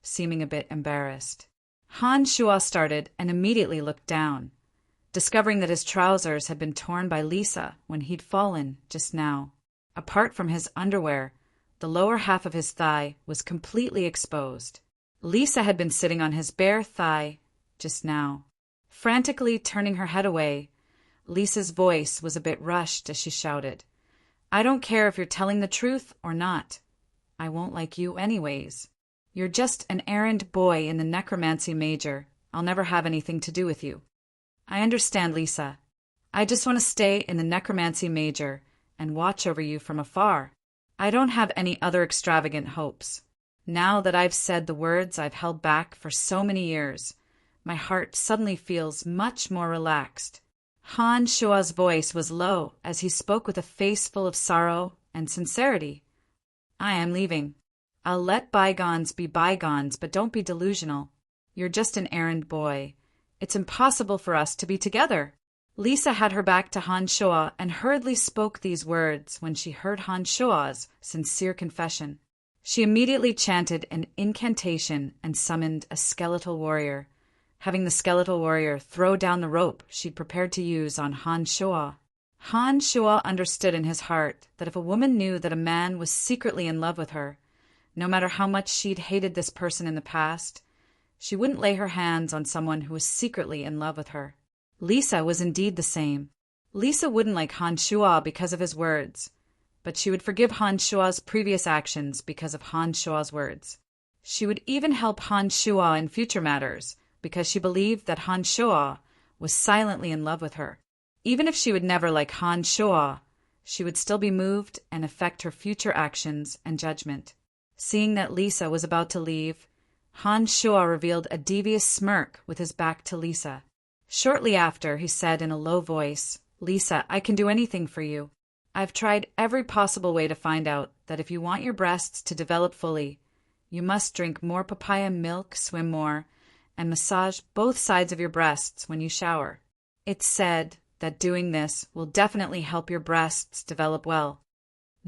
seeming a bit embarrassed. Han Shua started and immediately looked down, discovering that his trousers had been torn by Lisa when he'd fallen just now. Apart from his underwear, the lower half of his thigh was completely exposed. Lisa had been sitting on his bare thigh just now. Frantically turning her head away, Lisa's voice was a bit rushed as she shouted, "I don't care if you're telling the truth or not. I won't like you anyways. You're just an errand boy in the necromancy major. I'll never have anything to do with you." "I understand, Lisa. I just want to stay in the necromancy major and watch over you from afar. I don't have any other extravagant hopes. Now that I've said the words I've held back for so many years, my heart suddenly feels much more relaxed." Han Shua's voice was low as he spoke with a face full of sorrow and sincerity. "I am leaving. I'll let bygones be bygones, but don't be delusional. You're just an errand boy. It's impossible for us to be together." Lisa had her back to Han Shua and hurriedly spoke these words when she heard Han Shua's sincere confession. She immediately chanted an incantation and summoned a skeletal warrior, having the skeletal warrior throw down the rope she'd prepared to use on Han Shua. Han Shua understood in his heart that if a woman knew that a man was secretly in love with her, no matter how much she'd hated this person in the past, she wouldn't lay her hands on someone who was secretly in love with her. Lisa was indeed the same. Lisa wouldn't like Han Shua because of his words, but she would forgive Han Shua's previous actions because of Han Shua's words. She would even help Han Shua in future matters, because she believed that Han Shua was silently in love with her. Even if she would never like Han Shua, she would still be moved and affect her future actions and judgment. Seeing that Lisa was about to leave, Han Shua revealed a devious smirk with his back to Lisa. Shortly after, he said in a low voice, "Lisa, I can do anything for you. I've tried every possible way to find out that if you want your breasts to develop fully, you must drink more papaya milk, swim more, and massage both sides of your breasts when you shower. It's said that doing this will definitely help your breasts develop well."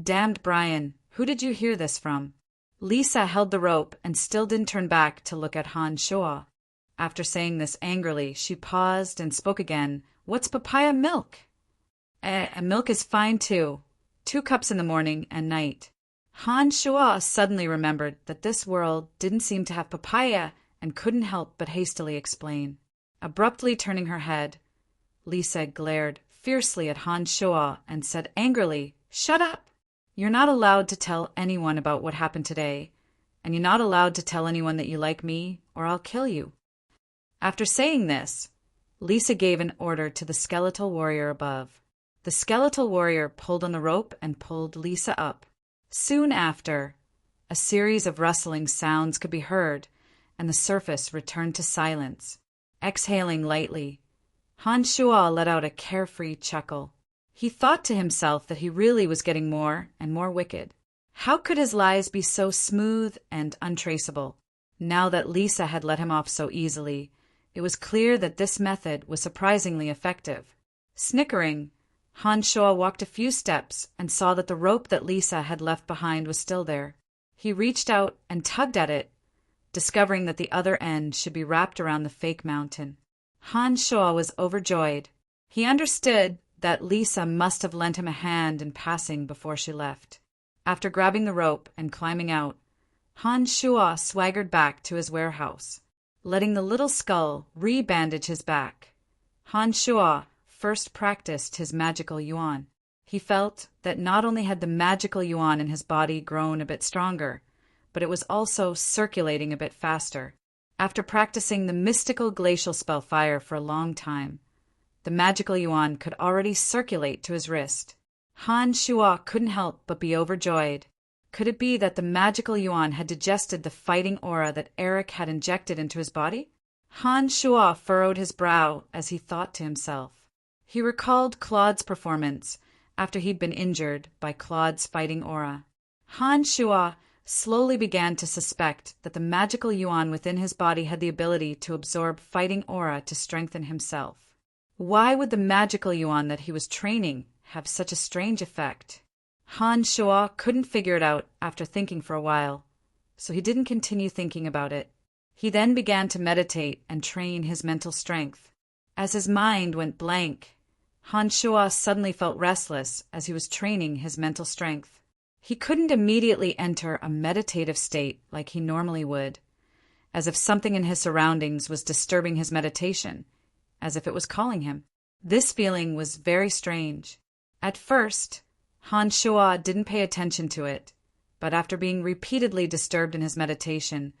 Damned Brian, who did you hear this from? Lisa held the rope and still didn't turn back to look at Han Shua. After saying this angrily, she paused and spoke again. "What's papaya milk?" Milk is fine too. 2 cups in the morning and night." Han Shua suddenly remembered that this world didn't seem to have papaya and couldn't help but hastily explain. Abruptly turning her head, Lisa glared fiercely at Han Shua and said angrily, "Shut up! You're not allowed to tell anyone about what happened today, and you're not allowed to tell anyone that you like me, or I'll kill you." After saying this, Lisa gave an order to the skeletal warrior above. The skeletal warrior pulled on the rope and pulled Lisa up. Soon after, a series of rustling sounds could be heard, and the surface returned to silence. Exhaling lightly, Han Shua let out a carefree chuckle. He thought to himself that he really was getting more and more wicked. How could his lies be so smooth and untraceable? Now that Lisa had let him off so easily, it was clear that this method was surprisingly effective. Snickering, Han Shua walked a few steps and saw that the rope that Lisa had left behind was still there. He reached out and tugged at it, discovering that the other end should be wrapped around the fake mountain. Han Shua was overjoyed. He understood that Lisa must have lent him a hand in passing before she left. After grabbing the rope and climbing out, Han Shua swaggered back to his warehouse, letting the little skull re-bandage his back. Han Shua first practiced his magical yuan. He felt that not only had the magical yuan in his body grown a bit stronger, but it was also circulating a bit faster. After practicing the mystical glacial spell fire for a long time, the magical yuan could already circulate to his wrist. Han Shua couldn't help but be overjoyed. Could it be that the magical yuan had digested the fighting aura that Eric had injected into his body? Han Shuo furrowed his brow as he thought to himself. He recalled Claude's performance after he'd been injured by Claude's fighting aura. Han Shuo slowly began to suspect that the magical yuan within his body had the ability to absorb fighting aura to strengthen himself. Why would the magical yuan that he was training have such a strange effect? Han Shuo couldn't figure it out after thinking for a while, so he didn't continue thinking about it. He then began to meditate and train his mental strength. As his mind went blank, Han Shuo suddenly felt restless as he was training his mental strength. He couldn't immediately enter a meditative state like he normally would, as if something in his surroundings was disturbing his meditation, as if it was calling him. This feeling was very strange. At first, Han Shuo didn't pay attention to it, but after being repeatedly disturbed in his meditation,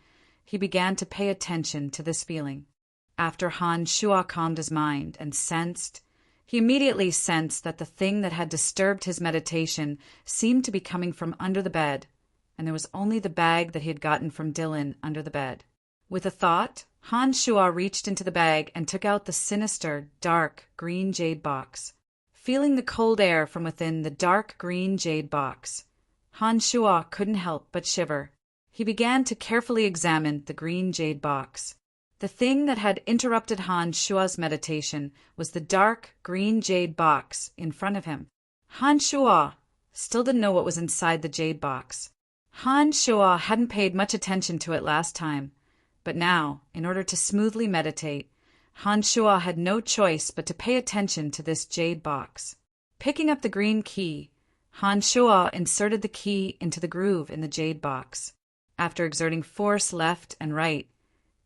he began to pay attention to this feeling. After Han Shuo calmed his mind and he immediately sensed that the thing that had disturbed his meditation seemed to be coming from under the bed, and there was only the bag that he had gotten from Dylan under the bed. With a thought, Han Shuo reached into the bag and took out the sinister, dark, green jade box. Feeling the cold air from within the dark green jade box, Han Shuo couldn't help but shiver. He began to carefully examine the green jade box. The thing that had interrupted Han Shuo's meditation was the dark green jade box in front of him. Han Shuo still didn't know what was inside the jade box. Han Shuo hadn't paid much attention to it last time, but now, in order to smoothly meditate, Han Shuo had no choice but to pay attention to this jade box. Picking up the green key, Han Shuo inserted the key into the groove in the jade box. After exerting force left and right,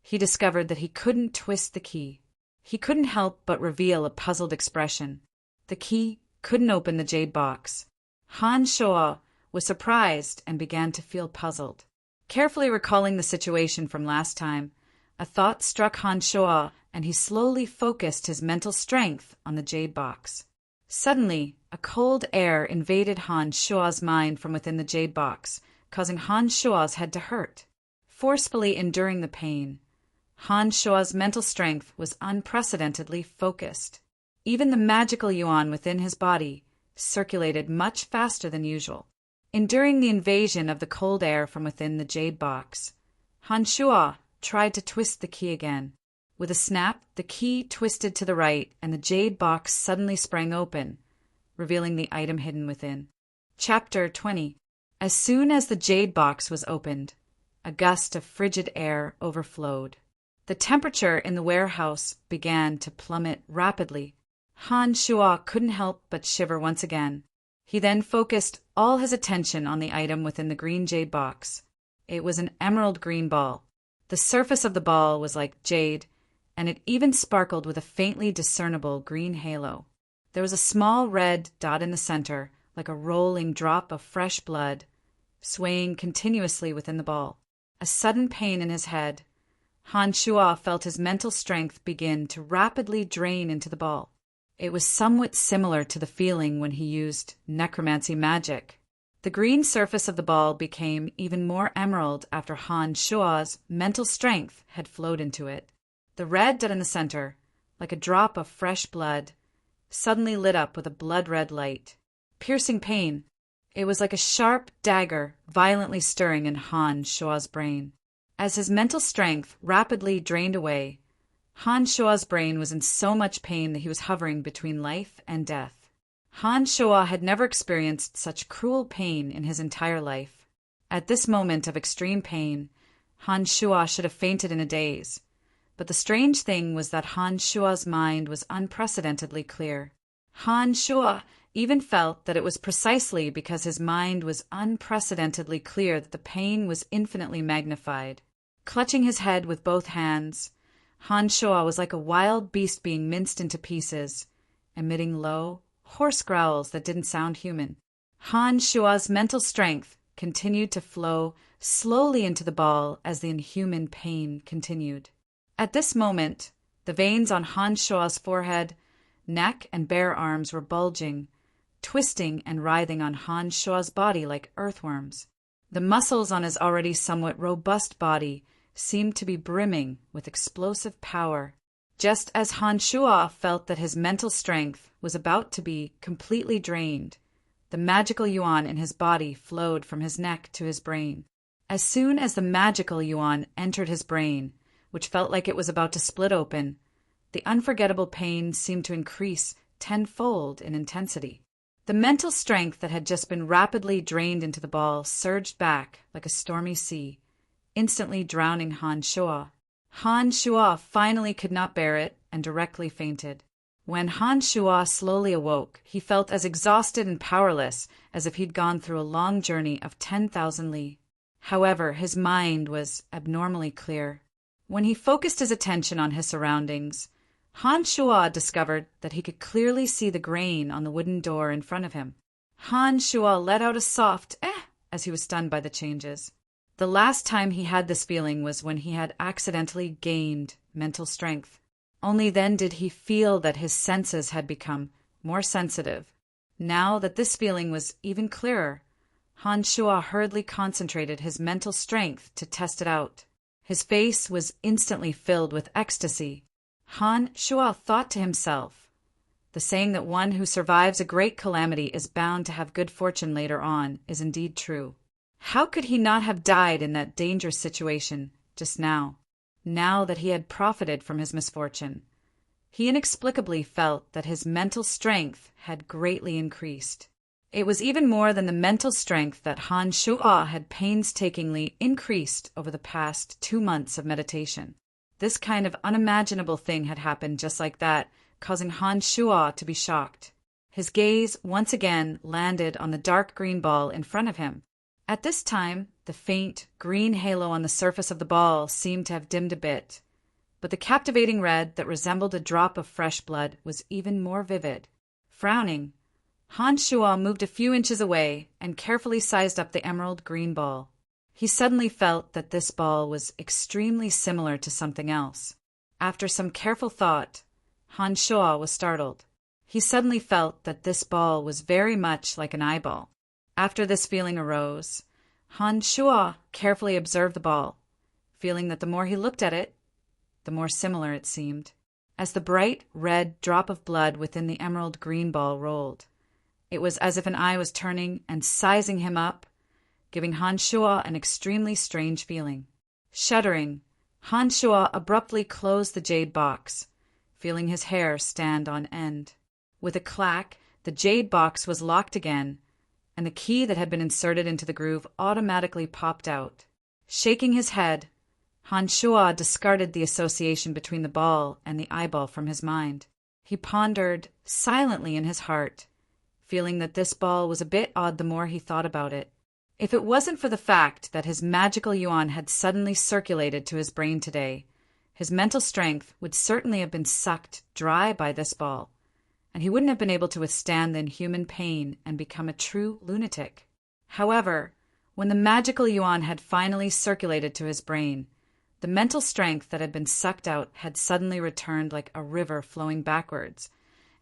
he discovered that he couldn't twist the key. He couldn't help but reveal a puzzled expression. The key couldn't open the jade box. Han Shuo was surprised and began to feel puzzled. Carefully recalling the situation from last time, a thought struck Han Shuo, and he slowly focused his mental strength on the jade box. Suddenly, a cold air invaded Han Shuo's mind from within the jade box, causing Han Shuo's head to hurt. Forcefully enduring the pain, Han Shuo's mental strength was unprecedentedly focused. Even the magical yuan within his body circulated much faster than usual. Enduring the invasion of the cold air from within the jade box, Han Shuo tried to twist the key again. With a snap, the key twisted to the right, and the jade box suddenly sprang open, revealing the item hidden within. Chapter 20. As soon as the jade box was opened, a gust of frigid air overflowed. The temperature in the warehouse began to plummet rapidly. Han Shuo couldn't help but shiver once again. He then focused all his attention on the item within the green jade box. It was an emerald green ball. The surface of the ball was like jade, and it even sparkled with a faintly discernible green halo. There was a small red dot in the center, like a rolling drop of fresh blood, swaying continuously within the ball. A sudden pain in his head, Han Shuo felt his mental strength begin to rapidly drain into the ball. It was somewhat similar to the feeling when he used necromancy magic. The green surface of the ball became even more emerald after Han Shuo's mental strength had flowed into it. The red dot in the center, like a drop of fresh blood, suddenly lit up with a blood-red light. Piercing pain. It was like a sharp dagger violently stirring in Han Shuo's brain. As his mental strength rapidly drained away, Han Shuo's brain was in so much pain that he was hovering between life and death. Han Shuo had never experienced such cruel pain in his entire life. At this moment of extreme pain, Han Shuo should have fainted in a daze. But the strange thing was that Han Shuo's mind was unprecedentedly clear. Han Shuo even felt that it was precisely because his mind was unprecedentedly clear that the pain was infinitely magnified. Clutching his head with both hands, Han Shuo was like a wild beast being minced into pieces, emitting low, hoarse growls that didn't sound human. Han Shuo's mental strength continued to flow slowly into the ball as the inhuman pain continued. At this moment, the veins on Han Shuo's forehead, neck, and bare arms were bulging, twisting and writhing on Han Shuo's body like earthworms. The muscles on his already somewhat robust body seemed to be brimming with explosive power. Just as Han Shuo felt that his mental strength was about to be completely drained, the magical yuan in his body flowed from his neck to his brain. As soon as the magical yuan entered his brain, which felt like it was about to split open, the unforgettable pain seemed to increase tenfold in intensity. The mental strength that had just been rapidly drained into the ball surged back like a stormy sea, instantly drowning Han Shuo. Han Shuo finally could not bear it and directly fainted. When Han Shuo slowly awoke, he felt as exhausted and powerless as if he'd gone through a long journey of 10,000 li. However, his mind was abnormally clear. When he focused his attention on his surroundings, Han Shuo discovered that he could clearly see the grain on the wooden door in front of him. Han Shuo let out a soft "eh" as he was stunned by the changes. The last time he had this feeling was when he had accidentally gained mental strength. Only then did he feel that his senses had become more sensitive. Now that this feeling was even clearer, Han Shuo hurriedly concentrated his mental strength to test it out. His face was instantly filled with ecstasy. Han Shuo thought to himself, the saying that one who survives a great calamity is bound to have good fortune later on is indeed true. How could he not have died in that dangerous situation just now that he had profited from his misfortune? He inexplicably felt that his mental strength had greatly increased. It was even more than the mental strength that Han Shuo had painstakingly increased over the past 2 months of meditation. This kind of unimaginable thing had happened just like that, causing Han Shuo to be shocked. His gaze once again landed on the dark green ball in front of him. At this time, the faint green halo on the surface of the ball seemed to have dimmed a bit, but the captivating red that resembled a drop of fresh blood was even more vivid. Frowning, Han Shuo moved a few inches away and carefully sized up the emerald green ball. He suddenly felt that this ball was extremely similar to something else. After some careful thought, Han Shuo was startled. He suddenly felt that this ball was very much like an eyeball. After this feeling arose, Han Shuo carefully observed the ball, feeling that the more he looked at it, the more similar it seemed. As the bright red drop of blood within the emerald green ball rolled, it was as if an eye was turning and sizing him up, giving Han Shuo an extremely strange feeling. Shuddering, Han Shuo abruptly closed the jade box, feeling his hair stand on end. With a clack, the jade box was locked again, and the key that had been inserted into the groove automatically popped out. Shaking his head, Han Shuo discarded the association between the ball and the eyeball from his mind. He pondered silently in his heart, feeling that this ball was a bit odd the more he thought about it. If it wasn't for the fact that his magical yuan had suddenly circulated to his brain today, his mental strength would certainly have been sucked dry by this ball, and he wouldn't have been able to withstand the inhuman pain and become a true lunatic. However, when the magical yuan had finally circulated to his brain, the mental strength that had been sucked out had suddenly returned like a river flowing backwards,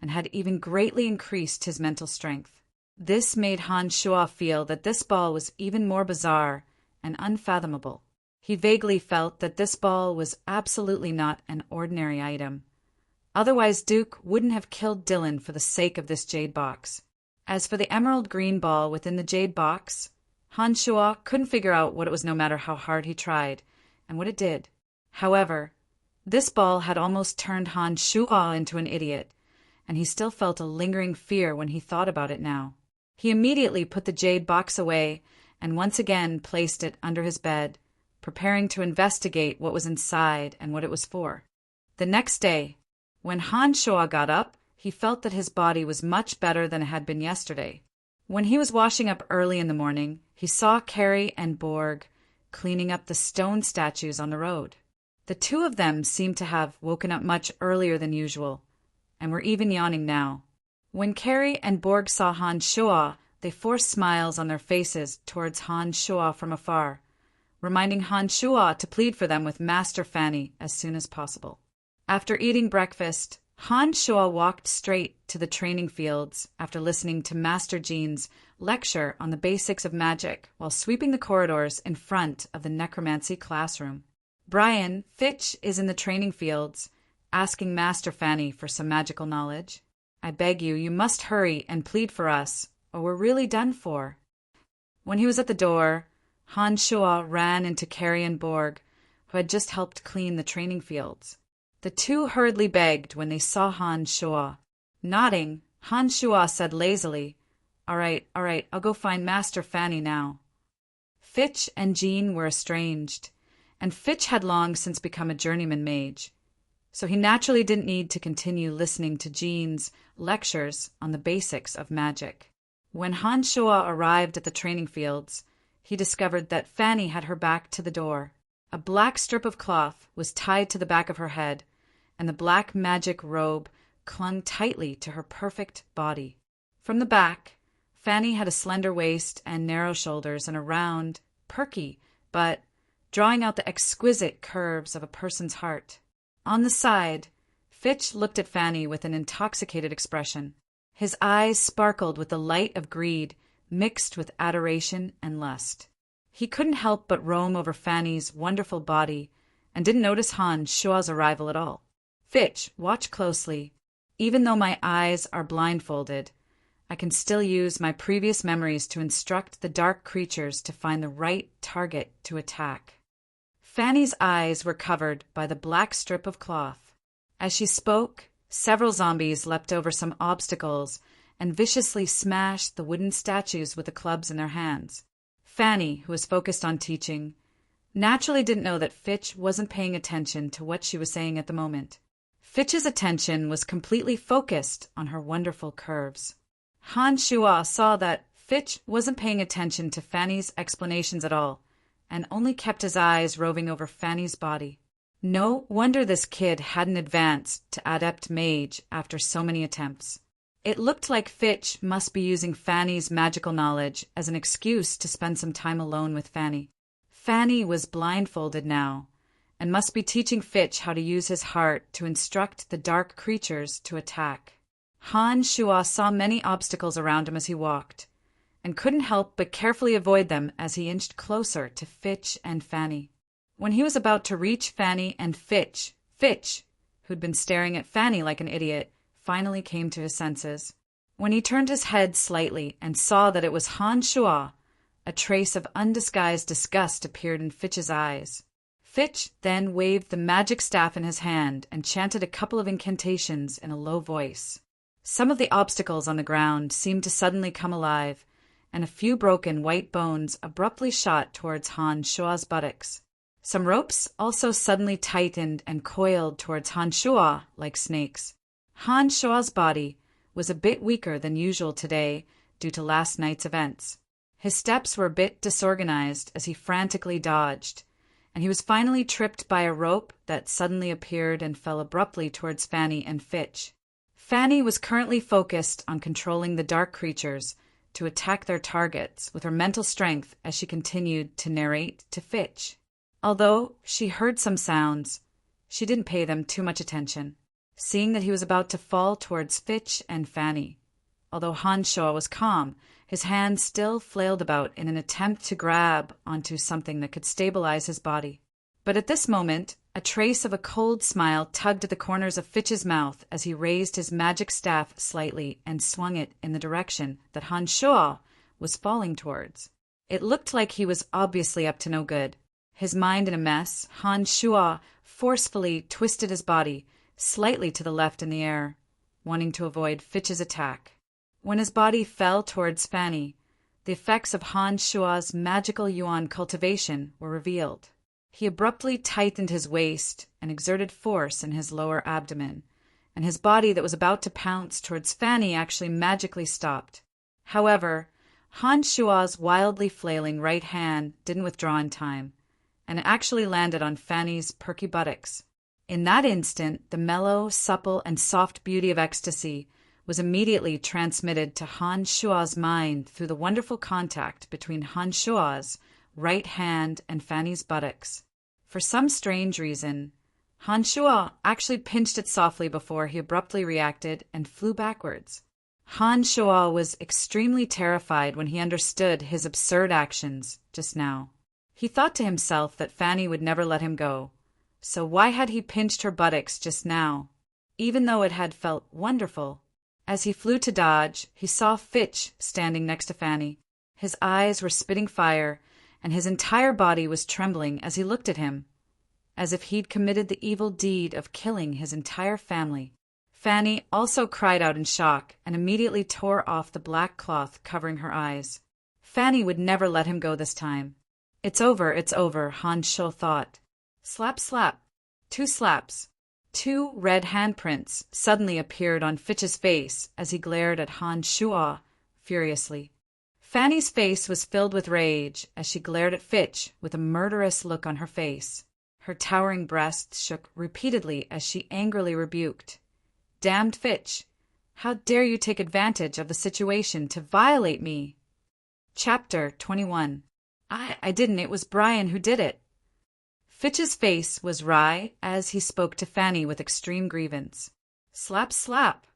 and had even greatly increased his mental strength. This made Han Shuo feel that this ball was even more bizarre and unfathomable. He vaguely felt that this ball was absolutely not an ordinary item. Otherwise, Duke wouldn't have killed Dylan for the sake of this jade box. As for the emerald green ball within the jade box, Han Shuo couldn't figure out what it was no matter how hard he tried, and what it did. However, this ball had almost turned Han Shuo into an idiot, and he still felt a lingering fear when he thought about it now. He immediately put the jade box away and once again placed it under his bed, preparing to investigate what was inside and what it was for. The next day, when Han Shuo got up, he felt that his body was much better than it had been yesterday. When he was washing up early in the morning, he saw Carrie and Borg cleaning up the stone statues on the road. The two of them seemed to have woken up much earlier than usual, and were even yawning now. When Carrie and Borg saw Han Shuo, they forced smiles on their faces towards Han Shuo from afar, reminding Han Shuo to plead for them with Master Fanny as soon as possible. After eating breakfast, Han Shua walked straight to the training fields after listening to Master Jean's lecture on the basics of magic while sweeping the corridors in front of the necromancy classroom. Brian, Fitch is in the training fields, asking Master Fanny for some magical knowledge. I beg you, you must hurry and plead for us, or we're really done for. When he was at the door, Han Shua ran into Carrion Borg, who had just helped clean the training fields. The two hurriedly begged when they saw Han Shua. Nodding, Han Shua said lazily, all right, I'll go find Master Fanny now. Fitch and Jean were estranged, and Fitch had long since become a journeyman mage, so he naturally didn't need to continue listening to Jean's lectures on the basics of magic. When Han Shua arrived at the training fields, he discovered that Fanny had her back to the door. A black strip of cloth was tied to the back of her head, and the black magic robe clung tightly to her perfect body. From the back, Fanny had a slender waist and narrow shoulders and a round, perky, but drawing out the exquisite curves of a person's heart. On the side, Fitch looked at Fanny with an intoxicated expression. His eyes sparkled with the light of greed mixed with adoration and lust. He couldn't help but roam over Fanny's wonderful body and didn't notice Han Shua's arrival at all. Fitch, watch closely. Even though my eyes are blindfolded, I can still use my previous memories to instruct the dark creatures to find the right target to attack. Fanny's eyes were covered by the black strip of cloth. As she spoke, several zombies leapt over some obstacles and viciously smashed the wooden statues with the clubs in their hands. Fanny, who was focused on teaching, naturally didn't know that Fitch wasn't paying attention to what she was saying at the moment. Fitch's attention was completely focused on her wonderful curves. Han Shua saw that Fitch wasn't paying attention to Fanny's explanations at all, and only kept his eyes roving over Fanny's body. No wonder this kid hadn't advanced to adept mage after so many attempts. It looked like Fitch must be using Fanny's magical knowledge as an excuse to spend some time alone with Fanny. Fanny was blindfolded now, and must be teaching Fitch how to use his heart to instruct the dark creatures to attack. Han Shua saw many obstacles around him as he walked, and couldn't help but carefully avoid them as he inched closer to Fitch and Fanny. When he was about to reach Fanny and Fitch, who'd been staring at Fanny like an idiot, finally came to his senses. When he turned his head slightly and saw that it was Han Shua, a trace of undisguised disgust appeared in Fitch's eyes. Fitch then waved the magic staff in his hand and chanted a couple of incantations in a low voice. Some of the obstacles on the ground seemed to suddenly come alive, and a few broken white bones abruptly shot towards Han Shua's buttocks. Some ropes also suddenly tightened and coiled towards Han Shua like snakes. Han Shua's body was a bit weaker than usual today due to last night's events. His steps were a bit disorganized as he frantically dodged, and he was finally tripped by a rope that suddenly appeared and fell abruptly towards Fanny and Fitch. Fanny was currently focused on controlling the dark creatures to attack their targets with her mental strength as she continued to narrate to Fitch. Although she heard some sounds, she didn't pay them too much attention, seeing that he was about to fall towards Fitch and Fanny. Although Han Shua was calm, his hand still flailed about in an attempt to grab onto something that could stabilize his body. But at this moment, a trace of a cold smile tugged at the corners of Fitch's mouth as he raised his magic staff slightly and swung it in the direction that Han Shua was falling towards. It looked like he was obviously up to no good. His mind in a mess, Han Shua forcefully twisted his body slightly to the left in the air, wanting to avoid Fitch's attack. When his body fell towards Fanny, the effects of Han Shua's magical yuan cultivation were revealed. He abruptly tightened his waist and exerted force in his lower abdomen, and his body that was about to pounce towards Fanny actually magically stopped. However, Han Shua's wildly flailing right hand didn't withdraw in time, and it actually landed on Fanny's perky buttocks. In that instant, the mellow, supple, and soft beauty of ecstasy was immediately transmitted to Han Shua's mind through the wonderful contact between Han Shua's right hand and Fanny's buttocks. For some strange reason, Han Shuo actually pinched it softly before he abruptly reacted and flew backwards. Han Shuo was extremely terrified when he understood his absurd actions just now. He thought to himself that Fanny would never let him go. So why had he pinched her buttocks just now, even though it had felt wonderful? As he flew to dodge, he saw Fitch standing next to Fanny. His eyes were spitting fire, and his entire body was trembling as he looked at him, as if he'd committed the evil deed of killing his entire family. Fanny also cried out in shock and immediately tore off the black cloth covering her eyes. Fanny would never let him go this time. It's over, Han Shuo thought. Slap, slap. 2 slaps. 2 red handprints suddenly appeared on Fitch's face as he glared at Han Shuo furiously. Fanny's face was filled with rage as she glared at Fitch with a murderous look on her face. Her towering breasts shook repeatedly as she angrily rebuked. Damned Fitch! How dare you take advantage of the situation to violate me? Chapter 21. I didn't. It was Brian who did it. Fitch's face was wry as he spoke to Fanny with extreme grievance. Slap, slap.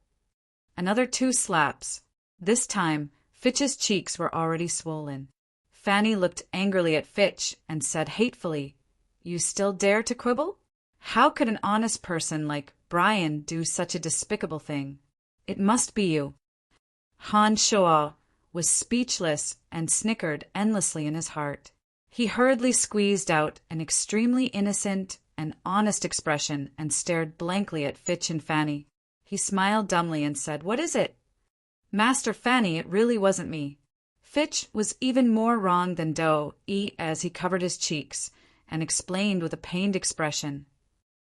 Another 2 slaps. This time, Fitch's cheeks were already swollen. Fanny looked angrily at Fitch and said hatefully, You still dare to quibble? How could an honest person like Brian do such a despicable thing? It must be you. Han Shuo was speechless and snickered endlessly in his heart. He hurriedly squeezed out an extremely innocent and honest expression and stared blankly at Fitch and Fanny. He smiled dumbly and said, What is it? Master Fanny, it really wasn't me. Fitch was even more wrong than Do-e as he covered his cheeks and explained with a pained expression.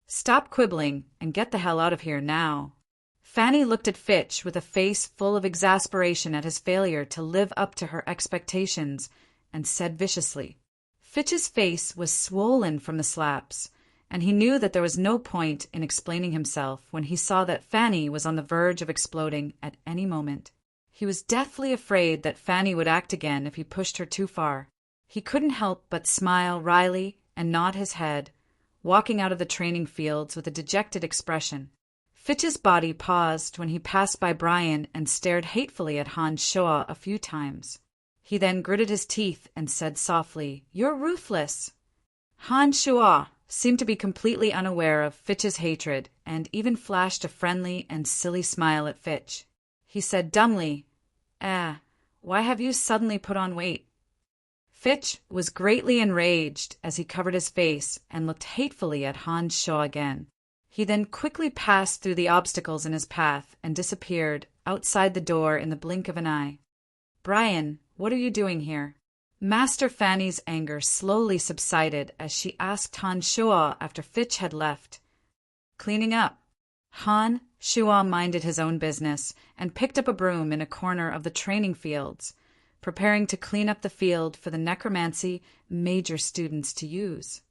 Stop quibbling and get the hell out of here now. Fanny looked at Fitch with a face full of exasperation at his failure to live up to her expectations and said viciously. Fitch's face was swollen from the slaps, and he knew that there was no point in explaining himself when he saw that Fanny was on the verge of exploding at any moment. He was deathly afraid that Fanny would act again if he pushed her too far. He couldn't help but smile wryly and nod his head, walking out of the training fields with a dejected expression. Fitch's body paused when he passed by Brian and stared hatefully at Han Shuo a few times. He then gritted his teeth and said softly, You're ruthless. Han Shuo seemed to be completely unaware of Fitch's hatred and even flashed a friendly and silly smile at Fitch. He said dumbly, why have you suddenly put on weight? Fitch was greatly enraged as he covered his face and looked hatefully at Han Shuo again. He then quickly passed through the obstacles in his path and disappeared outside the door in the blink of an eye. Brian, what are you doing here? Master Fanny's anger slowly subsided as she asked Han Shuo after Fitch had left. Cleaning up. Han Shuo minded his own business and picked up a broom in a corner of the training fields, preparing to clean up the field for the necromancy major students to use.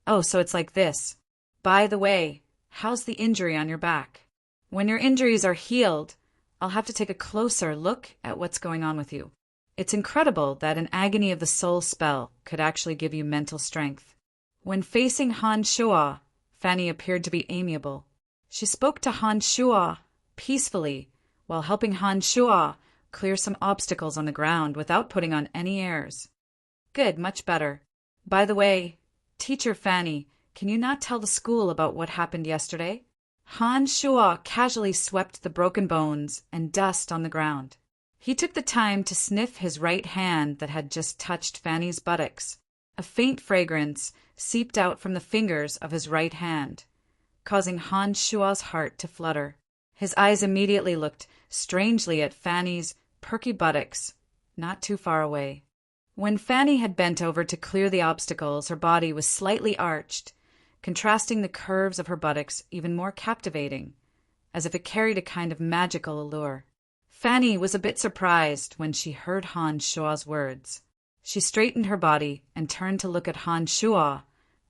Oh, so it's like this. By the way, how's the injury on your back? When your injuries are healed, I'll have to take a closer look at what's going on with you. It's incredible that an agony of the soul spell could actually give you mental strength. When facing Han Shuo, Fanny appeared to be amiable. She spoke to Han Shuo peacefully while helping Han Shuo clear some obstacles on the ground without putting on any airs. Good, much better. By the way, Teacher Fanny, can you not tell the school about what happened yesterday? Han Shuo casually swept the broken bones and dust on the ground. He took the time to sniff his right hand that had just touched Fanny's buttocks. A faint fragrance seeped out from the fingers of his right hand, causing Han Shuo's heart to flutter. His eyes immediately looked strangely at Fanny's perky buttocks, not too far away. When Fanny had bent over to clear the obstacles, her body was slightly arched, contrasting the curves of her buttocks even more captivating, as if it carried a kind of magical allure. Fanny was a bit surprised when she heard Han Shuo's words. She straightened her body and turned to look at Han Shuo,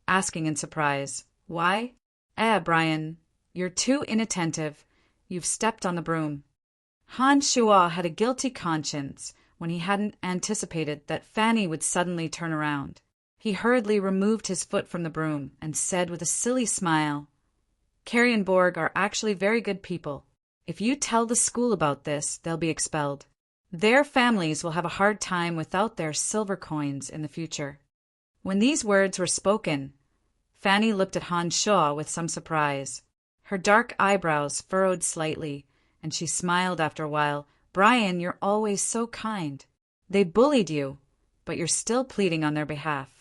asking in surprise, Why? Brian, you're too inattentive. You've stepped on the broom. Han Shuo had a guilty conscience when he hadn't anticipated that Fanny would suddenly turn around. He hurriedly removed his foot from the broom and said with a silly smile, "Carrie and Borg are actually very good people. If you tell the school about this, they'll be expelled. Their families will have a hard time without their silver coins in the future." When these words were spoken, Fanny looked at Han Shaw with some surprise. Her dark eyebrows furrowed slightly, and she smiled after a while. "Brian, you're always so kind. They bullied you, but you're still pleading on their behalf.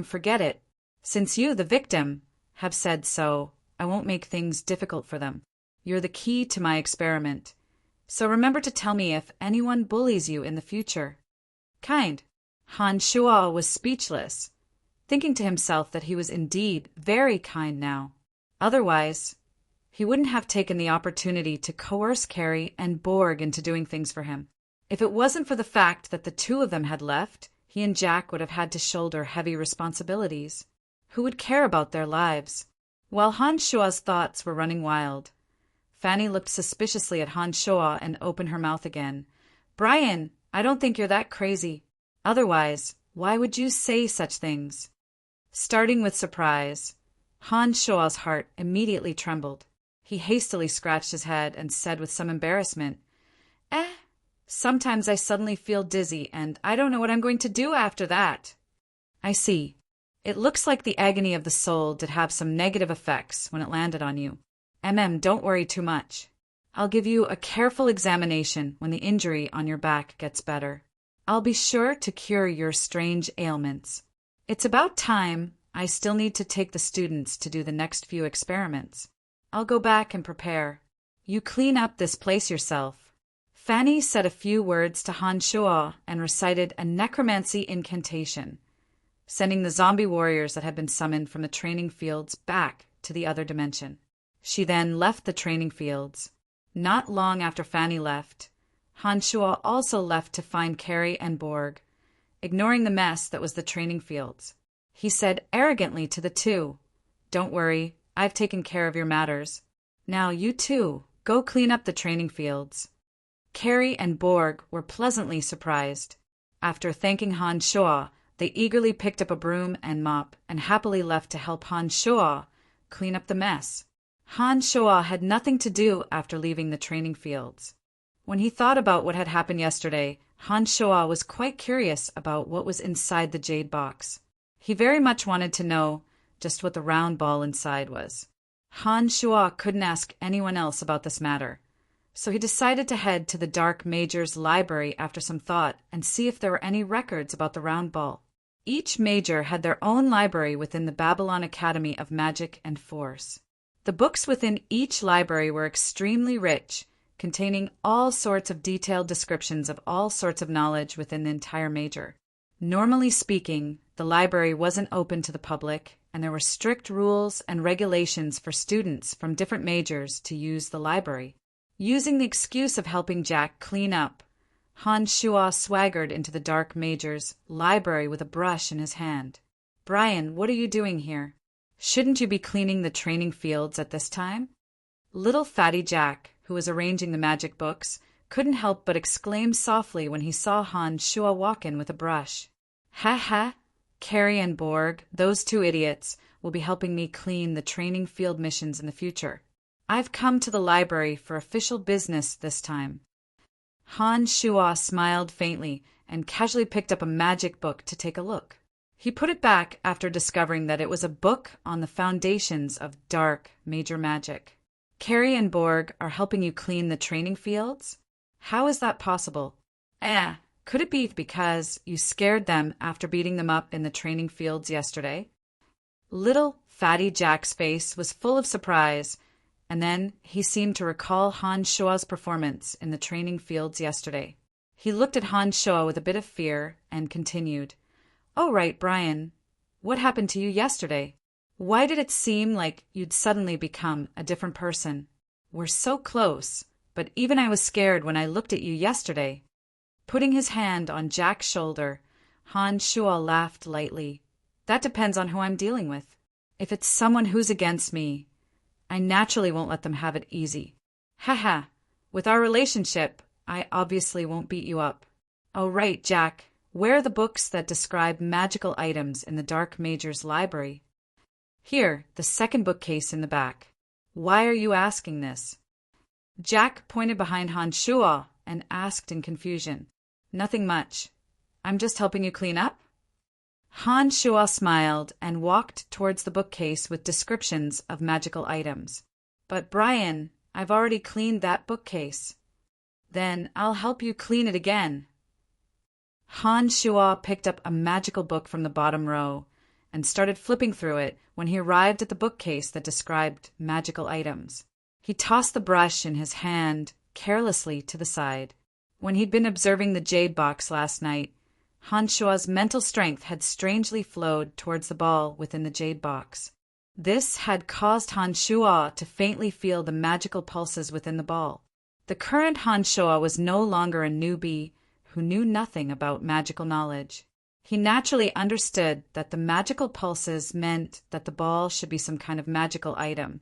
Forget it. Since you, the victim, have said so, I won't make things difficult for them. You're the key to my experiment. So remember to tell me if anyone bullies you in the future." Kind. Han Shuo was speechless, thinking to himself that he was indeed very kind now. Otherwise, he wouldn't have taken the opportunity to coerce Carrie and Borg into doing things for him. If it wasn't for the fact that the two of them had left, he and Jack would have had to shoulder heavy responsibilities. Who would care about their lives? While Han Shuo's thoughts were running wild, Fanny looked suspiciously at Han Shuo and opened her mouth again. "Brian, I don't think you're that crazy. Otherwise, why would you say such things?" Starting with surprise, Han Shuo's heart immediately trembled. He hastily scratched his head and said with some embarrassment, Sometimes I suddenly feel dizzy, and I don't know what I'm going to do after that." "I see. It looks like the agony of the soul did have some negative effects when it landed on you. Don't worry too much. I'll give you a careful examination when the injury on your back gets better. I'll be sure to cure your strange ailments. It's about time. I still need to take the students to do the next few experiments. I'll go back and prepare. You clean up this place yourself." Fanny said a few words to Han Shuo and recited a necromancy incantation, sending the zombie warriors that had been summoned from the training fields back to the other dimension. She then left the training fields. Not long after Fanny left, Han Shuo also left to find Carrie and Borg, ignoring the mess that was the training fields. He said arrogantly to the two, "Don't worry, I've taken care of your matters. Now you two, go clean up the training fields." Carrie and Borg were pleasantly surprised. After thanking Han Shuo, they eagerly picked up a broom and mop and happily left to help Han Shuo clean up the mess. Han Shuo had nothing to do after leaving the training fields. When he thought about what had happened yesterday, Han Shuo was quite curious about what was inside the jade box. He very much wanted to know just what the round ball inside was. Han Shuo couldn't ask anyone else about this matter, so he decided to head to the Dark Major's library after some thought and see if there were any records about the round ball. Each major had their own library within the Babylon Academy of Magic and Force. The books within each library were extremely rich, containing all sorts of detailed descriptions of all sorts of knowledge within the entire major. Normally speaking, the library wasn't open to the public, and there were strict rules and regulations for students from different majors to use the library. Using the excuse of helping Jack clean up, Han Shuo swaggered into the Dark Major's library with a brush in his hand. "Brian, what are you doing here? Shouldn't you be cleaning the training fields at this time?" Little Fatty Jack, who was arranging the magic books, couldn't help but exclaim softly when he saw Han Shuo walk in with a brush. "Ha ha! Carrie and Borg, those two idiots, will be helping me clean the training field missions in the future. I've come to the library for official business this time." Han Shuo smiled faintly and casually picked up a magic book to take a look. He put it back after discovering that it was a book on the foundations of dark major magic. "Carrie and Borg are helping you clean the training fields? How is that possible? Could it be because you scared them after beating them up in the training fields yesterday?" Little Fatty Jack's face was full of surprise, and then he seemed to recall Han Shuo's performance in the training fields yesterday. He looked at Han Shuo with a bit of fear and continued, "Oh, right, Brian. What happened to you yesterday? Why did it seem like you'd suddenly become a different person? We're so close, but even I was scared when I looked at you yesterday." Putting his hand on Jack's shoulder, Han Shuo laughed lightly. "That depends on who I'm dealing with. If it's someone who's against me, I naturally won't let them have it easy. Haha, with our relationship, I obviously won't beat you up." "Oh, right, Jack. Where are the books that describe magical items in the Dark Mage's library? Here, the second bookcase in the back. Why are you asking this? Jack pointed behind Han Shuo and asked in confusion. Nothing much. I'm just helping you clean up? Han Shuo smiled and walked towards the bookcase with descriptions of magical items. But Brian, I've already cleaned that bookcase. Then I'll help you clean it again. Han Shuo picked up a magical book from the bottom row and started flipping through it when he arrived at the bookcase that described magical items. He tossed the brush in his hand carelessly to the side. When he'd been observing the jade box last night, Han Shuo's mental strength had strangely flowed towards the ball within the jade box. This had caused Han Shuo to faintly feel the magical pulses within the ball. The current Han Shuo was no longer a newbie who knew nothing about magical knowledge. He naturally understood that the magical pulses meant that the ball should be some kind of magical item,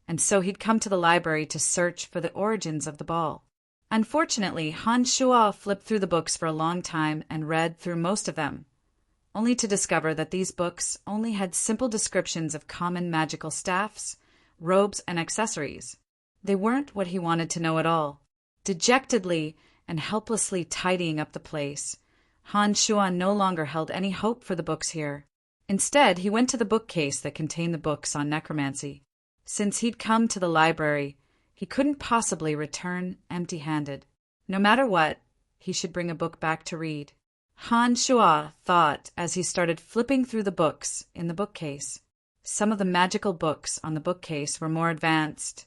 and so he'd come to the library to search for the origins of the ball. Unfortunately, Han Shuo flipped through the books for a long time and read through most of them, only to discover that these books only had simple descriptions of common magical staffs, robes, and accessories. They weren't what he wanted to know at all. Dejectedly and helplessly tidying up the place, Han Shuo no longer held any hope for the books here. Instead, he went to the bookcase that contained the books on necromancy. Since he'd come to the library, he couldn't possibly return empty-handed. No matter what, he should bring a book back to read. Han Shuo thought as he started flipping through the books in the bookcase. Some of the magical books on the bookcase were more advanced,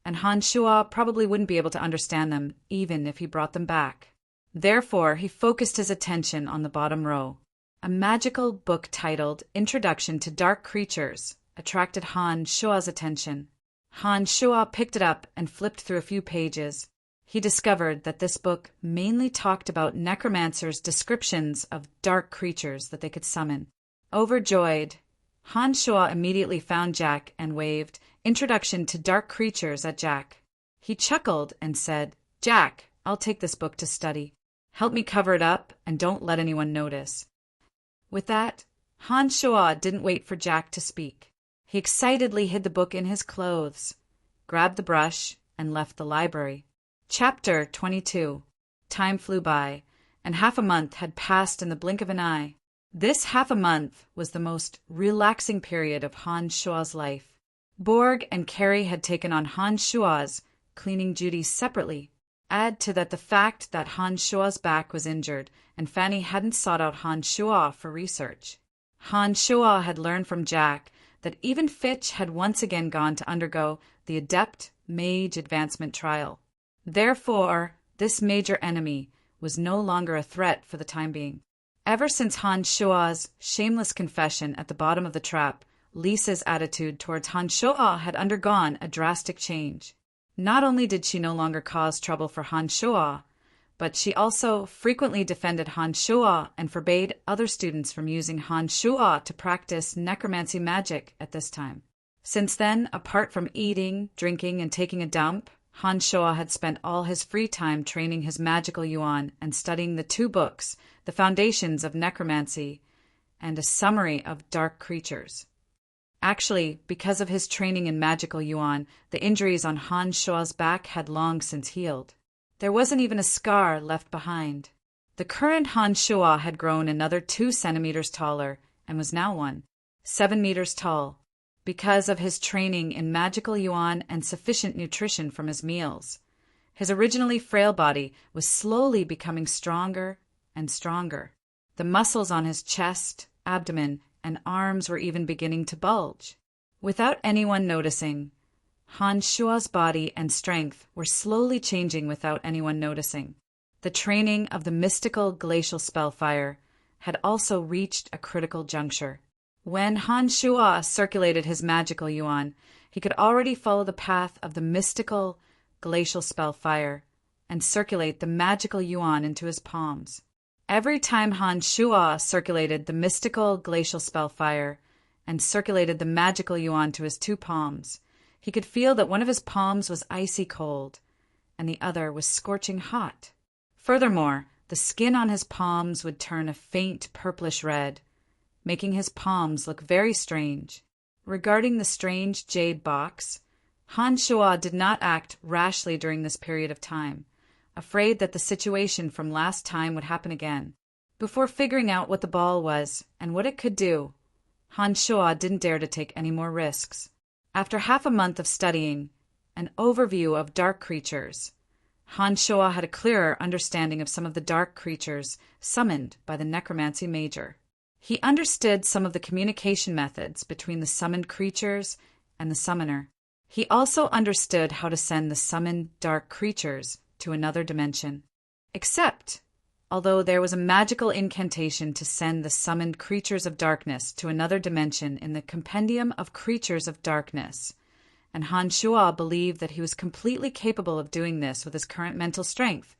and Han Shuo probably wouldn't be able to understand them even if he brought them back. Therefore, he focused his attention on the bottom row. A magical book titled Introduction to Dark Creatures attracted Han Shuo's attention. Han Shuo picked it up and flipped through a few pages. He discovered that this book mainly talked about necromancers' descriptions of dark creatures that they could summon. Overjoyed, Han Shuo immediately found Jack and waved Introduction to Dark Creatures at Jack. He chuckled and said, "Jack, I'll take this book to study. Help me cover it up and don't let anyone notice." With that, Han Shuo didn't wait for Jack to speak. He excitedly hid the book in his clothes, grabbed the brush, and left the library. Chapter 22. Time flew by, and half a month had passed in the blink of an eye. This half a month was the most relaxing period of Han Shuo's life. Borg and Carrie had taken on Han Shuo's cleaning duties separately. Add to that the fact that Han Shuo's back was injured, and Fanny hadn't sought out Han Shuo for research. Han Shuo had learned from Jack that even Fitch had once again gone to undergo the Adept Mage Advancement Trial. Therefore, this major enemy was no longer a threat for the time being. Ever since Han Shuo's shameless confession at the bottom of the trap, Lisa's attitude towards Han Shuo had undergone a drastic change. Not only did she no longer cause trouble for Han Shuo, but she also frequently defended Han Shuo and forbade other students from using Han Shuo to practice necromancy magic at this time. Since then, apart from eating, drinking, and taking a dump, Han Shuo had spent all his free time training his magical yuan and studying the two books, The Foundations of Necromancy and A Summary of Dark Creatures. Actually, because of his training in magical yuan, the injuries on Han Shuo's back had long since healed. There wasn't even a scar left behind. The current Han Shuo had grown another 2 centimeters taller and was now 7 meters tall, because of his training in magical yuan and sufficient nutrition from his meals. His originally frail body was slowly becoming stronger and stronger. The muscles on his chest, abdomen, and arms were even beginning to bulge. Without anyone noticing, Han Shuo's body and strength were slowly changing without anyone noticing. The training of the mystical glacial spellfire had also reached a critical juncture. When Han Shuo circulated his magical yuan, he could already follow the path of the mystical glacial spellfire and circulate the magical yuan into his palms. Every time Han Shuo circulated the mystical glacial spellfire and circulated the magical yuan to his 2 palms, he could feel that one of his palms was icy cold and the other was scorching hot. Furthermore, The skin on his palms would turn a faint purplish red, making his palms look very strange. Regarding the strange jade box, Han Shuo did not act rashly during this period of time, afraid that the situation from last time would happen again. Before figuring out what the ball was and what it could do, Han Shuo didn't dare to take any more risks. After half a month of studying an overview of dark creatures, Han Shuo had a clearer understanding of some of the dark creatures summoned by the necromancy major. He understood some of the communication methods between the summoned creatures and the summoner. He also understood how to send the summoned dark creatures to another dimension. Except, although there was a magical incantation to send the summoned creatures of darkness to another dimension in the Compendium of Creatures of Darkness, and Han Shuo believed that he was completely capable of doing this with his current mental strength,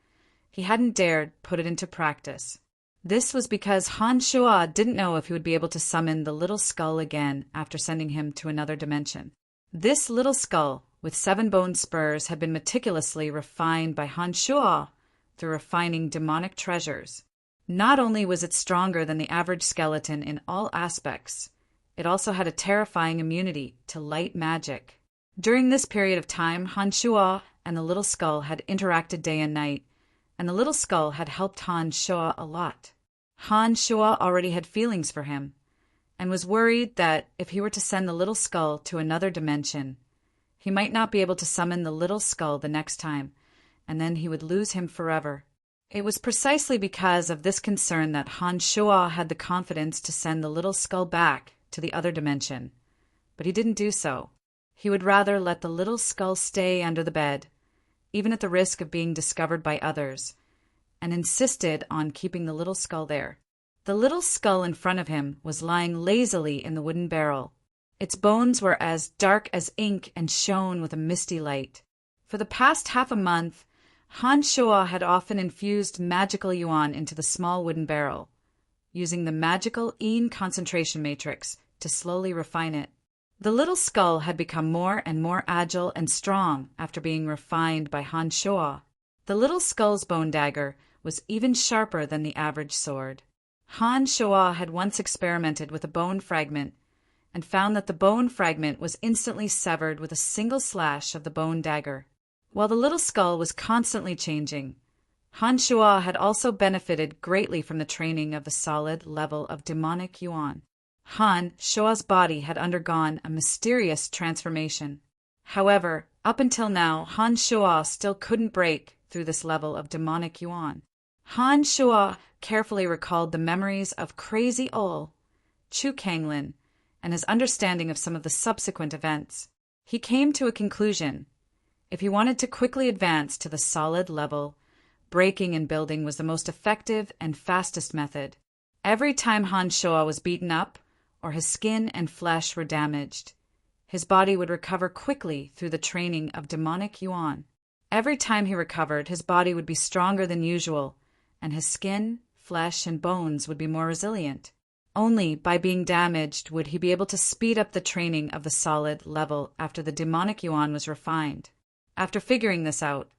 he hadn't dared put it into practice. This was because Han Shuo didn't know if he would be able to summon the little skull again after sending him to another dimension. This little skull, with 7 bone spurs, had been meticulously refined by Han Shuo through refining demonic treasures. Not only was it stronger than the average skeleton in all aspects, it also had a terrifying immunity to light magic. During this period of time, Han Shuo and the little skull had interacted day and night, and the little skull had helped Han Shuo a lot. Han Shuo already had feelings for him, and was worried that if he were to send the little skull to another dimension, he might not be able to summon the little skull the next time, and then he would lose him forever. It was precisely because of this concern that Han Shuo had the confidence to send the little skull back to the other dimension, but he didn't do so. He would rather let the little skull stay under the bed, even at the risk of being discovered by others, and insisted on keeping the little skull there. The little skull in front of him was lying lazily in the wooden barrel. Its bones were as dark as ink and shone with a misty light. For the past half a month, Han Shuo had often infused magical yuan into the small wooden barrel, using the magical Yin concentration matrix to slowly refine it. The little skull had become more and more agile and strong after being refined by Han Shuo. The little skull's bone dagger was even sharper than the average sword. Han Shuo had once experimented with a bone fragment and found that the bone fragment was instantly severed with a single slash of the bone dagger. While the little skull was constantly changing, Han Shuo had also benefited greatly from the training of the solid level of demonic yuan. Han Shuo's body had undergone a mysterious transformation. However, up until now, Han Shuo still couldn't break through this level of demonic yuan. Han Shuo carefully recalled the memories of Crazy Ol, Chu Kanglin, and his understanding of some of the subsequent events. He came to a conclusion. If he wanted to quickly advance to the solid level, breaking and building was the most effective and fastest method. Every time Han Shuo was beaten up, or his skin and flesh were damaged, his body would recover quickly through the training of demonic yuan. Every time he recovered, his body would be stronger than usual, and his skin, flesh, and bones would be more resilient. Only by being damaged would he be able to speed up the training of the solid level after the demonic yuan was refined. After figuring this out,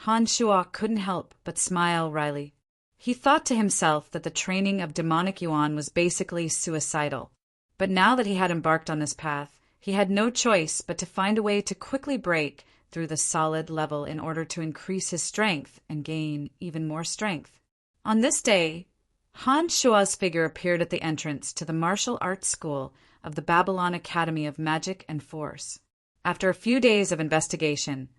Han Shuo couldn't help but smile wryly. He thought to himself that the training of demonic yuan was basically suicidal. But now that he had embarked on this path, he had no choice but to find a way to quickly break through the solid level in order to increase his strength and gain even more strength. On this day, Han Shuo's figure appeared at the entrance to the martial arts school of the Babylon Academy of Magic and Force. After a few days of investigation,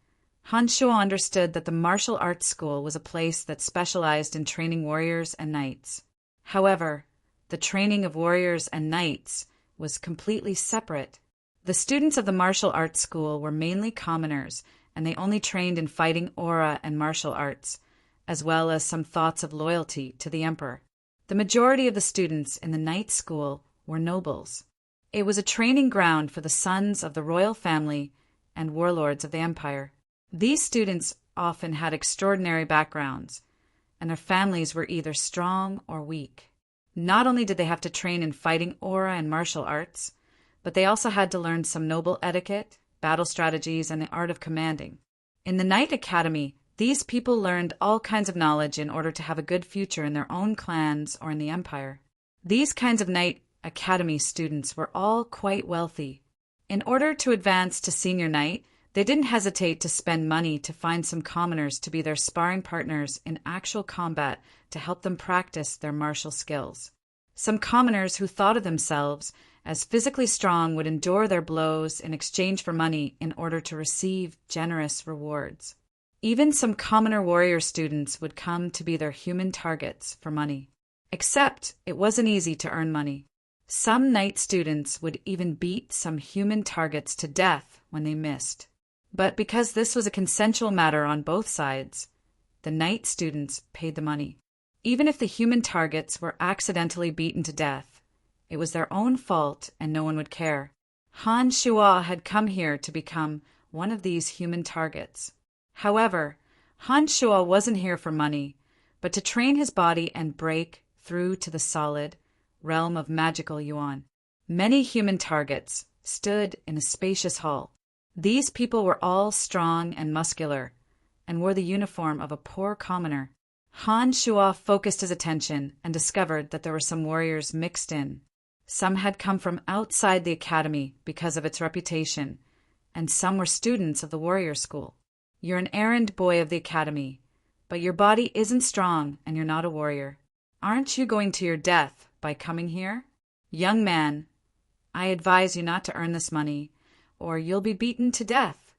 Han Shuo understood that the martial arts school was a place that specialized in training warriors and knights. However, the training of warriors and knights was completely separate. The students of the martial arts school were mainly commoners, and they only trained in fighting aura and martial arts, as well as some thoughts of loyalty to the emperor. The majority of the students in the knight school were nobles. It was a training ground for the sons of the royal family and warlords of the empire. These students often had extraordinary backgrounds, and their families were either strong or weak. Not only did they have to train in fighting aura and martial arts, but they also had to learn some noble etiquette, battle strategies, and the art of commanding. In the Knight Academy, These people learned all kinds of knowledge in order to have a good future in their own clans or in the empire. These kinds of knight academy students were all quite wealthy. In order to advance to senior knight, they didn't hesitate to spend money to find some commoners to be their sparring partners in actual combat to help them practice their martial skills. Some commoners who thought of themselves as physically strong would endure their blows in exchange for money in order to receive generous rewards. Even some commoner warrior students would come to be their human targets for money. Except it wasn't easy to earn money. Some knight students would even beat some human targets to death when they missed. But because this was a consensual matter on both sides, the knight students paid the money. Even if the human targets were accidentally beaten to death, it was their own fault and no one would care. Han Shuo had come here to become one of these human targets. However, Han Shuo wasn't here for money, but to train his body and break through to the solid realm of magical yuan. Many human targets stood in a spacious hall. These people were all strong and muscular, and wore the uniform of a poor commoner. Han Shuo focused his attention and discovered that there were some warriors mixed in. Some had come from outside the academy because of its reputation, and some were students of the warrior school. You're an errand boy of the academy, but your body isn't strong and you're not a warrior. Aren't you going to your death by coming here? Young man, I advise you not to earn this money, or you'll be beaten to death.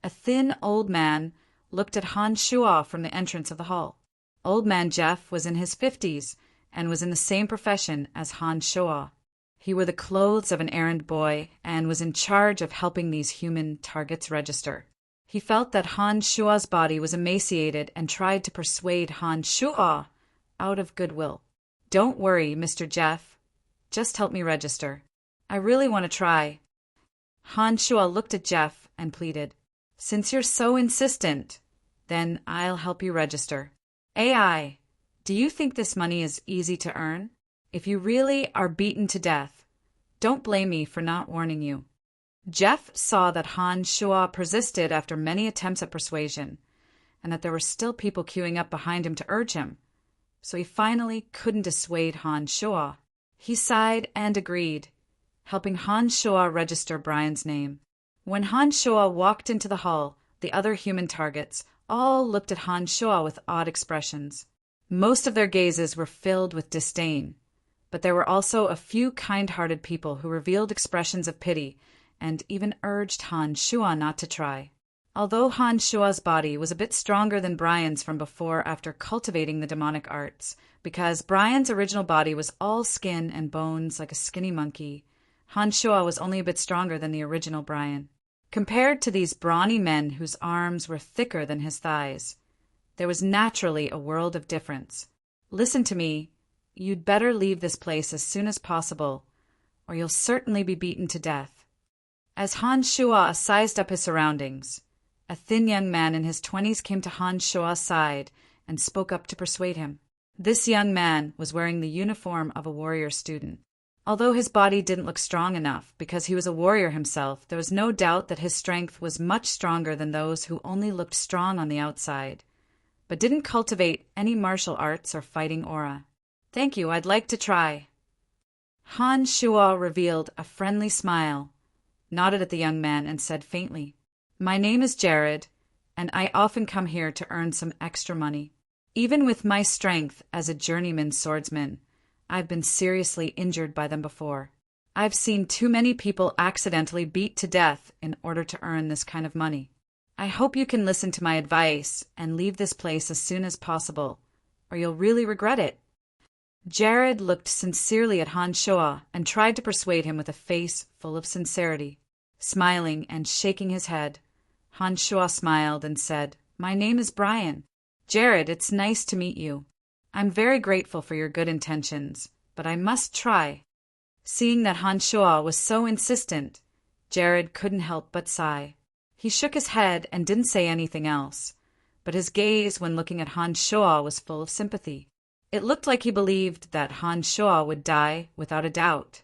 A thin old man looked at Han Shuo from the entrance of the hall. Old man Jeff was in his 50s and was in the same profession as Han Shuo. He wore the clothes of an errand boy and was in charge of helping these human targets register. He felt that Han Shuo's body was emaciated and tried to persuade Han Shuo out of goodwill. Don't worry, Mr. Jeff. Just help me register. I really want to try. Han Shuo looked at Jeff and pleaded, Since you're so insistent, then I'll help you register. AI, do you think this money is easy to earn? If you really are beaten to death, don't blame me for not warning you. Jeff saw that Han Shuo persisted after many attempts at persuasion, and that there were still people queuing up behind him to urge him, so he finally couldn't dissuade Han Shuo. He sighed and agreed, helping Han Shuo register Brian's name. When Han Shuo walked into the hall, the other human targets all looked at Han Shuo with odd expressions. Most of their gazes were filled with disdain, but there were also a few kind-hearted people who revealed expressions of pity and even urged Han Shuo not to try. Although Han Shuo's body was a bit stronger than Brian's from before after cultivating the demonic arts, because Brian's original body was all skin and bones like a skinny monkey, Han Shuo was only a bit stronger than the original Brian. Compared to these brawny men whose arms were thicker than his thighs, there was naturally a world of difference. Listen to me, you'd better leave this place as soon as possible, or you'll certainly be beaten to death. As Han Shuo sized up his surroundings, a thin young man in his 20s came to Han Shuo's side and spoke up to persuade him. This young man was wearing the uniform of a warrior student. Although his body didn't look strong enough because he was a warrior himself, there was no doubt that his strength was much stronger than those who only looked strong on the outside, but didn't cultivate any martial arts or fighting aura. Thank you, I'd like to try. Han Shuo revealed a friendly smile, nodded at the young man, and said faintly, My name is Jared, and I often come here to earn some extra money. Even with my strength as a journeyman swordsman, I've been seriously injured by them before. I've seen too many people accidentally beat to death in order to earn this kind of money. I hope you can listen to my advice and leave this place as soon as possible, or you'll really regret it. Jared looked sincerely at Han Shuo and tried to persuade him with a face full of sincerity. Smiling and shaking his head, Han Shuo smiled and said, My name is Brian. Jared, it's nice to meet you. I'm very grateful for your good intentions, but I must try. Seeing that Han Shuo was so insistent, Jared couldn't help but sigh. He shook his head and didn't say anything else, but his gaze when looking at Han Shuo was full of sympathy. It looked like he believed that Han Shuo would die without a doubt.